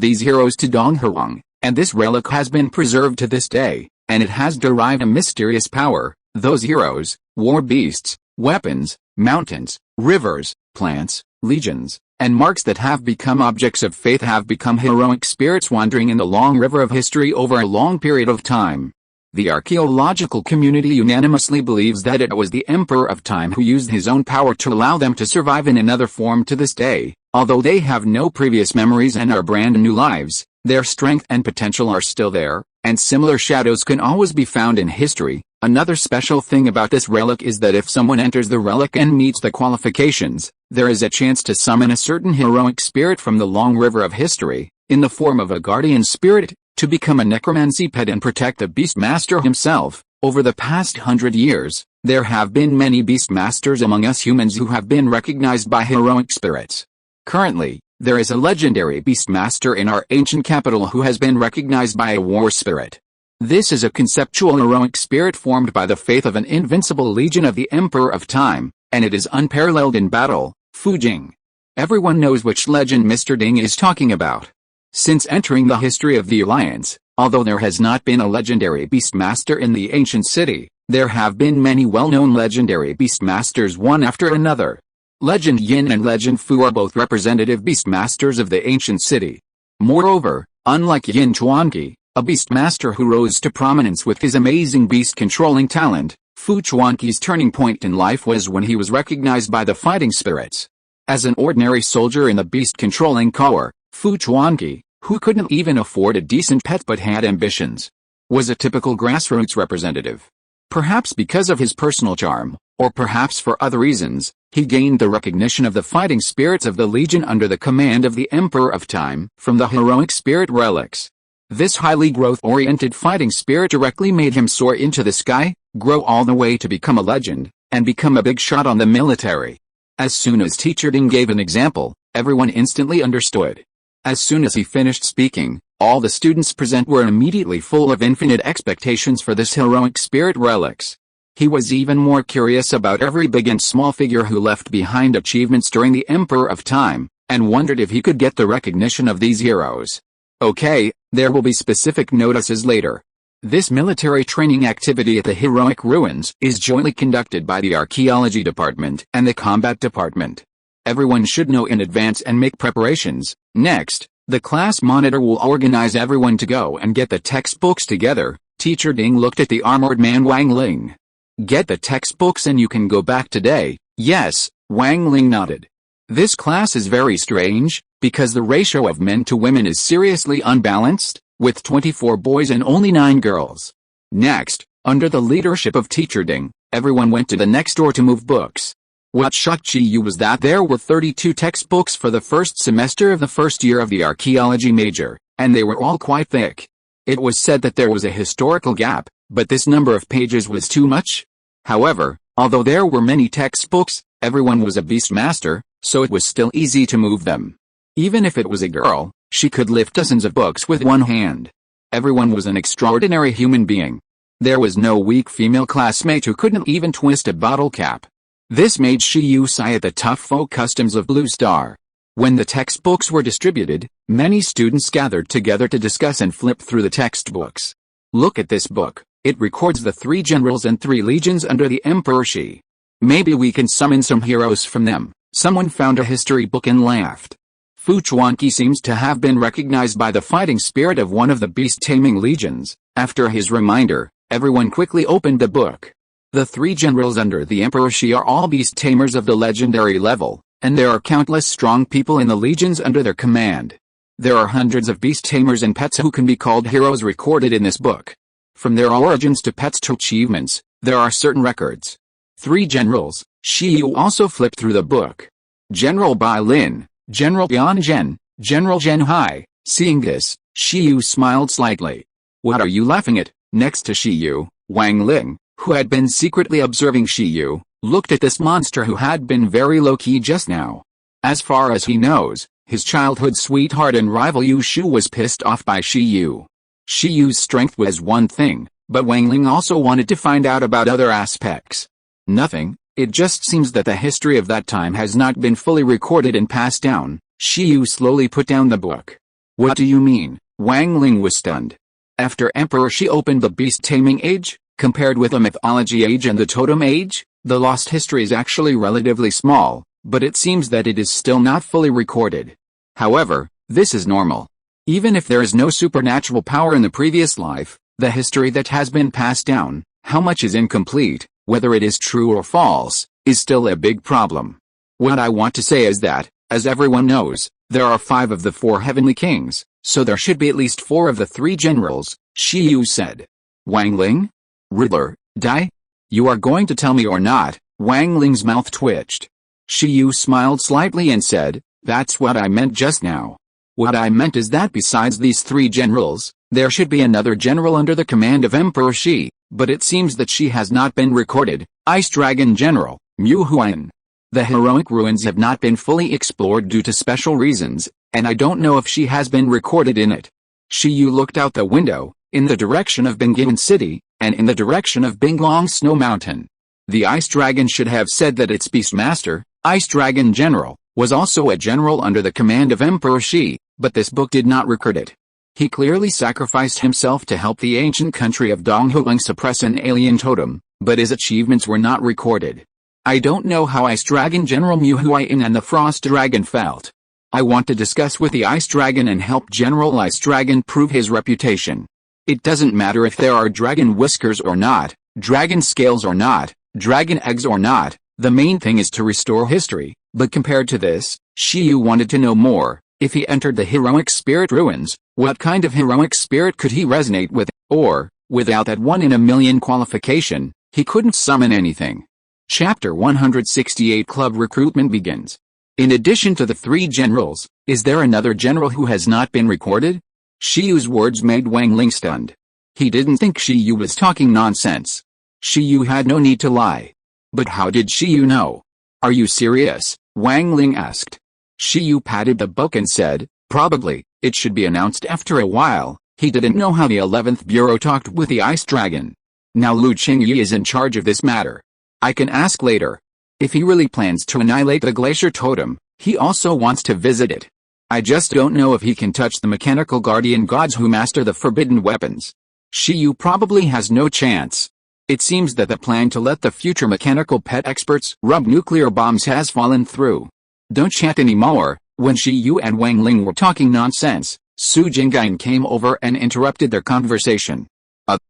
these heroes to Donghuang, and this relic has been preserved to this day, and it has derived a mysterious power. Those heroes, war beasts, weapons, mountains, rivers, plants, legions, and marks that have become objects of faith have become heroic spirits wandering in the long river of history over a long period of time. The archaeological community unanimously believes that it was the Emperor of Time who used his own power to allow them to survive in another form to this day. Although they have no previous memories and are brand new lives, their strength and potential are still there, and similar shadows can always be found in history. Another special thing about this relic is that if someone enters the relic and meets the qualifications, there is a chance to summon a certain heroic spirit from the long river of history, in the form of a guardian spirit, to become a necromancy pet and protect the Beastmaster himself. Over the past 100 years, there have been many Beastmasters among us humans who have been recognized by heroic spirits. Currently, there is a legendary Beastmaster in our ancient capital who has been recognized by a war spirit. This is a conceptual heroic spirit formed by the faith of an invincible legion of the Emperor of Time, and it is unparalleled in battle. Fu Jing. Everyone knows which legend Mr. Ding is talking about. Since entering the history of the Alliance, although there has not been a legendary Beastmaster in the ancient city, there have been many well-known legendary Beastmasters one after another. Legend Yin and Legend Fu are both representative Beastmasters of the ancient city. Moreover, unlike Yin Chuanqi, a Beastmaster who rose to prominence with his amazing beast-controlling talent, Fu Chuanqi's turning point in life was when he was recognized by the fighting spirits. As an ordinary soldier in the beast-controlling corps, Fu Chuanqi, who couldn't even afford a decent pet but had ambitions, was a typical grassroots representative. Perhaps because of his personal charm, or perhaps for other reasons, he gained the recognition of the fighting spirits of the Legion under the command of the Emperor of Time from the heroic spirit relics. This highly growth-oriented fighting spirit directly made him soar into the sky, grow all the way to become a legend, and become a big shot on the military. As soon as Teacher Ding gave an example, everyone instantly understood. As soon as he finished speaking, all the students present were immediately full of infinite expectations for this heroic spirit relics. He was even more curious about every big and small figure who left behind achievements during the Emperor of Time, and wondered if he could get the recognition of these heroes. Okay, there will be specific notices later. This military training activity at the heroic ruins is jointly conducted by the Archaeology Department and the Combat Department. Everyone should know in advance and make preparations. Next, the class monitor will organize everyone to go and get the textbooks together. Teacher Ding looked at the armored man Wang Ling. Get the textbooks and you can go back today. Yes, Wang Ling nodded. This class is very strange, because the ratio of men to women is seriously unbalanced, with 24 boys and only 9 girls. Next, under the leadership of Teacher Ding, everyone went to the next door to move books. What shocked you was that there were 32 textbooks for the first semester of the first year of the archaeology major, and they were all quite thick. It was said that there was a historical gap, but this number of pages was too much. However, although there were many textbooks, everyone was a beastmaster, so it was still easy to move them. Even if it was a girl, she could lift dozens of books with one hand. Everyone was an extraordinary human being. There was no weak female classmate who couldn't even twist a bottle cap. This made Shiyu sigh at the tough folk customs of Blue Star. When the textbooks were distributed, many students gathered together to discuss and flip through the textbooks. Look at this book. It records the 3 generals and 3 legions under the Emperor Shi. Maybe we can summon some heroes from them. Someone found a history book and laughed. Fu Chuanqi seems to have been recognized by the fighting spirit of one of the beast-taming legions. After his reminder, everyone quickly opened the book. The 3 generals under the Emperor Shi are all beast tamers of the legendary level, and there are countless strong people in the legions under their command. There are hundreds of beast tamers and pets who can be called heroes recorded in this book. From their origins to pets to achievements, there are certain records. 3 generals. Shi Yu also flipped through the book. General Bai Lin, General Yan Zhen, General Zhen Hai. Seeing this, Shi Yu smiled slightly. What are you laughing at? Next to Shi Yu, Wang Ling, who had been secretly observing Shi Yu, looked at this monster who had been very low-key just now. As far as he knows, his childhood sweetheart and rival Yu Shu was pissed off by Shi Yu. Shi Yu's strength was one thing, but Wang Ling also wanted to find out about other aspects. Nothing, it just seems that the history of that time has not been fully recorded and passed down. Shi Yu slowly put down the book. What do you mean? Wang Ling was stunned. After Emperor Shi opened the beast taming age, compared with the mythology age and the totem age, the lost history is actually relatively small, but it seems that it is still not fully recorded. However, this is normal. Even if there is no supernatural power in the previous life, the history that has been passed down, how much is incomplete, whether it is true or false, is still a big problem. What I want to say is that, as everyone knows, there are 5 of the 4 heavenly kings, so there should be at least 4 of the 3 generals, Shi Yu said. Wang Ling? Riddler, Dai? You are going to tell me or not? Wang Ling's mouth twitched. Shi Yu smiled slightly and said, that's what I meant just now. What I meant is that besides these 3 generals, there should be another general under the command of Emperor Shi, but it seems that she has not been recorded. Ice Dragon General, Mu Huan. The heroic ruins have not been fully explored due to special reasons, and I don't know if she has been recorded in it. Shi Yu looked out the window, in the direction of Bingyan City, and in the direction of Binglong Snow Mountain. The Ice Dragon should have said that its Beastmaster, Ice Dragon General, was also a general under the command of Emperor Shi, but this book did not record it. He clearly sacrificed himself to help the ancient country of Donghuang suppress an alien totem, but his achievements were not recorded. I don't know how Ice Dragon General Mu Huayan and the Frost Dragon felt. I want to discuss with the Ice Dragon and help General Ice Dragon prove his reputation. It doesn't matter if there are dragon whiskers or not, dragon scales or not, dragon eggs or not, the main thing is to restore history, but compared to this, Shi Yu wanted to know more. If he entered the heroic spirit ruins, what kind of heroic spirit could he resonate with, or, without that 1 in a million qualification, he couldn't summon anything. Chapter 168 Club Recruitment begins. In addition to the 3 generals, is there another general who has not been recorded? Shi Yu's words made Wang Ling stunned. He didn't think Shi Yu was talking nonsense. Shi Yu had no need to lie. But how did Shi Yu know? Are you serious? Wang Ling asked. Shi Yu patted the book and said, probably, it should be announced after a while. He didn't know how the 11th Bureau talked with the Ice Dragon. Now Lu Qingyi is in charge of this matter. I can ask later. If he really plans to annihilate the Glacier Totem, he also wants to visit it. I just don't know if he can touch the mechanical guardian gods who master the forbidden weapons. Shi Yu probably has no chance. It seems that the plan to let the future mechanical pet experts rub nuclear bombs has fallen through. Don't chat anymore. When Shi Yu and Wang Ling were talking nonsense, Su Jingyan came over and interrupted their conversation.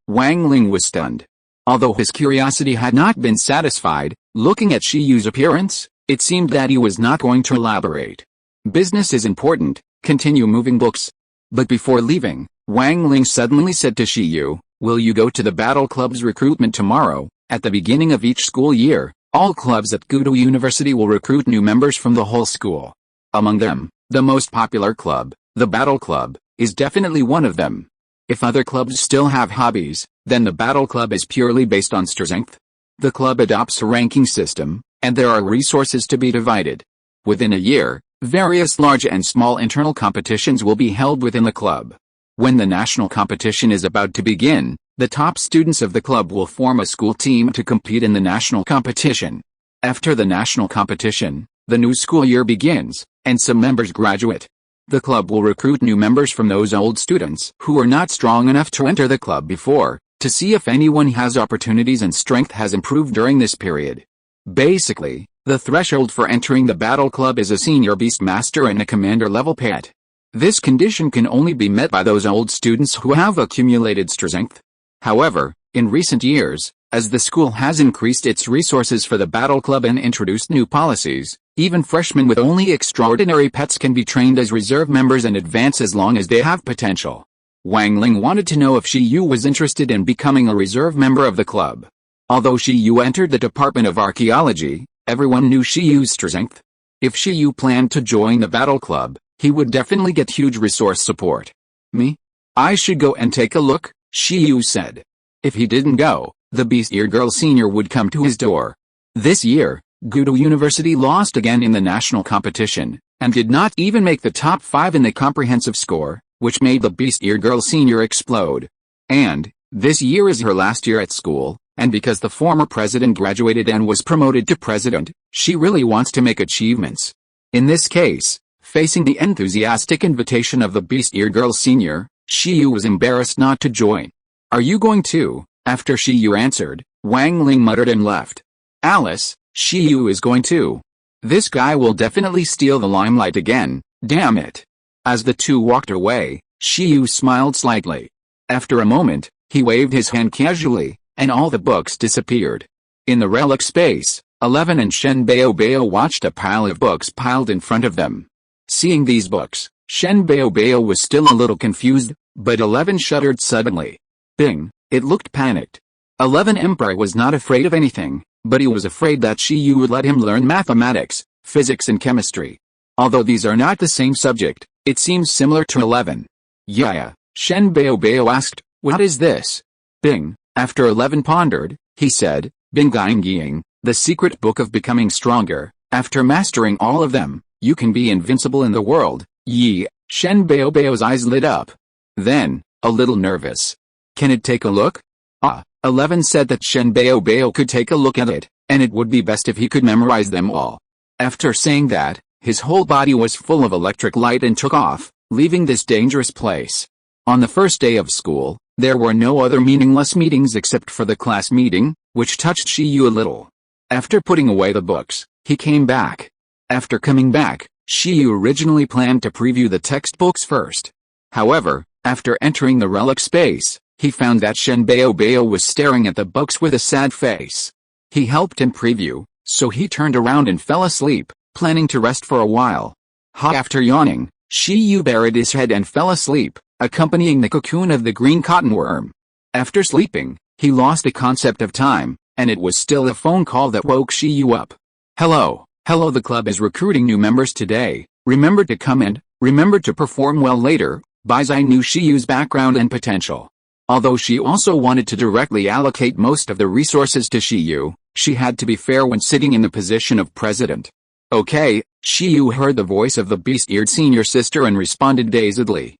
Wang Ling was stunned. Although his curiosity had not been satisfied, looking at Shi Yu's appearance, it seemed that he was not going to elaborate. Business is important, continue moving books. But before leaving, Wang Ling suddenly said to Shi Yu, will you go to the Battle Club's recruitment tomorrow? At the beginning of each school year, all clubs at Gudu University will recruit new members from the whole school. Among them, the most popular club, the Battle Club, is definitely one of them. If other clubs still have hobbies, then the Battle Club is purely based on strength. The club adopts a ranking system, and there are resources to be divided. Within a year, various large and small internal competitions will be held within the club. When the national competition is about to begin, the top students of the club will form a school team to compete in the national competition. After the national competition, the new school year begins, and some members graduate. The club will recruit new members from those old students who are not strong enough to enter the club before, to see if anyone has opportunities and strength has improved during this period. Basically, the threshold for entering the Battle Club is a senior Beastmaster and a commander level pet. This condition can only be met by those old students who have accumulated strength. However, in recent years, As the school has increased its resources for the battle club and introduced new policies, even freshmen with only extraordinary pets can be trained as reserve members and advance as long as they have potential. Wang Ling wanted to know if Shi Yu was interested in becoming a reserve member of the club. Although Shi Yu entered the Department of Archaeology, everyone knew Shi Yu's strength. If Shi Yu planned to join the battle club, he would definitely get huge resource support. Me? I should go and take a look, Shi Yu said. If he didn't go, the Beast-Eared Girl Senior would come to his door. This year, Gudo University lost again in the national competition, and did not even make the top 5 in the comprehensive score, which made the Beast-Eared Girl Senior explode. And, this year is her last year at school, and because the former president graduated and was promoted to president, she really wants to make achievements. In this case, facing the enthusiastic invitation of the Beast-Eared Girl Senior, Shi Yu was embarrassed not to join. Are you going to? After Shi Yu answered, Wang Ling muttered and left. Alice, Shi Yu is going to. This guy will definitely steal the limelight again, damn it. As the two walked away, Shi Yu smiled slightly. After a moment, he waved his hand casually, and all the books disappeared. In the relic space, 11 and Shen Bao watched a pile of books piled in front of them. Seeing these books, Shen Bao was still a little confused, but 11 shuddered suddenly. Bing, it looked panicked. 11 Emperor was not afraid of anything, but he was afraid that Shi Yu would let him learn mathematics, physics and chemistry. Although these are not the same subject, it seems similar to 11. Yeah, Shen Bao asked, what is this? Bing, after 11 pondered, he said, Bing, the secret book of becoming stronger. After mastering all of them, you can be invincible in the world. Shen Bao's eyes lit up. Then, a little nervous. Can it take a look? 11 said that Shen Bao could take a look at it, and it would be best if he could memorize them all. After saying that, his whole body was full of electric light and took off, leaving this dangerous place. On the first day of school, there were no other meaningless meetings except for the class meeting, which touched Shi Yu a little. After putting away the books, he came back. After coming back, Shi Yu originally planned to preview the textbooks first. However, after entering the relic space, he found that Shen Bao was staring at the books with a sad face. He helped him preview, so he turned around and fell asleep, planning to rest for a while. After yawning, Shi Yu buried his head and fell asleep, accompanying the cocoon of the green cotton worm. After sleeping, he lost the concept of time, and it was still a phone call that woke Shi Yu up. Hello, the club is recruiting new members today. Remember to come and, remember to perform well later. Baizai knew Shi Yu's background and potential. Although she also wanted to directly allocate most of the resources to Shi Yu, she had to be fair when sitting in the position of president. Okay, Shi Yu heard the voice of the beast-eared senior sister and responded dazedly.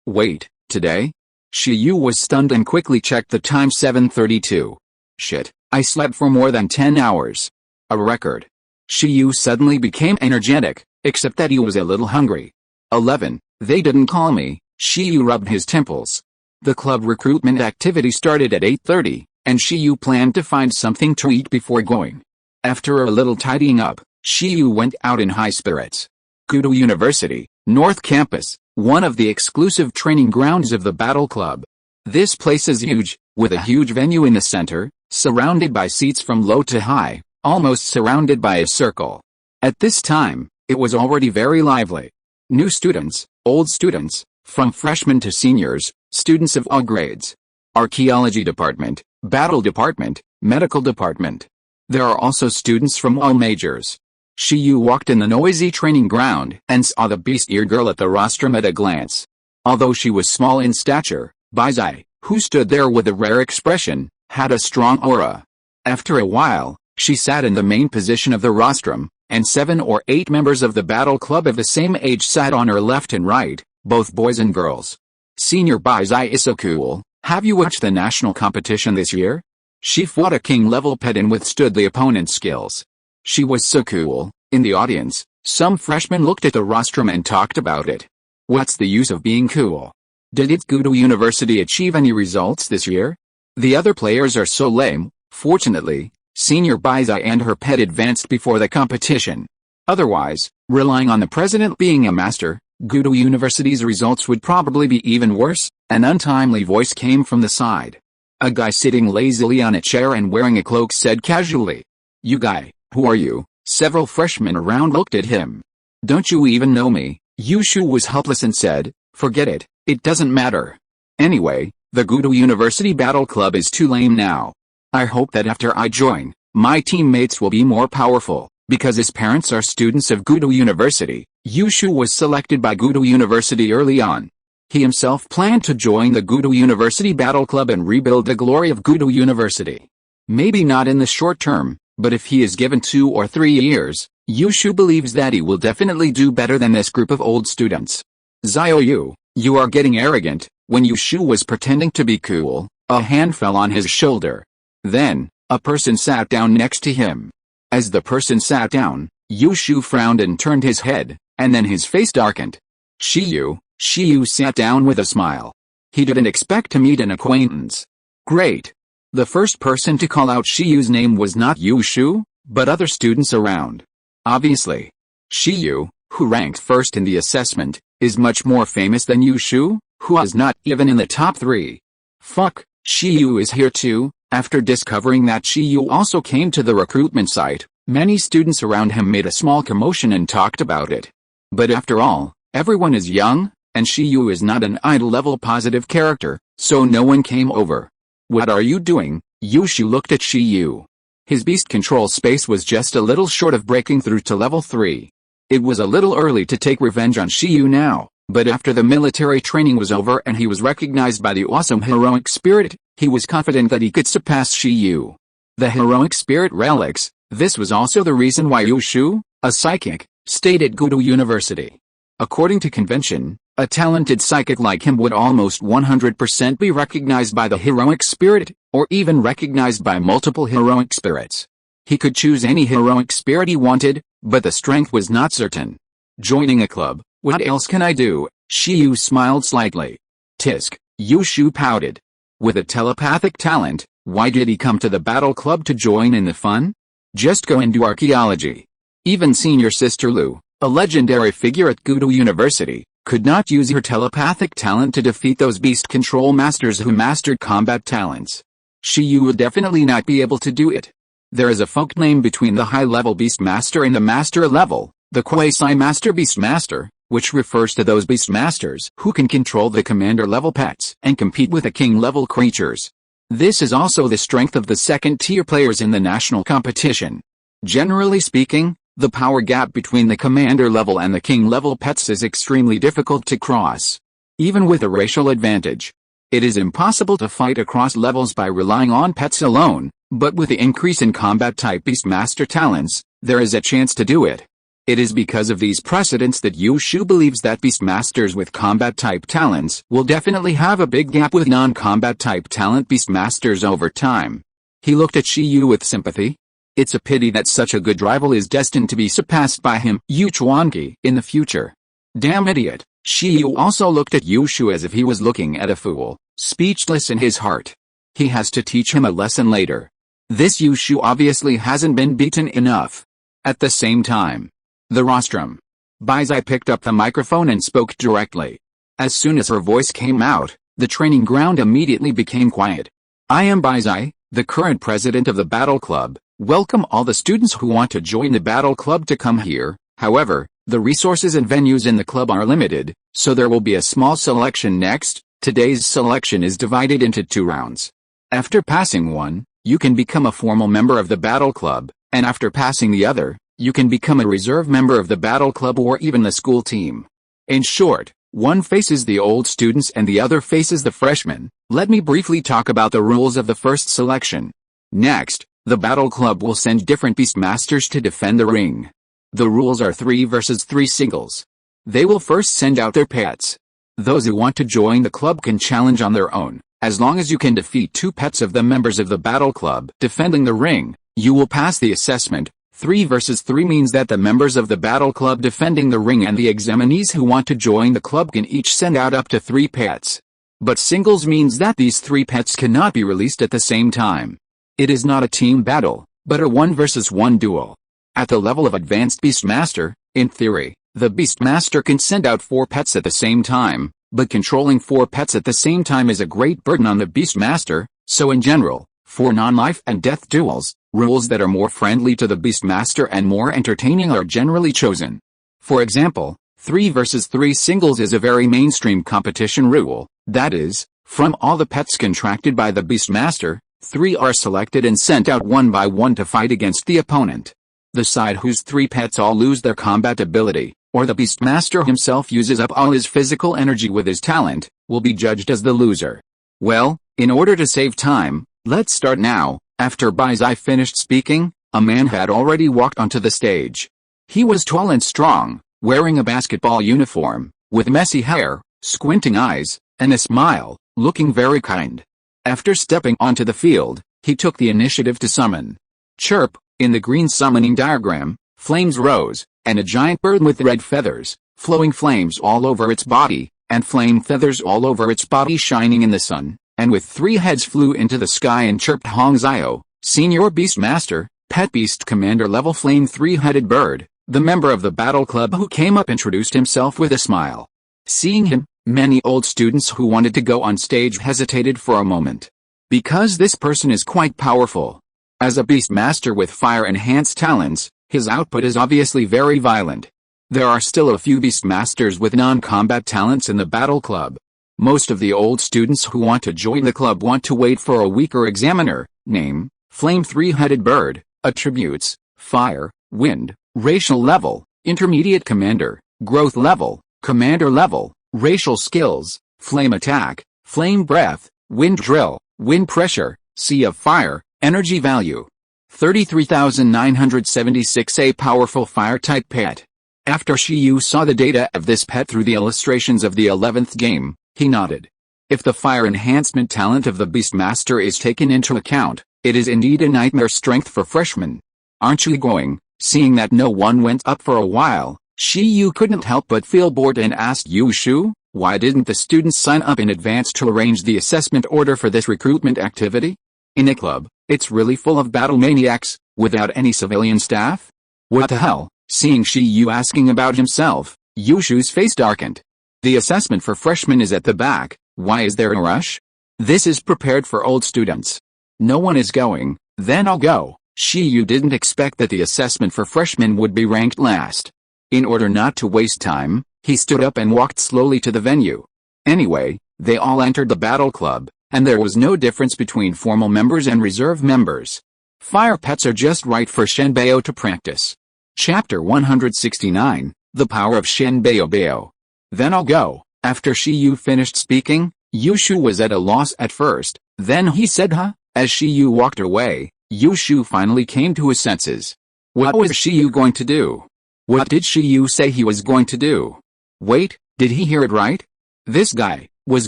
Wait, today? Shi Yu was stunned and quickly checked the time. 7:32. Shit, I slept for more than 10 hours. A record. Shi Yu suddenly became energetic, except that he was a little hungry. 11, they didn't call me. Shi Yu rubbed his temples. The club recruitment activity started at 8:30, and Shi Yu planned to find something to eat before going. After a little tidying up, Shi Yu went out in high spirits. Gudo University, North Campus, one of the exclusive training grounds of the Battle Club. This place is huge, with a huge venue in the center, surrounded by seats from low to high, almost surrounded by a circle. At this time, it was already very lively. New students, old students, from freshmen to seniors, students of all grades. Archaeology department, battle department, medical department. There are also students from all majors. Shi Yu walked in the noisy training ground and saw the beast-eared girl at the rostrum at a glance. Although she was small in stature, Baizai, who stood there with a rare expression, had a strong aura. After a while, she sat in the main position of the rostrum, and 7 or 8 members of the battle club of the same age sat on her left and right, both boys and girls. Senior Baizai is so cool. Have you watched the national competition this year? She fought a king-level pet and withstood the opponent's skills. She was so cool. In the audience, some freshmen looked at the rostrum and talked about it. What's the use of being cool? Did its Gudo University achieve any results this year? The other players are so lame. Fortunately, Senior Baizai and her pet advanced before the competition. Otherwise, relying on the president being a master, Gudo University's results would probably be even worse. An untimely voice came from the side. A guy sitting lazily on a chair and wearing a cloak said casually. "You guy, who are you?" Several freshmen around looked at him. "Don't you even know me?" Yushu was helpless and said, "Forget it, it doesn't matter. Anyway, the Gudo University Battle Club is too lame now. I hope that after I join, my teammates will be more powerful, because his parents are students of Gudo University." Yushu was selected by Gudo University early on. He himself planned to join the Gudo University Battle Club and rebuild the glory of Gudo University. Maybe not in the short term, but if he is given 2 or 3 years, Yushu believes that he will definitely do better than this group of old students. "Xiaoyu, you are getting arrogant." When Yushu was pretending to be cool, a hand fell on his shoulder. Then, a person sat down next to him. As the person sat down, Yushu frowned and turned his head, and then his face darkened. Shiyu sat down with a smile. He didn't expect to meet an acquaintance. Great. The first person to call out Shiyu's name was not Yushu, but other students around. Obviously. Shiyu, who ranked first in the assessment, is much more famous than Yushu, who is not even in the top 3. Fuck, Shiyu is here too. After discovering that Shiyu also came to the recruitment site, many students around him made a small commotion and talked about it. But after all, everyone is young, and Shiyu is not an idol-level positive character, so no one came over. "What are you doing?" Yushu looked at Shiyu. His beast control space was just a little short of breaking through to level 3. It was a little early to take revenge on Shiyu now, but after the military training was over and he was recognized by the awesome heroic spirit, he was confident that he could surpass Shiyu. The heroic spirit relics, this was also the reason why Yushu, a psychic, stayed at Gudo University. According to convention, a talented psychic like him would almost 100% be recognized by the heroic spirit, or even recognized by multiple heroic spirits. He could choose any heroic spirit he wanted, but the strength was not certain. "Joining a club, what else can I do?" Shiyu smiled slightly. "Tisk," Yushu pouted. With a telepathic talent, why did he come to the battle club to join in the fun? Just go and do archaeology. Even senior sister Lu, a legendary figure at Gudo University, could not use her telepathic talent to defeat those beast control masters who mastered combat talents. Shiyu would definitely not be able to do it. There is a folk name between the high-level beast master and the master level, the quasi-master beast master, which refers to those beast masters who can control the commander-level pets and compete with the king-level creatures. This is also the strength of the second-tier players in the national competition. Generally speaking, the power gap between the commander level and the king level pets is extremely difficult to cross. Even with a racial advantage, it is impossible to fight across levels by relying on pets alone, but with the increase in combat type beastmaster talents, there is a chance to do it. It is because of these precedents that Yushu believes that beastmasters with combat type talents will definitely have a big gap with non-combat type talent beastmasters over time. He looked at Shiyu with sympathy. It's a pity that such a good rival is destined to be surpassed by him, Yu Chuanqi, in the future. Damn idiot. Shiyu also looked at Yushu as if he was looking at a fool, speechless in his heart. He has to teach him a lesson later. This Yushu obviously hasn't been beaten enough. At the same time, the rostrum. Baizai picked up the microphone and spoke directly. As soon as her voice came out, the training ground immediately became quiet. "I am Baizai, the current president of the Battle Club. Welcome all the students who want to join the Battle Club to come here. However, the resources and venues in the club are limited, so there will be a small selection next. Today's selection is divided into 2 rounds. After passing one, you can become a formal member of the Battle Club, and after passing the other, you can become a reserve member of the Battle Club or even the school team. In short, one faces the old students and the other faces the freshmen. Let me briefly talk about the rules of the first selection. Next, the Battle Club will send different Beastmasters to defend the ring. The rules are 3 versus 3 singles. They will first send out their pets. Those who want to join the club can challenge on their own. As long as you can defeat 2 pets of the members of the Battle Club defending the ring, you will pass the assessment. 3 versus 3 means that the members of the Battle Club defending the ring and the examinees who want to join the club can each send out up to 3 pets. But singles means that these 3 pets cannot be released at the same time. It is not a team battle, but a 1 versus 1 duel. At the level of Advanced Beastmaster, in theory, the Beastmaster can send out 4 pets at the same time, but controlling 4 pets at the same time is a great burden on the Beastmaster, So in general, for non-life and death duels, rules that are more friendly to the Beastmaster and more entertaining are generally chosen. For example, 3 versus 3 singles is a very mainstream competition rule, that is, from all the pets contracted by the Beastmaster, 3 are selected and sent out one by one to fight against the opponent. The side whose 3 pets all lose their combat ability, or the Beastmaster himself uses up all his physical energy with his talent, will be judged as the loser. Well, in order to save time, let's start now. After Baizai finished speaking, a man had already walked onto the stage. He was tall and strong, wearing a basketball uniform, with messy hair, squinting eyes, and a smile, looking very kind. After stepping onto the field, he took the initiative to summon. Chirp, in the green summoning diagram, flames rose, and a giant bird with red feathers, flowing flames all over its body, and flame feathers all over its body shining in the sun, and with 3 heads flew into the sky and chirped Hong Zio, Senior Beastmaster, Pet Beast Commander Level Flame 3-headed bird. The member of the battle club who came up introduced himself with a smile. Seeing him, many old students who wanted to go on stage hesitated for a moment. Because this person is quite powerful. As a Beastmaster with fire-enhanced talents, his output is obviously very violent. There are still a few Beastmasters with non-combat talents in the battle club. Most of the old students who want to join the club want to wait for a weaker examiner. Name, Flame 3-headed bird, attributes, fire, wind, racial level, intermediate commander, growth level, commander level, racial skills, flame attack, flame breath, wind drill, wind pressure, sea of fire, energy value. 33,976. A powerful fire-type pet. After Shiyu saw the data of this pet through the illustrations of the 11th game, he nodded. If the fire enhancement talent of the Beastmaster is taken into account, it is indeed a nightmare strength for freshmen. Aren't you going? Seeing that no one went up for a while, Shiyu couldn't help but feel bored and asked Yushu, why didn't the students sign up in advance to arrange the assessment order for this recruitment activity? In a club, it's really full of battle maniacs, without any civilian staff? What the hell? Seeing Shiyu asking about himself, Yushu's face darkened. The assessment for freshmen is at the back. Why is there a rush? This is prepared for old students. No one is going, then I'll go. Shiyu didn't expect that the assessment for freshmen would be ranked last. In order not to waste time, he stood up and walked slowly to the venue. Anyway, they all entered the battle club, and there was no difference between formal members and reserve members. Fire pets are just right for Shenbeo to practice. Chapter 169, The Power of Shenbeo. Then I'll go. After Shiyu finished speaking, Yushu was at a loss at first, then he said huh? As Shiyu walked away, Yushu finally came to his senses. What was Shiyu going to do? What did Shiyu say he was going to do? Wait, did he hear it right? This guy was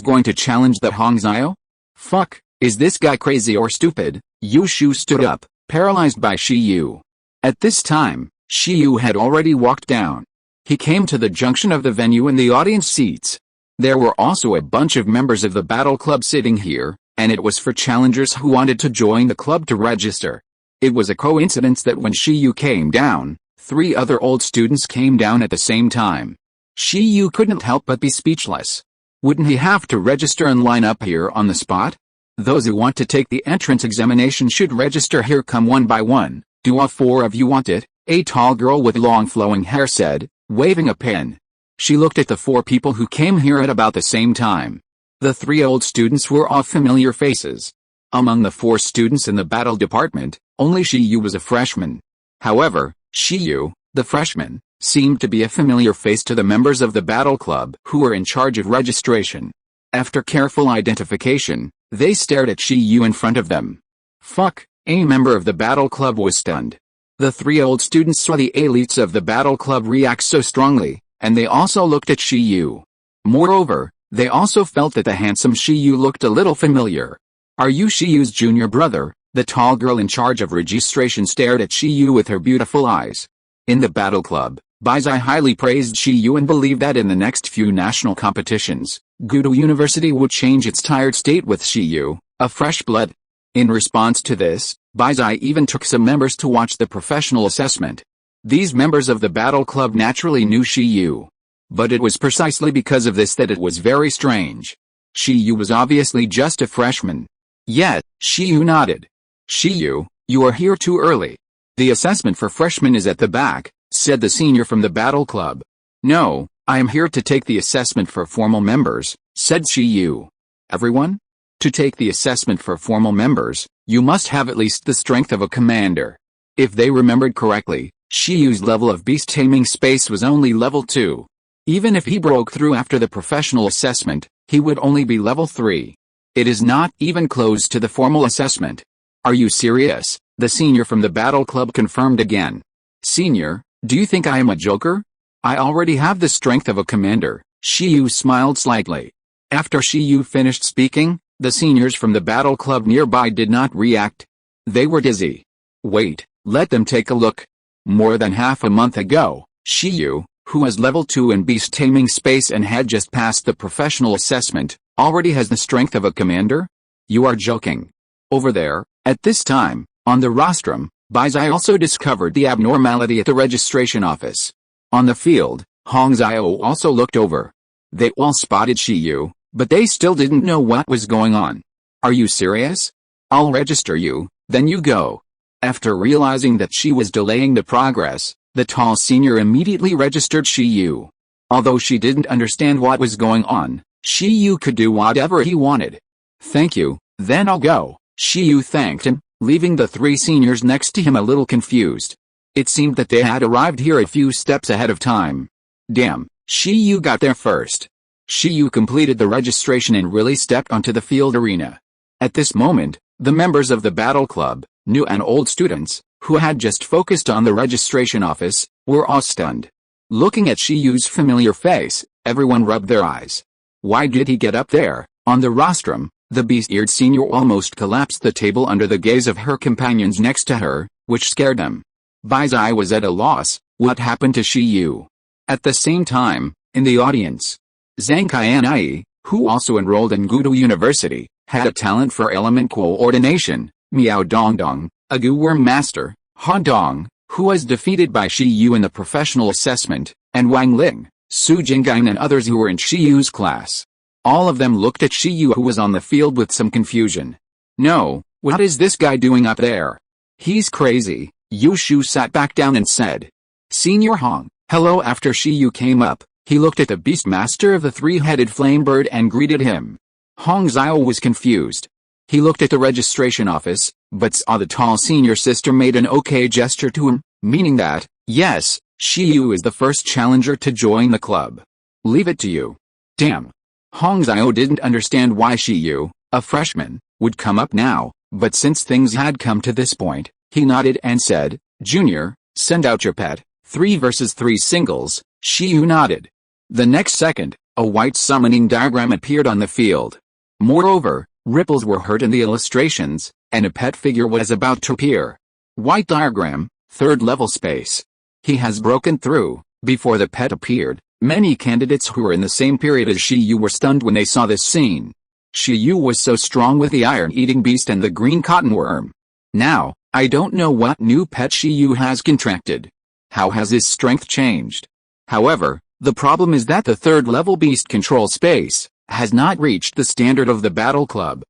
going to challenge the Hongzio? Fuck, is this guy crazy or stupid? Yushu stood up, paralyzed by Shiyu. At this time, Shiyu had already walked down. He came to the junction of the venue and the audience seats. There were also a bunch of members of the battle club sitting here, and it was for challengers who wanted to join the club to register. It was a coincidence that when Shiyu came down, 3 other old students came down at the same time. Shiyu couldn't help but be speechless. Wouldn't he have to register and line up here on the spot? Those who want to take the entrance examination should register here. Come one by one. Do all 4 of you want it? A tall girl with long flowing hair said, waving a pen. She looked at the 4 people who came here at about the same time. The 3 old students were all familiar faces. Among the 4 students in the battle department, only Shiyu was a freshman. However, Shiyu, the freshman, seemed to be a familiar face to the members of the battle club who were in charge of registration. After careful identification, they stared at Shiyu in front of them. Fuck, a member of the battle club was stunned. The 3 old students saw the elites of the battle club react so strongly, and they also looked at Shiyu. Moreover, they also felt that the handsome Shiyu looked a little familiar. Are you Shiyu's junior brother? The tall girl in charge of registration stared at Shiyu with her beautiful eyes. In the battle club, Baizai highly praised Shiyu and believed that in the next few national competitions, Gudo University would change its tired state with Shiyu, a fresh blood. In response to this, Baizai even took some members to watch the professional assessment. These members of the battle club naturally knew Shiyu. But it was precisely because of this that it was very strange. Shiyu was obviously just a freshman. Yes, Shiyu nodded. Shiyu, you are here too early. The assessment for freshmen is at the back, said the senior from the battle club. No, I am here to take the assessment for formal members, said Shiyu. Everyone? To take the assessment for formal members, you must have at least the strength of a commander. If they remembered correctly, Shiyu's level of beast taming space was only level 2. Even if he broke through after the professional assessment, he would only be level 3. It is not even close to the formal assessment. Are you serious? The senior from the battle club confirmed again. Senior, do you think I am a joker? I already have the strength of a commander. Shiyu smiled slightly. After Shiyu finished speaking, the seniors from the battle club nearby did not react. They were dizzy. Wait, let them take a look. More than half a month ago, Shiyu, who was level 2 in beast taming space and had just passed the professional assessment, already has the strength of a commander? You are joking. Over there, at this time, on the rostrum, Baizai also discovered the abnormality at the registration office. On the field, Hong Xiao also looked over. They all spotted Shiyu, but they still didn't know what was going on. Are you serious? I'll register you, then you go. After realizing that she was delaying the progress, the tall senior immediately registered Shiyu. Although she didn't understand what was going on, Shiyu could do whatever he wanted. Thank you, then I'll go. Shiyu thanked him, leaving the 3 seniors next to him a little confused. It seemed that they had arrived here a few steps ahead of time. Damn, Shiyu got there first. Shiyu completed the registration and really stepped onto the field arena. At this moment, the members of the battle club, new and old students, who had just focused on the registration office, were all stunned. Looking at Shiyu's familiar face, everyone rubbed their eyes. Why did he get up there? On the rostrum, the beast-eared senior almost collapsed the table under the gaze of her companions next to her, which scared them. Baizai was at a loss. What happened to Shiyu? At the same time, in the audience, Zhang Qianai, who also enrolled in Gudu University, had a talent for element coordination. Miao Dongdong, a Gu-worm master, Han Dong, who was defeated by Shiyu in the professional assessment, and Wang Ling, Su Jinggain and others who were in Shiyu's class. All of them looked at Shiyu, who was on the field, with some confusion. No, what is this guy doing up there? He's crazy. Yu Shu sat back down and said, Senior Hong, hello. After Shiyu came up, he looked at the beast master of the 3-headed flame bird and greeted him. Hong Xiao was confused. He looked at the registration office, but saw the tall senior sister made an okay gesture to him, meaning that, yes, Shiyu is the first challenger to join the club. Leave it to you. Damn. Hong Xiao didn't understand why Shiyu, a freshman, would come up now, but since things had come to this point, he nodded and said, Junior, send out your pet. 3 versus 3 singles. Shiyu nodded. The next second, a white summoning diagram appeared on the field. Moreover, ripples were heard in the illustrations, and a pet figure was about to appear. White diagram, 3rd level space. He has broken through. Before the pet appeared, many candidates who were in the same period as Shiyu were stunned when they saw this scene. Shiyu was so strong with the iron-eating beast and the green cotton worm. Now, I don't know what new pet Shiyu has contracted. How has his strength changed? However, the problem is that the 3rd level beast control space has not reached the standard of the battle club.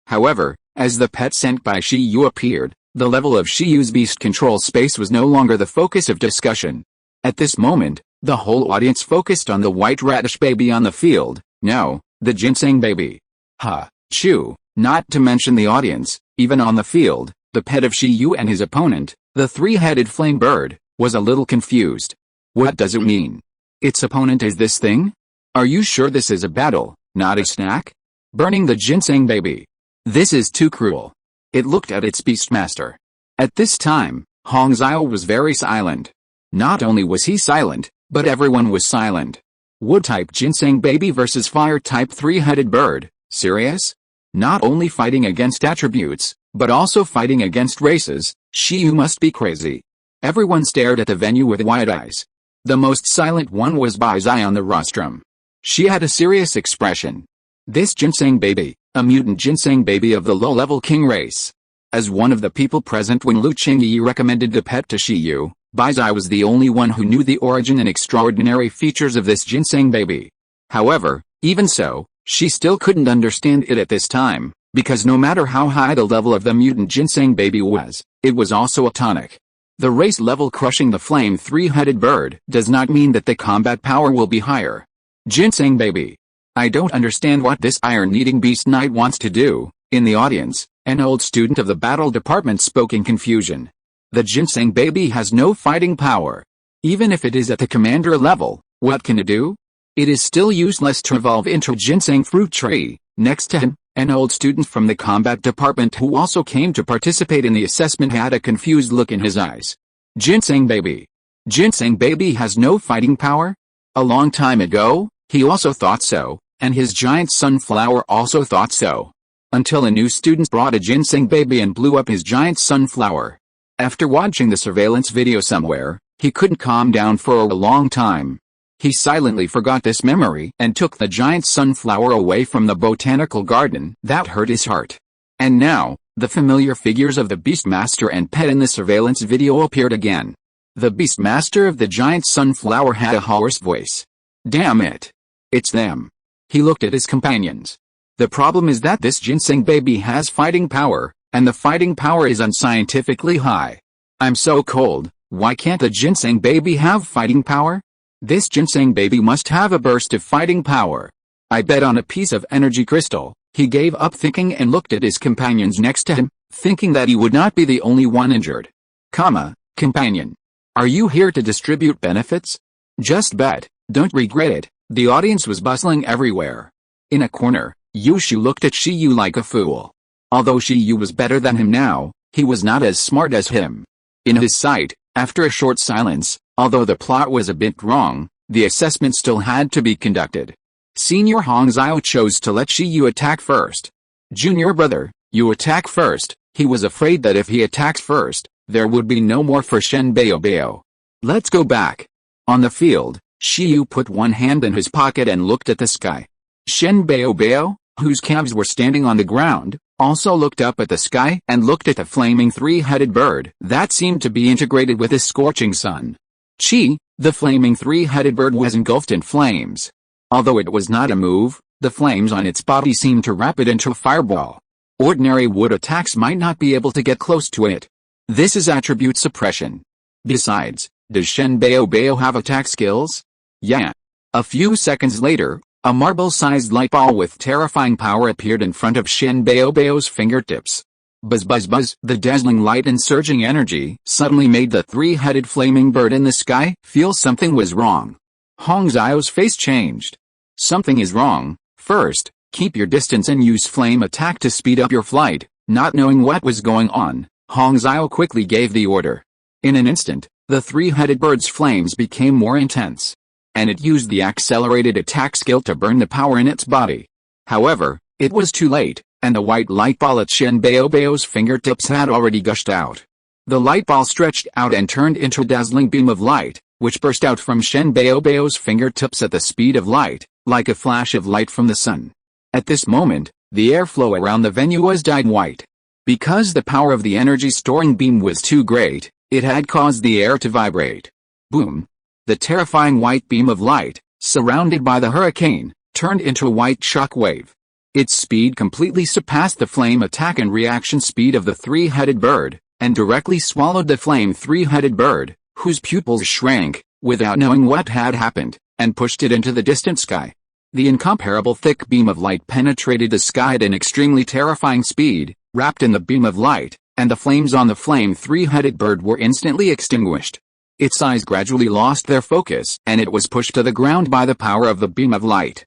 However, as the pet sent by Shiyu appeared, the level of Shiyu's beast control space was no longer the focus of discussion. At this moment, the whole audience focused on the white radish baby on the field. No, the ginseng baby. Chew, not to mention the audience, even on the field, the pet of Shiyu and his opponent, the 3-headed flame bird, was a little confused. What does it mean? Its opponent is this thing? Are you sure this is a battle, not a snack? Burning the ginseng baby. This is too cruel. It looked at its beastmaster. At this time, Hong Xiao was very silent. Not only was he silent, but everyone was silent. Wood-type ginseng baby versus fire-type 3-headed bird. Serious? Not only fighting against attributes, but also fighting against races. Shiyu must be crazy. Everyone stared at the venue with wide eyes. The most silent one was Baizai on the rostrum. She had a serious expression. This ginseng baby, a mutant ginseng baby of the low-level king race. As one of the people present when Lu Qingyi recommended the pet to Shiyu, Baizai was the only one who knew the origin and extraordinary features of this ginseng baby. However, even so, she still couldn't understand it at this time. Because no matter how high the level of the mutant ginseng baby was, it was also a tonic. The race level crushing the flame three-headed bird does not mean that the combat power will be higher. Ginseng baby. I don't understand what this iron-eating beast knight wants to do. In the audience, an old student of the battle department spoke in confusion. The ginseng baby has no fighting power. Even if it is at the commander level, what can it do? It is still useless to evolve into a ginseng fruit tree. Next to him, an old student from the combat department who also came to participate in the assessment had a confused look in his eyes. Ginseng baby. Ginseng baby has no fighting power? A long time ago, he also thought so, and his giant sunflower also thought so. Until a new student brought a ginseng baby and blew up his giant sunflower. After watching the surveillance video somewhere, he couldn't calm down for a long time. He silently forgot this memory and took the giant sunflower away from the botanical garden. That hurt his heart. And now, the familiar figures of the Beastmaster and Pet in the surveillance video appeared again. The Beastmaster of the giant sunflower had a hoarse voice. Damn it. It's them. He looked at his companions. The problem is that this ginseng baby has fighting power, and the fighting power is unscientifically high. I'm so cold, why can't the ginseng baby have fighting power? This ginseng baby must have a burst of fighting power. I bet on a piece of energy crystal. He gave up thinking and looked at his companions next to him, thinking that he would not be the only one injured. Companion. Are you here to distribute benefits? Just bet, don't regret it. The audience was bustling everywhere. In a corner, Yushu looked at Shiyu like a fool. Although Shiyu was better than him now, he was not as smart as him. In his sight, after a short silence, although the plot was a bit wrong, the assessment still had to be conducted. Senior Hong Xiao chose to let Shiyu attack first. Junior brother, you attack first. He was afraid that if he attacks first, there would be no more for Shen Baobao. Let's go back. On the field, Shiyu put one hand in his pocket and looked at the sky. Shen Baobao, whose calves were standing on the ground, also looked up at the sky and looked at the flaming three-headed bird that seemed to be integrated with the scorching sun. The flaming three-headed bird was engulfed in flames. Although it was not a move, the flames on its body seemed to wrap it into a fireball. Ordinary wood attacks might not be able to get close to it. This is attribute suppression. Besides, does Shen Baobao have attack skills? Yeah. A few seconds later, a marble-sized light ball with terrifying power appeared in front of Shen Baobao's fingertips. Buzz buzz buzz. The dazzling light and surging energy suddenly made the three-headed flaming bird in the sky feel something was wrong. Hong Xiao's face changed. Something is wrong. First, keep your distance and use flame attack to speed up your flight. Not knowing what was going on, Hong Xiao quickly gave the order. In an instant, the three-headed bird's flames became more intense, and it used the accelerated attack skill to burn the power in its body. However, it was too late, and the white light ball at Shen Baobao's fingertips had already gushed out. The light ball stretched out and turned into a dazzling beam of light, which burst out from Shen Baobao's fingertips at the speed of light, like a flash of light from the sun. At this moment, the airflow around the venue was dyed white. Because the power of the energy-storing beam was too great, it had caused the air to vibrate. Boom! The terrifying white beam of light, surrounded by the hurricane, turned into a white shockwave. Its speed completely surpassed the flame attack and reaction speed of the three-headed bird, and directly swallowed the flame three-headed bird, whose pupils shrank, without knowing what had happened, and pushed it into the distant sky. The incomparable thick beam of light penetrated the sky at an extremely terrifying speed, wrapped in the beam of light, and the flames on the flame three-headed bird were instantly extinguished. Its eyes gradually lost their focus, and it was pushed to the ground by the power of the beam of light.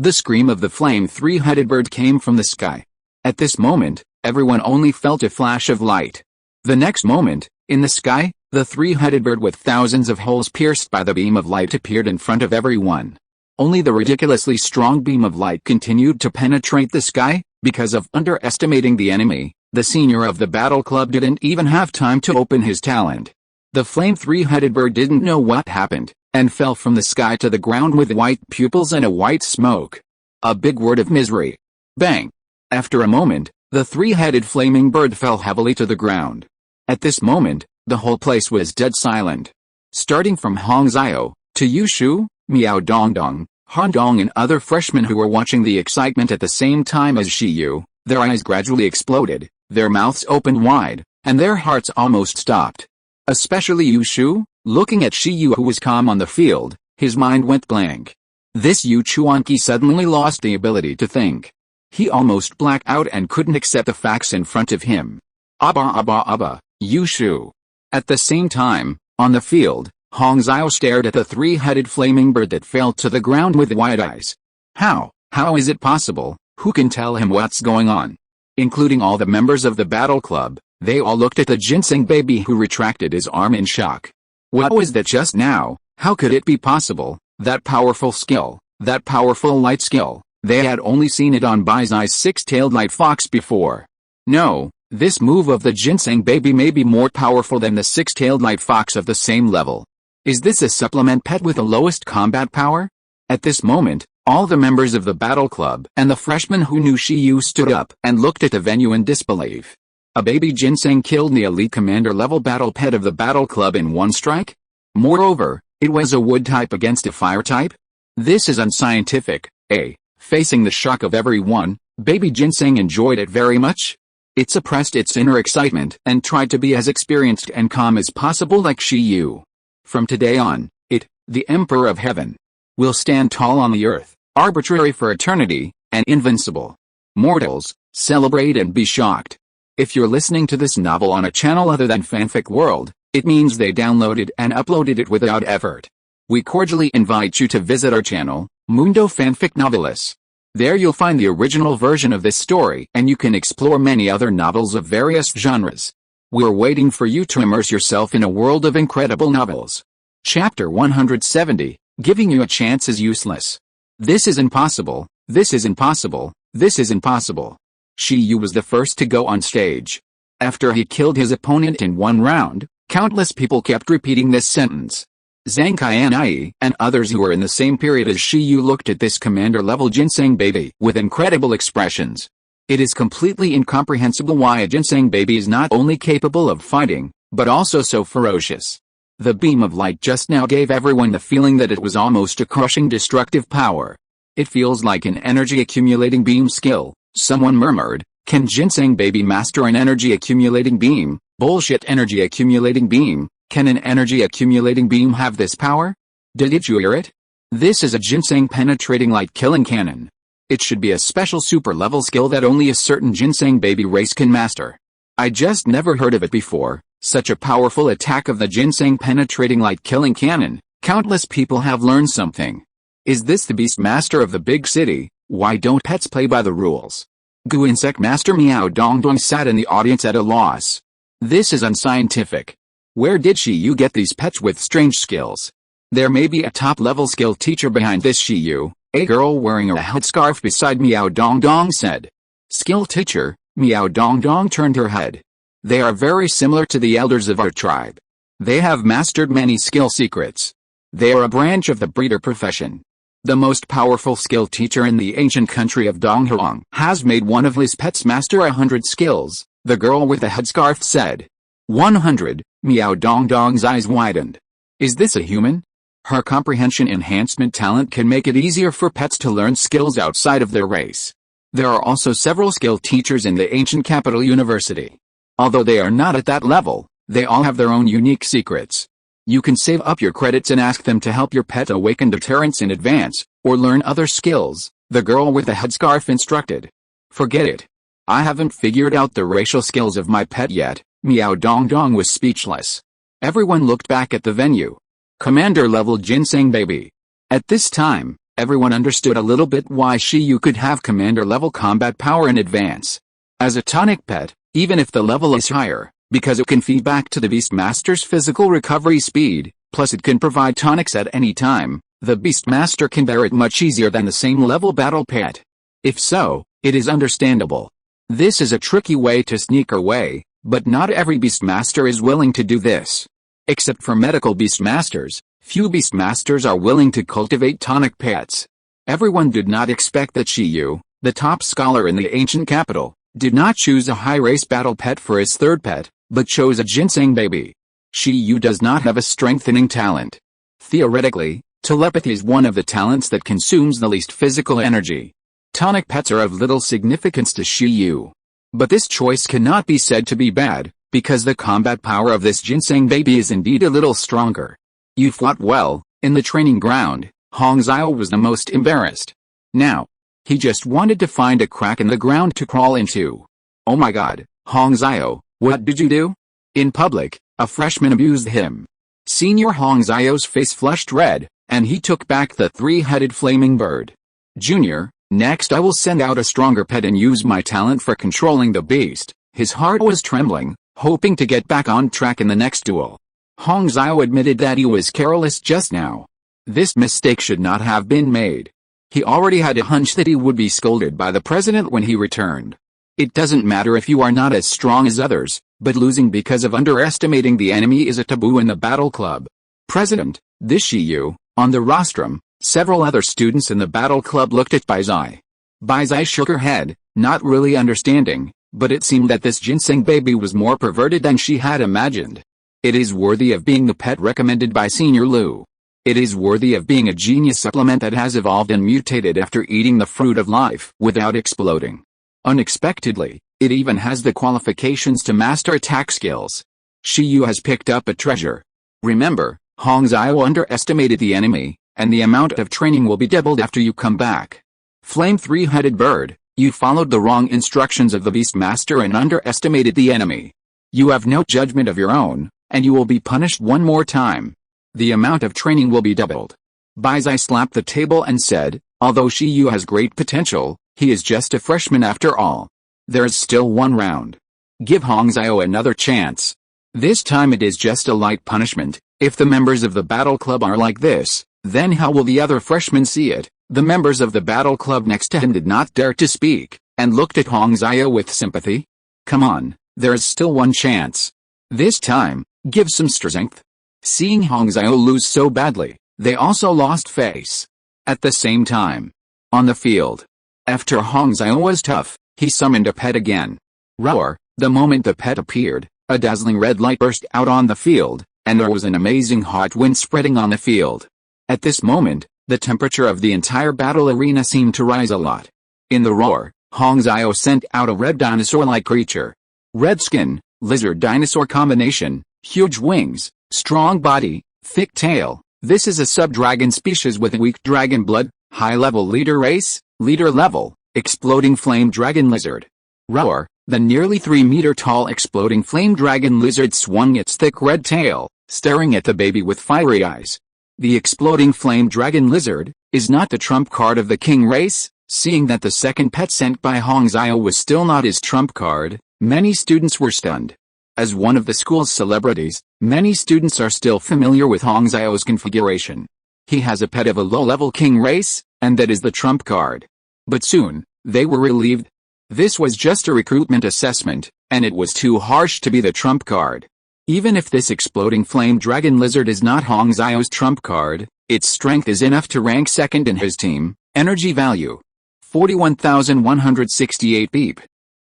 The scream of the flame three-headed bird came from the sky. At this moment, everyone only felt a flash of light. The next moment, in the sky, the three-headed bird with thousands of holes pierced by the beam of light appeared in front of everyone. Only the ridiculously strong beam of light continued to penetrate the sky. Because of underestimating the enemy, the senior of the battle club didn't even have time to open his talent. The flame three-headed bird didn't know what happened, and fell from the sky to the ground with white pupils and a white smoke. A big word of misery. Bang! After a moment, the three-headed flaming bird fell heavily to the ground. At this moment, the whole place was dead silent. Starting from Hong Xiao, to Yushu, Miao Dongdong, Han Dong and other freshmen who were watching the excitement at the same time as Shiyu, Their eyes gradually exploded, their mouths opened wide, and their hearts almost stopped. Especially Yu Shu, looking at Shi Yu who was calm on the field, his mind went blank. This Yu Chuanqi suddenly lost the ability to think. He almost blacked out and couldn't accept the facts in front of him. Abba, Yu Shu. At the same time, on the field, Hong Xiao stared at the three-headed flaming bird that fell to the ground with wide eyes. How is it possible? Who can tell him what's going on? Including all the members of the battle club, they all looked at the ginseng baby who retracted his arm in shock. What was that just now? How could it be possible? That powerful skill, that powerful light skill, they had only seen it on Bai's six-tailed light fox before. No, this move of the ginseng baby may be more powerful than the six-tailed light fox of the same level. Is this a supplement pet with the lowest combat power? At this moment, all the members of the battle club and the freshmen who knew Shi Yu stood up and looked at the venue in disbelief. A baby ginseng killed the elite commander-level battle pet of the battle club in one strike? Moreover, it was a wood type against a fire type? This is unscientific, eh? Facing the shock of everyone, baby ginseng enjoyed it very much. It suppressed its inner excitement and tried to be as experienced and calm as possible like Shi Yu. From today on, it, the Emperor of Heaven, will stand tall on the earth, arbitrary for eternity, and invincible. Mortals, celebrate and be shocked. If you're listening to this novel on a channel other than Fanfic World, it means they downloaded and uploaded it without effort. We cordially invite you to visit our channel, Mundo Fanfic Novelis. There you'll find the original version of this story and you can explore many other novels of various genres. We're waiting for you to immerse yourself in a world of incredible novels. Chapter 170, Giving You a Chance is Useless. This is impossible, this is impossible, this is impossible. Shi Yu was the first to go on stage. After he killed his opponent in one round, countless people kept repeating this sentence. Zhang Qianai and others who were in the same period as Shi Yu looked at this commander-level ginseng baby with incredible expressions. It is completely incomprehensible why a ginseng baby is not only capable of fighting, but also so ferocious. The beam of light just now gave everyone the feeling that it was almost a crushing destructive power. It feels like an energy-accumulating beam skill, someone murmured. Can ginseng baby master an energy-accumulating beam? Bullshit energy-accumulating beam. Can an energy-accumulating beam have this power? Did you hear it? This is a ginseng-penetrating light-killing cannon. It should be a special super-level skill that only a certain ginseng baby race can master. I just never heard of it before. Such a powerful attack of the ginseng-penetrating light-killing cannon. Countless people have learned something. Is this the beast master of the big city? Why don't pets play by the rules? Gu Insect Master Miao Dongdong sat in the audience at a loss. This is unscientific. Where did Shi Yu get these pets with strange skills? There may be a top-level skill teacher behind this Shi Yu, a girl wearing a headscarf beside Miao Dongdong said. Skill teacher, Miao Dongdong turned her head. They are very similar to the elders of our tribe. They have mastered many skill secrets. They are a branch of the breeder profession. The most powerful skill teacher in the ancient country of Donghuang has made one of his pets master 100 skills, the girl with the headscarf said. 100, Miao Dongdong's eyes widened. Is this a human? Her comprehension enhancement talent can make it easier for pets to learn skills outside of their race. There are also several skill teachers in the ancient capital university. Although they are not at that level, they all have their own unique secrets. You can save up your credits and ask them to help your pet awaken deterrence in advance, or learn other skills, the girl with the headscarf instructed. Forget it. I haven't figured out the racial skills of my pet yet. Miao Dongdong was speechless. Everyone looked back at the venue. Commander-level ginseng baby. At this time, everyone understood a little bit why Shi Yu could have commander-level combat power in advance. As a tonic pet, even if the level is higher, because it can feed back to the Beastmaster's physical recovery speed, plus it can provide tonics at any time, the Beastmaster can bear it much easier than the same level battle pet. If so, it is understandable. This is a tricky way to sneak away, but not every Beastmaster is willing to do this. Except for medical Beastmasters, few Beastmasters are willing to cultivate tonic pets. Everyone did not expect that Shi Yu, the top scholar in the ancient capital, did not choose a high-race battle pet for his third pet, but chose a ginseng baby. Shi Yu does not have a strengthening talent. Theoretically, telepathy is one of the talents that consumes the least physical energy. Tonic pets are of little significance to Shiyu. But this choice cannot be said to be bad, because the combat power of this ginseng baby is indeed a little stronger. You fought well. In the training ground, Hong Xiao was the most embarrassed. Now, he just wanted to find a crack in the ground to crawl into. Oh my god, Hong Xiao, what did you do? In public, a freshman abused him. Senior Hong Xiao's face flushed red, and he took back the three-headed flaming bird. Junior, next I will send out a stronger pet and use my talent for controlling the beast. His heart was trembling, hoping to get back on track in the next duel. Hong Xiao admitted that he was careless just now. This mistake should not have been made. He already had a hunch that he would be scolded by the president when he returned. It doesn't matter if you are not as strong as others, but losing because of underestimating the enemy is a taboo in the battle club. President, this Shiyu, on the rostrum, several other students in the battle club looked at Baizai. Baizai shook her head, not really understanding, but it seemed that this ginseng baby was more perverted than she had imagined. It is worthy of being the pet recommended by Senior Liu. It is worthy of being a genius supplement that has evolved and mutated after eating the fruit of life without exploding. Unexpectedly, it even has the qualifications to master attack skills. Shiyu has picked up a treasure. Remember, Hong Xiao underestimated the enemy, and the amount of training will be doubled after you come back. Flame three-headed bird, you followed the wrong instructions of the beast master and underestimated the enemy. You have no judgment of your own, and you will be punished one more time. The amount of training will be doubled. Baizai slapped the table and said, although Shiyu has great potential, he is just a freshman after all. There is still one round. Give Hong Xiao another chance. This time it is just a light punishment. If the members of the battle club are like this, then how will the other freshmen see it? The members of the battle club next to him did not dare to speak, and looked at Hong Xiao with sympathy. Come on, there is still one chance. This time, give some strength. Seeing Hong Xiao lose so badly, they also lost face. At the same time, on the field, after Hong Xiao was tough, he summoned a pet again. Roar, the moment the pet appeared, a dazzling red light burst out on the field, and there was an amazing hot wind spreading on the field. At this moment, the temperature of the entire battle arena seemed to rise a lot. In the roar, Hong Xiao sent out a red dinosaur-like creature. Red skin, lizard dinosaur combination, huge wings, strong body, thick tail. This is a sub-dragon species with weak dragon blood, high-level leader race, leader level, exploding flame dragon lizard. Roar, the nearly 3-meter-tall exploding flame dragon lizard swung its thick red tail, staring at the baby with fiery eyes. The exploding flame dragon lizard is not the trump card of the king race. Seeing that the second pet sent by Hong Xiao was still not his trump card, many students were stunned. As one of the school's celebrities, many students are still familiar with Hong Xiao's configuration. He has a pet of a low-level king race, and that is the trump card. But soon, they were relieved. This was just a recruitment assessment, and it was too harsh to be the trump card. Even if this exploding flame dragon lizard is not Hong Xiao's trump card, its strength is enough to rank second in his team. Energy value: 41,168 beep.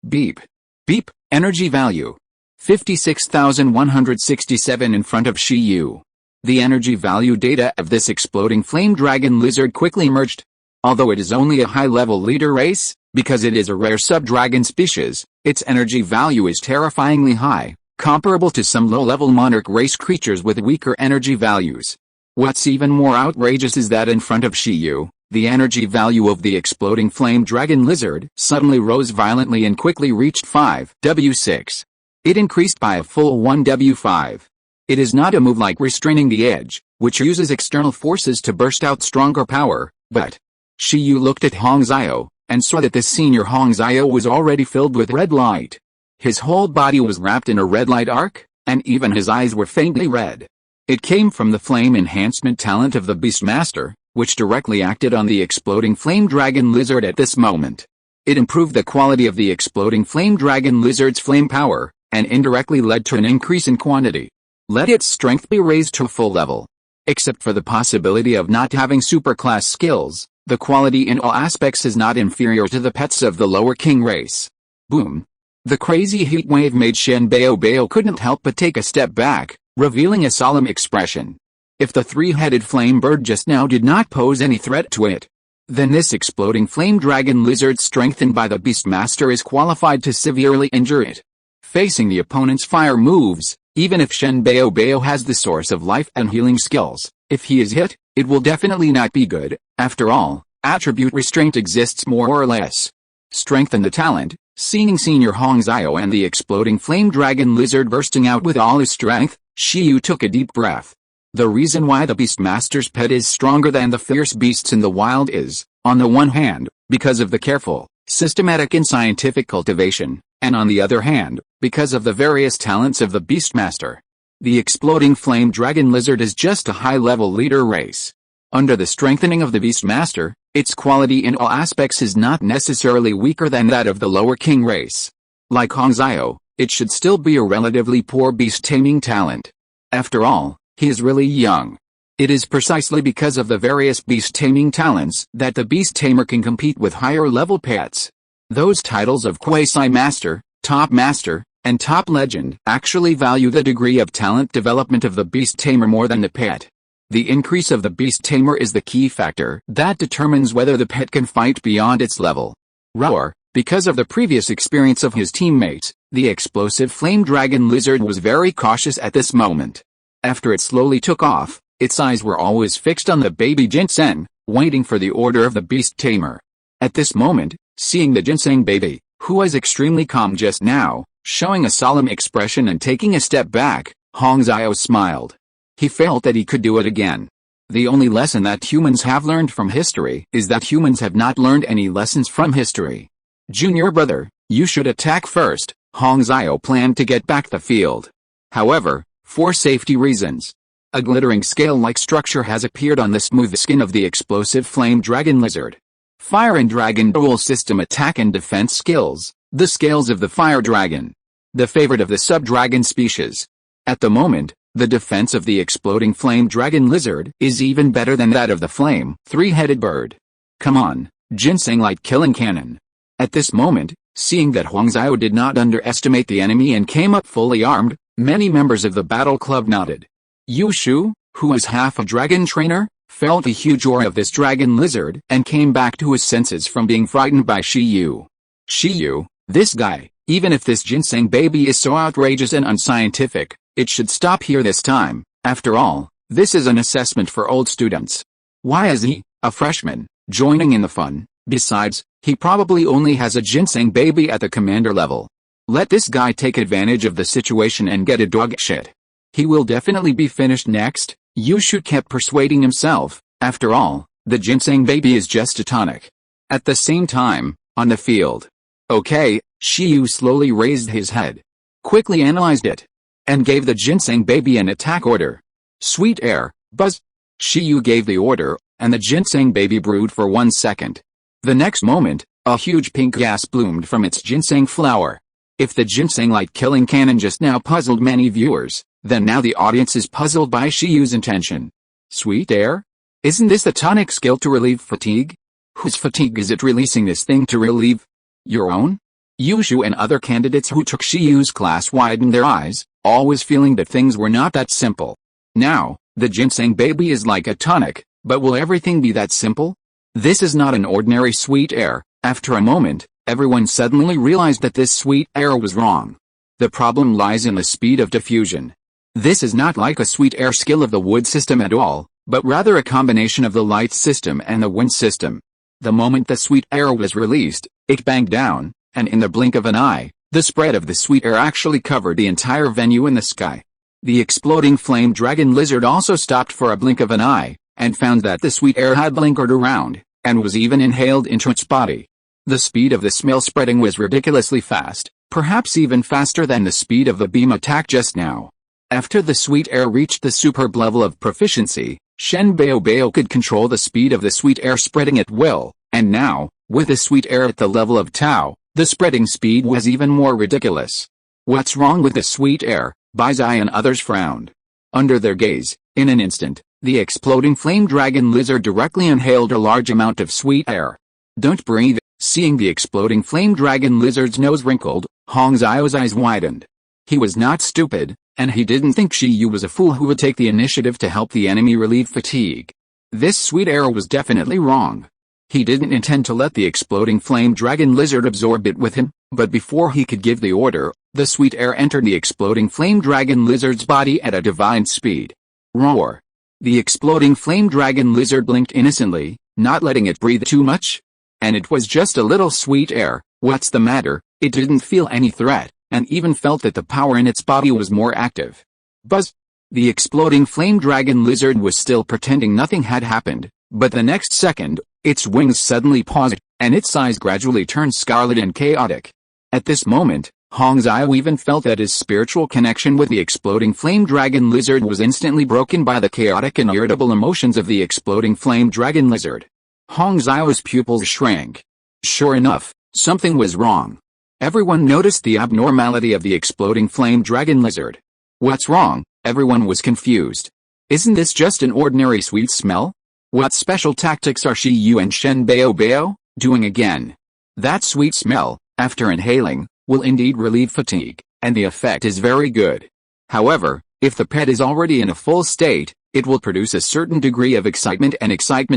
Beep. Beep. Energy value: 56,167 in front of Shiyu. The energy value data of this exploding flame dragon lizard quickly merged. Although it is only a high-level leader race, because it is a rare sub-dragon species, its energy value is terrifyingly high, comparable to some low-level monarch race creatures with weaker energy values. What's even more outrageous is that in front of Shiyu, the energy value of the exploding flame dragon lizard suddenly rose violently and quickly reached 5W6. It increased by a full 1W5. It is not a move like restraining the edge, which uses external forces to burst out stronger power, but Shiyu looked at Hong Xiao, and saw that this senior Hong Xiao was already filled with red light. His whole body was wrapped in a red light arc, and even his eyes were faintly red. It came from the flame enhancement talent of the Beastmaster, which directly acted on the exploding flame dragon lizard at this moment. It improved the quality of the exploding flame dragon lizard's flame power, and indirectly led to an increase in quantity. Let its strength be raised to full level. Except for the possibility of not having superclass skills, the quality in all aspects is not inferior to the pets of the lower king race. Boom. The crazy heat wave made Shen Bao couldn't help but take a step back, revealing a solemn expression. If the three-headed flame bird just now did not pose any threat to it, Then this exploding flame dragon lizard strengthened by the Beastmaster is qualified to severely injure it. Facing the opponent's fire moves, even if Shen Bao has the source of life and healing skills, if he is hit, it will definitely not be good. After all, attribute restraint exists more or less. Strengthen the talent, seeing Senior Hong Zhao and the exploding flame dragon lizard bursting out with all his strength, Shiyu took a deep breath. The reason why the Beastmaster's pet is stronger than the fierce beasts in the wild is, on the one hand, because of the careful, systematic and scientific cultivation, and on the other hand, because of the various talents of the Beastmaster. The exploding flame dragon lizard is just a high-level leader race. Under the strengthening of the Beastmaster, its quality in all aspects is not necessarily weaker than that of the lower king race. Like Hong Zhao, it should still be a relatively poor beast-taming talent. After all, he is really young. It is precisely because of the various beast-taming talents that the beast-tamer can compete with higher-level pets. Those titles of Quasi-Master, Top Master, and Top Legend actually value the degree of talent development of the beast-tamer more than the pet. The increase of the beast-tamer is the key factor that determines whether the pet can fight beyond its level. Roar, because of the previous experience of his teammates, the explosive flame dragon lizard was very cautious at this moment. After it slowly took off, its eyes were always fixed on the baby ginseng, waiting for the order of the beast-tamer. At this moment, seeing the ginseng baby, who was extremely calm just now, showing a solemn expression and taking a step back, Hong Zhao smiled. He felt that he could do it again. The only lesson that humans have learned from history is that humans have not learned any lessons from history. Junior brother, you should attack first. Hong Zhao planned to get back the field. However, for safety reasons, a glittering scale-like structure has appeared on the smooth skin of the explosive flame dragon lizard. Fire and Dragon Dual System Attack and Defense Skills, the scales of the fire dragon. The favorite of the sub-dragon species. At the moment, the defense of the exploding flame dragon lizard is even better than that of the flame three-headed bird. Come on, ginseng light killing cannon. At this moment, seeing that Hong Zhao did not underestimate the enemy and came up fully armed, many members of the battle club nodded. Yu Shu, who is half a dragon trainer, felt the huge aura of this dragon lizard and came back to his senses from being frightened by Shiyu. Shiyu, this guy, even if this ginseng baby is so outrageous and unscientific, it should stop here this time. After all, this is an assessment for old students. Why is he, a freshman, joining in the fun? Besides, he probably only has a ginseng baby at the commander level. Let this guy take advantage of the situation and get a dog shit. He will definitely be finished next. Yushu kept persuading himself. After all, the ginseng baby is just a tonic. At the same time, on the field. Okay, Shiyu slowly raised his head. Quickly analyzed it. And gave the ginseng baby an attack order. Sweet air, buzz. Shiyu gave the order, and the ginseng baby brewed for 1 second. The next moment, a huge pink gas bloomed from its ginseng flower. If the ginseng light killing cannon just now puzzled many viewers, then now the audience is puzzled by Shiyu's intention. Sweet air? Isn't this the tonic skill to relieve fatigue? Whose fatigue is it releasing this thing to relieve? Your own? Yushu and other candidates who took Shiyu's class widened their eyes, always feeling that things were not that simple. Now, the ginseng baby is like a tonic, but will everything be that simple? This is not an ordinary sweet air. After a moment, everyone suddenly realized that this sweet air was wrong. The problem lies in the speed of diffusion. This is not like a sweet air skill of the wood system at all, but rather a combination of the light system and the wind system. The moment the sweet air was released, it banged down, and in the blink of an eye, the spread of the sweet air actually covered the entire venue in the sky. The exploding flame dragon lizard also stopped for a blink of an eye, and found that the sweet air had lingered around, and was even inhaled into its body. The speed of the smell spreading was ridiculously fast, perhaps even faster than the speed of the beam attack just now. After the sweet air reached the superb level of proficiency, Shen Bao could control the speed of the sweet air spreading at will, and now, with the sweet air at the level of Tao, the spreading speed was even more ridiculous. What's wrong with the sweet air? Baizai and others frowned. Under their gaze, in an instant, the exploding flame dragon lizard directly inhaled a large amount of sweet air. Don't breathe. Seeing the exploding flame dragon lizard's nose wrinkled, Hong Zhao's eyes widened. He was not stupid, and he didn't think Shiyu was a fool who would take the initiative to help the enemy relieve fatigue. This sweet air was definitely wrong. He didn't intend to let the exploding flame dragon lizard absorb it with him, but before he could give the order, the sweet air entered the exploding flame dragon lizard's body at a divine speed. Roar! The exploding flame dragon lizard blinked innocently, not letting it breathe too much. And it was just a little sweet air. What's the matter? It didn't feel any threat, and even felt that the power in its body was more active. Buzz! The exploding flame dragon lizard was still pretending nothing had happened, but the next second, its wings suddenly paused, and its eyes gradually turned scarlet and chaotic. At this moment, Hong Xiao even felt that his spiritual connection with the exploding flame dragon lizard was instantly broken by the chaotic and irritable emotions of the exploding flame dragon lizard. Hong Xiao's pupils shrank. Sure enough, something was wrong. Everyone noticed the abnormality of the exploding flame dragon lizard. What's wrong? Everyone was confused. Isn't this just an ordinary sweet smell? What special tactics are Shi Yu and Shen Bao doing again? That sweet smell, after inhaling, will indeed relieve fatigue, and the effect is very good. However, if the pet is already in a full state, it will produce a certain degree of excitement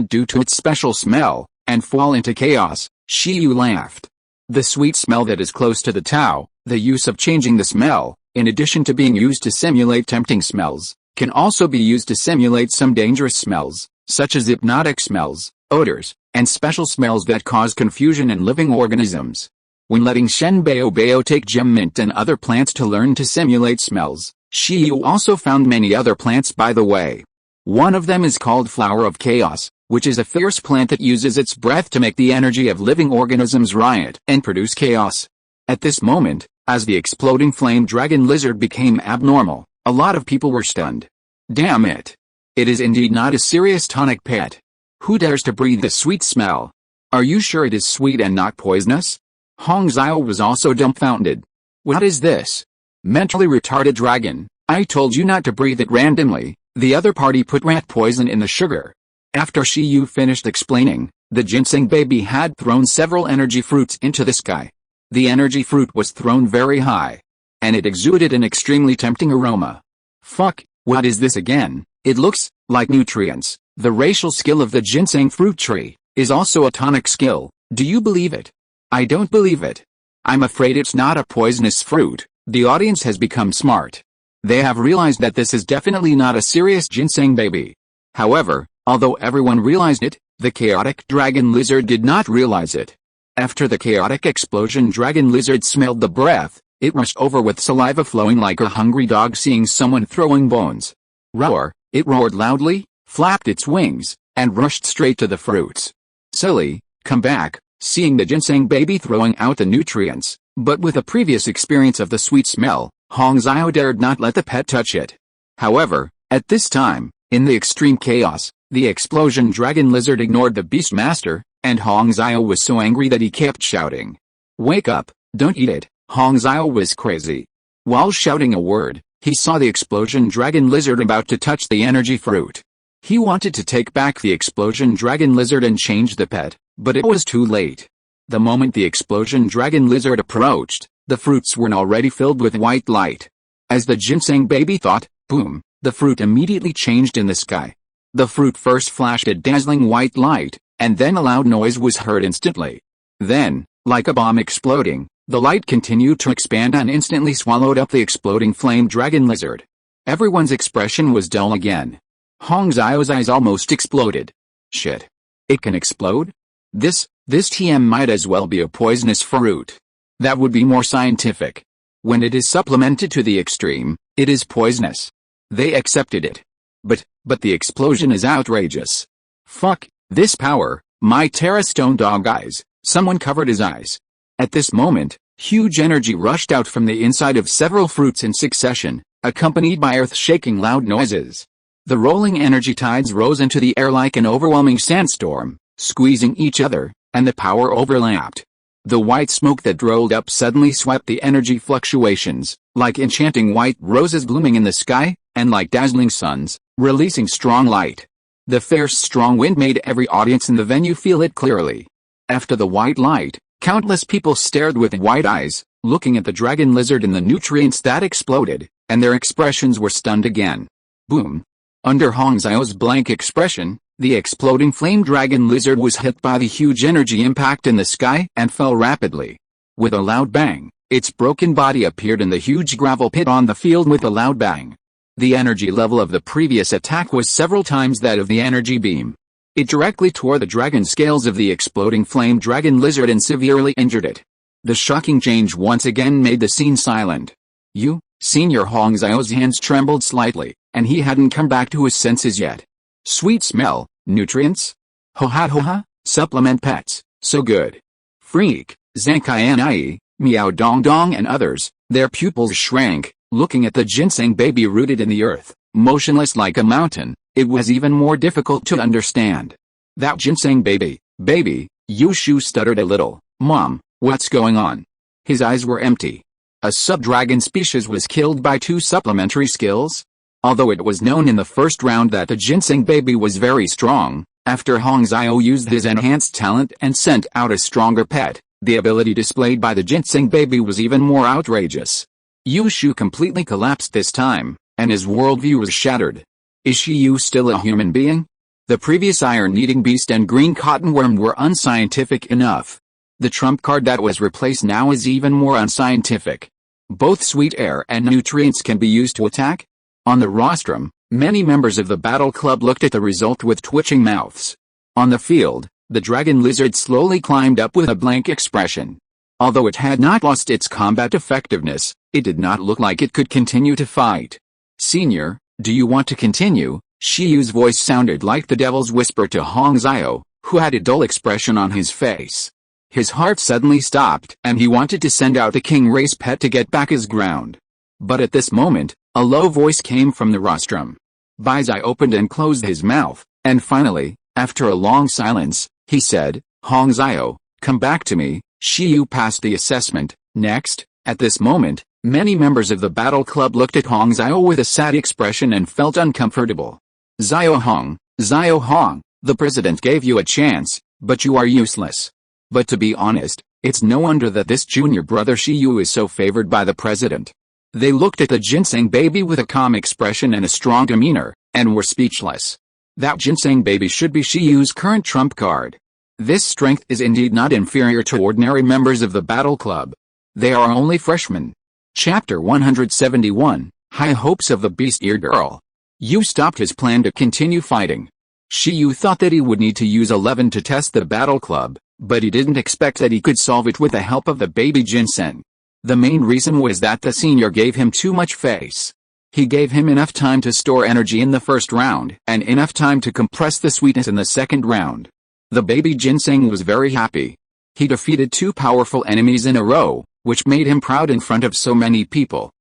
due to its special smell, and fall into chaos. Shi Yu laughed. The sweet smell that is close to the Tao, the use of changing the smell, in addition to being used to simulate tempting smells, can also be used to simulate some dangerous smells, such as hypnotic smells, odors, and special smells that cause confusion in living organisms. When letting Shen Bao take gem mint and other plants to learn to simulate smells, Shi Yu also found many other plants by the way. One of them is called Flower of Chaos, which is a fierce plant that uses its breath to make the energy of living organisms riot and produce chaos. At this moment, as the exploding flame dragon lizard became abnormal, a lot of people were stunned. Damn it! It is indeed not a serious tonic pet. Who dares to breathe the sweet smell? Are you sure it is sweet and not poisonous? Hong Xiao was also dumbfounded. What is this? Mentally retarded dragon, I told you not to breathe it randomly. The other party put rat poison in the sugar. After Shi Yu finished explaining, the ginseng baby had thrown several energy fruits into the sky. The energy fruit was thrown very high, and it exuded an extremely tempting aroma. Fuck, what is this again? It looks like nutrients. The racial skill of the ginseng fruit tree is also a tonic skill. Do you believe it? I don't believe it. I'm afraid it's not a poisonous fruit. The audience has become smart. They have realized that this is definitely not a serious ginseng baby. However, although everyone realized it, the chaotic dragon lizard did not realize it. After the chaotic explosion, dragon lizard smelled the breath. It rushed over with saliva flowing like a hungry dog seeing someone throwing bones. Roar! It roared loudly, flapped its wings, and rushed straight to the fruits. Silly, come back. Seeing the ginseng baby throwing out the nutrients, but with a previous experience of the sweet smell, Hong Xiao dared not let the pet touch it. However, at this time, in the extreme chaos, the explosion dragon lizard ignored the beast master, and Hong Xiao was so angry that he kept shouting. Wake up, don't eat it. Hong Xiao was crazy. While shouting a word, he saw the explosion dragon lizard about to touch the energy fruit. He wanted to take back the explosion dragon lizard and change the pet, but it was too late. The moment the explosion dragon lizard approached, the fruits were already filled with white light. As the ginseng baby thought, boom, the fruit immediately changed in the sky. The fruit first flashed a dazzling white light, and then a loud noise was heard instantly. Then, like a bomb exploding, the light continued to expand and instantly swallowed up the exploding flame dragon lizard. Everyone's expression was dull again. Hong Xiao's eyes almost exploded. Shit. It can explode? This TM might as well be a poisonous fruit. That would be more scientific. When it is supplemented to the extreme, it is poisonous. They accepted it. But the explosion is outrageous. Fuck, this power, my Terra Stone dog eyes. Someone covered his eyes. At this moment, huge energy rushed out from the inside of several fruits in succession, accompanied by earth-shaking loud noises. The rolling energy tides rose into the air like an overwhelming sandstorm, squeezing each other, and the power overlapped. The white smoke that rolled up suddenly swept the energy fluctuations, like enchanting white roses blooming in the sky, and like dazzling suns, releasing strong light. The fierce strong wind made every audience in the venue feel it clearly. After the white light, countless people stared with wide eyes, looking at the dragon lizard and the nutrients that exploded, and their expressions were stunned again. Boom! Under Hong Xiao's blank expression, The exploding flame dragon lizard was hit by the huge energy impact in the sky and fell rapidly. With a loud bang, its broken body appeared in the huge gravel pit on the field with a loud bang. The energy level of the previous attack was several times that of the energy beam. It directly tore the dragon scales of the exploding flame dragon lizard and severely injured it. The shocking change once again made the scene silent. Senior Hong Zhao's hands trembled slightly, and he hadn't come back to his senses yet. Sweet smell, nutrients? Ho-ha, supplement pets, so good. Freak, Zhangkai, Miao Dong Dong and others, their pupils shrank, looking at the ginseng baby rooted in the earth, motionless like a mountain. It was even more difficult to understand. That ginseng baby, Yushu stuttered a little. Mom, what's going on? His eyes were empty. A sub-dragon species was killed by 2 supplementary skills? Although it was known in the first round that the ginseng baby was very strong, after Hong Zhao used his enhanced talent and sent out a stronger pet, the ability displayed by the ginseng baby was even more outrageous. Yushu completely collapsed this time, and his worldview was shattered. Is Shiyu still a human being? The previous iron-eating beast and green cottonworm were unscientific enough. The trump card that was replaced now is even more unscientific. Both sweet air and nutrients can be used to attack? On the rostrum, many members of the battle club looked at the result with twitching mouths. On the field, the dragon lizard slowly climbed up with a blank expression. Although it had not lost its combat effectiveness, it did not look like it could continue to fight. Senior, do you want to continue? Shiyu's voice sounded like the devil's whisper to Hong Zhao, who had a dull expression on his face. His heart suddenly stopped, and he wanted to send out the king race pet to get back his ground. But at this moment, a low voice came from the rostrum. Baizai opened and closed his mouth, and finally, after a long silence, he said, Hong Zhao, come back to me. Shiyu passed the assessment. Next, at this moment, many members of the battle club looked at Hong Zhao with a sad expression and felt uncomfortable. Zhao Hong, the president gave you a chance, but you are useless. But to be honest, it's no wonder that this junior brother Shiyu is so favored by the president. They looked at the ginseng baby with a calm expression and a strong demeanor, and were speechless. That ginseng baby should be Shiyu's current trump card. This strength is indeed not inferior to ordinary members of the battle club. They are only freshmen. Chapter 171, High Hopes of the Beast-Eared Girl. Yu stopped his plan to continue fighting. Shiyu thought that he would need to use 11 to test the battle club, but he didn't expect that he could solve it with the help of the baby ginseng. The main reason was that the senior gave him too much face. He gave him enough time to store energy in the first round, and enough time to compress the sweetness in the second round. The baby ginseng was very happy. He defeated 2 powerful enemies in a row, which made him proud in front of so many people.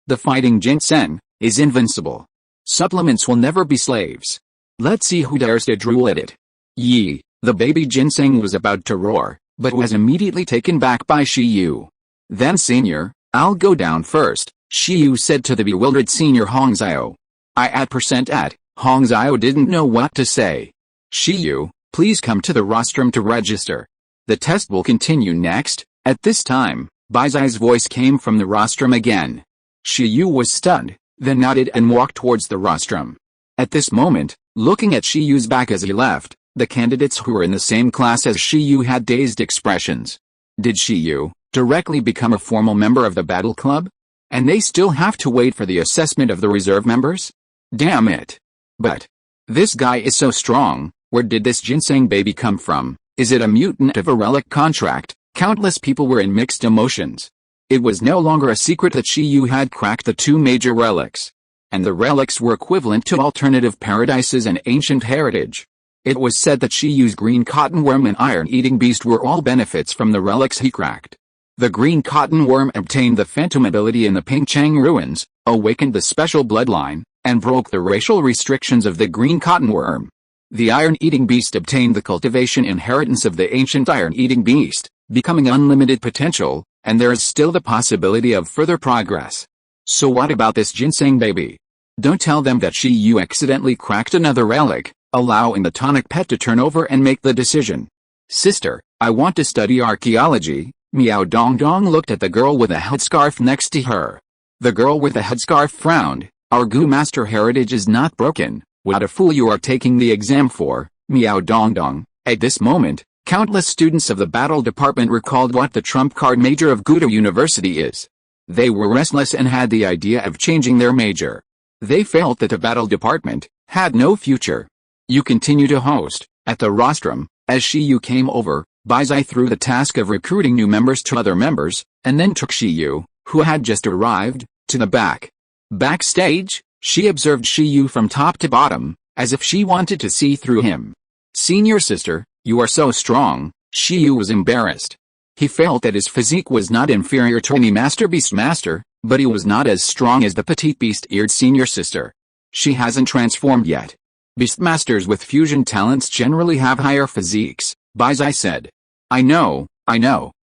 The fighting ginseng, is invincible. Supplements will never be slaves. Let's see who dares to drool at it. The baby ginseng was about to roar, but was immediately taken back by Shiyu. Then senior, I'll go down first, Shiyu said to the bewildered senior Hong Zhao. Hong Zhao didn't know what to say. Shiyu, please come to the rostrum to register. The test will continue next. At this time, Baizai's voice came from the rostrum again. Shiyu was stunned, then nodded and walked towards the rostrum. At this moment, looking at Shiyu's back as he left, the candidates who were in the same class as Shiyu had dazed expressions. Did Shiyu directly become a formal member of the battle club? And they still have to wait for the assessment of the reserve members? Damn it. But this guy is so strong. Where did this ginseng baby come from? Is it a mutant of a relic contract? Countless people were in mixed emotions. It was no longer a secret that Shiyu had cracked the 2 major relics. And the relics were equivalent to alternative paradises and ancient heritage. It was said that Shiyu's green cottonworm and iron-eating beast were all benefits from the relics he cracked. The green cottonworm obtained the phantom ability in the Pingchang ruins, awakened the special bloodline, and broke the racial restrictions of the green cottonworm. The iron-eating beast obtained the cultivation inheritance of the ancient iron-eating beast, becoming unlimited potential, and there is still the possibility of further progress. So what about this ginseng baby? Don't tell them that Shiyu accidentally cracked another relic, allowing the tonic pet to turn over and make the decision. Sister, I want to study archaeology. Miao Dong Dong looked at the girl with a headscarf next to her. The girl with the headscarf frowned. Our Gu master heritage is not broken. What a fool you are taking the exam for, meow dong dong. At this moment, countless students of the battle department recalled what the trump card major of Gouda University is. They were restless and had the idea of changing their major. They felt that the battle department had no future. You continue to host. At the rostrum, as Shiyu came over, Baizai threw the task of recruiting new members to other members, and then took Shiyu, who had just arrived, to the back. Backstage, she observed Shiyu from top to bottom, as if she wanted to see through him. Senior sister, you are so strong. Shiyu was embarrassed. He felt that his physique was not inferior to any Master Beastmaster, but he was not as strong as the petite beast-eared senior sister. She hasn't transformed yet. Beastmasters with fusion talents generally have higher physiques, Baizai said. I know,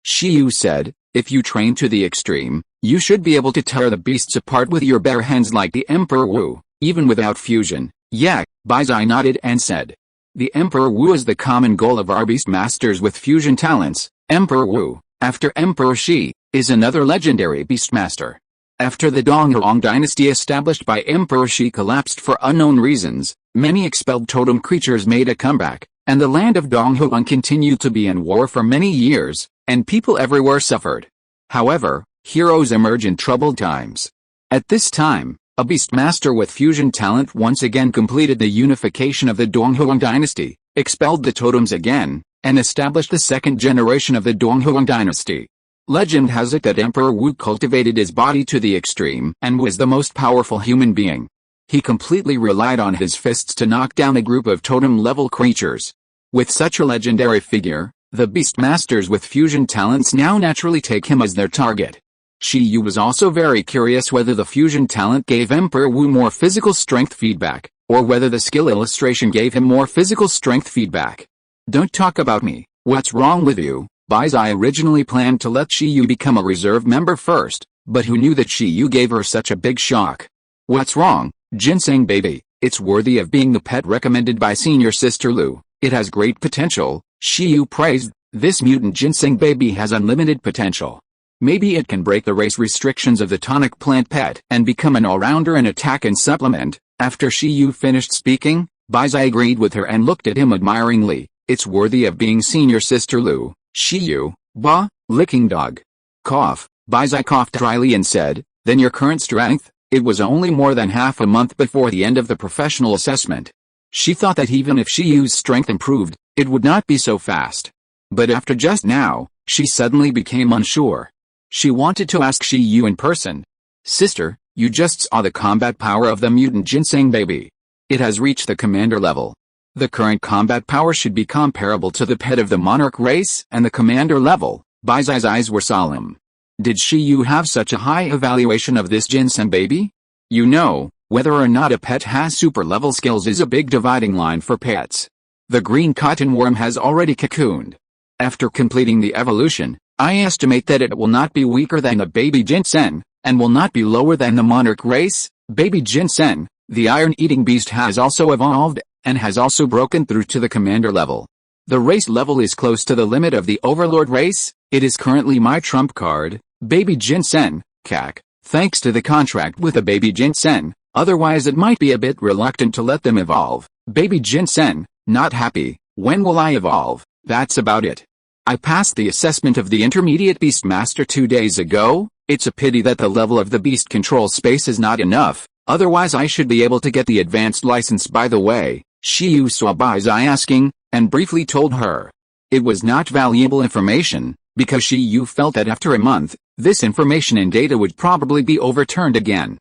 Shiyu said, if you train to the extreme, you should be able to tear the beasts apart with your bare hands like the Emperor Wu, even without fusion. Yeah, Baizai nodded and said. The Emperor Wu is the common goal of our Beastmasters with fusion talents. Emperor Wu, after Emperor Shi, is another legendary Beastmaster. After the Donghuang dynasty established by Emperor Shi collapsed for unknown reasons, many expelled totem creatures made a comeback, and the land of Donghuang continued to be in war for many years, and people everywhere suffered. However, heroes emerge in troubled times. At this time, a Beastmaster with fusion talent once again completed the unification of the Donghuang dynasty, expelled the totems again, and established the second generation of the Donghuang dynasty. Legend has it that Emperor Wu cultivated his body to the extreme and was the most powerful human being. He completely relied on his fists to knock down a group of totem-level creatures. With such a legendary figure, the Beastmasters with fusion talents now naturally take him as their target. Shiyu was also very curious whether the fusion talent gave Emperor Wu more physical strength feedback, or whether the skill illustration gave him more physical strength feedback. Don't talk about me, what's wrong with you? Baizai originally planned to let Shiyu become a reserve member first, but who knew that Shiyu gave her such a big shock? What's wrong, ginseng baby? It's worthy of being the pet recommended by senior sister Lu. It has great potential, Shiyu praised. This mutant ginseng baby has unlimited potential. Maybe it can break the race restrictions of the tonic plant pet and become an all-rounder in attack and supplement. After Shiyu finished speaking, Baizai agreed with her and looked at him admiringly. It's worthy of being senior sister Lu. Shiyu, bah, licking dog. Cough. Baizai coughed dryly and said, then your current strength? It was only more than half a month before the end of the professional assessment. She thought that even if Shiyu's strength improved, it would not be so fast. But after just now, she suddenly became unsure. She wanted to ask Shiyu in person. Sister, you just saw the combat power of the mutant ginseng baby. It has reached the commander level. The current combat power should be comparable to the pet of the monarch race and the commander level. Baizai's eyes were solemn. Did Shiyu have such a high evaluation of this ginseng baby? You know, whether or not a pet has super level skills is a big dividing line for pets. The green cotton worm has already cocooned. After completing the evolution, I estimate that it will not be weaker than the baby ginseng, and will not be lower than the monarch race. Baby ginseng, the iron-eating beast, has also evolved, and has also broken through to the commander level. The race level is close to the limit of the overlord race. It is currently my trump card, baby ginseng, cac. Thanks to the contract with the baby ginseng, otherwise it might be a bit reluctant to let them evolve. Baby ginseng, not happy. When will I evolve? That's about it. I passed the assessment of the intermediate Beastmaster 2 days ago. It's a pity that the level of the beast control space is not enough, otherwise I should be able to get the advanced license. By the way, Shiyu saw Baizai asking, and briefly told her. It was not valuable information, because Shiyu felt that after a month, this information and data would probably be overturned again.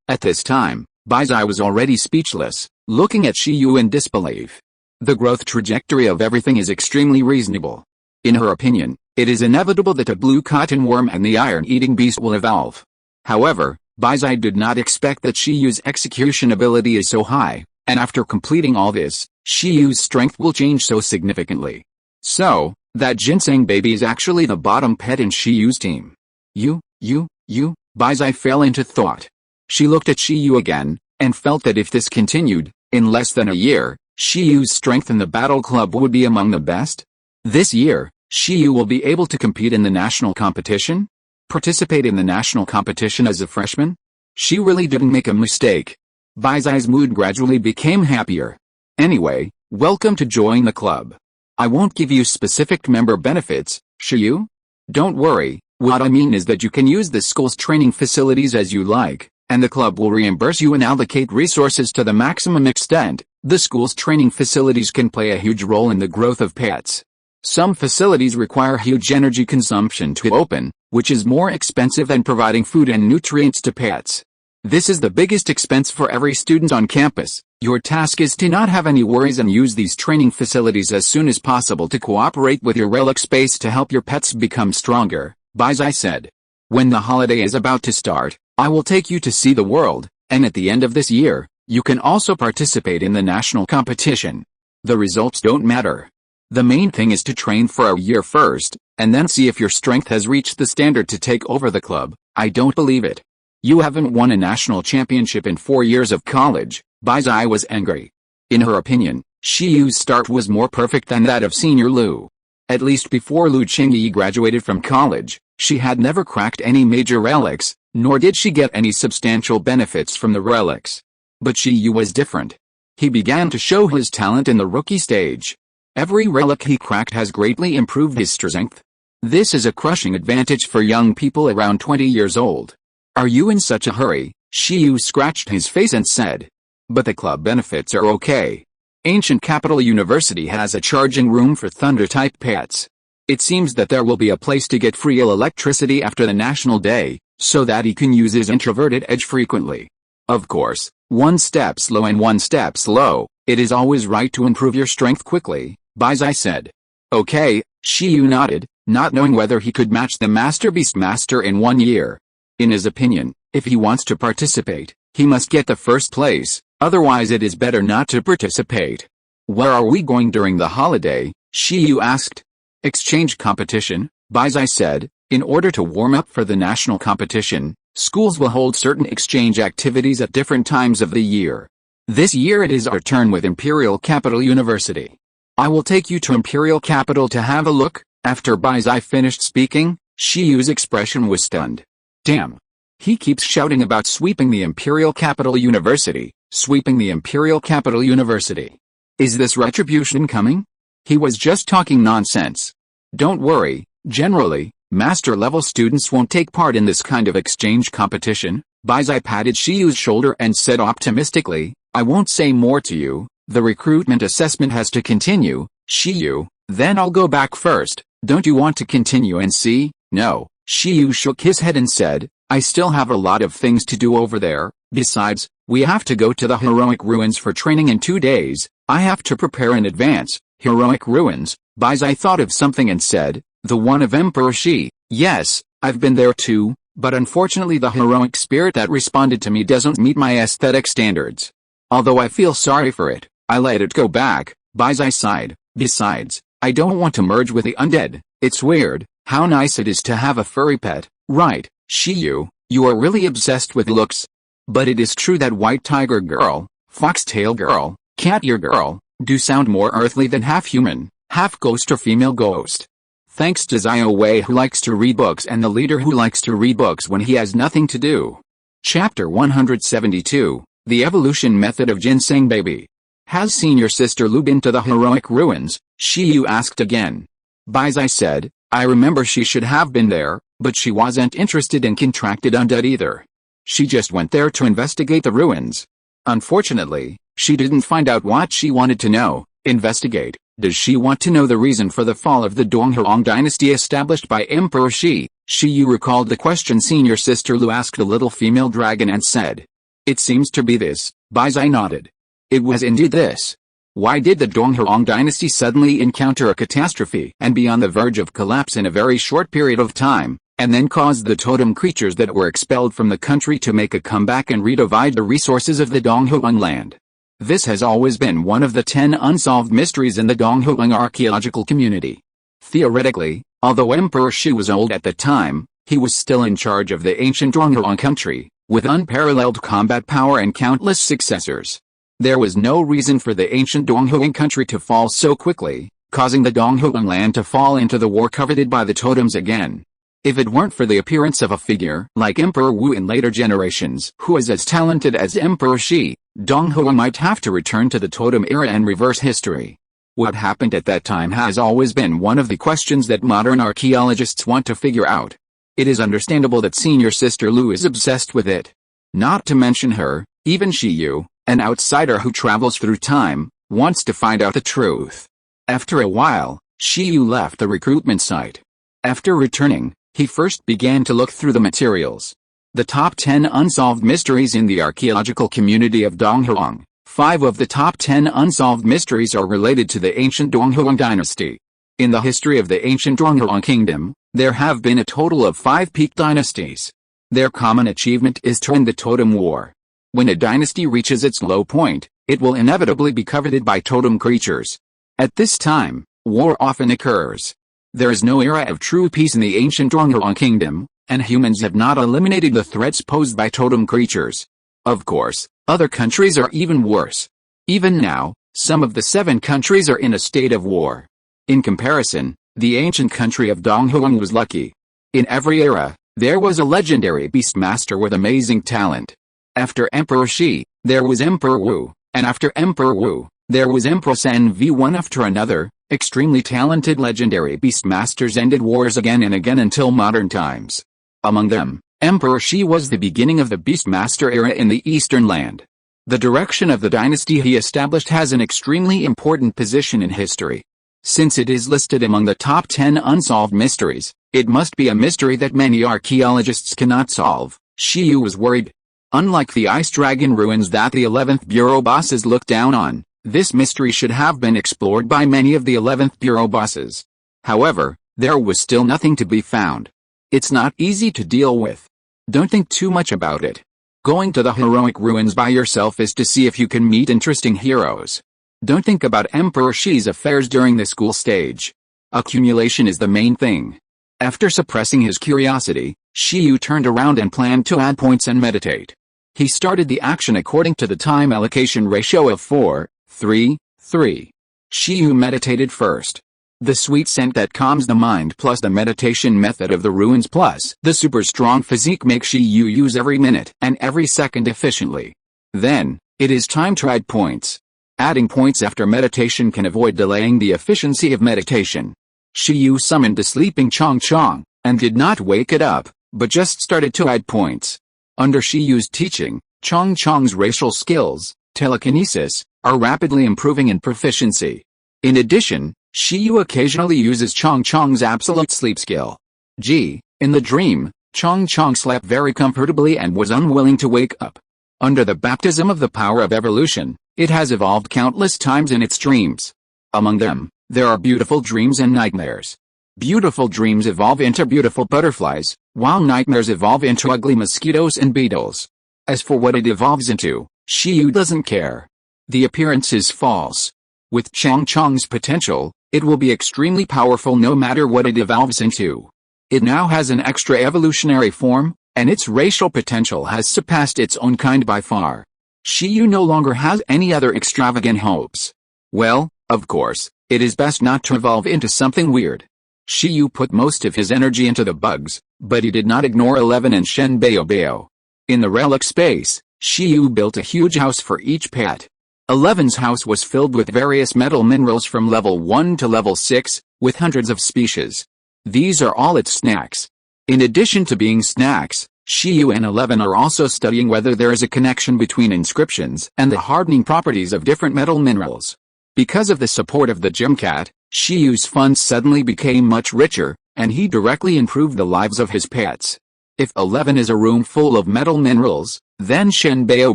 At this time, Baizai was already speechless, looking at Shiyu in disbelief. The growth trajectory of everything is extremely reasonable. In her opinion, it is inevitable that the blue cotton worm and the iron-eating beast will evolve. However, Baizai did not expect that Shiyu's execution ability is so high, and after completing all this, Shiyu's strength will change so significantly. So, that ginseng baby is actually the bottom pet in Shiyu's team. Baizai fell into thought. She looked at Shiyu again, and felt that if this continued, in less than a year, Shiyu's strength in the battle club would be among the best. This year, Shiyu will be able to compete in the national competition? Participate in the national competition as a freshman? She really didn't make a mistake. Baizai's mood gradually became happier. Anyway, welcome to join the club. I won't give you specific member benefits, shall you? Don't worry, what I mean is that you can use the school's training facilities as you like, and the club will reimburse you and allocate resources to the maximum extent. The school's training facilities can play a huge role in the growth of pets. Some facilities require huge energy consumption to open, which is more expensive than providing food and nutrients to pets. This is the biggest expense for every student on campus. Your task is to not have any worries and use these training facilities as soon as possible to cooperate with your relic space to help your pets become stronger, Baizai said. When the holiday is about to start, I will take you to see the world, and at the end of this year, you can also participate in the national competition. The results don't matter. The main thing is to train for a year first, and then see if your strength has reached the standard to take over the club. I don't believe it. You haven't won a national championship in 4 years of college. Baizai was angry. In her opinion, Shiyu's start was more perfect than that of senior Lu. At least before Lu Qingyi graduated from college, she had never cracked any major relics, nor did she get any substantial benefits from the relics. But Shiyu was different. He began to show his talent in the rookie stage. Every relic he cracked has greatly improved his strength. This is a crushing advantage for young people around 20 years old. Are you in such a hurry? Shiyu scratched his face and said. But the club benefits are okay. Ancient Capital University has a charging room for Thunder-type pets. It seems that there will be a place to get free electricity after the National Day, so that he can use his introverted edge frequently. Of course, one step slow and one step slow. It is always right to improve your strength quickly, Baizai said. Okay, Shiyu nodded, not knowing whether he could match the Master Beast Master in 1 year. In his opinion, if he wants to participate, he must get the first place, otherwise it is better not to participate. Where are we going during the holiday? Shiyu asked. Exchange competition, Baizai said. In order to warm up for the national competition, schools will hold certain exchange activities at different times of the year. This year it is our turn with Imperial Capital University. I will take you to Imperial Capital to have a look. After Baizai finished speaking, Shiyu's expression was stunned. Damn. He keeps shouting about sweeping the Imperial Capital University, sweeping the Imperial Capital University. Is this retribution coming? He was just talking nonsense. Don't worry, generally, master-level students won't take part in this kind of exchange competition. Baizai patted Shiyu's shoulder and said optimistically, I won't say more to you, the recruitment assessment has to continue, Shiyu, then I'll go back first. Don't you want to continue and see? No. Shiyu shook his head and said, I still have a lot of things to do over there. Besides, we have to go to the heroic ruins for training in 2 days. I have to prepare in advance. Heroic ruins. Baizai thought of something and said, the one of Emperor Shi. Yes, I've been there too, but unfortunately the heroic spirit that responded to me doesn't meet my aesthetic standards. Although I feel sorry for it, I let it go back. Baizai sighed. Besides, I don't want to merge with the undead. It's weird. How nice it is to have a furry pet, right, Shiyu, you are really obsessed with looks. But it is true that white tiger girl, foxtail girl, cat ear girl, do sound more earthly than half human, half ghost or female ghost. Thanks to Zio Wei who likes to read books and the leader who likes to read books when he has nothing to do. Chapter 172, The Evolution Method of Ginseng Baby. Has senior sister Lu been to the heroic ruins? Shiyu asked again. Baizai said, I remember she should have been there, but she wasn't interested in contracted undead either. She just went there to investigate the ruins. Unfortunately, she didn't find out what she wanted to know. Investigate. Does she want to know the reason for the fall of the Donghuang dynasty established by Emperor Shi? Shiyu recalled the question senior sister Lu asked the little female dragon and said. It seems to be this. Baizai nodded. It was indeed this. Why did the Donghuang dynasty suddenly encounter a catastrophe and be on the verge of collapse in a very short period of time, and then cause the totem creatures that were expelled from the country to make a comeback and redivide the resources of the Donghuang land? This has always been one of the 10 unsolved mysteries in the Donghuang archaeological community. Theoretically, although Emperor Shi was old at the time, he was still in charge of the ancient Donghuang country, with unparalleled combat power and countless successors. There was no reason for the ancient Donghuang country to fall so quickly, causing the Donghuang land to fall into the war coveted by the totems again. If it weren't for the appearance of a figure like Emperor Wu in later generations who was as talented as Emperor Shi, Dong Huang might have to return to the totem era and reverse history. What happened at that time has always been one of the questions that modern archaeologists want to figure out. It is understandable that senior sister Lu is obsessed with it. Not to mention her, even Shiyu, an outsider who travels through time, wants to find out the truth. After a while, Shiyu left the recruitment site. After returning, he first began to look through the materials. The top 10 unsolved mysteries in the archaeological community of Donghuang. 5 of the top 10 unsolved mysteries are related to the ancient Donghuang dynasty. In the history of the ancient Donghuang kingdom, there have been a total of 5 peak dynasties. Their common achievement is to end the totem war. When a dynasty reaches its low point, it will inevitably be coveted by totem creatures. At this time, war often occurs. There is no era of true peace in the ancient Donghuang kingdom, and humans have not eliminated the threats posed by totem creatures. Of course, other countries are even worse. Even now, some of the 7 countries are in a state of war. In comparison, the ancient country of Donghuang was lucky. In every era, there was a legendary beastmaster with amazing talent. After Emperor Shi, there was Emperor Wu, and after Emperor Wu, there was Empress Nv. One after another, extremely talented legendary beastmasters ended wars again and again until modern times. Among them, Emperor Shi was the beginning of the Beastmaster era in the Eastern Land. The direction of the dynasty he established has an extremely important position in history. Since it is listed among the top 10 unsolved mysteries, it must be a mystery that many archaeologists cannot solve. Shiyu was worried. Unlike the ice dragon ruins that the 11th Bureau bosses look down on, this mystery should have been explored by many of the 11th Bureau bosses. However, there was still nothing to be found. It's not easy to deal with. Don't think too much about it. Going to the heroic ruins by yourself is to see if you can meet interesting heroes. Don't think about Emperor Shi's affairs during the school stage. Accumulation is the main thing. After suppressing his curiosity, Shiyu turned around and planned to add points and meditate. He started the action according to the time allocation ratio of 4:3:3. Shiyu meditated first. The sweet scent that calms the mind plus the meditation method of the ruins plus the super strong physique make Shiyu use every minute and every second efficiently. Then, it is time to add points. Adding points after meditation can avoid delaying the efficiency of meditation. Shiyu summoned the sleeping Chong Chong, and did not wake it up, but just started to add points. Under Shiyu's teaching, Chong Chong's racial skills, telekinesis, are rapidly improving in proficiency. In addition, Shiyu occasionally uses Chong Chong's absolute sleep skill. In the dream, Chong Chong slept very comfortably and was unwilling to wake up. Under the baptism of the power of evolution, it has evolved countless times in its dreams. Among them, there are beautiful dreams and nightmares. Beautiful dreams evolve into beautiful butterflies, while nightmares evolve into ugly mosquitoes and beetles. As for what it evolves into, Shiyu doesn't care. The appearance is false. With Chong Chong's potential, it will be extremely powerful no matter what it evolves into. It now has an extra evolutionary form, and its racial potential has surpassed its own kind by far. Shiyu no longer has any other extravagant hopes. Well, of course, it is best not to evolve into something weird. Shiyu put most of his energy into the bugs, but he did not ignore 11 and Shen Bao Bao. In the relic space, Shiyu built a huge house for each pet. 11's house was filled with various metal minerals from level 1 to level 6, with hundreds of species. These are all its snacks. In addition to being snacks, Shiyu and 11 are also studying whether there is a connection between inscriptions and the hardening properties of different metal minerals. Because of the support of the gym cat, Shiyu's funds suddenly became much richer, and he directly improved the lives of his pets. If 11 is a room full of metal minerals, then Shen Bao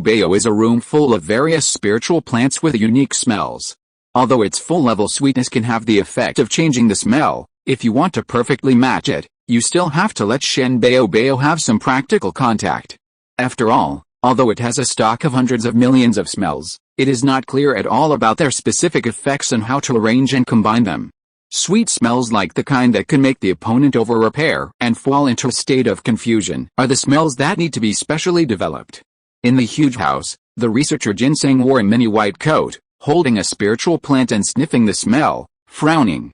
Bao is a room full of various spiritual plants with unique smells. Although its full-level sweetness can have the effect of changing the smell, if you want to perfectly match it, you still have to let Shen Bao Bao have some practical contact. After all, although it has a stock of hundreds of millions of smells, it is not clear at all about their specific effects and how to arrange and combine them. Sweet smells like the kind that can make the opponent over-repair and fall into a state of confusion are the smells that need to be specially developed. In the huge house, the researcher Ginseng wore a mini white coat, holding a spiritual plant and sniffing the smell, frowning.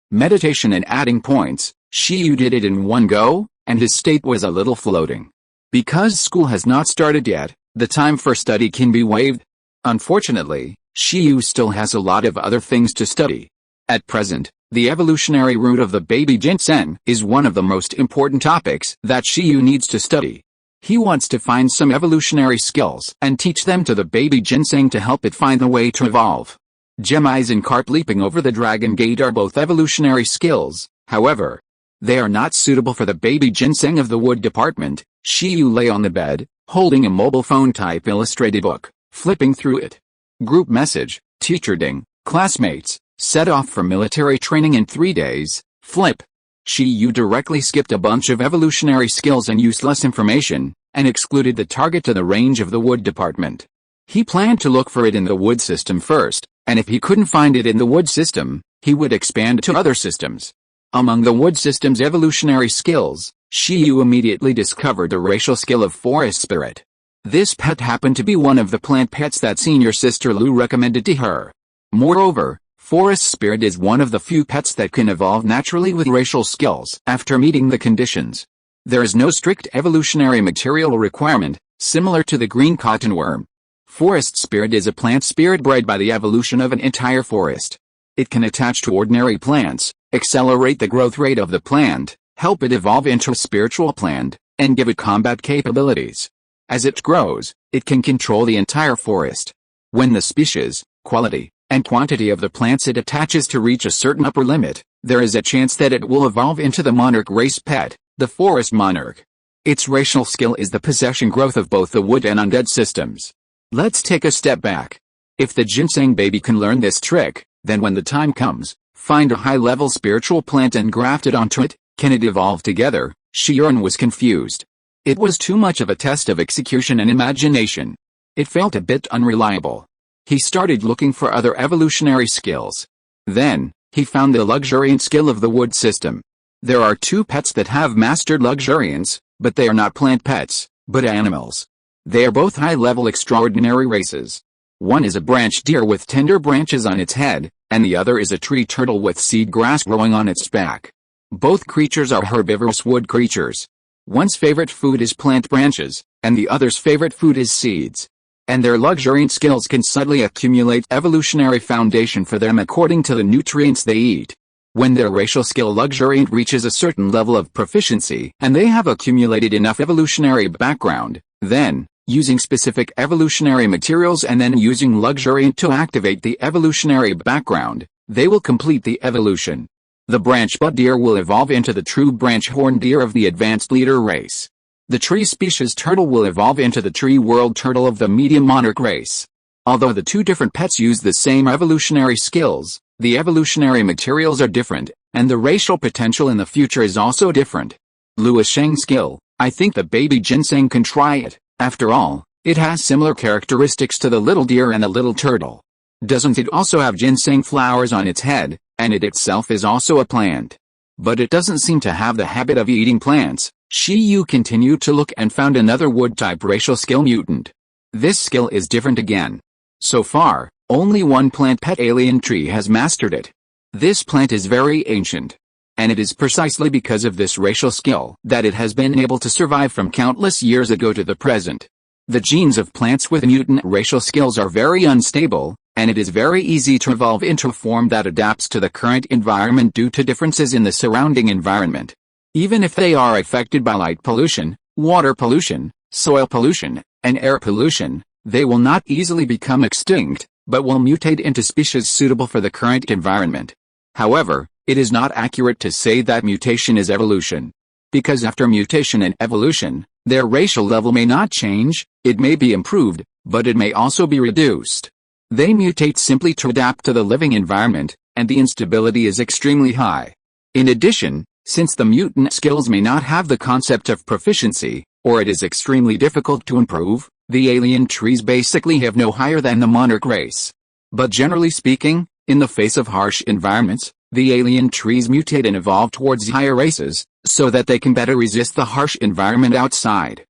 Meditation and adding points, Shiyu did it in one go, and his state was a little floating. Because school has not started yet, The time for study can be waived. Unfortunately, Shiyu still has a lot of other things to study. At present, the evolutionary root of the baby ginseng is one of the most important topics that Shiyu needs to study. He wants to find some evolutionary skills and teach them to the baby ginseng to help it find the way to evolve. Gemeyes and carp leaping over the dragon gate are both evolutionary skills, however, they are not suitable for the baby ginseng of the wood department. Shiyu lay on the bed, holding a mobile phone-type illustrated book, flipping through it. Group message, teacher ding, classmates, set off for military training in 3 days, flip. Shiyu directly skipped a bunch of evolutionary skills and useless information, and excluded the target to the range of the wood department. He planned to look for it in the wood system first, and if he couldn't find it in the wood system, he would expand to other systems. Among the wood system's evolutionary skills, Shiyu immediately discovered the racial skill of forest spirit. This pet happened to be one of the plant pets that senior sister Lu recommended to her. Moreover, forest spirit is one of the few pets that can evolve naturally with racial skills after meeting the conditions. There is no strict evolutionary material requirement, similar to the green cotton worm. Forest spirit is a plant spirit bred by the evolution of an entire forest. It can attach to ordinary plants, accelerate the growth rate of the plant, help it evolve into a spiritual plant, and give it combat capabilities. As it grows, it can control the entire forest. When the species, quality, and quantity of the plants it attaches to reach a certain upper limit, there is a chance that it will evolve into the monarch race pet, the forest monarch. Its racial skill is the possession growth of both the wood and undead systems. Let's take a step back. If the ginseng baby can learn this trick, then when the time comes, find a high-level spiritual plant and graft it onto it. Can it evolve together? Shiyun was confused. It was too much of a test of execution and imagination. It felt a bit unreliable. He started looking for other evolutionary skills. Then, he found the luxuriant skill of the wood system. There are 2 pets that have mastered luxuriance, but they are not plant pets, but animals. They are both high-level extraordinary races. One is a branch deer with tender branches on its head, and the other is a tree turtle with seed grass growing on its back. Both creatures are herbivorous wood creatures. One's favorite food is plant branches, and the other's favorite food is seeds. And their luxuriant skills can subtly accumulate evolutionary foundation for them according to the nutrients they eat. When their racial skill luxuriant reaches a certain level of proficiency and they have accumulated enough evolutionary background, then, using specific evolutionary materials and then using luxuriant to activate the evolutionary background, they will complete the evolution. The branch bud deer will evolve into the true branch horn deer of the advanced leader race. The tree species turtle will evolve into the tree world turtle of the medium monarch race. Although the 2 different pets use the same evolutionary skills, the evolutionary materials are different, and the racial potential in the future is also different. Luo Sheng skill, I think the baby ginseng can try it. After all, it has similar characteristics to the little deer and the little turtle. Doesn't it also have ginseng flowers on its head, and it itself is also a plant? But it doesn't seem to have the habit of eating plants. Shiyu continued to look and found another wood-type racial skill mutant. This skill is different again. So far, only one plant pet alien tree has mastered it. This plant is very ancient. And it is precisely because of this racial skill that it has been able to survive from countless years ago to the present. The genes of plants with mutant racial skills are very unstable, and it is very easy to evolve into a form that adapts to the current environment due to differences in the surrounding environment. Even if they are affected by light pollution, water pollution, soil pollution, and air pollution, they will not easily become extinct, but will mutate into species suitable for the current environment. However, it is not accurate to say that mutation is evolution. Because after mutation and evolution, their racial level may not change, it may be improved, but it may also be reduced. They mutate simply to adapt to the living environment, and the instability is extremely high. In addition, since the mutant skills may not have the concept of proficiency, or it is extremely difficult to improve, the alien trees basically have no higher than the monarch race. But generally speaking, in the face of harsh environments, the alien trees mutate and evolve towards higher races, so that they can better resist the harsh environment outside.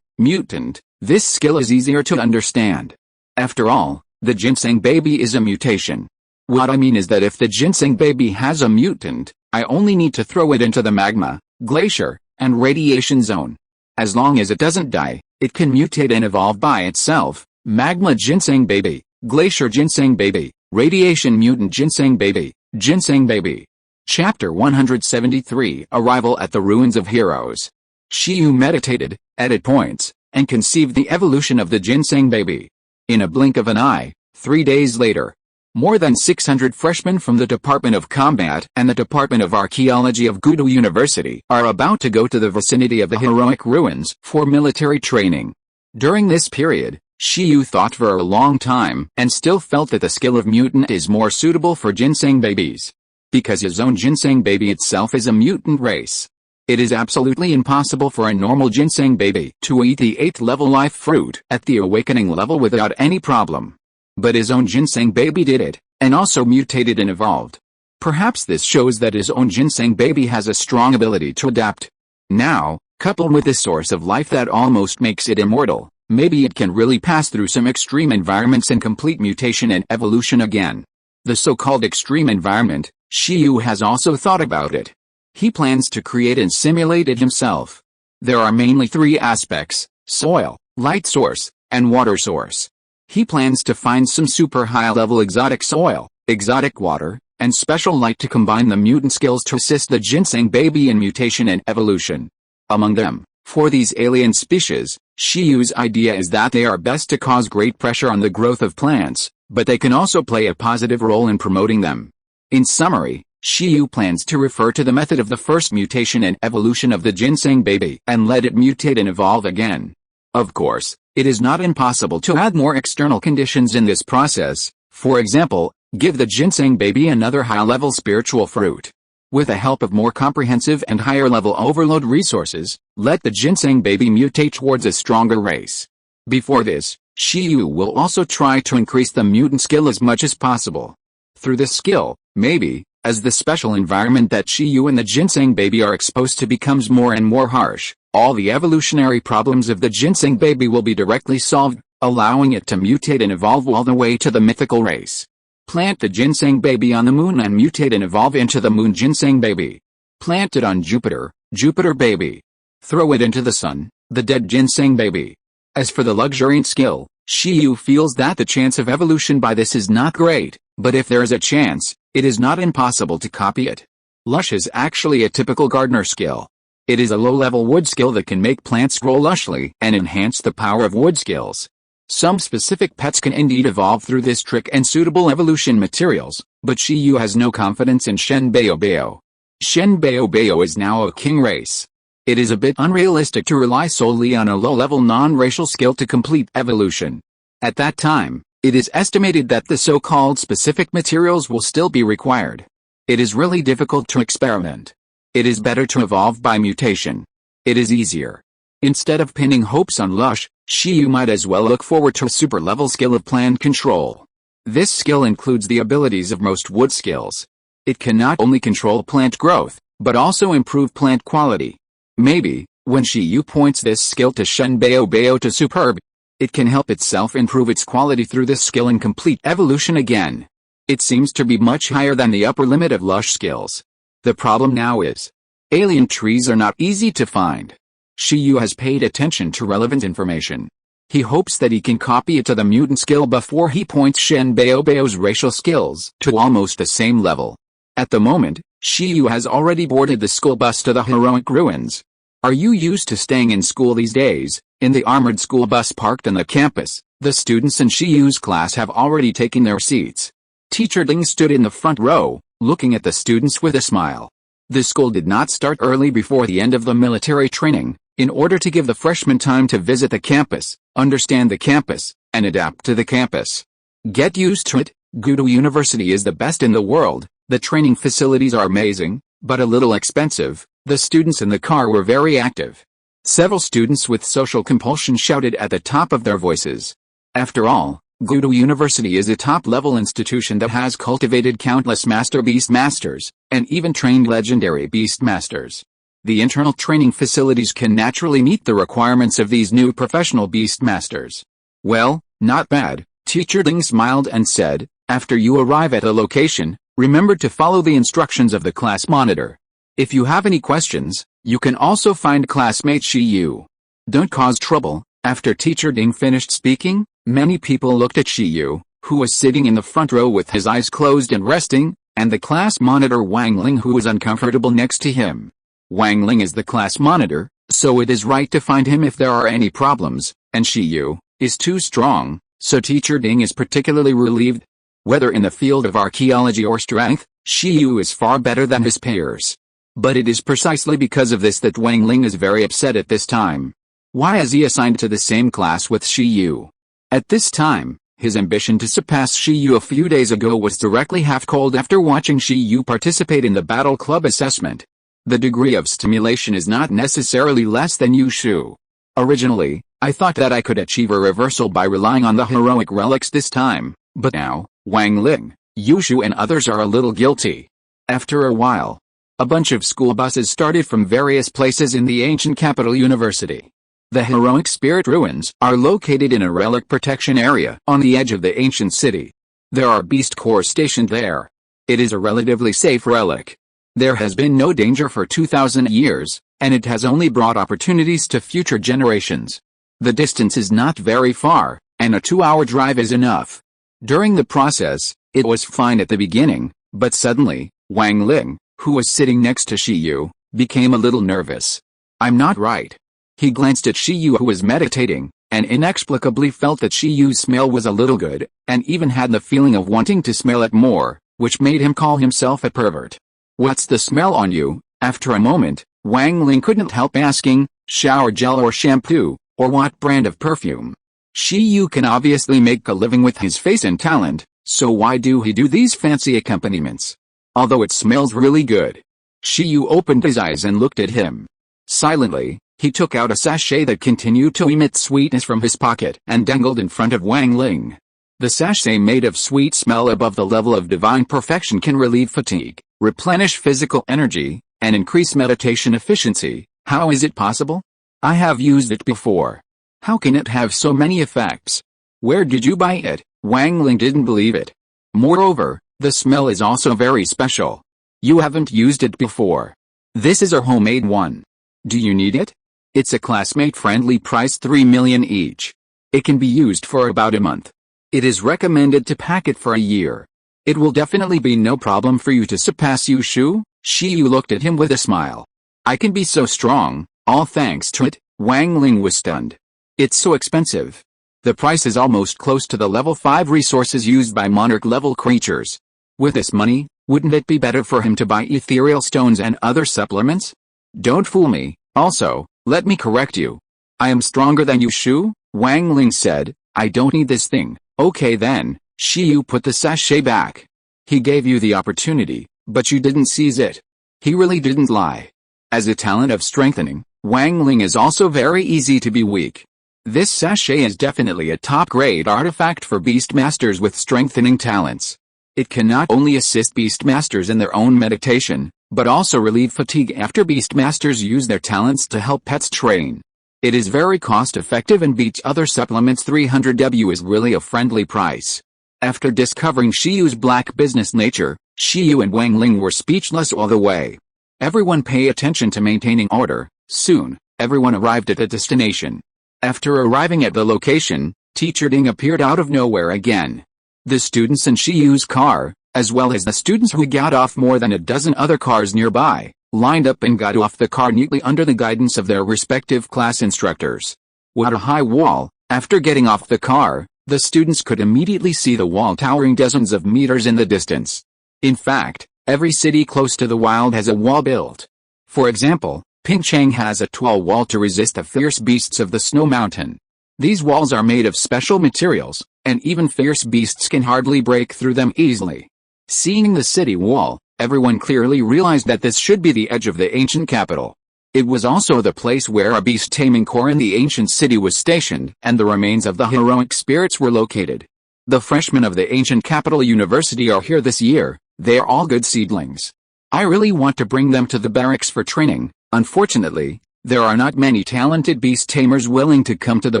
Mutant, this skill is easier to understand. After all, the ginseng baby is a mutation. What I mean is that if the ginseng baby has a mutant, I only need to throw it into the magma, glacier, and radiation zone. As long as it doesn't die, It can mutate and evolve by itself. Magma ginseng baby, glacier ginseng baby, radiation mutant ginseng baby, ginseng baby. Chapter 173 Arrival at the Ruins of Heroes. Shiyu meditated, at points, and conceived the evolution of the ginseng baby. In a blink of an eye, 3 days later, more than 600 freshmen from the Department of Combat and the Department of Archaeology of Gudo University are about to go to the vicinity of the heroic ruins for military training. During this period, Shiyu thought for a long time and still felt that the skill of mutant is more suitable for ginseng babies. Because his own ginseng baby itself is a mutant race. It is absolutely impossible for a normal ginseng baby to eat the 8th level life fruit at the awakening level without any problem. But his own ginseng baby did it, and also mutated and evolved. Perhaps this shows that his own ginseng baby has a strong ability to adapt. Now, coupled with this source of life that almost makes it immortal, maybe it can really pass through some extreme environments and complete mutation and evolution again. The so-called extreme environment, Shiyu has also thought about it. He plans to create and simulate it himself. There are mainly 3 aspects: soil, light source, and water source. He plans to find some super high-level exotic soil, exotic water, and special light to combine the mutant skills to assist the ginseng baby in mutation and evolution. Among them, for these alien species, Shiyu's idea is that they are best to cause great pressure on the growth of plants, but they can also play a positive role in promoting them. In summary, Shiyu plans to refer to the method of the first mutation and evolution of the ginseng baby and let it mutate and evolve again. Of course, it is not impossible to add more external conditions in this process. For example, give the ginseng baby another high-level spiritual fruit. With the help of more comprehensive and higher-level overload resources, let the ginseng baby mutate towards a stronger race. Before this, Shiyu will also try to increase the mutant skill as much as possible. Through this skill, maybe, as the special environment that Shiyu and the ginseng baby are exposed to becomes more and more harsh, all the evolutionary problems of the ginseng baby will be directly solved, allowing it to mutate and evolve all the way to the mythical race. Plant the ginseng baby on the moon and mutate and evolve into the moon ginseng baby. Plant it on Jupiter, Jupiter baby. Throw it into the sun, the dead ginseng baby. As for the luxuriant skill, Shiyu feels that the chance of evolution by this is not great, but if there is a chance, it is not impossible to copy it. Lush is actually a typical gardener skill. It is a low-level wood skill that can make plants grow lushly and enhance the power of wood skills. Some specific pets can indeed evolve through this trick and suitable evolution materials, but Shiyu has no confidence in Shen Baobao. Shen Baobao is now a king race. It is a bit unrealistic to rely solely on a low-level non-racial skill to complete evolution. At that time, it is estimated that the so-called specific materials will still be required. It is really difficult to experiment. It is better to evolve by mutation. It is easier. Instead of pinning hopes on Lush, Shiyu might as well look forward to a super-level skill of plant control. This skill includes the abilities of most wood skills. It can not only control plant growth, but also improve plant quality. Maybe, when Shiyu points this skill to Shen Baobao to superb, it can help itself improve its quality through this skill and complete evolution again. It seems to be much higher than the upper limit of Lush skills. The problem now is, alien trees are not easy to find. Shiyu has paid attention to relevant information. He hopes that he can copy it to the mutant skill before he points Shen Baobao's racial skills to almost the same level. At the moment, Shiyu has already boarded the school bus to the heroic ruins. Are you used to staying in school these days? In the armored school bus parked on the campus, the students in Shiyu's class have already taken their seats. Teacher Ding stood in the front row, looking at the students with a smile. The school did not start early before the end of the military training, in order to give the freshmen time to visit the campus, understand the campus, and adapt to the campus. Get used to it. Gudo University is the best in the world. The training facilities are amazing, but a little expensive. The students in the car were very active. Several students with social compulsion shouted at the top of their voices. After all, Gudo University is a top-level institution that has cultivated countless Master Beast Masters, and even trained legendary Beast Masters. The internal training facilities can naturally meet the requirements of these new professional Beast Masters. Well, not bad, Teacher Ding smiled and said, after you arrive at a location, remember to follow the instructions of the class monitor. If you have any questions, you can also find classmate Shiyu. Don't cause trouble, After Teacher Ding finished speaking, many people looked at Shiyu, who was sitting in the front row with his eyes closed and resting, and the class monitor Wang Ling, who was uncomfortable next to him. Wang Ling is the class monitor, so it is right to find him if there are any problems, and Shiyu is too strong, so Teacher Ding is particularly relieved. Whether in the field of archaeology or strength, Shiyu is far better than his peers. But it is precisely because of this that Wang Ling is very upset at this time. Why is he assigned to the same class with Shiyu? At this time, his ambition to surpass Shiyu a few days ago was directly half-cold after watching Shiyu participate in the Battle Club assessment. The degree of stimulation is not necessarily less than Yushu. Originally, I thought that I could achieve a reversal by relying on the heroic relics this time, but now, Wang Ling, Yushu and others are a little guilty. After a while, a bunch of school buses started from various places in the ancient capital university. The heroic spirit ruins are located in a relic protection area on the edge of the ancient city. There are beast corps stationed there. It is a relatively safe relic. There has been no danger for 2,000 years, and it has only brought opportunities to future generations. The distance is not very far, and a 2-hour drive is enough. During the process, it was fine at the beginning, but suddenly, Wang Ling, who was sitting next to Shiyu, became a little nervous. I'm not right. He glanced at Shiyu, who was meditating, and inexplicably felt that Shiyu's smell was a little good, and even had the feeling of wanting to smell it more, which made him call himself a pervert. What's the smell on you? After a moment, Wang Ling couldn't help asking, shower gel or shampoo, or what brand of perfume? Shiyu can obviously make a living with his face and talent, so why do he do these fancy accompaniments? Although it smells really good. Shiyu opened his eyes and looked at him. Silently, he took out a sachet that continued to emit sweetness from his pocket and dangled in front of Wang Ling. The sachet made of sweet smell above the level of divine perfection can relieve fatigue, replenish physical energy, and increase meditation efficiency. How is it possible? I have used it before. How can it have so many effects? Where did you buy it? Wang Ling didn't believe it. Moreover, the smell is also very special. You haven't used it before. This is a homemade one. Do you need it? It's a classmate-friendly price, 3 million each. It can be used for about a month. It is recommended to pack it for a year. It will definitely be no problem for you to surpass Yushu. Shiyu looked at him with a smile. I can be so strong, all thanks to it. Wang Ling was stunned. It's so expensive. The price is almost close to the level 5 resources used by monarch-level creatures. With this money, wouldn't it be better for him to buy ethereal stones and other supplements? Don't fool me. Also, let me correct you. I am stronger than Yushu, Wang Ling said. I don't need this thing. Okay then. Shiyu put the sachet back. He gave you the opportunity, but you didn't seize it. He really didn't lie. As a talent of strengthening, Wang Ling is also very easy to be weak. This sachet is definitely a top-grade artifact for beastmasters with strengthening talents. It can not only assist beastmasters in their own meditation, but also relieve fatigue after beastmasters use their talents to help pets train. It is very cost-effective and beats other supplements. 300W is really a friendly price. After discovering Shiyu's black business nature, Shiyu and Wang Ling were speechless all the way. Everyone pay attention to maintaining order. Soon, everyone arrived at a destination. After arriving at the location, Teacher Ding appeared out of nowhere again. The students in Shiyu's car, as well as the students who got off more than a dozen other cars nearby, lined up and got off the car neatly under the guidance of their respective class instructors. What a high wall! After getting off the car, the students could immediately see the wall towering dozens of meters in the distance. In fact, every city close to the wild has a wall built. For example, Pingchang has a tall wall to resist the fierce beasts of the snow mountain. These walls are made of special materials, and even fierce beasts can hardly break through them easily. Seeing the city wall, everyone clearly realized that this should be the edge of the ancient capital. It was also the place where a beast taming corps in the ancient city was stationed, and the remains of the heroic spirits were located. The freshmen of the ancient capital university are here this year. They are all good seedlings. I really want to bring them to the barracks for training. Unfortunately, there are not many talented beast tamers willing to come to the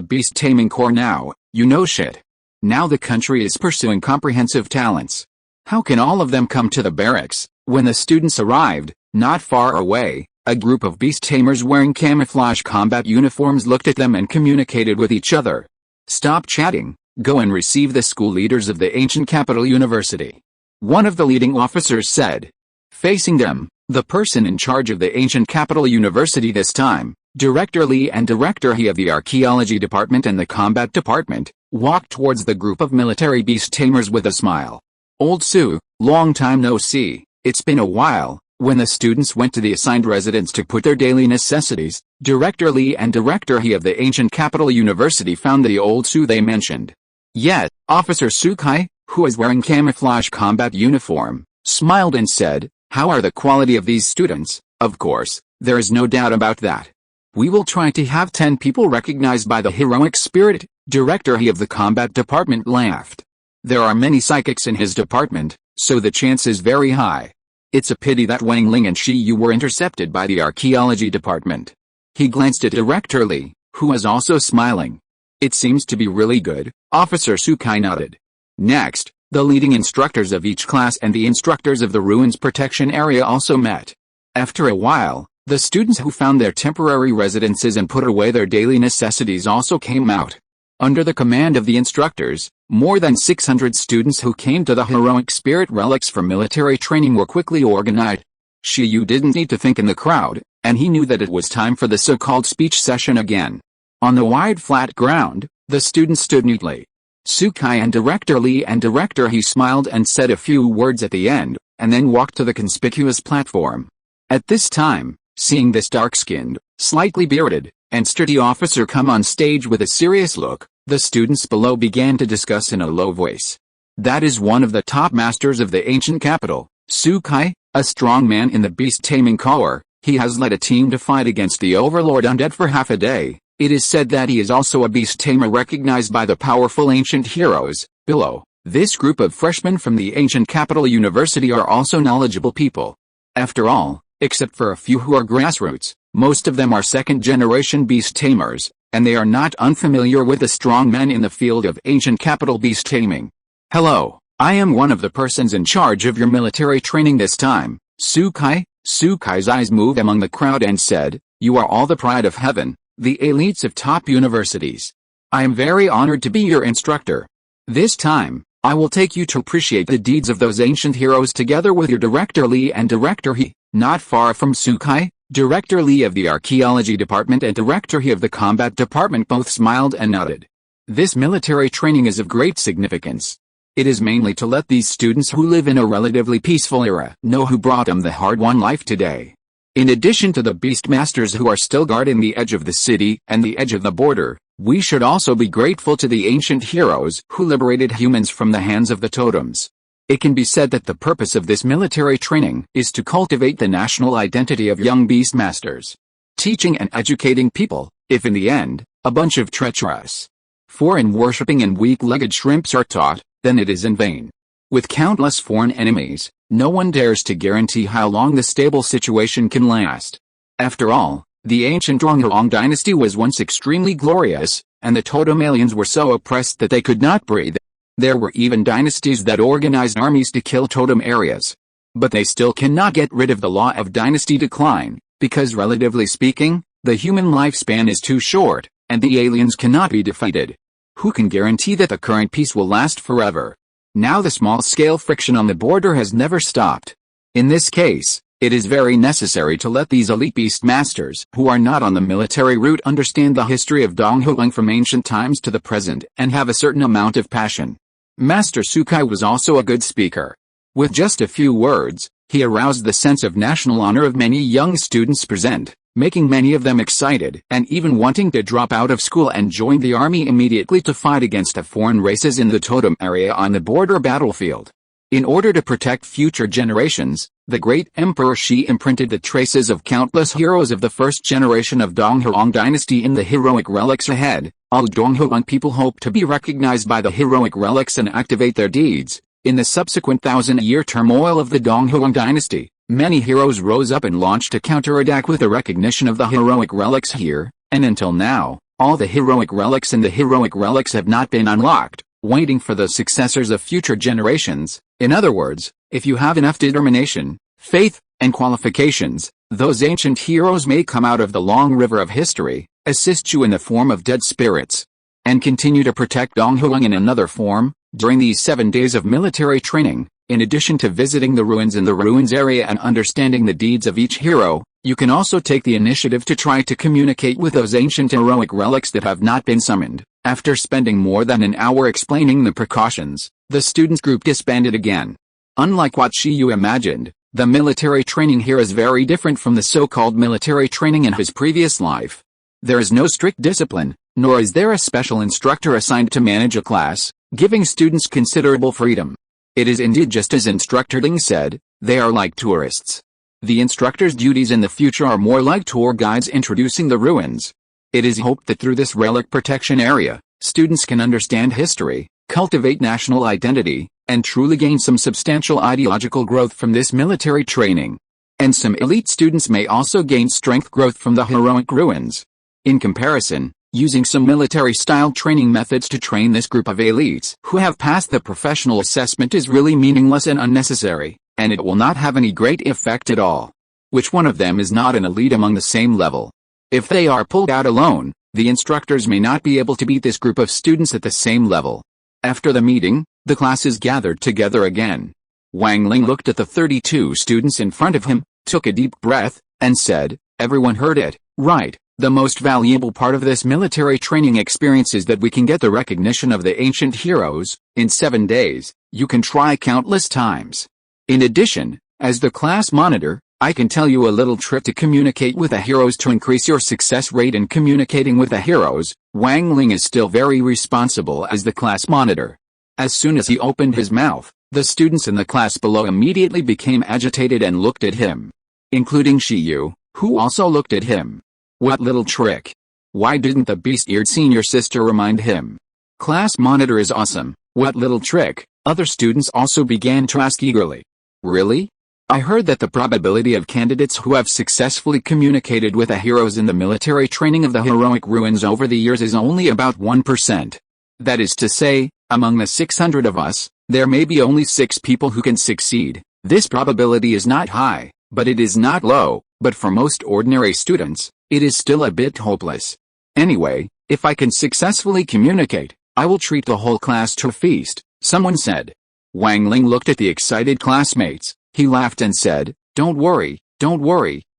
beast taming corps now. You know shit. Now the country is pursuing comprehensive talents. How can all of them come to the barracks? When the students arrived, not far away, A group of beast tamers wearing camouflage combat uniforms looked at them and communicated with each other. "Stop chatting, go and receive the school leaders of the ancient capital university," one of the leading officers said. Facing them, the person in charge of the ancient capital university this time, Director Lee and Director He of the archaeology department and the combat department, walked towards the group of military beast tamers with a smile. "Old Sue, long time no see, it's been a while." When the students went to the assigned residence to put their daily necessities, Director Lee and Director He of the ancient capital university found the old Sue they mentioned. Yet, Officer Sukai, who was wearing camouflage combat uniform, smiled and said, "How are the quality of these students? Of course, there is no doubt about that. We will try to have 10 people recognized by the heroic spirit." Director He of the combat department laughed. "There are many psychics in his department, so the chance is very high. It's a pity that Wang Ling and Shi Yu were intercepted by the archaeology department." He glanced at Director Lee, who was also smiling. "It seems to be really good," Officer Sukai nodded. Next, the leading instructors of each class and the instructors of the ruins protection area also met. After a while, the students who found their temporary residences and put away their daily necessities also came out. Under the command of the instructors, more than 600 students who came to the heroic spirit relics for military training were quickly organized. Shi Yu didn't need to think in the crowd, and he knew that it was time for the so-called speech session again. On the wide flat ground, the students stood neatly. Sukai and Director Lee and Director He smiled and said a few words at the end, and then walked to the conspicuous platform. At this time, seeing this dark-skinned, slightly bearded, and sturdy officer come on stage with a serious look, the students below began to discuss in a low voice. "That is one of the top masters of the ancient capital, Sukai, a strong man in the beast taming corps. He has led a team to fight against the overlord undead for half a day. It is said that he is also a beast tamer recognized by the powerful ancient heroes." Below, this group of freshmen from the ancient capital university are also knowledgeable people. After all, except for a few who are grassroots, most of them are second-generation beast tamers, and they are not unfamiliar with the strong men in the field of ancient capital beast taming. "Hello, I am one of the persons in charge of your military training this time, Sukai." Sukai's eyes moved among the crowd and said, "You are all the pride of heaven, the elites of top universities. I am very honored to be your instructor. This time, I will take you to appreciate the deeds of those ancient heroes together with your Director Lee and Director He." Not far from Sukai, Director Lee of the archaeology department and Director He of the combat department both smiled and nodded. This military training is of great significance. It is mainly to let these students who live in a relatively peaceful era know who brought them the hard-won life today. In addition to the beast masters who are still guarding the edge of the city and the edge of the border, we should also be grateful to the ancient heroes who liberated humans from the hands of the totems. It can be said that the purpose of this military training is to cultivate the national identity of young beast masters. Teaching and educating people, if in the end, a bunch of treacherous, foreign-worshipping and weak-legged shrimps are taught, then it is in vain. With countless foreign enemies, no one dares to guarantee how long the stable situation can last. After all, the ancient Donghong dynasty was once extremely glorious, and the totem aliens were so oppressed that they could not breathe. There were even dynasties that organized armies to kill totem areas. But they still cannot get rid of the law of dynasty decline, because relatively speaking, the human lifespan is too short, and the aliens cannot be defeated. Who can guarantee that the current peace will last forever? Now the small-scale friction on the border has never stopped. In this case, it is very necessary to let these elite beast masters who are not on the military route understand the history of Donghuang from ancient times to the present and have a certain amount of passion. Master Sukai was also a good speaker. With just a few words, he aroused the sense of national honor of many young students present, making many of them excited and even wanting to drop out of school and join the army immediately to fight against the foreign races in the totem area on the border battlefield. In order to protect future generations, the great Emperor Shi imprinted the traces of countless heroes of the first generation of Donghuang dynasty in the heroic relics ahead. All Donghuang people hope to be recognized by the heroic relics and activate their deeds. In the subsequent 1,000-year turmoil of the Donghuang dynasty, many heroes rose up and launched a counterattack with the recognition of the heroic relics here, and until now, all the heroic relics and the heroic relics have not been unlocked, waiting for the successors of future generations. In other words, if you have enough determination, faith, and qualifications, those ancient heroes may come out of the long river of history, assist you in the form of dead spirits, and continue to protect Donghuang in another form, during these 7 days of military training. In addition to visiting the ruins in the ruins area and understanding the deeds of each hero, you can also take the initiative to try to communicate with those ancient heroic relics that have not been summoned. After spending more than an hour explaining the precautions, the students group disbanded again. Unlike what Shiyu imagined, the military training here is very different from the so-called military training in his previous life. There is no strict discipline, nor is there a special instructor assigned to manage a class, giving students considerable freedom. It is indeed just as Instructor Ding said, they are like tourists. The instructor's duties in the future are more like tour guides introducing the ruins. It is hoped that through this relic protection area, students can understand history, cultivate national identity, and truly gain some substantial ideological growth from this military training. And some elite students may also gain strength growth from the heroic ruins. In comparison, using some military-style training methods to train this group of elites who have passed the professional assessment is really meaningless and unnecessary, and it will not have any great effect at all. Which one of them is not an elite among the same level? If they are pulled out alone, the instructors may not be able to beat this group of students at the same level. After the meeting, the classes gathered together again. Wang Ling looked at the 32 students in front of him, took a deep breath, and said, "Everyone heard it, right? The most valuable part of this military training experience is that we can get the recognition of the ancient heroes. In 7 days, you can try countless times. In addition, as the class monitor, I can tell you a little trick to communicate with the heroes to increase your success rate in communicating with the heroes." Wang Ling is still very responsible as the class monitor. As soon as he opened his mouth, the students in the class below immediately became agitated and looked at him. Including Shiyu, who also looked at him. What little trick? Why didn't the beast-eared senior sister remind him? Class monitor is awesome. What little trick? Other students also began to ask eagerly. Really? I heard that the probability of candidates who have successfully communicated with the heroes in the military training of the heroic ruins over the years is only about 1%. That is to say, among the 600 of us, there may be only 6 people who can succeed. This probability is not high, but it is not low, but for most ordinary students, it is still a bit hopeless. Anyway, if I can successfully communicate, I will treat the whole class to a feast, someone said. Wang Ling looked at the excited classmates. He laughed and said, don't worry,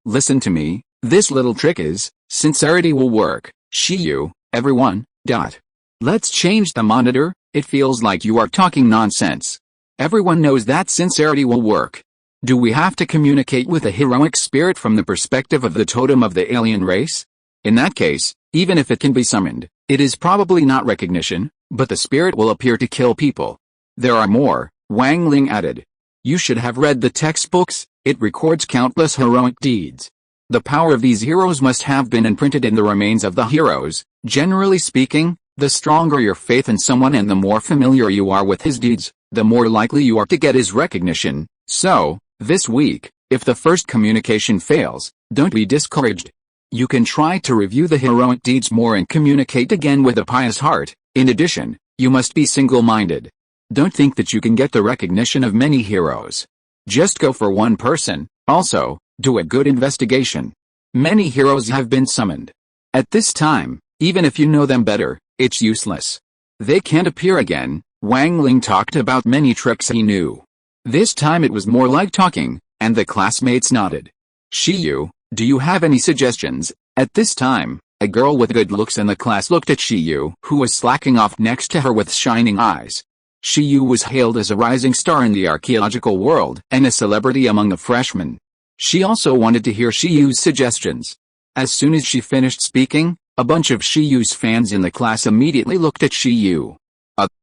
listen to me, this little trick is, sincerity will work. Shiyu, everyone, Let's change the monitor, it feels like you are talking nonsense. Everyone knows that sincerity will work. Do we have to communicate with a heroic spirit from the perspective of the totem of the alien race? In that case, even if it can be summoned, it is probably not recognition, but the spirit will appear to kill people. There are more, Wang Ling added. You should have read the textbooks, it records countless heroic deeds. The power of these heroes must have been imprinted in the remains of the heroes. Generally speaking, the stronger your faith in someone and the more familiar you are with his deeds, the more likely you are to get his recognition. So, this week, if the first communication fails, don't be discouraged. You can try to review the heroic deeds more and communicate again with a pious heart. In addition, you must be single-minded. Don't think that you can get the recognition of many heroes. Just go for one person. Also, do a good investigation. Many heroes have been summoned. At this time, even if you know them better, it's useless. They can't appear again. Wang Ling talked about many tricks he knew. This time it was more like talking, and the classmates nodded. Shiyu, do you have any suggestions? At this time, a girl with good looks in the class looked at Shiyu, who was slacking off next to her with shining eyes. Shiyu was hailed as a rising star in the archaeological world and a celebrity among the freshmen. She also wanted to hear Shiyu's suggestions. As soon as she finished speaking, a bunch of Shiyu's fans in the class immediately looked at Shiyu.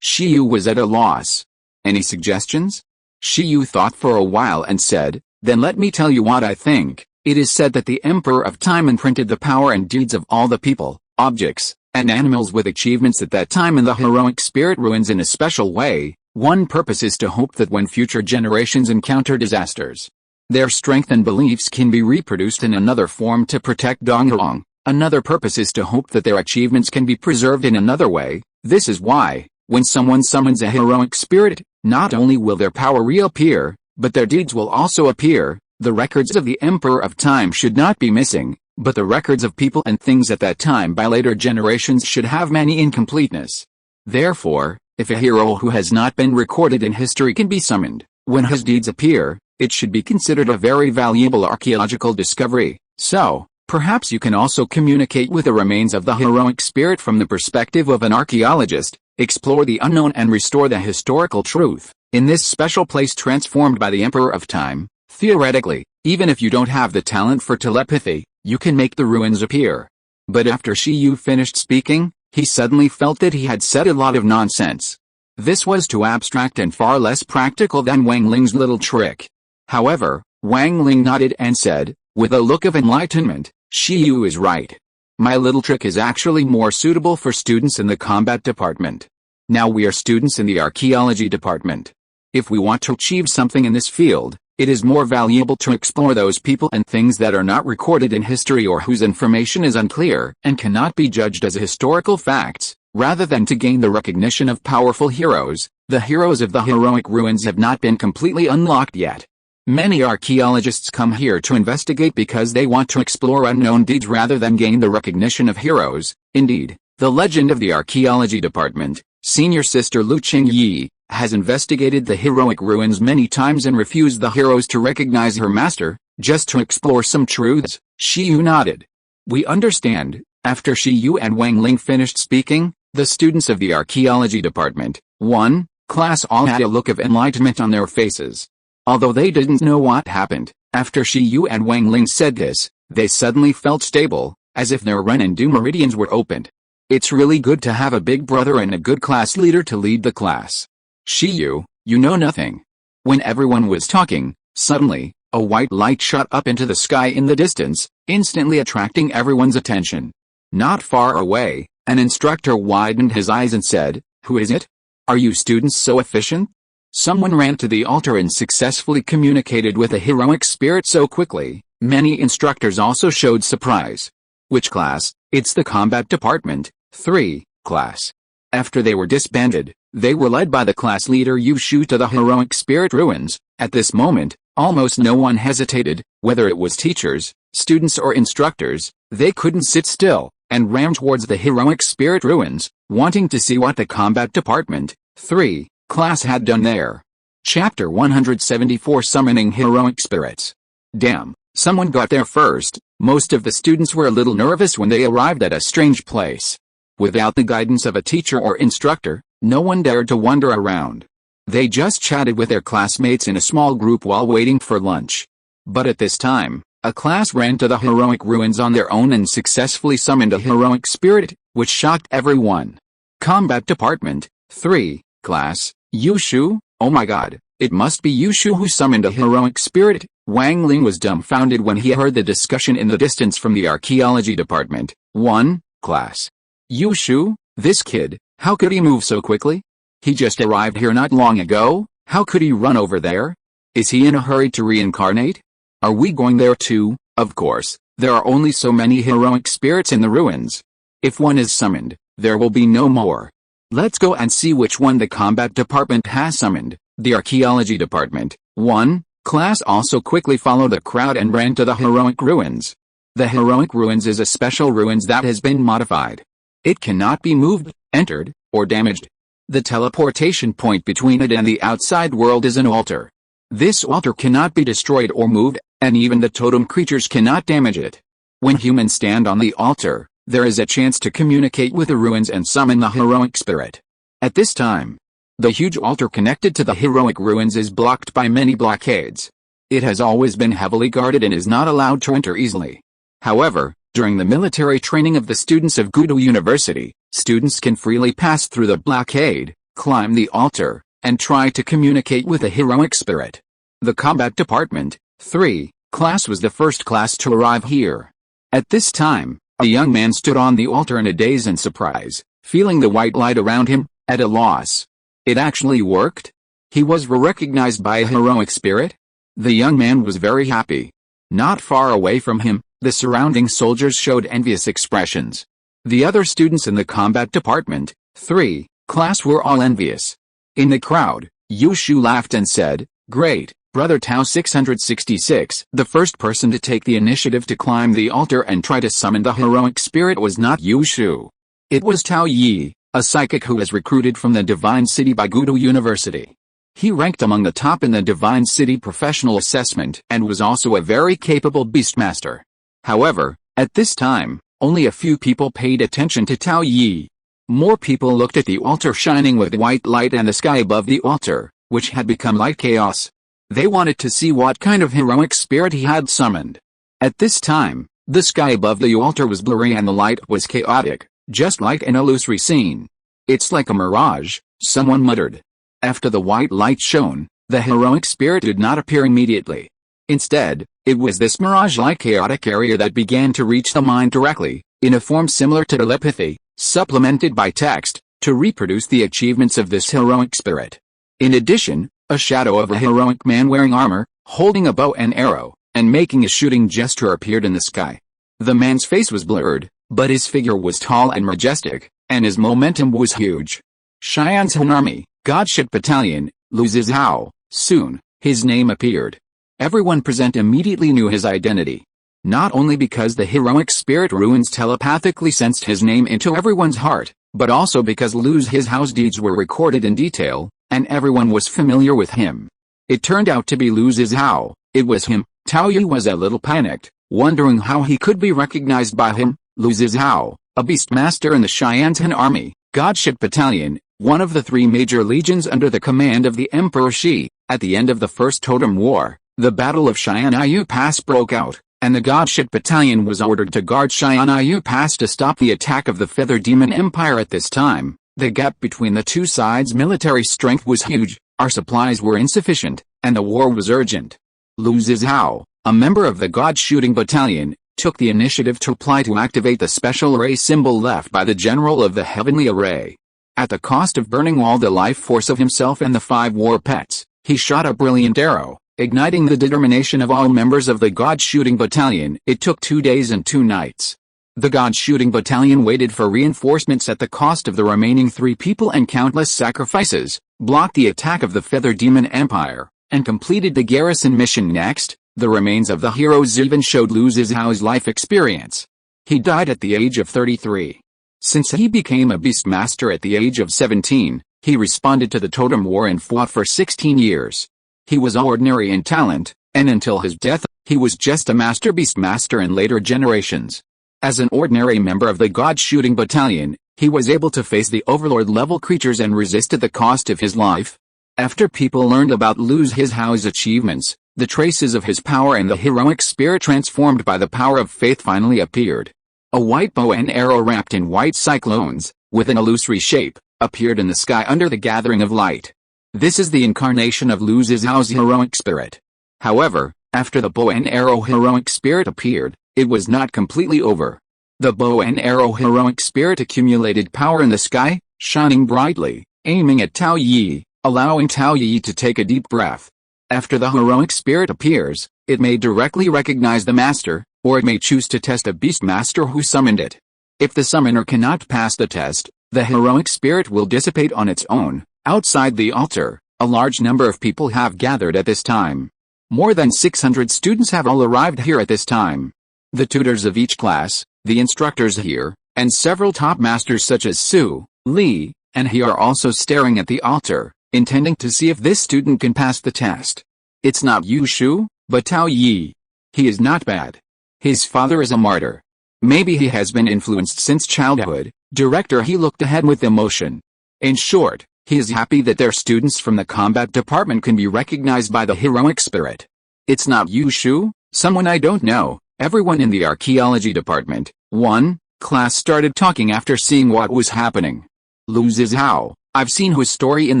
Shiyu was at a loss. Any suggestions? Shiyu thought for a while and said, then let me tell you what I think. It is said that the Emperor of Time imprinted the power and deeds of all the people, objects, and animals with achievements at that time in the heroic spirit ruins in a special way. One purpose is to hope that when future generations encounter disasters, their strength and beliefs can be reproduced in another form to protect Donghuang. Another purpose is to hope that their achievements can be preserved in another way. This is why, when someone summons a heroic spirit, not only will their power reappear, but their deeds will also appear. The records of the Emperor of Time should not be missing, but the records of people and things at that time by later generations should have many incompleteness. Therefore, if a hero who has not been recorded in history can be summoned, when his deeds appear, it should be considered a very valuable archaeological discovery. So, perhaps you can also communicate with the remains of the heroic spirit from the perspective of an archaeologist, explore the unknown and restore the historical truth, in this special place transformed by the Emperor of Time. Theoretically, even if you don't have the talent for telepathy, you can make the ruins appear. But after Shiyu finished speaking, he suddenly felt that he had said a lot of nonsense. This was too abstract and far less practical than Wang Ling's little trick. However, Wang Ling nodded and said, with a look of enlightenment, Shiyu is right. My little trick is actually more suitable for students in the combat department. Now we are students in the archaeology department. If we want to achieve something in this field, it is more valuable to explore those people and things that are not recorded in history or whose information is unclear and cannot be judged as historical facts, rather than to gain the recognition of powerful heroes. The heroes of the heroic ruins have not been completely unlocked yet. Many archaeologists come here to investigate because they want to explore unknown deeds rather than gain the recognition of heroes. Indeed, the legend of the archaeology department, Senior Sister Lu Qingyi, has investigated the heroic ruins many times and refused the heroes to recognize her master, just to explore some truths. Shiyu nodded. We understand. After Shiyu and Wang Ling finished speaking, the students of the archaeology department, 1, class all had a look of enlightenment on their faces. Although they didn't know what happened, after Shiyu and Wang Ling said this, they suddenly felt stable, as if their Ren and Du meridians were opened. It's really good to have a big brother and a good class leader to lead the class. Shiyu, you know nothing. When everyone was talking, suddenly, a white light shot up into the sky in the distance, instantly attracting everyone's attention. Not far away, an instructor widened his eyes and said, "Who is it? Are you students so efficient?" Someone ran to the altar and successfully communicated with a heroic spirit so quickly. Many instructors also showed surprise. Which class? It's the combat department, 3, class. After they were disbanded, they were led by the class leader Yu Shu to the heroic spirit ruins. At this moment, almost no one hesitated, whether it was teachers, students or instructors. They couldn't sit still, and ran towards the heroic spirit ruins, wanting to see what the combat department, 3, class had done there. Chapter 174 Summoning Heroic Spirits. Damn, someone got there first. Most of the students were a little nervous when they arrived at a strange place. Without the guidance of a teacher or instructor, no one dared to wander around. They just chatted with their classmates in a small group while waiting for lunch. But at this time, a class ran to the heroic ruins on their own and successfully summoned a heroic spirit, which shocked everyone. Combat Department, 3, class, Yu Shu? Oh my god, it must be Yu Shu who summoned a heroic spirit. Wang Ling was dumbfounded when he heard the discussion in the distance from the archaeology department, 1, class. Yu Shu? This kid, how could he move so quickly? He just arrived here not long ago. How could he run over there? Is he in a hurry to reincarnate? Are we going there too? Of course, there are only so many heroic spirits in the ruins. If one is summoned, there will be no more. Let's go and see which one the combat department has summoned. The archaeology department, 1, class also quickly followed the crowd and ran to the heroic ruins. The heroic ruins is a special ruins that has been modified. It cannot be moved, entered, or damaged. The teleportation point between it and the outside world is an altar. This altar cannot be destroyed or moved, and even the totem creatures cannot damage it. When humans stand on the altar, there is a chance to communicate with the ruins and summon the heroic spirit. At this time, the huge altar connected to the heroic ruins is blocked by many blockades. It has always been heavily guarded and is not allowed to enter easily. However, during the military training of the students of Gudo University, students can freely pass through the blockade, climb the altar, and try to communicate with a heroic spirit. The combat department, 3, class was the first class to arrive here. At this time, a young man stood on the altar in a daze and surprise, feeling the white light around him, at a loss. It actually worked? He was recognized by a heroic spirit? The young man was very happy. Not far away from him, the surrounding soldiers showed envious expressions. The other students in the combat department, 3, class were all envious. In the crowd, Yu Shu laughed and said, "Great, Brother Tao 666. The first person to take the initiative to climb the altar and try to summon the heroic spirit was not Yu Shu. It was Tao Yi, a psychic who was recruited from the Divine City by Gudu University. He ranked among the top in the Divine City professional assessment and was also a very capable beastmaster. However, at this time, only a few people paid attention to Tao Yi. More people looked at the altar shining with white light and the sky above the altar, which had become light chaos. They wanted to see what kind of heroic spirit he had summoned. At this time, the sky above the altar was blurry and the light was chaotic, just like an illusory scene. "It's like a mirage," someone muttered. After the white light shone, the heroic spirit did not appear immediately. Instead, it was this mirage-like chaotic area that began to reach the mind directly, in a form similar to telepathy, supplemented by text, to reproduce the achievements of this heroic spirit. In addition, a shadow of a heroic man wearing armor, holding a bow and arrow, and making a shooting gesture appeared in the sky. The man's face was blurred, but his figure was tall and majestic, and his momentum was huge. Xian's Han Army, Godship Battalion, Lu Zizhao. Soon, his name appeared. Everyone present immediately knew his identity. Not only because the heroic spirit ruins telepathically sensed his name into everyone's heart, but also because Lu Zizhao's deeds were recorded in detail, and everyone was familiar with him. It turned out to be Lu Zizhao. It was him. Tao Yu was a little panicked, wondering how he could be recognized by him. Lu Zizhao, a beastmaster in the Xian's Han Army, Godship Battalion, one of the 3 major legions under the command of the Emperor Shi. At the end of the First Totem War, the Battle of Xianayu Pass broke out, and the Godship Battalion was ordered to guard Xianayu Pass to stop the attack of the Feather Demon Empire. At this time, the gap between the two sides' military strength was huge, our supplies were insufficient, and the war was urgent. Lu Zizhao, a member of the God-shooting battalion, took the initiative to apply to activate the special array symbol left by the general of the heavenly array. At the cost of burning all the life force of himself and the 5 war pets, he shot a brilliant arrow, igniting the determination of all members of the God-shooting battalion. It took 2 days and 2 nights. The God-shooting battalion waited for reinforcements at the cost of the remaining 3 people and countless sacrifices, blocked the attack of the Feather Demon Empire, and completed the garrison mission. Next, the remains of the heroes even showed Lu Zizhao's life experience. He died at the age of 33. Since he became a beastmaster at the age of 17, he responded to the Totem War and fought for 16 years. He was ordinary in talent, and until his death, he was just a master beastmaster in later generations. As an ordinary member of the God-shooting battalion, he was able to face the overlord-level creatures and resist at the cost of his life. After people learned about Lu Zizhao's achievements, the traces of his power and the heroic spirit transformed by the power of faith finally appeared. A white bow and arrow wrapped in white cyclones, with an illusory shape, appeared in the sky under the gathering of light. This is the incarnation of Lu Zizhao's heroic spirit. However, after the bow and arrow heroic spirit appeared, it was not completely over. The bow and arrow heroic spirit accumulated power in the sky, shining brightly, aiming at Tao Yi, allowing Tao Yi to take a deep breath. After the heroic spirit appears, it may directly recognize the master, or it may choose to test a beastmaster who summoned it. If the summoner cannot pass the test, the heroic spirit will dissipate on its own. Outside the altar, a large number of people have gathered at this time. More than 600 students have all arrived here at this time. The tutors of each class, the instructors here, and several top masters such as Su, Li, and he are also staring at the altar, intending to see if this student can pass the test. It's not Yu Shu, but Tao Yi. He is not bad. His father is a martyr. Maybe he has been influenced since childhood. Director He looked ahead with emotion. In short, he is happy that their students from the combat department can be recognized by the heroic spirit. It's not Yu Shu, someone I don't know. Everyone in the archaeology department, 1, class started talking after seeing what was happening. Lu Zizhao, I've seen his story in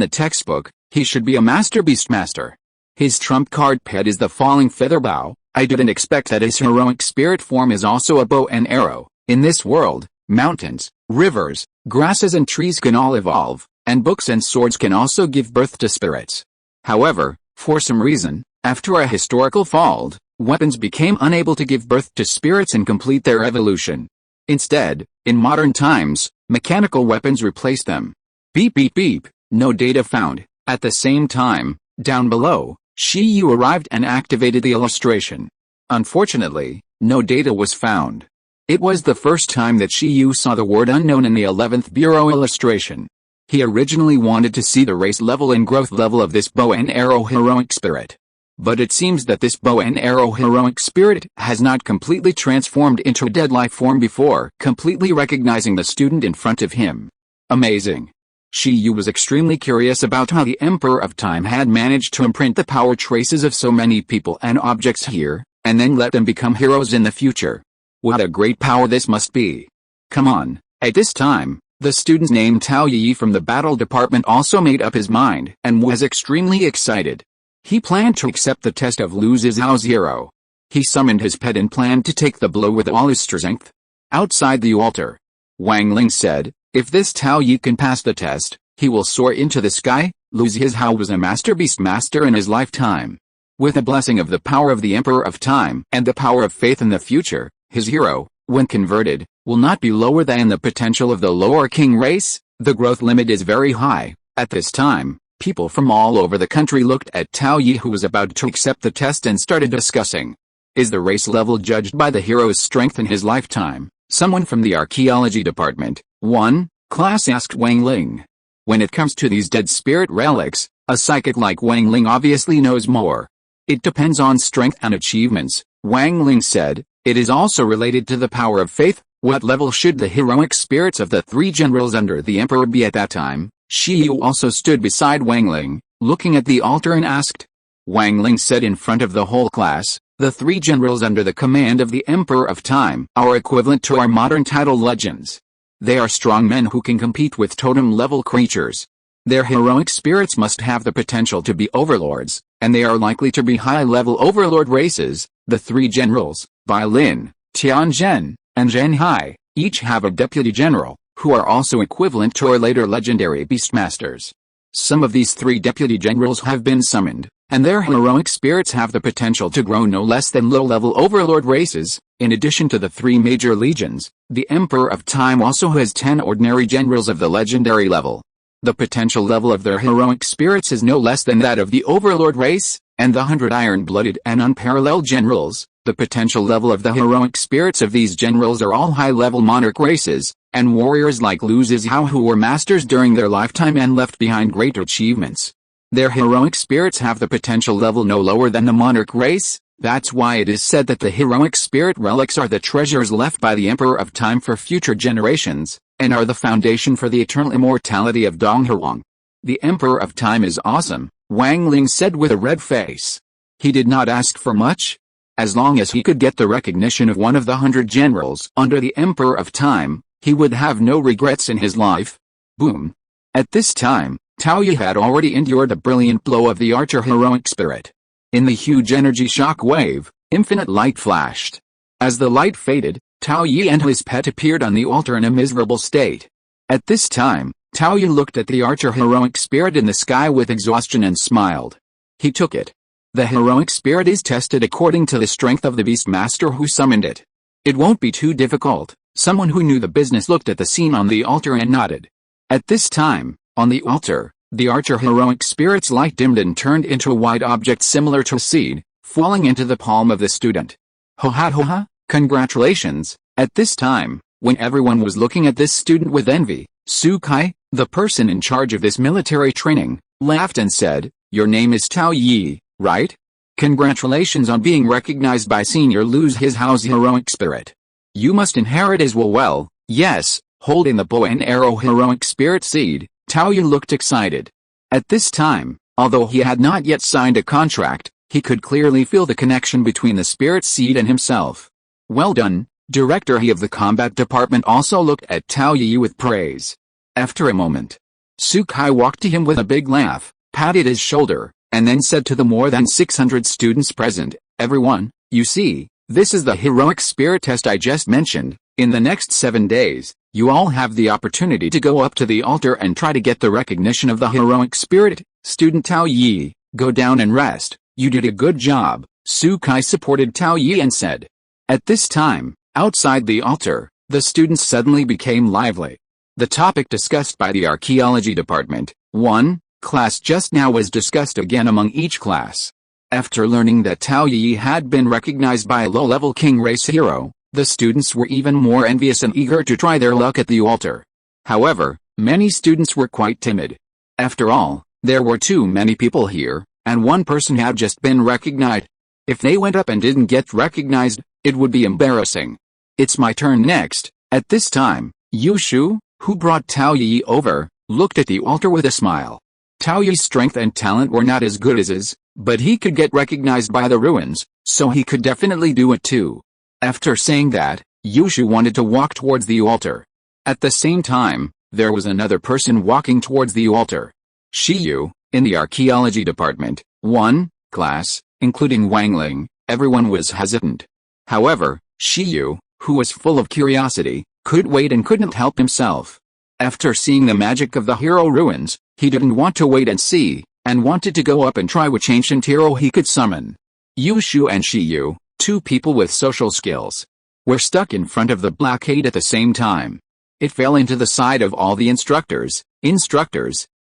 the textbook. He should be a master beastmaster. His trump card pet is the falling feather bow. I didn't expect that his heroic spirit form is also a bow and arrow. In this world, mountains, rivers, grasses and trees can all evolve, and books and swords can also give birth to spirits. However, for some reason, after a historical fault, weapons became unable to give birth to spirits and complete their evolution. Instead, in modern times, mechanical weapons replaced them. Beep beep beep, no data found. At the same time, down below, Shi Yu arrived and activated the illustration. Unfortunately, no data was found. It was the first time that Shi Yu saw the word unknown in the 11th Bureau illustration. He originally wanted to see the race level and growth level of this bow and arrow heroic spirit. But it seems that this bow and arrow heroic spirit has not completely transformed into a dead life form before completely recognizing the student in front of him. Amazing. Shi Yu was extremely curious about how the Emperor of Time had managed to imprint the power traces of so many people and objects here, and then let them become heroes in the future. What a great power this must be. Come on. At this time, the student named Tao Yi from the battle department also made up his mind and was extremely excited. He planned to accept the test of Lu Zhihao's hero. He summoned his pet and planned to take the blow with all his strength. Outside the altar, Wang Ling said, if this Tao Yi can pass the test, he will soar into the sky. Lu Zhihao was a master beast master in his lifetime. With the blessing of the power of the Emperor of Time and the power of faith in the future, his hero, when converted, will not be lower than the potential of the lower king race. The growth limit is very high. At this time, people from all over the country looked at Tao Yi, who was about to accept the test, and started discussing. Is the race level judged by the hero's strength in his lifetime? Someone from the archaeology department, 1, class asked Wang Ling. When it comes to these dead spirit relics, a psychic like Wang Ling obviously knows more. It depends on strength and achievements, Wang Ling said. It is also related to the power of faith. What level should the heroic spirits of the 3 generals under the emperor be at that time? Shi Yu also stood beside Wang Ling, looking at the altar, and asked. Wang Ling said in front of the whole class, the 3 generals under the command of the Emperor of Time are equivalent to our modern title legends. They are strong men who can compete with totem-level creatures. Their heroic spirits must have the potential to be overlords, and they are likely to be high-level overlord races. The 3 generals, Bai Lin, Tian Zhen, and Zhen Hai, each have a deputy general, who are also equivalent to our later legendary beastmasters. Some of these 3 deputy generals have been summoned, and their heroic spirits have the potential to grow no less than low-level overlord races. In addition to the 3 major legions, the Emperor of Time also has 10 ordinary generals of the legendary level. The potential level of their heroic spirits is no less than that of the overlord race, and the 100 iron-blooded and unparalleled generals. The potential level of the heroic spirits of these generals are all high-level monarch races, and warriors like Lu Zhihao who were masters during their lifetime and left behind great achievements. Their heroic spirits have the potential level no lower than the monarch race. That's why it is said that the heroic spirit relics are the treasures left by the Emperor of Time for future generations, and are the foundation for the eternal immortality of Donghuang. The Emperor of Time is awesome, Wang Ling said with a red face. He did not ask for much. As long as he could get the recognition of one of the 100 generals under the Emperor of Time, he would have no regrets in his life. Boom. At this time, Tao Yi had already endured a brilliant blow of the archer heroic spirit. In the huge energy shock wave, infinite light flashed. As the light faded, Tao Yi and his pet appeared on the altar in a miserable state. At this time, Tao Yi looked at the archer heroic spirit in the sky with exhaustion and smiled. He took it. The heroic spirit is tested according to the strength of the beastmaster who summoned it. It won't be too difficult. Someone who knew the business looked at the scene on the altar and nodded. At this time, on the altar, the archer heroic spirit's light dimmed and turned into a white object similar to a seed, falling into the palm of the student. Ho ha ho ha, congratulations. At this time, when everyone was looking at this student with envy, Su Kai, the person in charge of this military training, laughed and said, your name is Tao Yi, right? Congratulations on being recognized by Senior Lu Zhihao's heroic spirit. You must inherit as well. Yes, holding the bow and arrow heroic spirit seed, Tao Yi looked excited. At this time, although he had not yet signed a contract, he could clearly feel the connection between the spirit seed and himself. Well done, Director He of the combat department also looked at Tao Yi with praise. After a moment, Su Kai walked to him with a big laugh, patted his shoulder, and then said to the more than 600 students present, everyone, you see, this is the heroic spirit test I just mentioned. In the next 7 days, you all have the opportunity to go up to the altar and try to get the recognition of the heroic spirit. Student Tao Yi, go down and rest. You did a good job. Su Kai supported Tao Yi and said. At this time, outside the altar, the students suddenly became lively. The topic discussed by the archaeology department, 1, class just now was discussed again among each class. After learning that Tao Yi had been recognized by a low-level king race hero, the students were even more envious and eager to try their luck at the altar. However, many students were quite timid. After all, there were too many people here, and one person had just been recognized. If they went up and didn't get recognized, it would be embarrassing. It's my turn next. At this time, Yu Shu, who brought Tao Yi over, looked at the altar with a smile. Tao Yi's strength and talent were not as good as his, but he could get recognized by the ruins, so he could definitely do it too. After saying that, Yu Shu wanted to walk towards the altar. At the same time, there was another person walking towards the altar. Shiyu, in the archaeology department, 1 class, including Wang Ling, everyone was hesitant. However, Shiyu, who was full of curiosity, could wait and couldn't help himself. After seeing the magic of the hero ruins, he didn't want to wait and see, and wanted to go up and try which ancient hero he could summon. Yu Shu and Shiyu, 2 people with social skills, were stuck in front of the blockade at the same time. It fell into the side of all the instructors,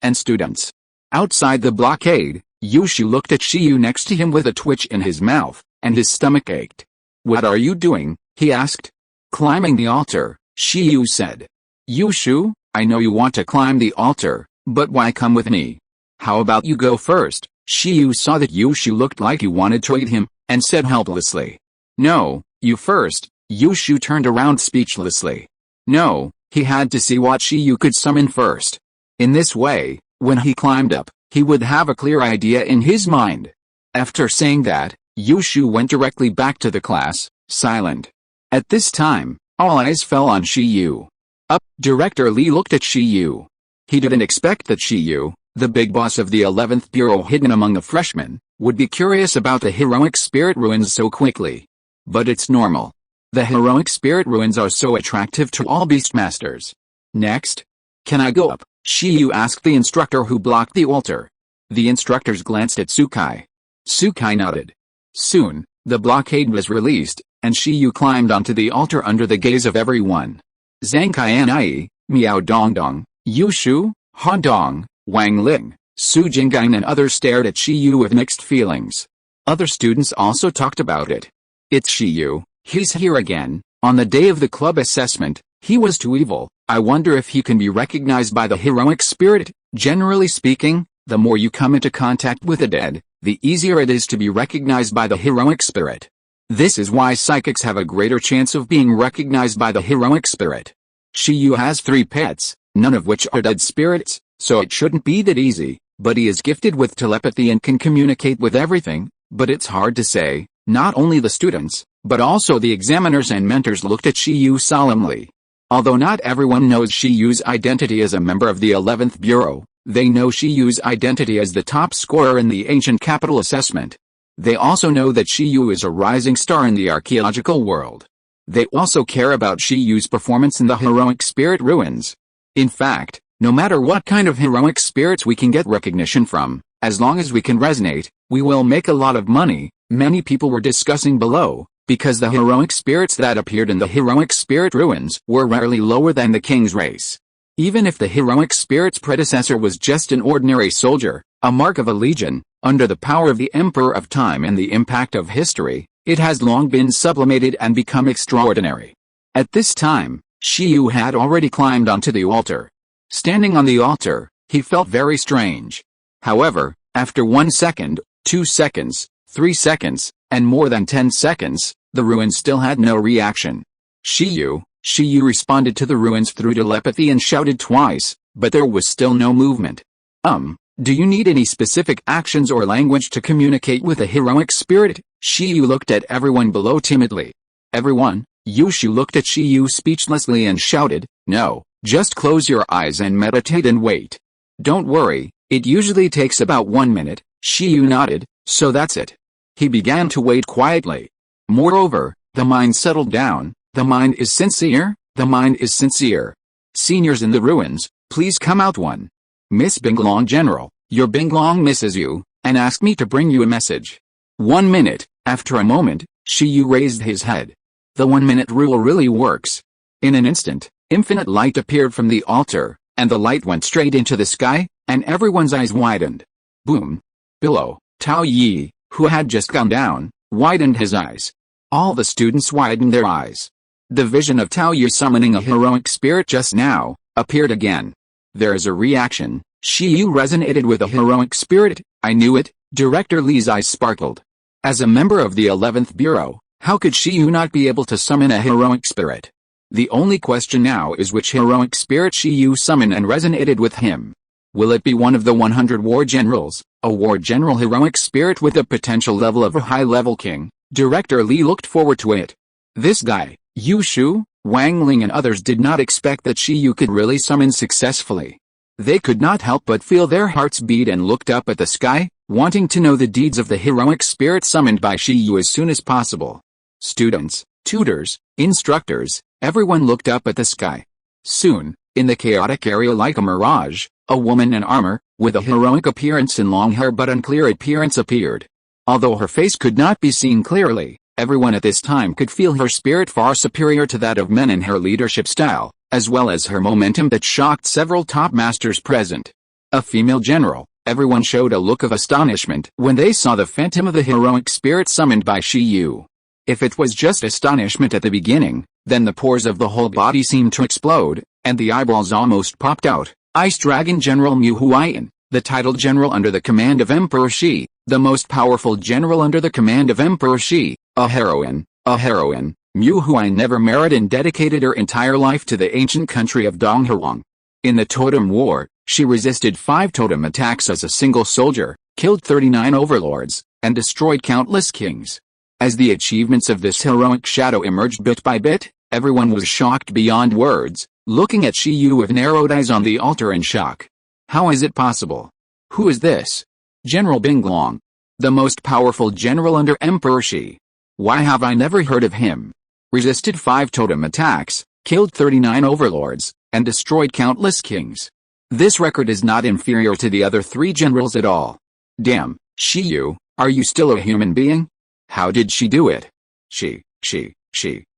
and students. Outside the blockade, Yu Shu looked at Shiyu next to him with a twitch in his mouth, and his stomach ached. "What are you doing?" he asked. "Climbing the altar," Shiyu said. "Yu Shu, I know you want to climb the altar, but why come with me? How about you go first?" Shiyu saw that Yu Shu looked like he wanted to eat him, and said helplessly. "No, you first." Yu Shu turned around speechlessly. No, he had to see what Shiyu could summon first. In this way, when he climbed up, he would have a clear idea in his mind. After saying that, Yu Shu went directly back to the class, silent. At this time, all eyes fell on Shiyu. Director Li looked at Shiyu. He didn't expect that Shiyu, the big boss of the 11th Bureau hidden among the freshmen, would be curious about the heroic spirit ruins so quickly. But it's normal. The heroic spirit ruins are so attractive to all beastmasters. Next. "Can I go up?" Shiyu asked the instructor who blocked the altar. The instructors glanced at Sukai. Sukai nodded. Soon, the blockade was released, and Shiyu climbed onto the altar under the gaze of everyone. Zhang Qianai, Miao Dongdong, Yu Shu, Han Dong, Wang Ling, Su Jinggang and others stared at Shiyu with mixed feelings. Other students also talked about it. "It's Shiyu, he's here again. On the day of the club assessment, he was too evil. I wonder if he can be recognized by the heroic spirit." Generally speaking, the more you come into contact with the dead, the easier it is to be recognized by the heroic spirit. This is why psychics have a greater chance of being recognized by the heroic spirit. Shiyu has 3 pets, none of which are dead spirits, so it shouldn't be that easy, but he is gifted with telepathy and can communicate with everything, but it's hard to say. Not only the students, but also the examiners and mentors looked at Shiyu solemnly. Although not everyone knows Shiyu's identity as a member of the 11th Bureau, they know Shiyu's identity as the top scorer in the ancient capital assessment. They also know that Shiyu is a rising star in the archaeological world. They also care about Shiyu's performance in the heroic spirit ruins. In fact, no matter what kind of heroic spirits we can get recognition from, as long as we can resonate, we will make a lot of money. Many people were discussing below, because the heroic spirits that appeared in the heroic spirit ruins were rarely lower than the king's race. Even if the heroic spirit's predecessor was just an ordinary soldier, a mark of a legion, under the power of the Emperor of Time and the impact of history, it has long been sublimated and become extraordinary. At this time, Shiyu had already climbed onto the altar. Standing on the altar, he felt very strange. However, after 1 second, 2 seconds, 3 seconds, and more than 10 seconds, the ruins still had no reaction. Shiyu responded to the ruins through telepathy and shouted twice, but there was still no movement. Do you need any specific actions or language to communicate with a heroic spirit?" Shiyu looked at everyone below timidly. "Everyone?" Yu Shu looked at Shiyu speechlessly and shouted, "No, just close your eyes and meditate and wait. Don't worry, it usually takes about 1 minute." Shiyu nodded, "So that's it." He began to wait quietly. Moreover, the mind settled down. The mind is sincere, the mind is sincere. "Seniors in the ruins, please come out. 1. Miss Binglong General, your Binglong misses you, and asked me to bring you a message." 1 minute. After a moment, Shiyu raised his head. The 1-minute rule really works. In an instant, infinite light appeared from the altar, and the light went straight into the sky, and everyone's eyes widened. Boom. Below, Tao Yi, who had just gone down, widened his eyes. All the students widened their eyes. The vision of Tao Yu summoning a heroic spirit just now appeared again. There is a reaction. Shi Yu resonated with a heroic spirit. I knew it. Director Li's eyes sparkled. As a member of the 11th Bureau, how could Shi Yu not be able to summon a heroic spirit? The only question now is which heroic spirit Shi Yu summoned and resonated with him. Will it be one of the 100 war generals, a war general heroic spirit with the potential level of a high-level king? Director Li looked forward to it. This guy, Yu Shu, Wang Ling and others did not expect that Shi Yu could really summon successfully. They could not help but feel their hearts beat and looked up at the sky, wanting to know the deeds of the heroic spirit summoned by Shi Yu as soon as possible. Students, tutors, instructors, everyone looked up at the sky. Soon, in the chaotic area like a mirage, a woman in armor, with a heroic appearance and long hair but unclear appearance appeared. Although her face could not be seen clearly, everyone at this time could feel her spirit far superior to that of men in her leadership style, as well as her momentum that shocked several top masters present. A female general. Everyone showed a look of astonishment when they saw the phantom of the heroic spirit summoned by Shi Yu. If it was just astonishment at the beginning, then the pores of the whole body seemed to explode, and the eyeballs almost popped out. Ice Dragon General Mu Huayan, the titled general under the command of Emperor Shi, the most powerful general under the command of Emperor Shi, a heroine. Mu Huayan never married and dedicated her entire life to the ancient country of Donghuang. In the Totem War, she resisted 5 totem attacks as a single soldier, killed 39 overlords, and destroyed countless kings. As the achievements of this heroic shadow emerged bit by bit, everyone was shocked beyond words, looking at Shi Yu with narrowed eyes on the altar in shock. How is it possible? Who is this? General Binglong. The most powerful general under Emperor Shi. Why have I never heard of him? Resisted 5 totem attacks, killed 39 overlords, and destroyed countless kings. This record is not inferior to the other 3 generals at all. Damn, Shi Yu, are you still a human being? How did she do it? She.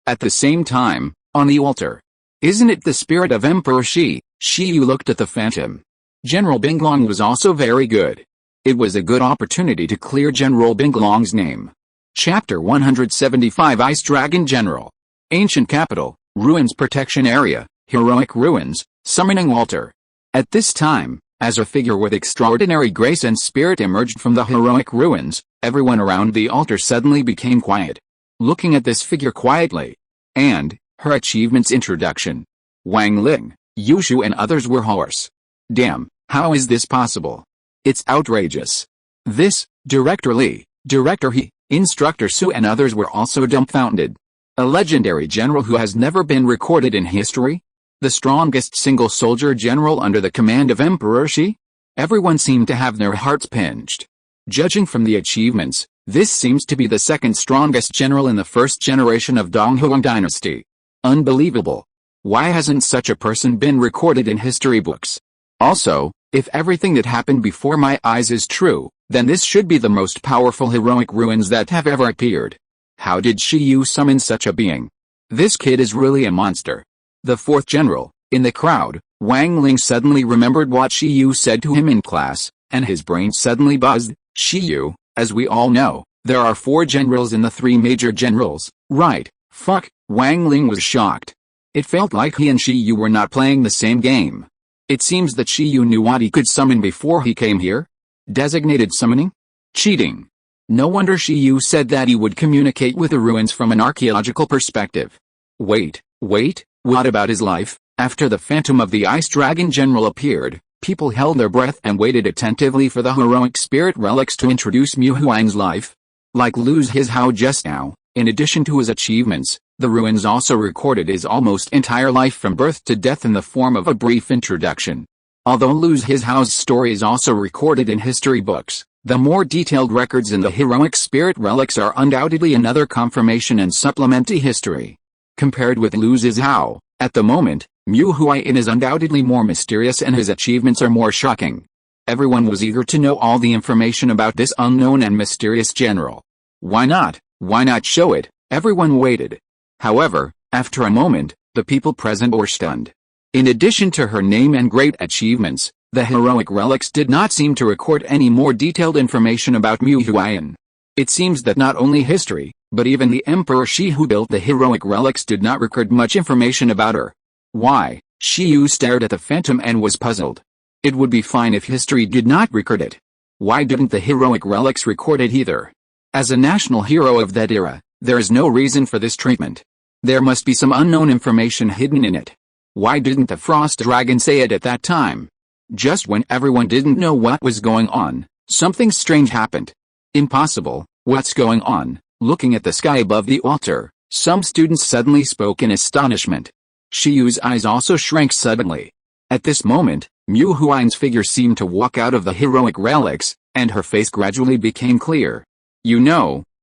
At the same time, on the altar. Isn't it the spirit of Emperor Shi? Shi Yu looked at the phantom. General Binglong was also very good. It was a good opportunity to clear General Binglong's name. Chapter 175 Ice Dragon General. Ancient Capital, Ruins Protection Area, Heroic Ruins, Summoning Altar. At this time, as a figure with extraordinary grace and spirit emerged from the heroic ruins, everyone around the altar suddenly became quiet. Looking at this figure quietly. And, her achievements introduction. Wang Ling, Yu Shu and others were hoarse. Damn, how is this possible? It's outrageous. This, Director Li, Director He, Instructor Su and others were also dumbfounded. A legendary general who has never been recorded in history? The strongest single soldier general under the command of Emperor Shi? Everyone seemed to have their hearts pinched. Judging from the achievements, this seems to be the second strongest general in the first generation of Donghuang dynasty. Unbelievable. Why hasn't such a person been recorded in history books? Also, if everything that happened before my eyes is true, then this should be the most powerful heroic ruins that have ever appeared. How did Shi Yu summon such a being? This kid is really a monster. The 4th general, in the crowd, Wang Ling suddenly remembered what Shi Yu said to him in class, and his brain suddenly buzzed. Shi Yu, as we all know, there are 4 generals in the 3 major generals, right? Fuck, Wang Ling was shocked. It felt like he and Shi Yu were not playing the same game. It seems that Shi Yu knew what he could summon before he came here. Designated summoning? Cheating. No wonder Shi Yu said that he would communicate with the ruins from an archaeological perspective. Wait, what about his life? After the phantom of the Ice Dragon General appeared, people held their breath and waited attentively for the heroic spirit relics to introduce Mu Huang's life. Like Luz His Hao just now, in addition to his achievements, the ruins also recorded his almost entire life from birth to death in the form of a brief introduction. Although Luz His Hao's story is also recorded in history books, the more detailed records in the heroic spirit relics are undoubtedly another confirmation and supplementary history. Compared with Luz His Hao, at the moment, Mu Huayan is undoubtedly more mysterious and his achievements are more shocking. Everyone was eager to know all the information about this unknown and mysterious general. Why not show it? Everyone waited. However, after a moment, the people present were stunned. In addition to her name and great achievements, the heroic relics did not seem to record any more detailed information about Mu Huayan. It seems that not only history, but even the Emperor Shi who built the heroic relics did not record much information about her. Why? Shi Yu stared at the phantom and was puzzled. It would be fine if history did not record it. Why didn't the heroic relics record it either? As a national hero of that era, there is no reason for this treatment. There must be some unknown information hidden in it. Why didn't the Frost Dragon say it at that time? Just when everyone didn't know what was going on, something strange happened. Impossible, what's going on? Looking at the sky above the altar, some students suddenly spoke in astonishment. Shi Yu's eyes also shrank suddenly. At this moment, Mu Huang's figure seemed to walk out of the heroic relics, and her face gradually became clear.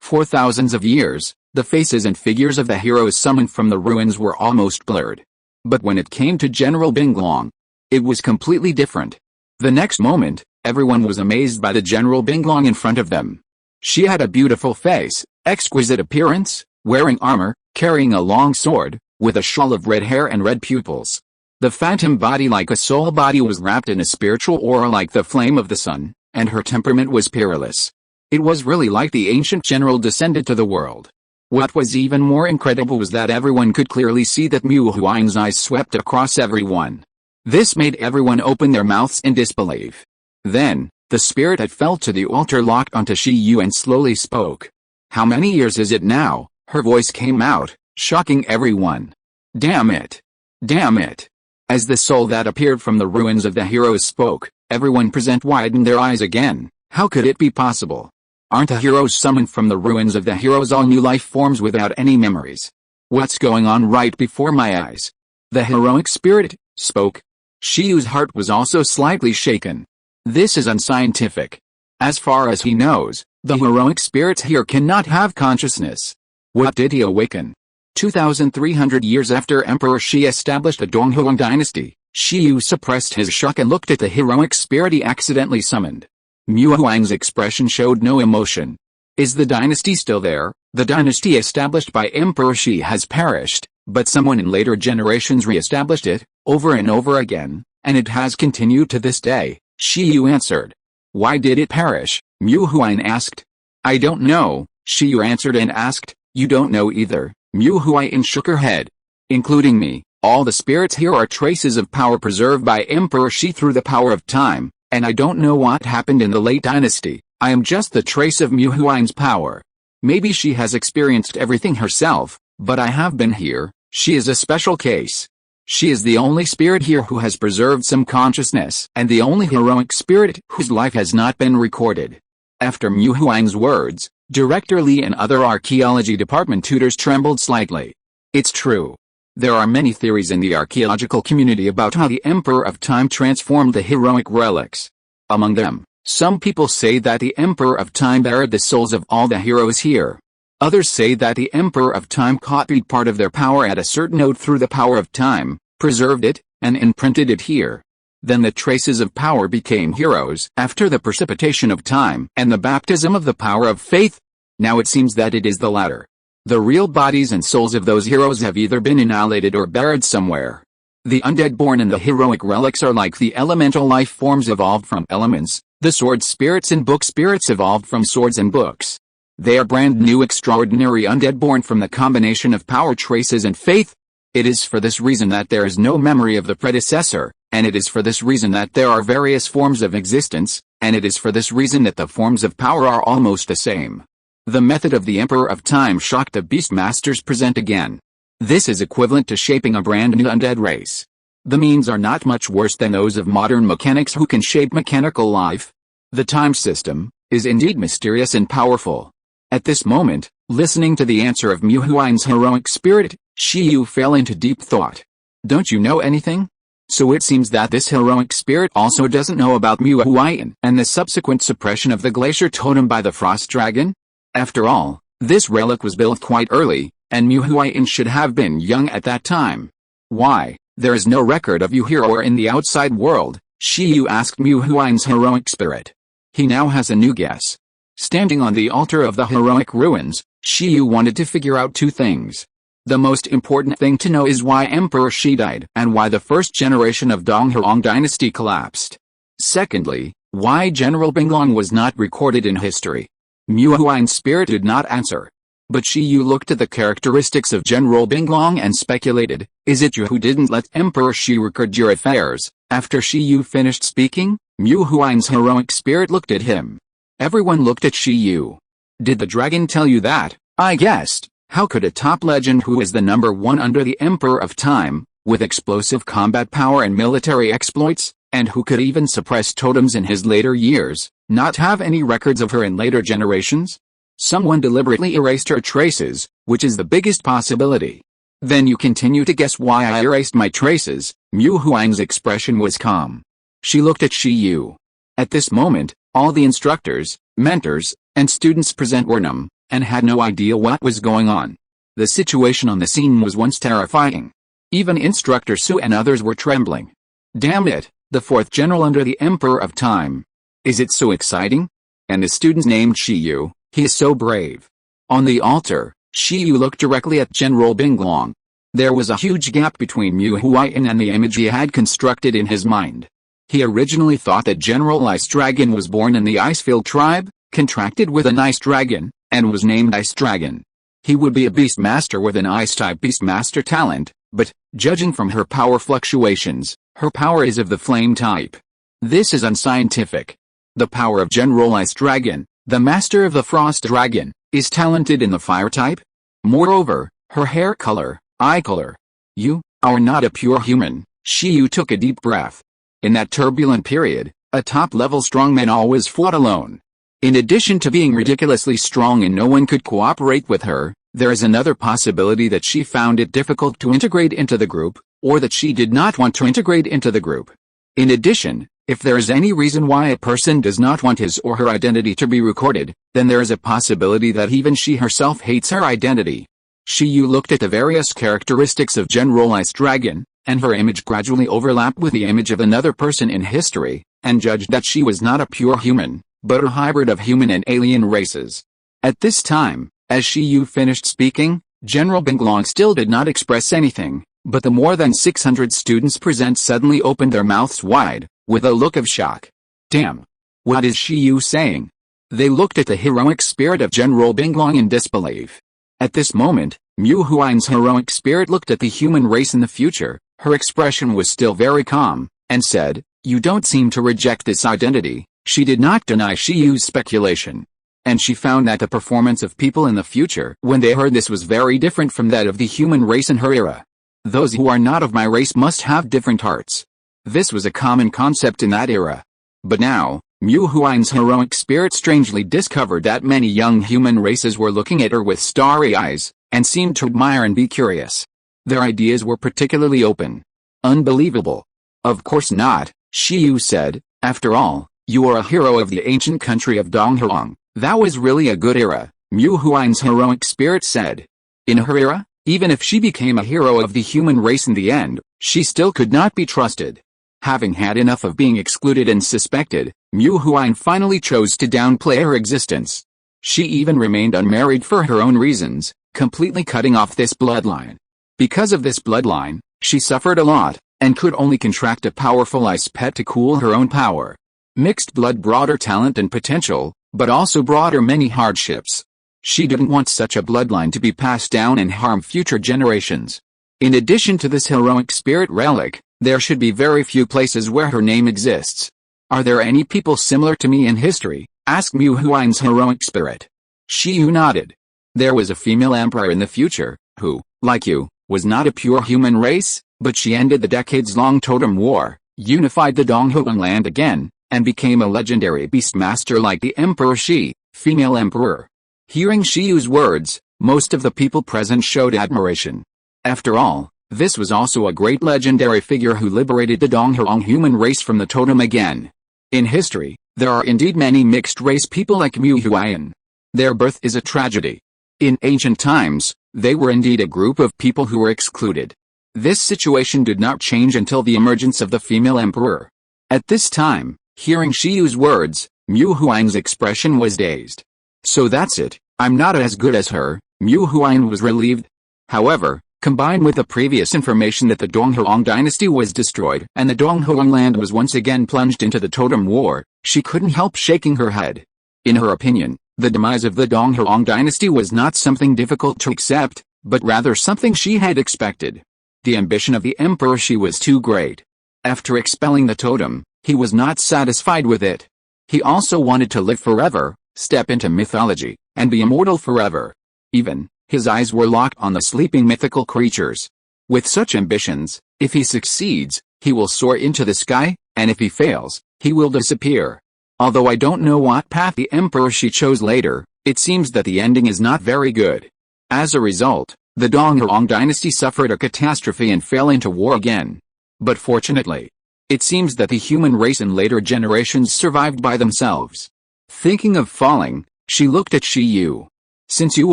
For thousands of years, the faces and figures of the heroes summoned from the ruins were almost blurred. But when it came to General Binglong, it was completely different. The next moment, everyone was amazed by the General Binglong in front of them. She had a beautiful face, exquisite appearance, wearing armor, carrying a long sword, with a shawl of red hair and red pupils. The phantom body like a soul body was wrapped in a spiritual aura like the flame of the sun, and her temperament was peerless. It was really like the ancient general descended to the world. What was even more incredible was that everyone could clearly see that Mu Huang's eyes swept across everyone. This made everyone open their mouths in disbelief. Then, the spirit that fell to the altar locked onto Shi Yu and slowly spoke. "How many years is it now?" Her voice came out, shocking everyone. "Damn it! Damn it!" As the soul that appeared from the ruins of the heroes spoke, everyone present widened their eyes again. How could it be possible? Aren't the heroes summoned from the ruins of the heroes all new life forms without any memories? What's going on right before my eyes? The heroic spirit spoke. Shi Yu's heart was also slightly shaken. This is unscientific. As far as he knows, the heroic spirits here cannot have consciousness. What did he awaken? 2,300 years after Emperor Shi established the Donghuang dynasty, Shi Yu suppressed his shock and looked at the heroic spirit he accidentally summoned. Mu Huang's expression showed no emotion. Is the dynasty still there? The dynasty established by Emperor Shi has perished, but someone in later generations re-established it, over and over again, and it has continued to this day, Shi Yu answered. Why did it perish? Mu Huang asked. I don't know, Shi Yu answered and asked. You don't know either. Mu Huang shook her head. Including me, all the spirits here are traces of power preserved by Emperor Shi through the power of time, and I don't know what happened in the late dynasty. I am just the trace of Mu Huang's power. Maybe she has experienced everything herself, but I have been here. She is a special case. She is the only spirit here who has preserved some consciousness, and the only heroic spirit whose life has not been recorded. After Mu Huang's words, Director Li and other archaeology department tutors trembled slightly. It's true. There are many theories in the archaeological community about how the Emperor of Time transformed the heroic relics. Among them, some people say that the Emperor of Time buried the souls of all the heroes here. Others say that the Emperor of Time copied part of their power at a certain node through the power of time, preserved it, and imprinted it here. Then the traces of power became heroes after the precipitation of time and the baptism of the power of faith. Now it seems that it is the latter. The real bodies and souls of those heroes have either been annihilated or buried somewhere. The undead born in the heroic relics are like the elemental life forms evolved from elements. The sword spirits and book spirits evolved from swords and books. They are brand new extraordinary undead born from the combination of power traces and faith. It is for this reason that there is no memory of the predecessor, and it is for this reason that there are various forms of existence, and it is for this reason that the forms of power are almost the same. The method of the Emperor of Time shocked the Beastmasters present again. This is equivalent to shaping a brand new undead race. The means are not much worse than those of modern mechanics who can shape mechanical life. The time system is indeed mysterious and powerful. At this moment, listening to the answer of Mu Huang's heroic spirit, Shi Yu fell into deep thought. Don't you know anything? So it seems that this heroic spirit also doesn't know about Mu Huang and the subsequent suppression of the glacier totem by the frost dragon? After all, this relic was built quite early, and Mu Huang should have been young at that time. Why, there is no record of you here or in the outside world, Shi Yu asked Mu Huang's heroic spirit. He now has a new guess. Standing on the altar of the heroic ruins, Shi Yu wanted to figure out two things. The most important thing to know is why Emperor Shi died and why the first generation of Donghuang dynasty collapsed. Secondly, why General Binglong was not recorded in history. Mu Huan's spirit did not answer. But Shi Yu looked at the characteristics of General Binglong and speculated, is it you who didn't let Emperor Shi record your affairs? After Shi Yu finished speaking, Mu Huan's heroic spirit looked at him. Everyone looked at Shi Yu. Did the dragon tell you that? I guessed. How could a top legend who is the #1 under the Emperor of Time, with explosive combat power and military exploits, and who could even suppress totems in his later years, not have any records of her in later generations? Someone deliberately erased her traces, which is the biggest possibility. Then you continue to guess why I erased my traces. Mu Huang's expression was calm. She looked at Shi Yu. At this moment, all the instructors, mentors, and students present were numb, and had no idea what was going on. The situation on the scene was once terrifying. Even Instructor Su and others were trembling. Damn it, the 4th general under the Emperor of Time. Is it so exciting? And the students named Shi Yu. He is so brave. On the altar, Shi Yu looked directly at General Binglong. There was a huge gap between Mu Huan and the image he had constructed in his mind. He originally thought that General Ice Dragon was born in the Icefield tribe, contracted with an ice dragon, and was named Ice Dragon. He would be a Beastmaster with an Ice-type Beastmaster talent, but, judging from her power fluctuations, her power is of the Flame type. This is unscientific. The power of General Ice Dragon, the Master of the Frost Dragon, is talented in the Fire type. Moreover, her hair color, eye color. You are not a pure human. Shi Yu took a deep breath. In that turbulent period, a top-level strongman always fought alone. In addition to being ridiculously strong and no one could cooperate with her, there is another possibility that she found it difficult to integrate into the group, or that she did not want to integrate into the group. In addition, if there is any reason why a person does not want his or her identity to be recorded, then there is a possibility that even she herself hates her identity. Shi Yu looked at the various characteristics of General Ice Dragon, and her image gradually overlapped with the image of another person in history, and judged that she was not a pure human, but a hybrid of human and alien races. At this time, as Shi Yu finished speaking, General Binglong still did not express anything, but the more than 600 students present suddenly opened their mouths wide, with a look of shock. Damn! What is Shi Yu saying? They looked at the heroic spirit of General Binglong in disbelief. At this moment, Mu Huan's heroic spirit looked at the human race in the future. Her expression was still very calm, and said, "You don't seem to reject this identity." She did not deny Shi Yu's speculation. And she found that the performance of people in the future when they heard this was very different from that of the human race in her era. Those who are not of my race must have different hearts. This was a common concept in that era. But now, Mu Huan's heroic spirit strangely discovered that many young human races were looking at her with starry eyes, and seemed to admire and be curious. Their ideas were particularly open. Unbelievable. Of course not, Shi Yu said. After all, you are a hero of the ancient country of Donghuang. That was really a good era, Mu Huan's heroic spirit said. In her era, even if she became a hero of the human race in the end, she still could not be trusted. Having had enough of being excluded and suspected, Mu Huan finally chose to downplay her existence. She even remained unmarried for her own reasons, completely cutting off this bloodline. Because of this bloodline, she suffered a lot, and could only contract a powerful ice pet to cool her own power. Mixed blood brought her talent and potential, but also brought her many hardships. She didn't want such a bloodline to be passed down and harm future generations. In addition to this heroic spirit relic, there should be very few places where her name exists. Are there any people similar to me in history? Asked Mu Huan's heroic spirit. Shi Yu nodded. There was a female emperor in the future, who, like you, was not a pure human race, but she ended the decades-long totem war, unified the Donghuang land again, and became a legendary beastmaster like the Emperor Shi, female emperor. Hearing Shi Yu's words, most of the people present showed admiration. After all, this was also a great legendary figure who liberated the Donghuang human race from the totem again. In history, there are indeed many mixed-race people like Mu Huan. Their birth is a tragedy. In ancient times, they were indeed a group of people who were excluded. This situation did not change until the emergence of the female emperor. At this time, hearing Shi Yu's words, Mu Huan's expression was dazed. So that's it, I'm not as good as her, Mu Huan was relieved. However, combined with the previous information that the Donghuang dynasty was destroyed and the Donghuang land was once again plunged into the totem war, she couldn't help shaking her head. In her opinion, The demise of the Donghurong dynasty was not something difficult to accept, but rather something she had expected. The ambition of the emperor Shi was too great. After expelling the totem, he was not satisfied with it. He also wanted to live forever, step into mythology, and be immortal forever. Even, his eyes were locked on the sleeping mythical creatures. With such ambitions, if he succeeds, he will soar into the sky, and if he fails, he will disappear. Although I don't know what path the emperor Shi chose later, it seems that the ending is not very good. As a result, the Donghurong dynasty suffered a catastrophe and fell into war again. But fortunately, it seems that the human race in later generations survived by themselves. Thinking of falling, she looked at Shi Yu. Since you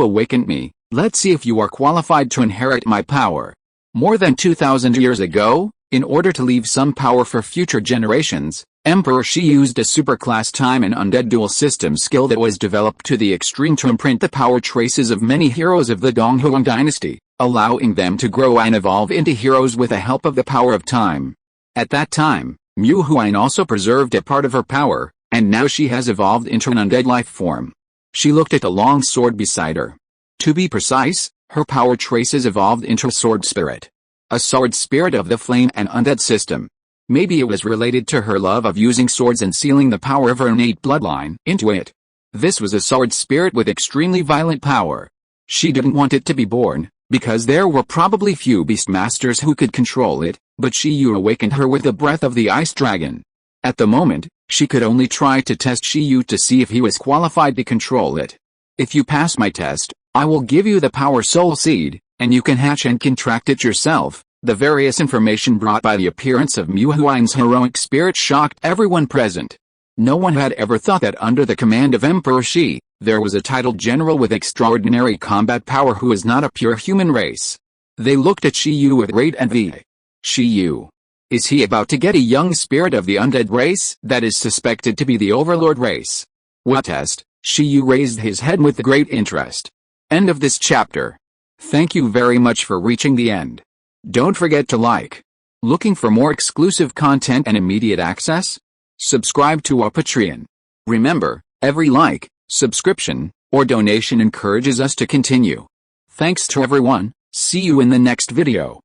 awakened me, let's see if you are qualified to inherit my power. More than 2,000 years ago, in order to leave some power for future generations, Emperor Shi used a superclass time and undead dual system skill that was developed to the extreme to imprint the power traces of many heroes of the Donghurong dynasty, allowing them to grow and evolve into heroes with the help of the power of time. At that time, Mu Huan also preserved a part of her power, and now she has evolved into an undead life form. She looked at the long sword beside her. To be precise, her power traces evolved into a sword spirit. A sword spirit of the flame and undead system. Maybe it was related to her love of using swords and sealing the power of her innate bloodline into it. This was a sword spirit with extremely violent power. She didn't want it to be born, because there were probably few beastmasters who could control it, but Shi Yu awakened her with the breath of the ice dragon. At the moment, she could only try to test Shi Yu to see if he was qualified to control it. If you pass my test, I will give you the power soul seed, and you can hatch and contract it yourself. The various information brought by the appearance of Mu Huan's heroic spirit shocked everyone present. No one had ever thought that under the command of Emperor Shi, there was a titled general with extraordinary combat power who is not a pure human race. They looked at Shi Yu with great envy. Shi Yu. Is he about to get a young spirit of the undead race that is suspected to be the overlord race? What test? Shi Yu raised his head with great interest. End of this chapter. Thank you very much for reaching the end. Don't forget to like. Looking for more exclusive content and immediate access? Subscribe to our Patreon. Remember, every like, subscription, or donation encourages us to continue. Thanks to everyone. See you in the next video.